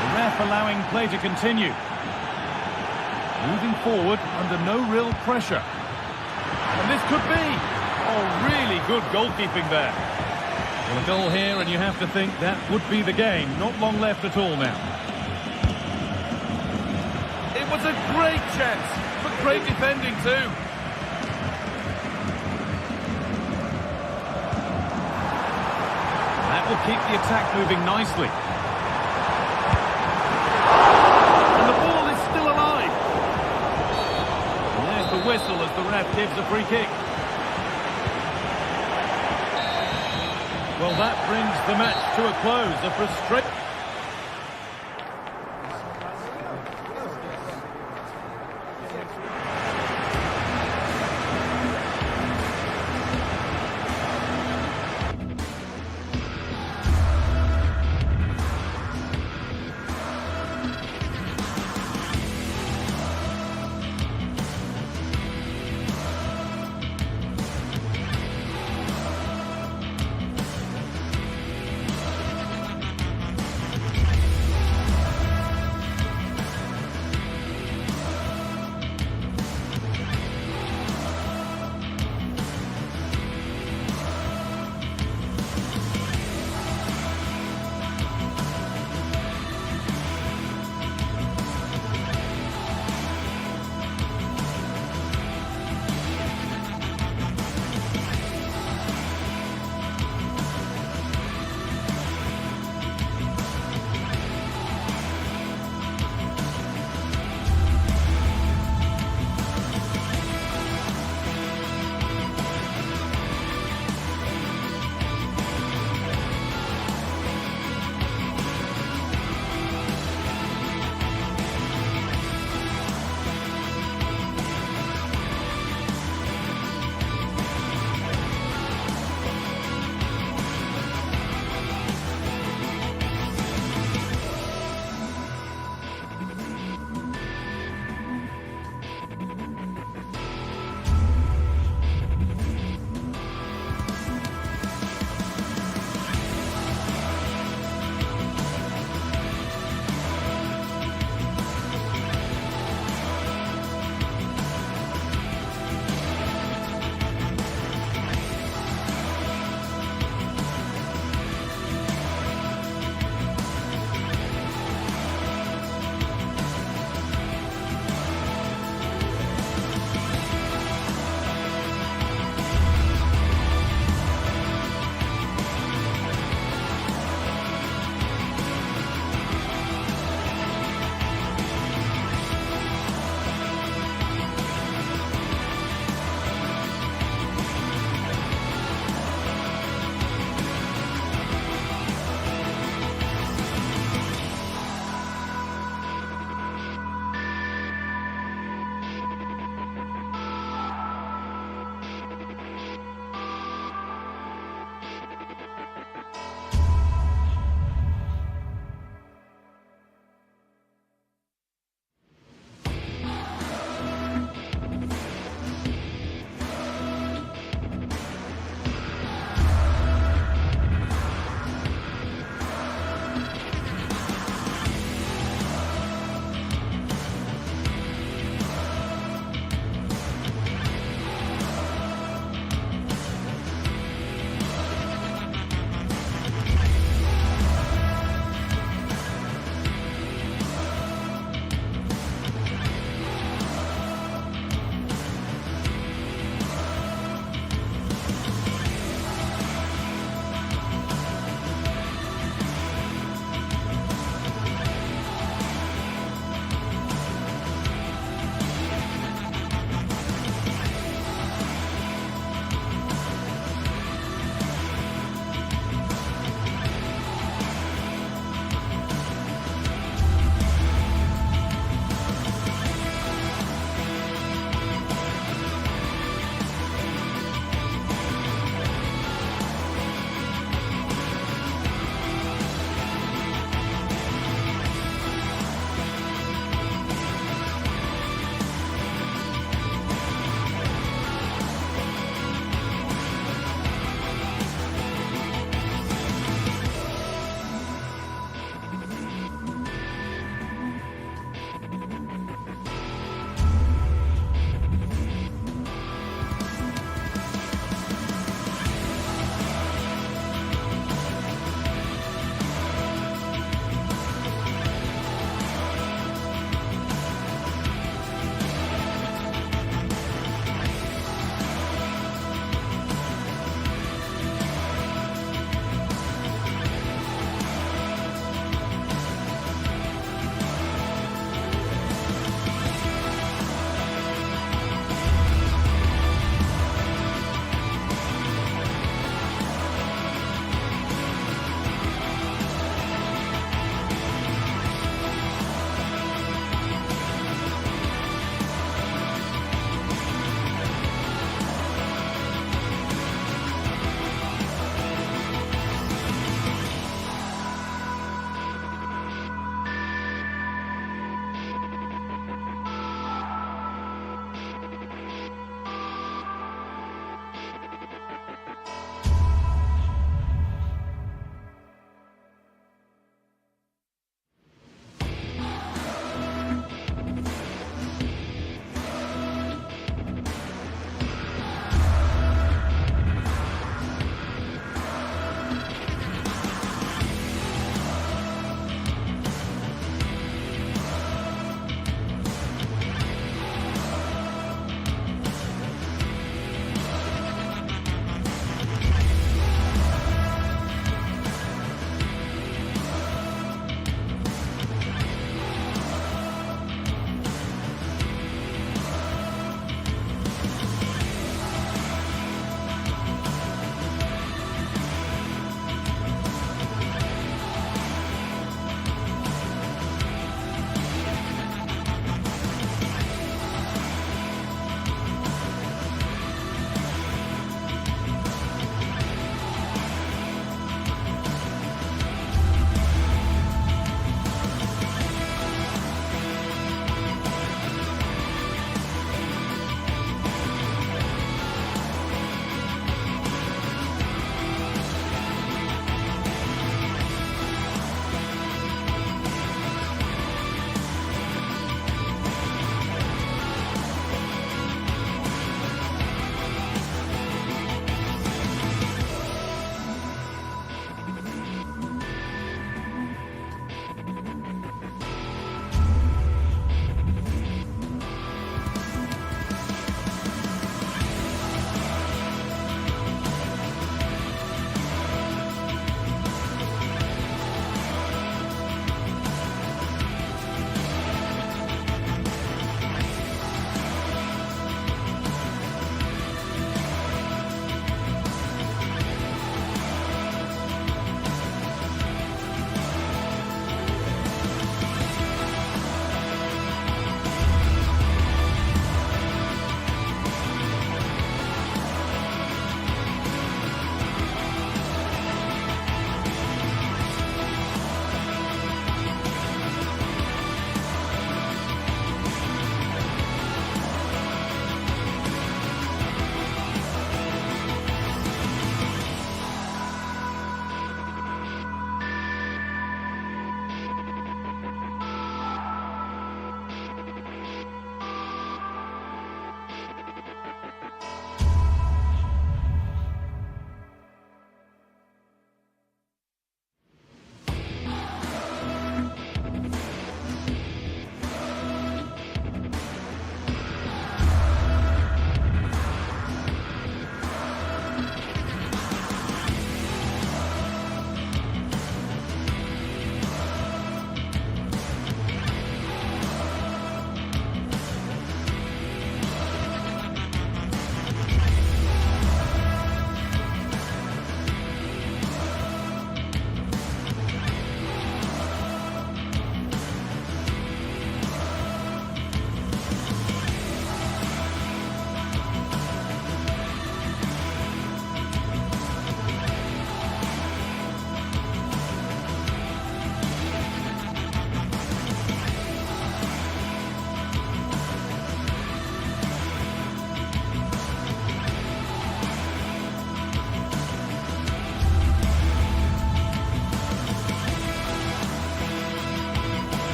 The ref allowing play to continue. Moving forward under no real pressure. And this could be... Oh, really good goalkeeping there. Well, a goal here, and you have to think that would be the game. Not long left at all now. It was a great chance, but great defending too. That will keep the attack moving nicely. And the ball is still alive. And there's the whistle as the ref gives a free kick. Well, that brings the match to a close. A frustrating...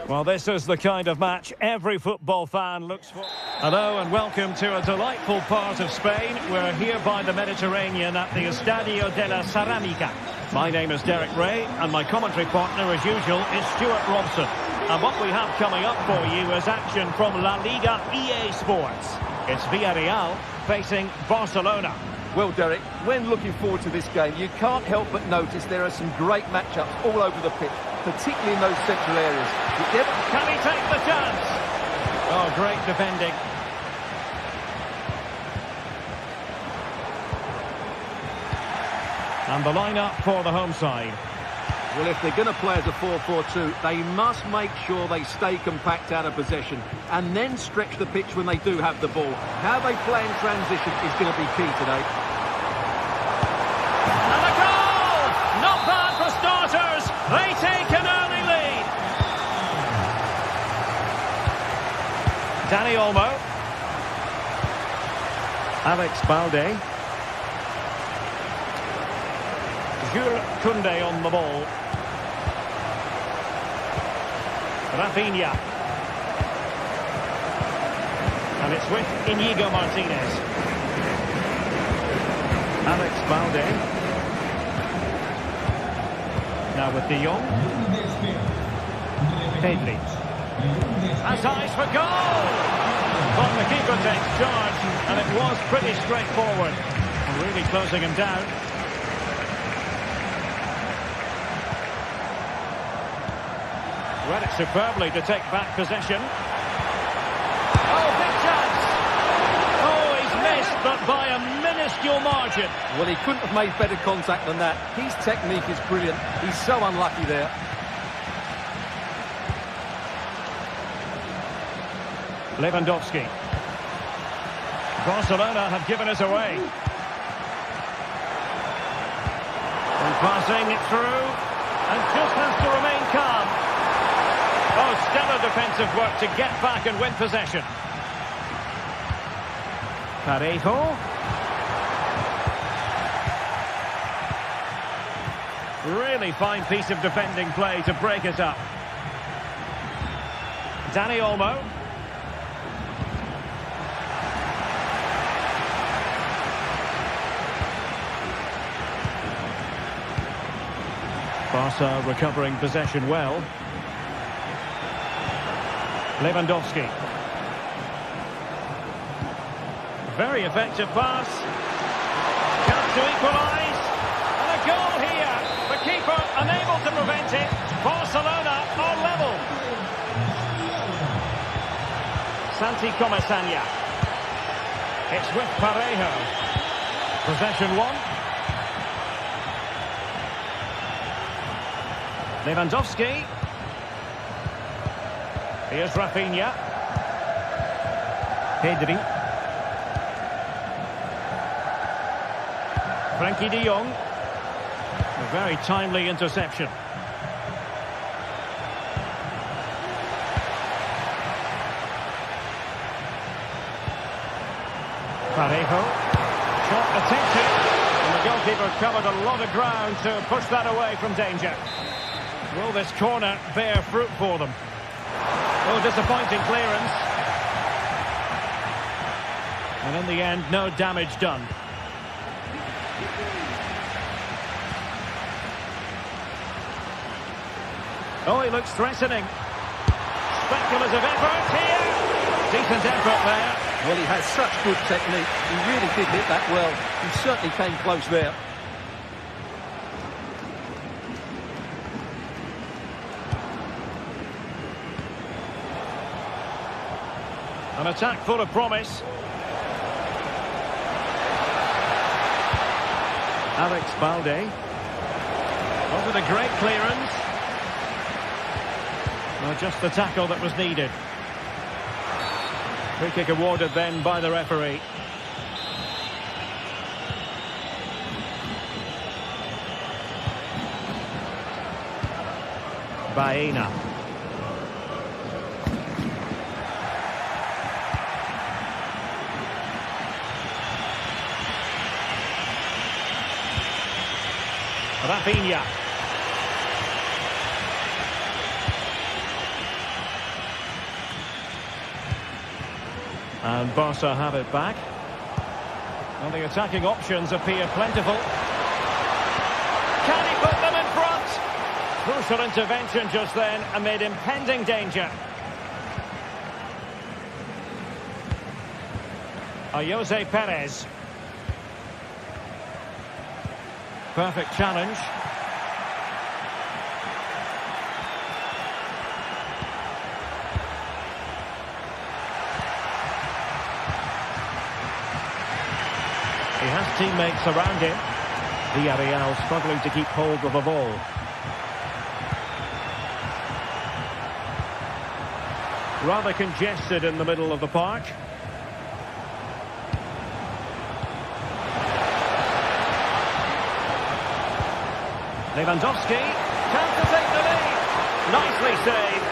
Well, this is the kind of match every football fan looks for. Hello and welcome to a delightful part of Spain. We're here by the Mediterranean at the Estadio de la Ceramica. My name is Derek Ray, and my commentary partner, as usual, is Stuart Robson. And what we have coming up for you is action from La Liga EA Sports. It's Villarreal facing Barcelona. Well, Derek, when looking forward to this game, you can't help but notice there are some great matchups all over the pitch, particularly in those central areas. Can he take the chance? Oh, great defending. And the lineup for the home side. Well, if they're going to play as a 4-4-2, they must make sure they stay compact out of possession and then stretch the pitch when they do have the ball. How they play in transition is going to be key today. And a goal! Not bad for starters. They take an early lead. Dani Olmo. Alex Balde. Jules Koundé on the ball. Rafinha. And it's with Íñigo Martínez. Alex Balde. Now with De Jong. Pedri. Has eyes for goal! But the keeper takes charge, and it was pretty straightforward. Really closing him down. Read it superbly to take back possession. Oh, big chance! Oh, he's missed, but by a minuscule margin. Well, he couldn't have made better contact than that. His technique is brilliant. He's so unlucky there. Lewandowski. Barcelona have given us away. And passing it through, and just has to remain calm. Oh, stellar defensive work to get back and win possession. Parejo. Really fine piece of defending play to break it up. Dani Olmo. Barca recovering possession well. Lewandowski. Very effective pass. Chance to equalise. And a goal here. The keeper unable to prevent it. Barcelona are level. Santi Comesaña. It's with Parejo. Possession one. Lewandowski. Here's Rafinha. Pedri. Frankie de Jong. A very timely interception. Parejo. Shot attempted. And the goalkeeper covered a lot of ground to push that away from danger. Will this corner bear fruit for them? Oh, disappointing clearance. And in the end, no damage done. Oh, he looks threatening. Speculative effort here. Decent effort there. Well, he has such good technique. He really did hit that well. He certainly came close there. An attack full of promise. Alex Balde. Over the great clearance. Well, just the tackle that was needed. Free kick awarded then by the referee. Baena. Rafinha. And Barca have it back. And the attacking options appear plentiful. Can he put them in front? Crucial intervention just then amid impending danger. Jose Perez. Perfect challenge. He has teammates around him. Villarreal struggling to keep hold of the ball. Rather congested in the middle of the park. Lewandowski, chance to take the lead. Nicely saved.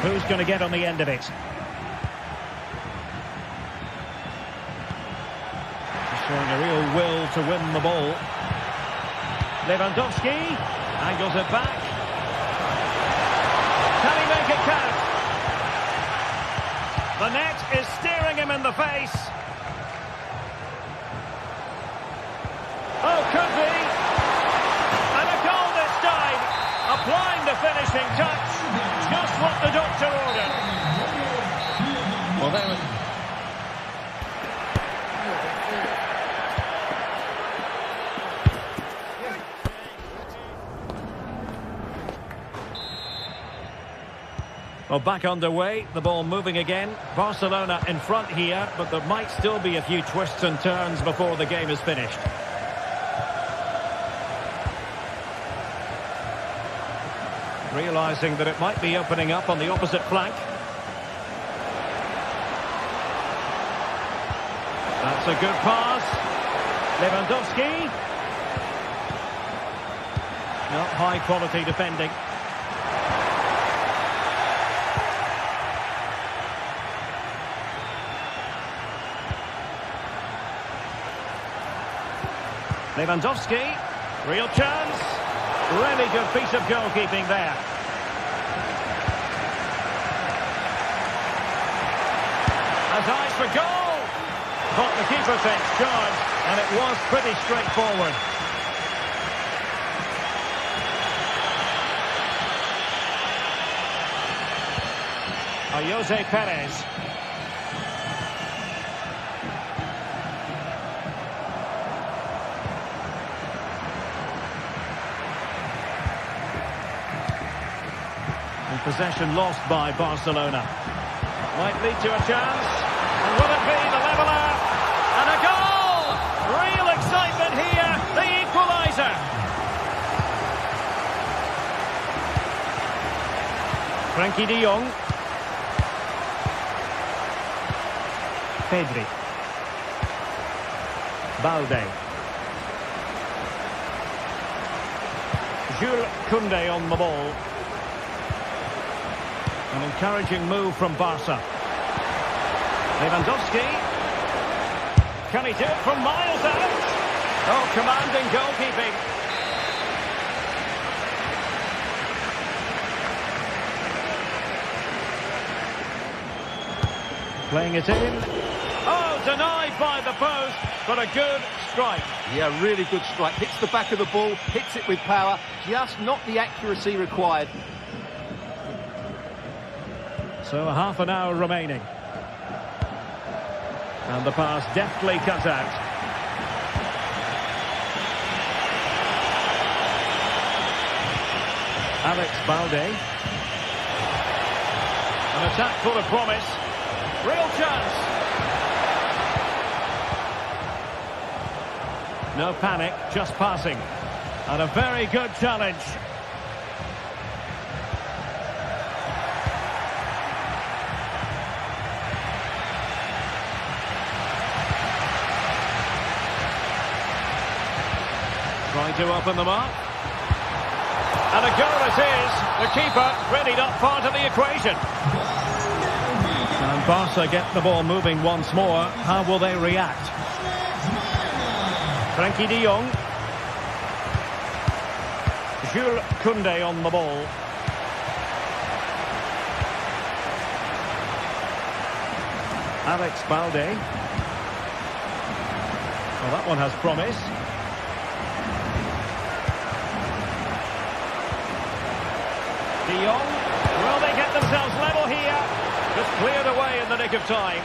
Who's going to get on the end of it? Showing a real will to win the ball. Lewandowski angles it back. Can he make it count? The net is staring him in the face. Oh, could be. And a goal this time. Applying the finishing touch. Just what the doctor ordered. Well, there was... Well, back underway, the ball moving again. Barcelona in front here, but there might still be a few twists and turns before the game is finished. Realising that it might be opening up on the opposite flank. That's a good pass. Lewandowski. Not high quality defending. Lewandowski, real chance. Really good piece of goalkeeping there. Has eyes for goal. But the keeper takes charge, and it was pretty straightforward. Jose Perez. Possession lost by Barcelona. Might lead to a chance. And will it be the leveller? And a goal! Real excitement here. The equaliser. Frenkie de Jong. Pedri. Balde. Jules Koundé on the ball. An encouraging move from Barca. Lewandowski. Can he do it from miles out? Oh, commanding goalkeeping. Playing it in. Oh, denied by the post, but a good strike. Yeah, really good strike. Hits the back of the ball, hits it with power, just not the accuracy required. So half an hour remaining. And the pass deftly cut out. Alex Balde. An attack full of promise. Real chance. No panic, just passing. And a very good challenge. Trying to open them up. And a goal it is. The keeper really not part of the equation. And Barca get the ball moving once more. How will they react? Frenkie de Jong. Jules Koundé on the ball. Alex Balde. Well, that one has promise. De Jong. Will they get themselves level here? Just cleared away in the nick of time.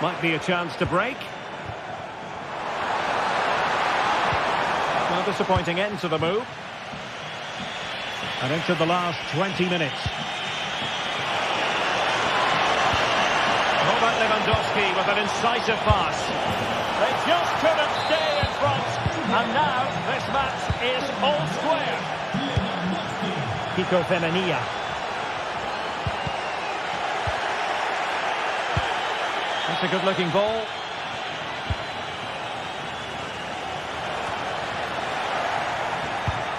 Might be a chance to break. Well, disappointing end to the move. And into the last 20 minutes. Robert Lewandowski with an incisive pass. They just couldn't stay in front. And now this match is all square. Kiko Femenia. That's a good-looking ball.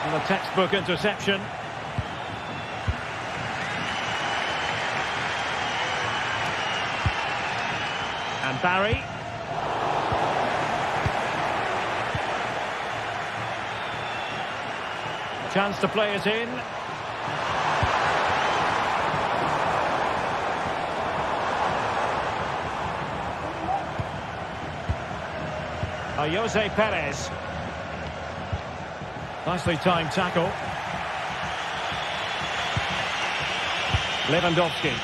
And a textbook interception. And Barry. Chance to play it in. Jose Perez. Nicely timed tackle. Lewandowski.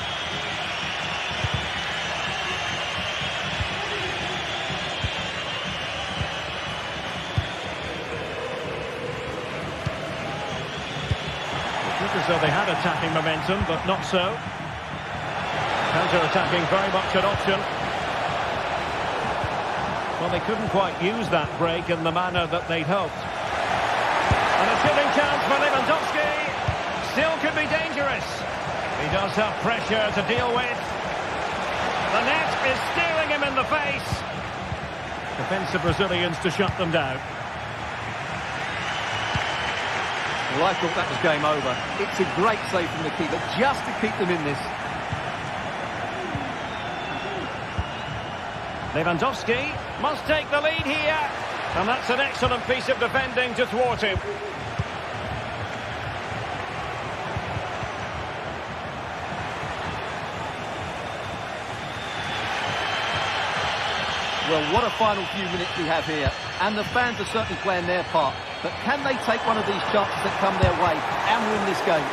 Looked as though they had attacking momentum, but not so. Counter-attacking very much an option. Well, they couldn't quite use that break in the manner that they'd hoped. And a shooting chance for Lewandowski. Still could be dangerous. He does have pressure to deal with. The net is staring him in the face. Defensive Brazilians to shut them down. Well, I thought that was game over. It's a great save from the keeper just to keep them in this. Lewandowski must take the lead here. And that's an excellent piece of defending to thwart him. Well, what a final few minutes we have here. And the fans are certainly playing their part. But can they take one of these chances that come their way and win this game?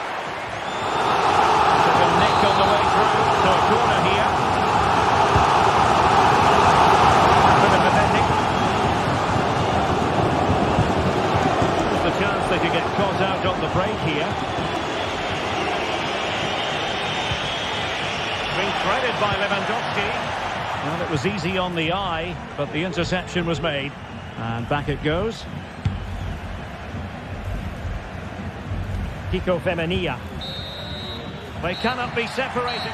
Took a nick on the way through. So a corner here. There's the chance they could get caught out on the break here. Being threaded by Lewandowski. Well, it was easy on the eye, but the interception was made. And back it goes. Kiko Femenia. They cannot be separated.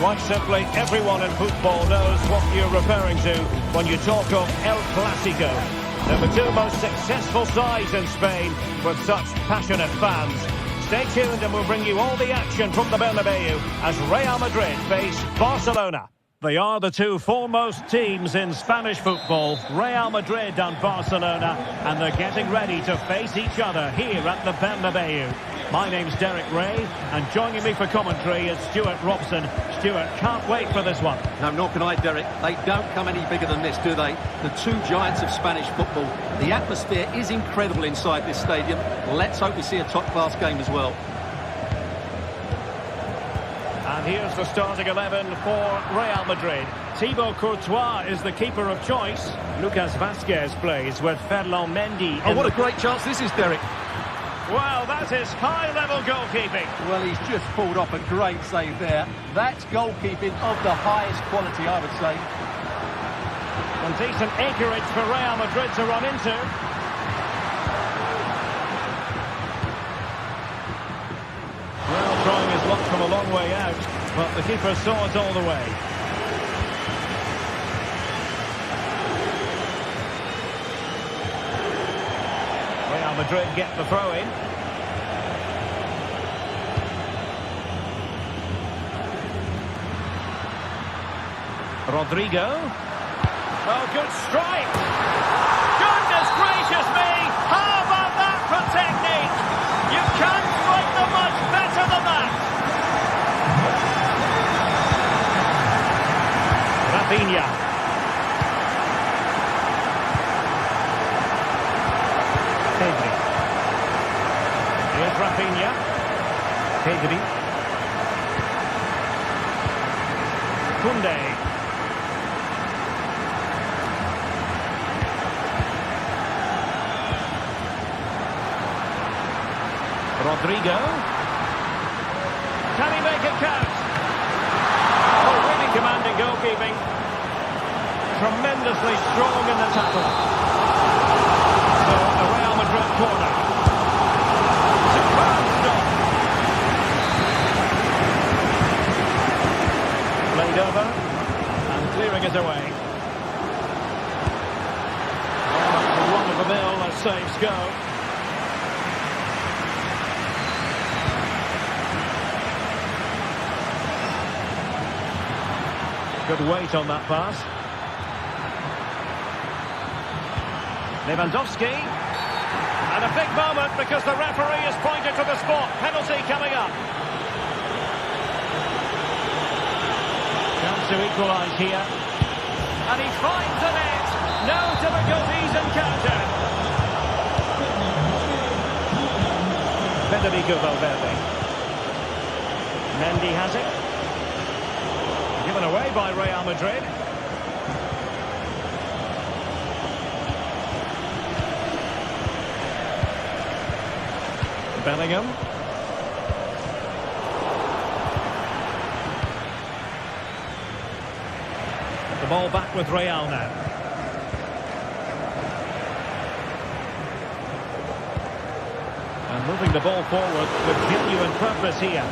Quite simply, everyone in football knows what you're referring to when you talk of El Clásico. They're the two most successful sides in Spain with such passionate fans. Stay tuned and we'll bring you all the action from the Bernabeu as Real Madrid face Barcelona. They are the two foremost teams in Spanish football, Real Madrid and Barcelona, and they're getting ready to face each other here at the Bernabeu. My name's Derek Ray, and joining me for commentary is Stuart Robson. Stuart, can't wait for this one. No, nor can I, Derek. They don't come any bigger than this, do they? The two giants of Spanish football. The atmosphere is incredible inside this stadium. Let's hope we see a top-class game as well. And here's the starting 11 for Real Madrid. Thibaut Courtois is the keeper of choice. Lucas Vazquez plays with Ferland Mendy. Oh, what a great chance this is, Derek. Well, that is high-level goalkeeping. Well, he's just pulled off a great save there. That's goalkeeping of the highest quality, I would say. And decent acreage for Real Madrid to run into. Well, trying his luck from a long way out, but the keeper saw it all the way. Real Madrid get the throw-in. Rodrigo. Oh, good strike. Goodness gracious me! How about that for technique? You can't strike them much better than that. Rafinha. Pedri. Here's Rafinha. Pedri. Koundé. Rodrigo. Can he make it count? Oh, really commanding goalkeeping. Tremendously strong in the tackle. So, a Real Madrid corner. Superb stop. Played over. And clearing it away. Oh, run-of-the-mill as saves go. Good weight on that pass. Lewandowski. And a big moment because the referee has pointed to the spot. Penalty coming up. Chance to equalise here. And he finds the net. No difficulties encountered. Federico Valverde. Mendy has it. Given away by Real Madrid. Bellingham. The ball back with Real now. And moving the ball forward with genuine purpose here.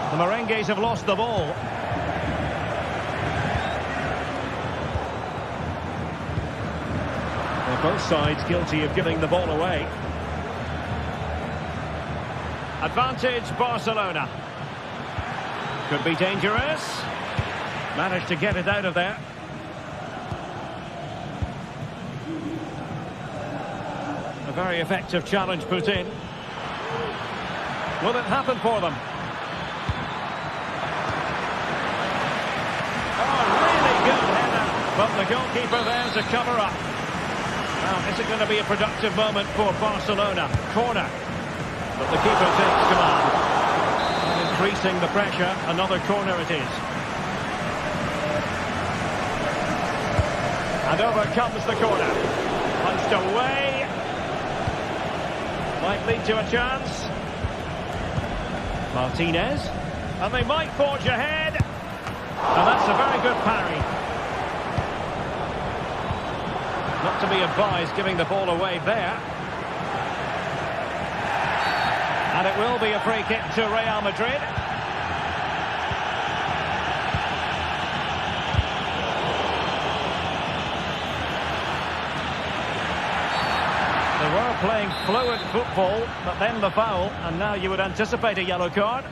The Merengues have lost the ball. Well, both sides guilty of giving the ball away. Advantage Barcelona. Could be dangerous. Managed to get it out of there. A very effective challenge put in. Will it happen for them? But the goalkeeper there to cover up. Now, is it going to be a productive moment for Barcelona? Corner. But the keeper takes command. And increasing the pressure, another corner it is. And over comes the corner. Punched away. Might lead to a chance. Martinez. And they might forge ahead. And that's a very good parry. Not to be advised giving the ball away there. And it will be a free kick to Real Madrid. They were playing fluid football, but then the foul, and now you would anticipate a yellow card.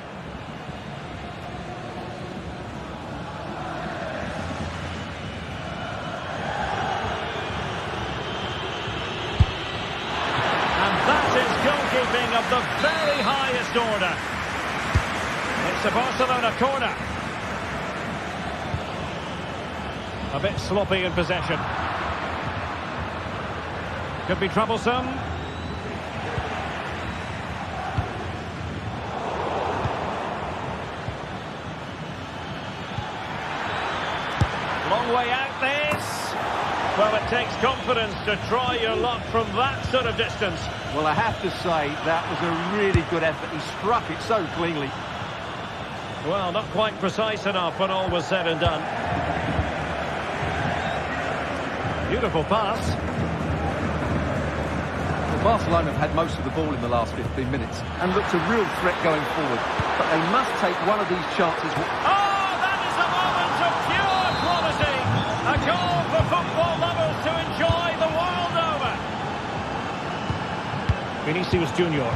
goalkeeping of the very highest order. It's a Barcelona corner. A bit sloppy in possession. Could be troublesome. Long way out this. Well, it takes confidence to try your luck from that sort of distance. Well, I have to say, that was a really good effort. He struck it so cleanly. Well, not quite precise enough when all was said and done. Beautiful pass. Well, Barcelona have had most of the ball in the last 15 minutes and looked a real threat going forward. But they must take one of these chances. Oh, that is a moment of pure quality. A goal for football lovers to enjoy the world over. Vinicius Junior.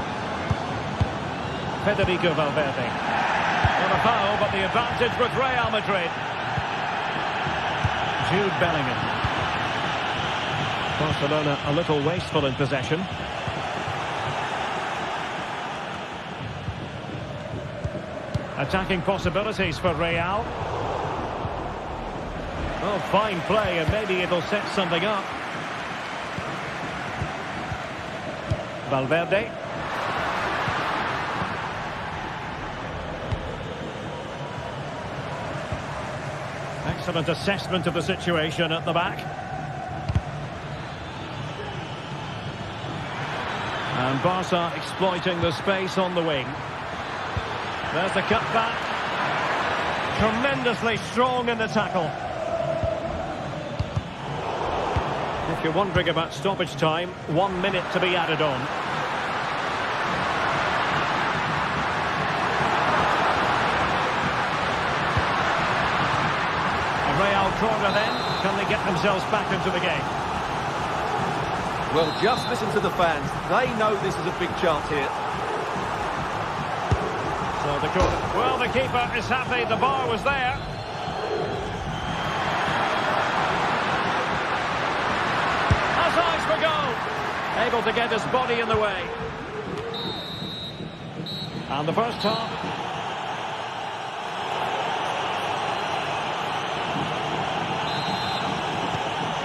Federico Valverde. Not a foul, but the advantage with Real Madrid. Jude Bellingham. Barcelona a little wasteful in possession. Attacking possibilities for Real. Oh, fine play, and maybe it'll set something up. Valverde. Excellent assessment of the situation at the back. And Barca exploiting the space on the wing. There's the cutback. Tremendously strong in the tackle. If you're wondering about stoppage time, 1 minute to be added on. A Real corner then. Can they get themselves back into the game? Well, just listen to the fans. They know this is a big chance here. So the corner. Well, the keeper is happy. The bar was there. Has eyes for goal. Able to get his body in the way. And the first half.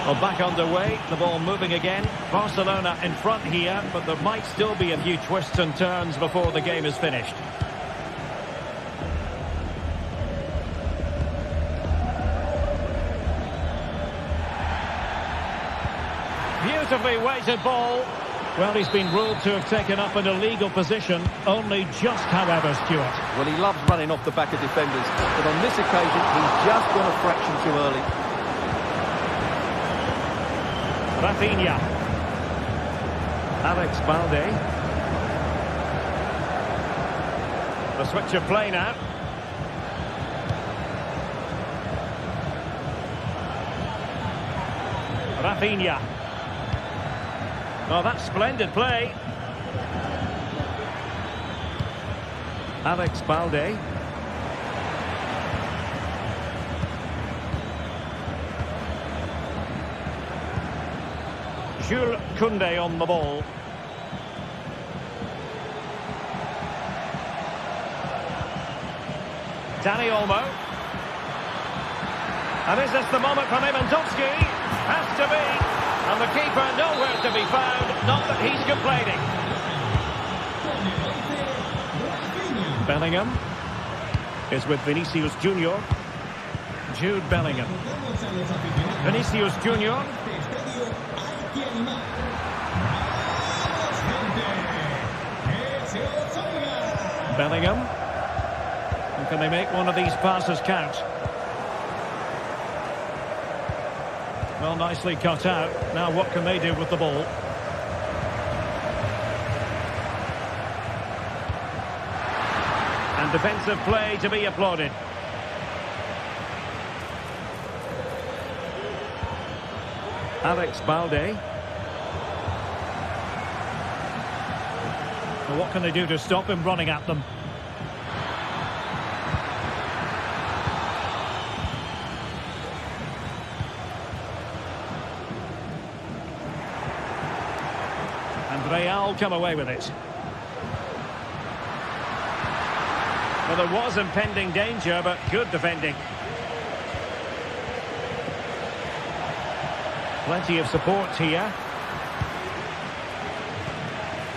Well, back underway, the ball moving again. Barcelona in front here, but there might still be a few twists and turns before the game is finished. Beautifully weighted ball. Well, he's been ruled to have taken up an illegal position, only just, however, Stuart. Well, he loves running off the back of defenders, but on this occasion, he's just gone a fraction too early. Rafinha. Alex Balde. The switch of play now. Rafinha. Oh, that's splendid play. Alex Balde. Jules Koundé on the ball. Dani Olmo. And is this the moment for Lewandowski? Has to be. And the keeper nowhere to be found. Not that he's complaining. Bellingham is with Vinicius Junior. Jude Bellingham. Vinicius Junior. Bellingham. And can they make one of these passes count? Well, nicely cut out. Now what can they do with the ball? And defensive play to be applauded. Alex Balde. Well, what can they do to stop him running at them? And Real come away with it. Well, there was impending danger, but good defending. Plenty of support here.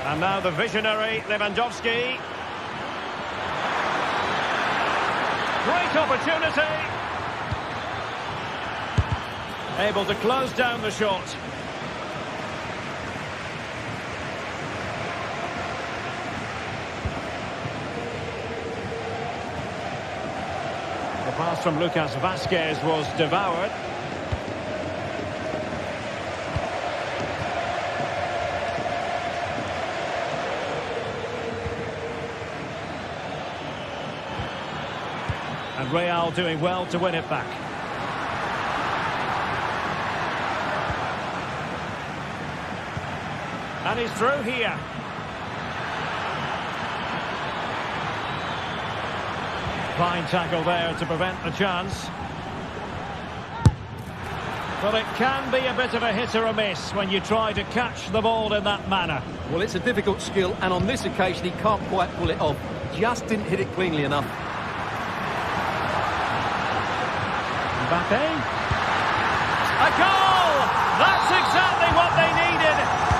And now the visionary Lewandowski. Great opportunity. Able to close down the shot. The pass from Lucas Vazquez was devoured. And Real doing well to win it back. And he's through here. Fine tackle there to prevent the chance. But it can be a bit of a hit or a miss when you try to catch the ball in that manner. Well, it's a difficult skill, and on this occasion he can't quite pull it off. Just didn't hit it cleanly enough. Mbappe. A goal! That's exactly what they needed.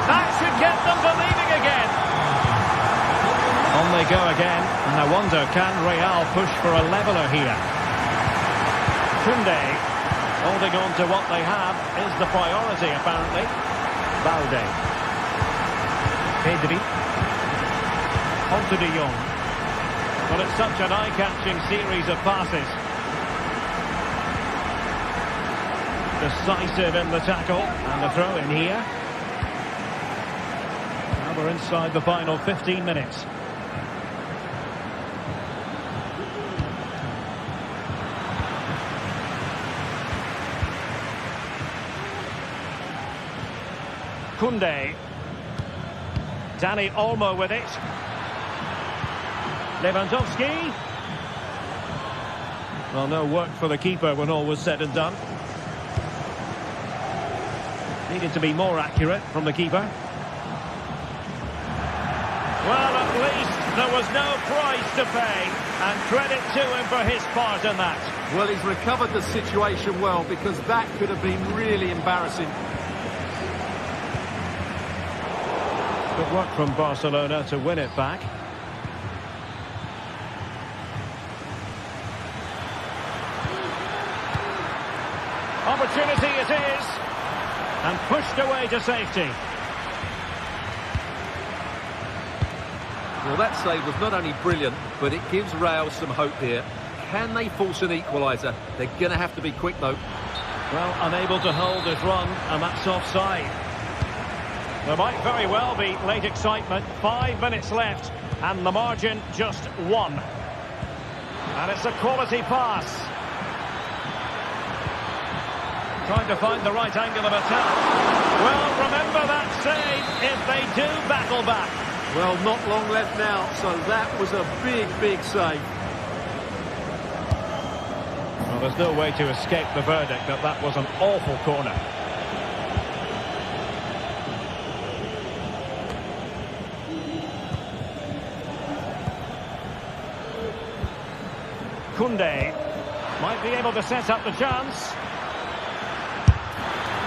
That should get them believing again. On they go again. And I wonder, can Real push for a leveller here? Koundé, holding on to what they have, is the priority apparently. Balde. Pedri. On to De Jong. Well, it's such an eye-catching series of passes. Decisive in the tackle, and the throw in here. Now we're inside the final 15 minutes. Koundé. Dani Olmo with it. Lewandowski. Well, no work for the keeper when all was said and done. Needed to be more accurate from the keeper. Well, at least there was no price to pay, and credit to him for his part in that. Well, he's recovered the situation well, because that could have been really embarrassing. Good work from Barcelona to win it back. Opportunity it is. And pushed away to safety. Well, that save was not only brilliant, but it gives Real some hope here. Can they force an equaliser? They're going to have to be quick, though. Well, unable to hold his run, and that's offside. There might very well be late excitement. 5 minutes left, and the margin just 1. And it's a quality pass. Trying to find the right angle of attack. Well, remember that save if they do battle back. Well, not long left now, so that was a big, big save. Well, there's no way to escape the verdict that that was an awful corner. Koundé might be able to set up the chance.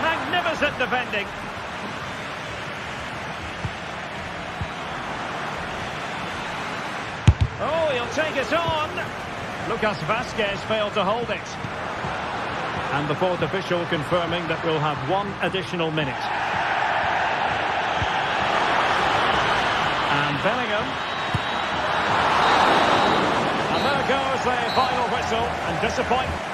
Magnificent defending. Oh, he'll take it on. Lucas Vazquez failed to hold it. And the fourth official confirming that we'll have 1 additional minute. And Bellingham. And there goes the final whistle, and disappointment.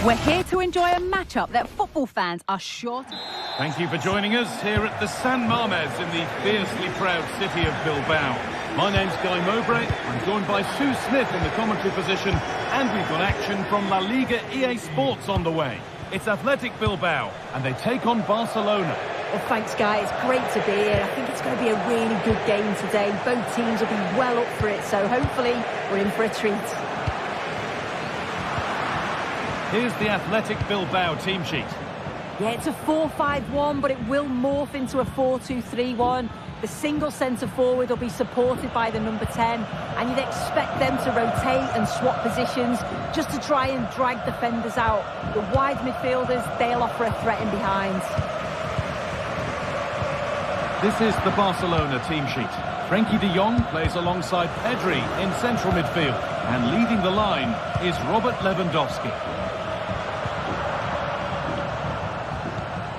We're here to enjoy a matchup that football fans are sure to... Thank you for joining us here at the San Mamés in the fiercely proud city of Bilbao. My name's Guy Mowbray. I'm joined by Sue Smith in the commentary position, and we've got action from La Liga EA Sports on the way. It's Athletic Bilbao, and they take on Barcelona. Well, thanks, Guy. It's great to be here. I think it's going to be a really good game today. Both teams will be well up for it, so hopefully we're in for a treat. Here's the Athletic Bilbao team sheet. Yeah, it's a 4-5-1, but it will morph into a 4-2-3-1. The single centre-forward will be supported by the number 10, and you'd expect them to rotate and swap positions just to try and drag defenders out. The wide midfielders, they'll offer a threat in behind. This is the Barcelona team sheet. Frenkie de Jong plays alongside Pedri in central midfield, and leading the line is Robert Lewandowski.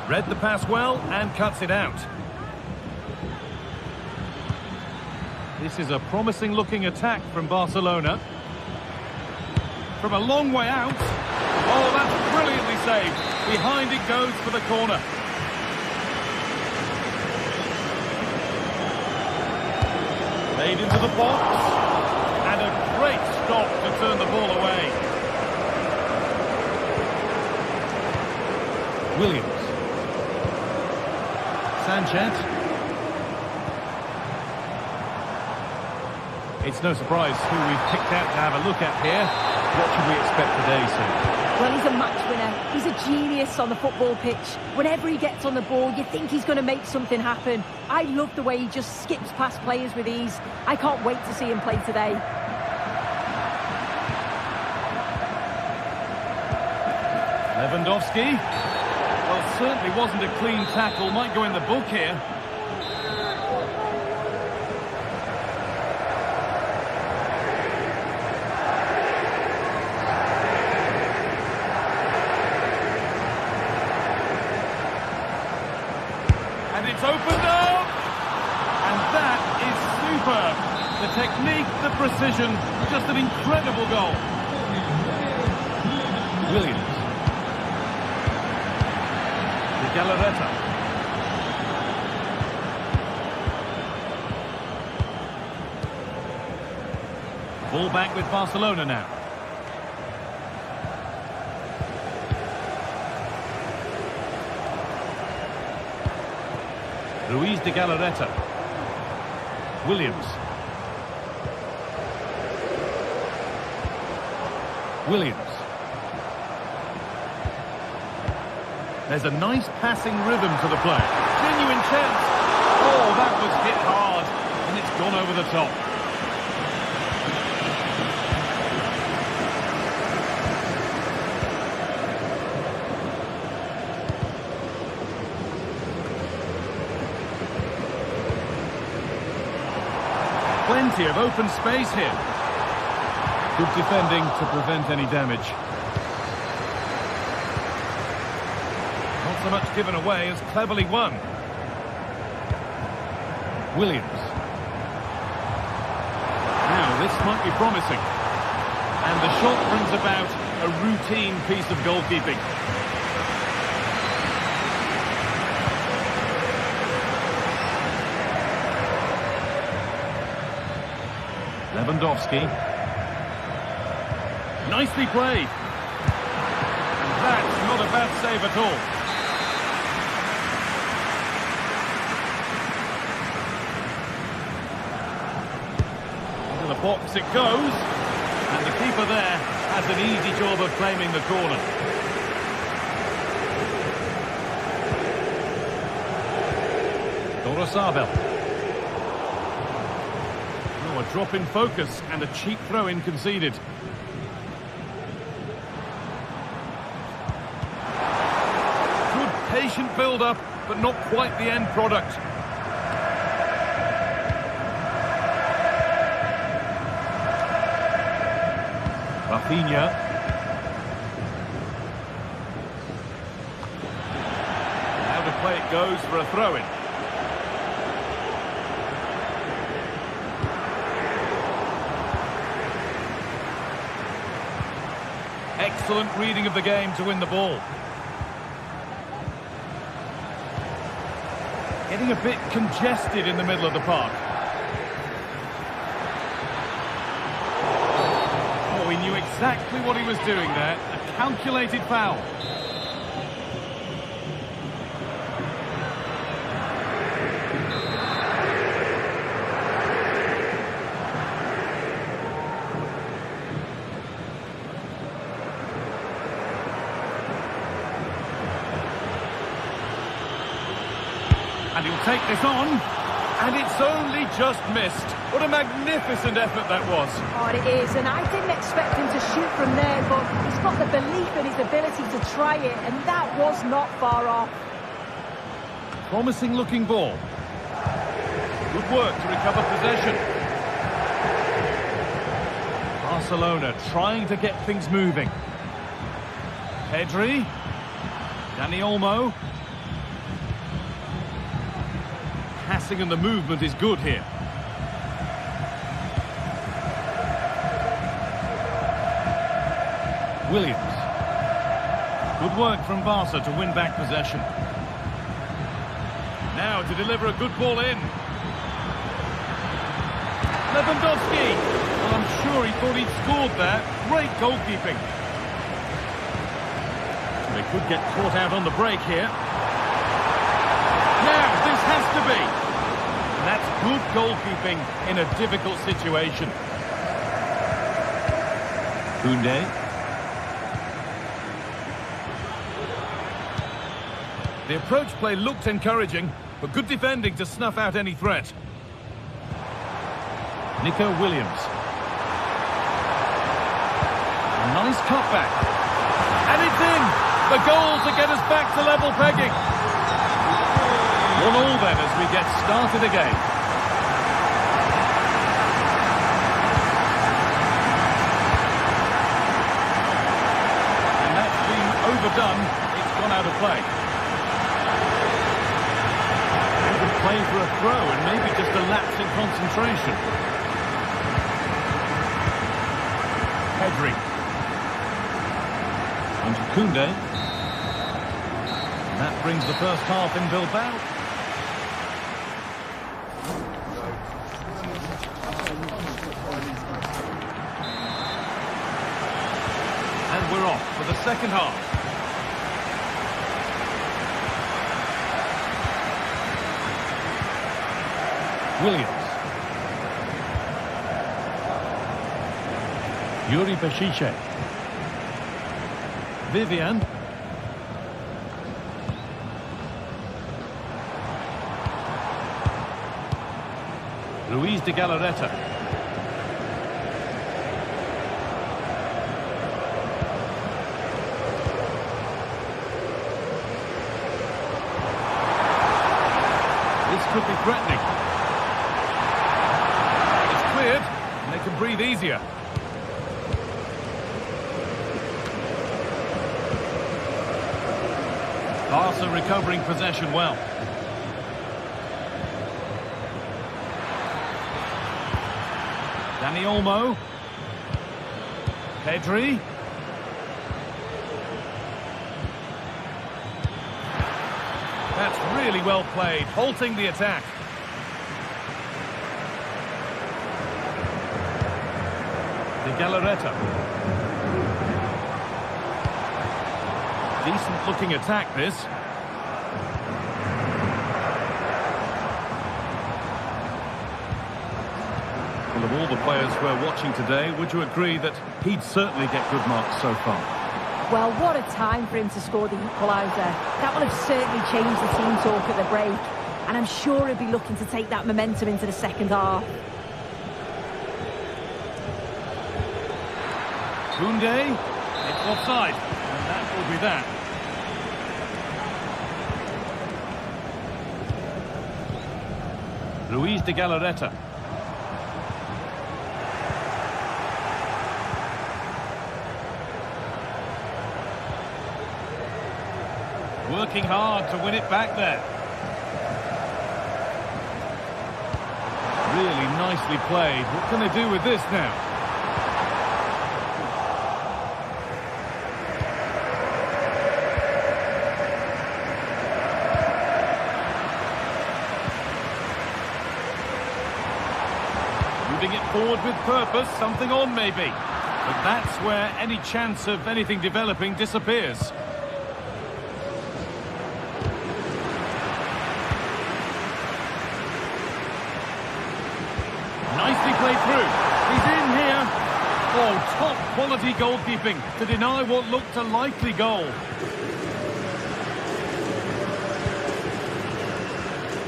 Read the pass well and cuts it out. This is a promising looking attack from Barcelona. From a long way out. Oh, that's brilliantly saved. Behind it goes for the corner. Played into the box. And a great stop to turn the ball away. Williams. Sanchez. It's no surprise who we've picked out to have a look at here. What should we expect today, Sue? Well, he's a match winner. He's a genius on the football pitch. Whenever he gets on the ball, you think he's going to make something happen. I love the way he just skips past players with ease. I can't wait to see him play today. Lewandowski. Well, certainly wasn't a clean tackle. Might go in the book here. And it's opened up! And that is superb. The technique, the precision, just an incredible goal. Williams. Gallaretta. Ball back with Barcelona now. Ruiz de Gallaretta. Williams. Williams. There's a nice passing rhythm to the play. Genuine chance. Oh, that was hit hard. And it's gone over the top. Plenty of open space here. Good defending to prevent any damage. So much given away as cleverly won. Williams. Now this might be promising. And the shot brings about a routine piece of goalkeeping. Lewandowski. Nicely played. And that's not a bad save at all. Box it goes, and the keeper there has an easy job of claiming the corner. Dorosabel. Oh, a drop in focus and a cheap throw-in conceded. Good patient build-up, but not quite the end product. Rafinha. Out of play it goes for a throw-in. Excellent reading of the game to win the ball. Getting a bit congested in the middle of the park. Oh, he knew exactly what he was doing there. A calculated foul. And he'll take this on, and it's only just missed. What a magnificent effort that was. Oh, it is, and I didn't expect him to shoot from there, but he's got the belief in his ability to try it, and that was not far off. Promising looking ball. Good work to recover possession. Barcelona trying to get things moving. Pedri. Dani Olmo. Passing and the movement is good here. Williams. Good work from Barca to win back possession. Now to deliver a good ball in. Lewandowski. Well, I'm sure he thought he'd scored there. Great goalkeeping. They could get caught out on the break here. Now, this has to be. That's good goalkeeping in a difficult situation. Koundé. The approach play looked encouraging, but good defending to snuff out any threat. Nico Williams. A nice cutback. And it's in! The goal to get us back to level pegging. 1-1 then as we get started again. And that's been overdone. It's gone out of play. Even play for a throw and maybe just a lapse in concentration. Pedri. On to Koundé. And that brings the first half in Bilbao. And we're off for the second half. Williams. Yuri Peshice. Vivian. Luis de Galarreta. This could be threatening. It's cleared, and they can breathe easier. Barca recovering possession well. Dani Olmo. Pedri. That's really well played, halting the attack. De Galarreta. Decent looking attack this. Well, of all the players we're watching today, would you agree that he'd certainly get good marks so far? Well, what a time for him to score the equaliser. That will have certainly changed the team talk at the break. And I'm sure he'll be looking to take that momentum into the second half. Koundé, it's offside. And that will be that. Luis de Galarreta. Working hard to win it back there. Really nicely played. What can they do with this now? forward with purpose, something on maybe. But that's where any chance of anything developing disappears. Nicely played through. He's in here. Oh, top quality goalkeeping to deny what looked a likely goal.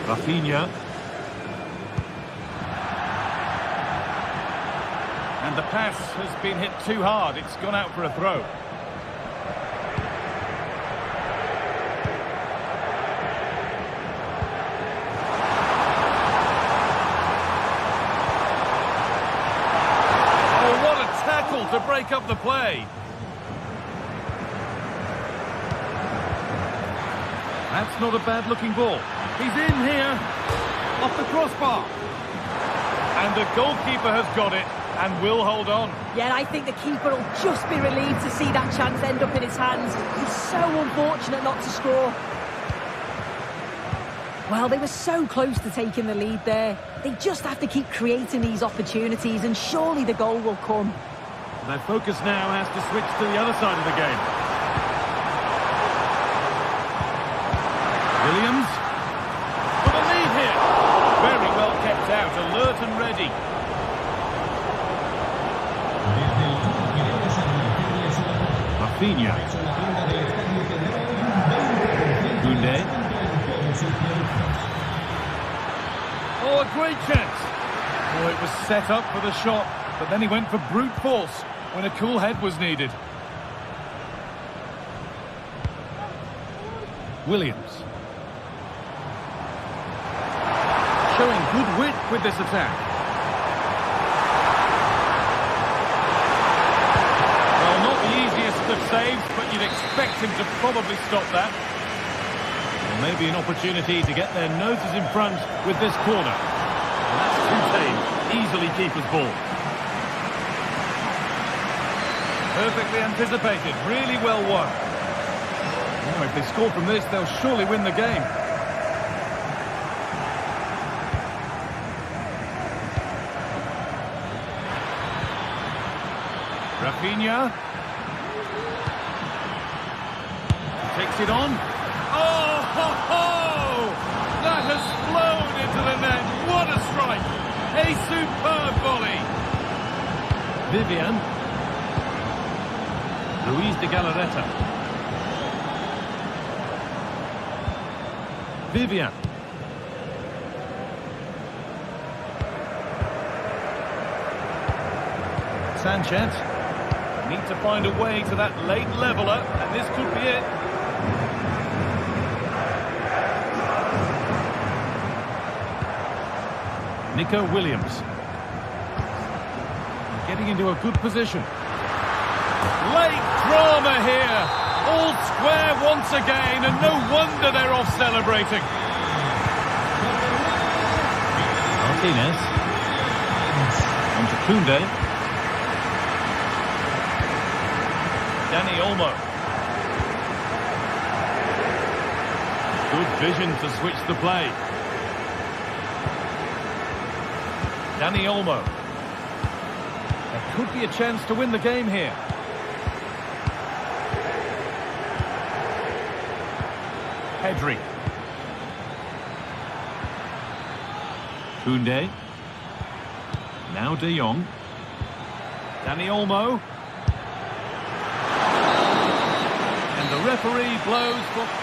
Rafinha. And the pass has been hit too hard. It's gone out for a throw. To break up the play. That's not a bad looking ball. He's in here. Off the crossbar. And the goalkeeper has got it and will hold on. Yeah, I think the keeper will just be relieved to see that chance end up in his hands. He's so unfortunate not to score. Well, they were so close to taking the lead there. They just have to keep creating these opportunities and surely the goal will come. Their focus now has to switch to the other side of the game. Williams. For the lead here. Very well kept out, alert and ready. Rafinha. Koundé. Oh, a great chance. Oh, it was set up for the shot, but then he went for brute force when a cool head was needed. Williams. Showing good wit with this attack. Well, not the easiest of saves, but you'd expect him to probably stop that. Well, maybe an opportunity to get their noses in front with this corner. And that's too tame. Easily keeper's ball. Perfectly anticipated, really well won. Oh, if they score from this, they'll surely win the game. Rafinha. Takes it on. Oh, ho, ho! That has flown into the net. What a strike! A superb volley. Vivian. Luis de Galarreta. Vivian. Sanchez. Need to find a way to that late leveller, and this could be it. Nico Williams. Getting into a good position. Late drama here. All square once again, and no wonder they're off celebrating. Martinez. On to Koundé. Dani Olmo. Good vision to switch the play. Dani Olmo. There could be a chance to win the game here. Pedri. Koundé. Now De Jong. Dani Olmo. And the referee blows for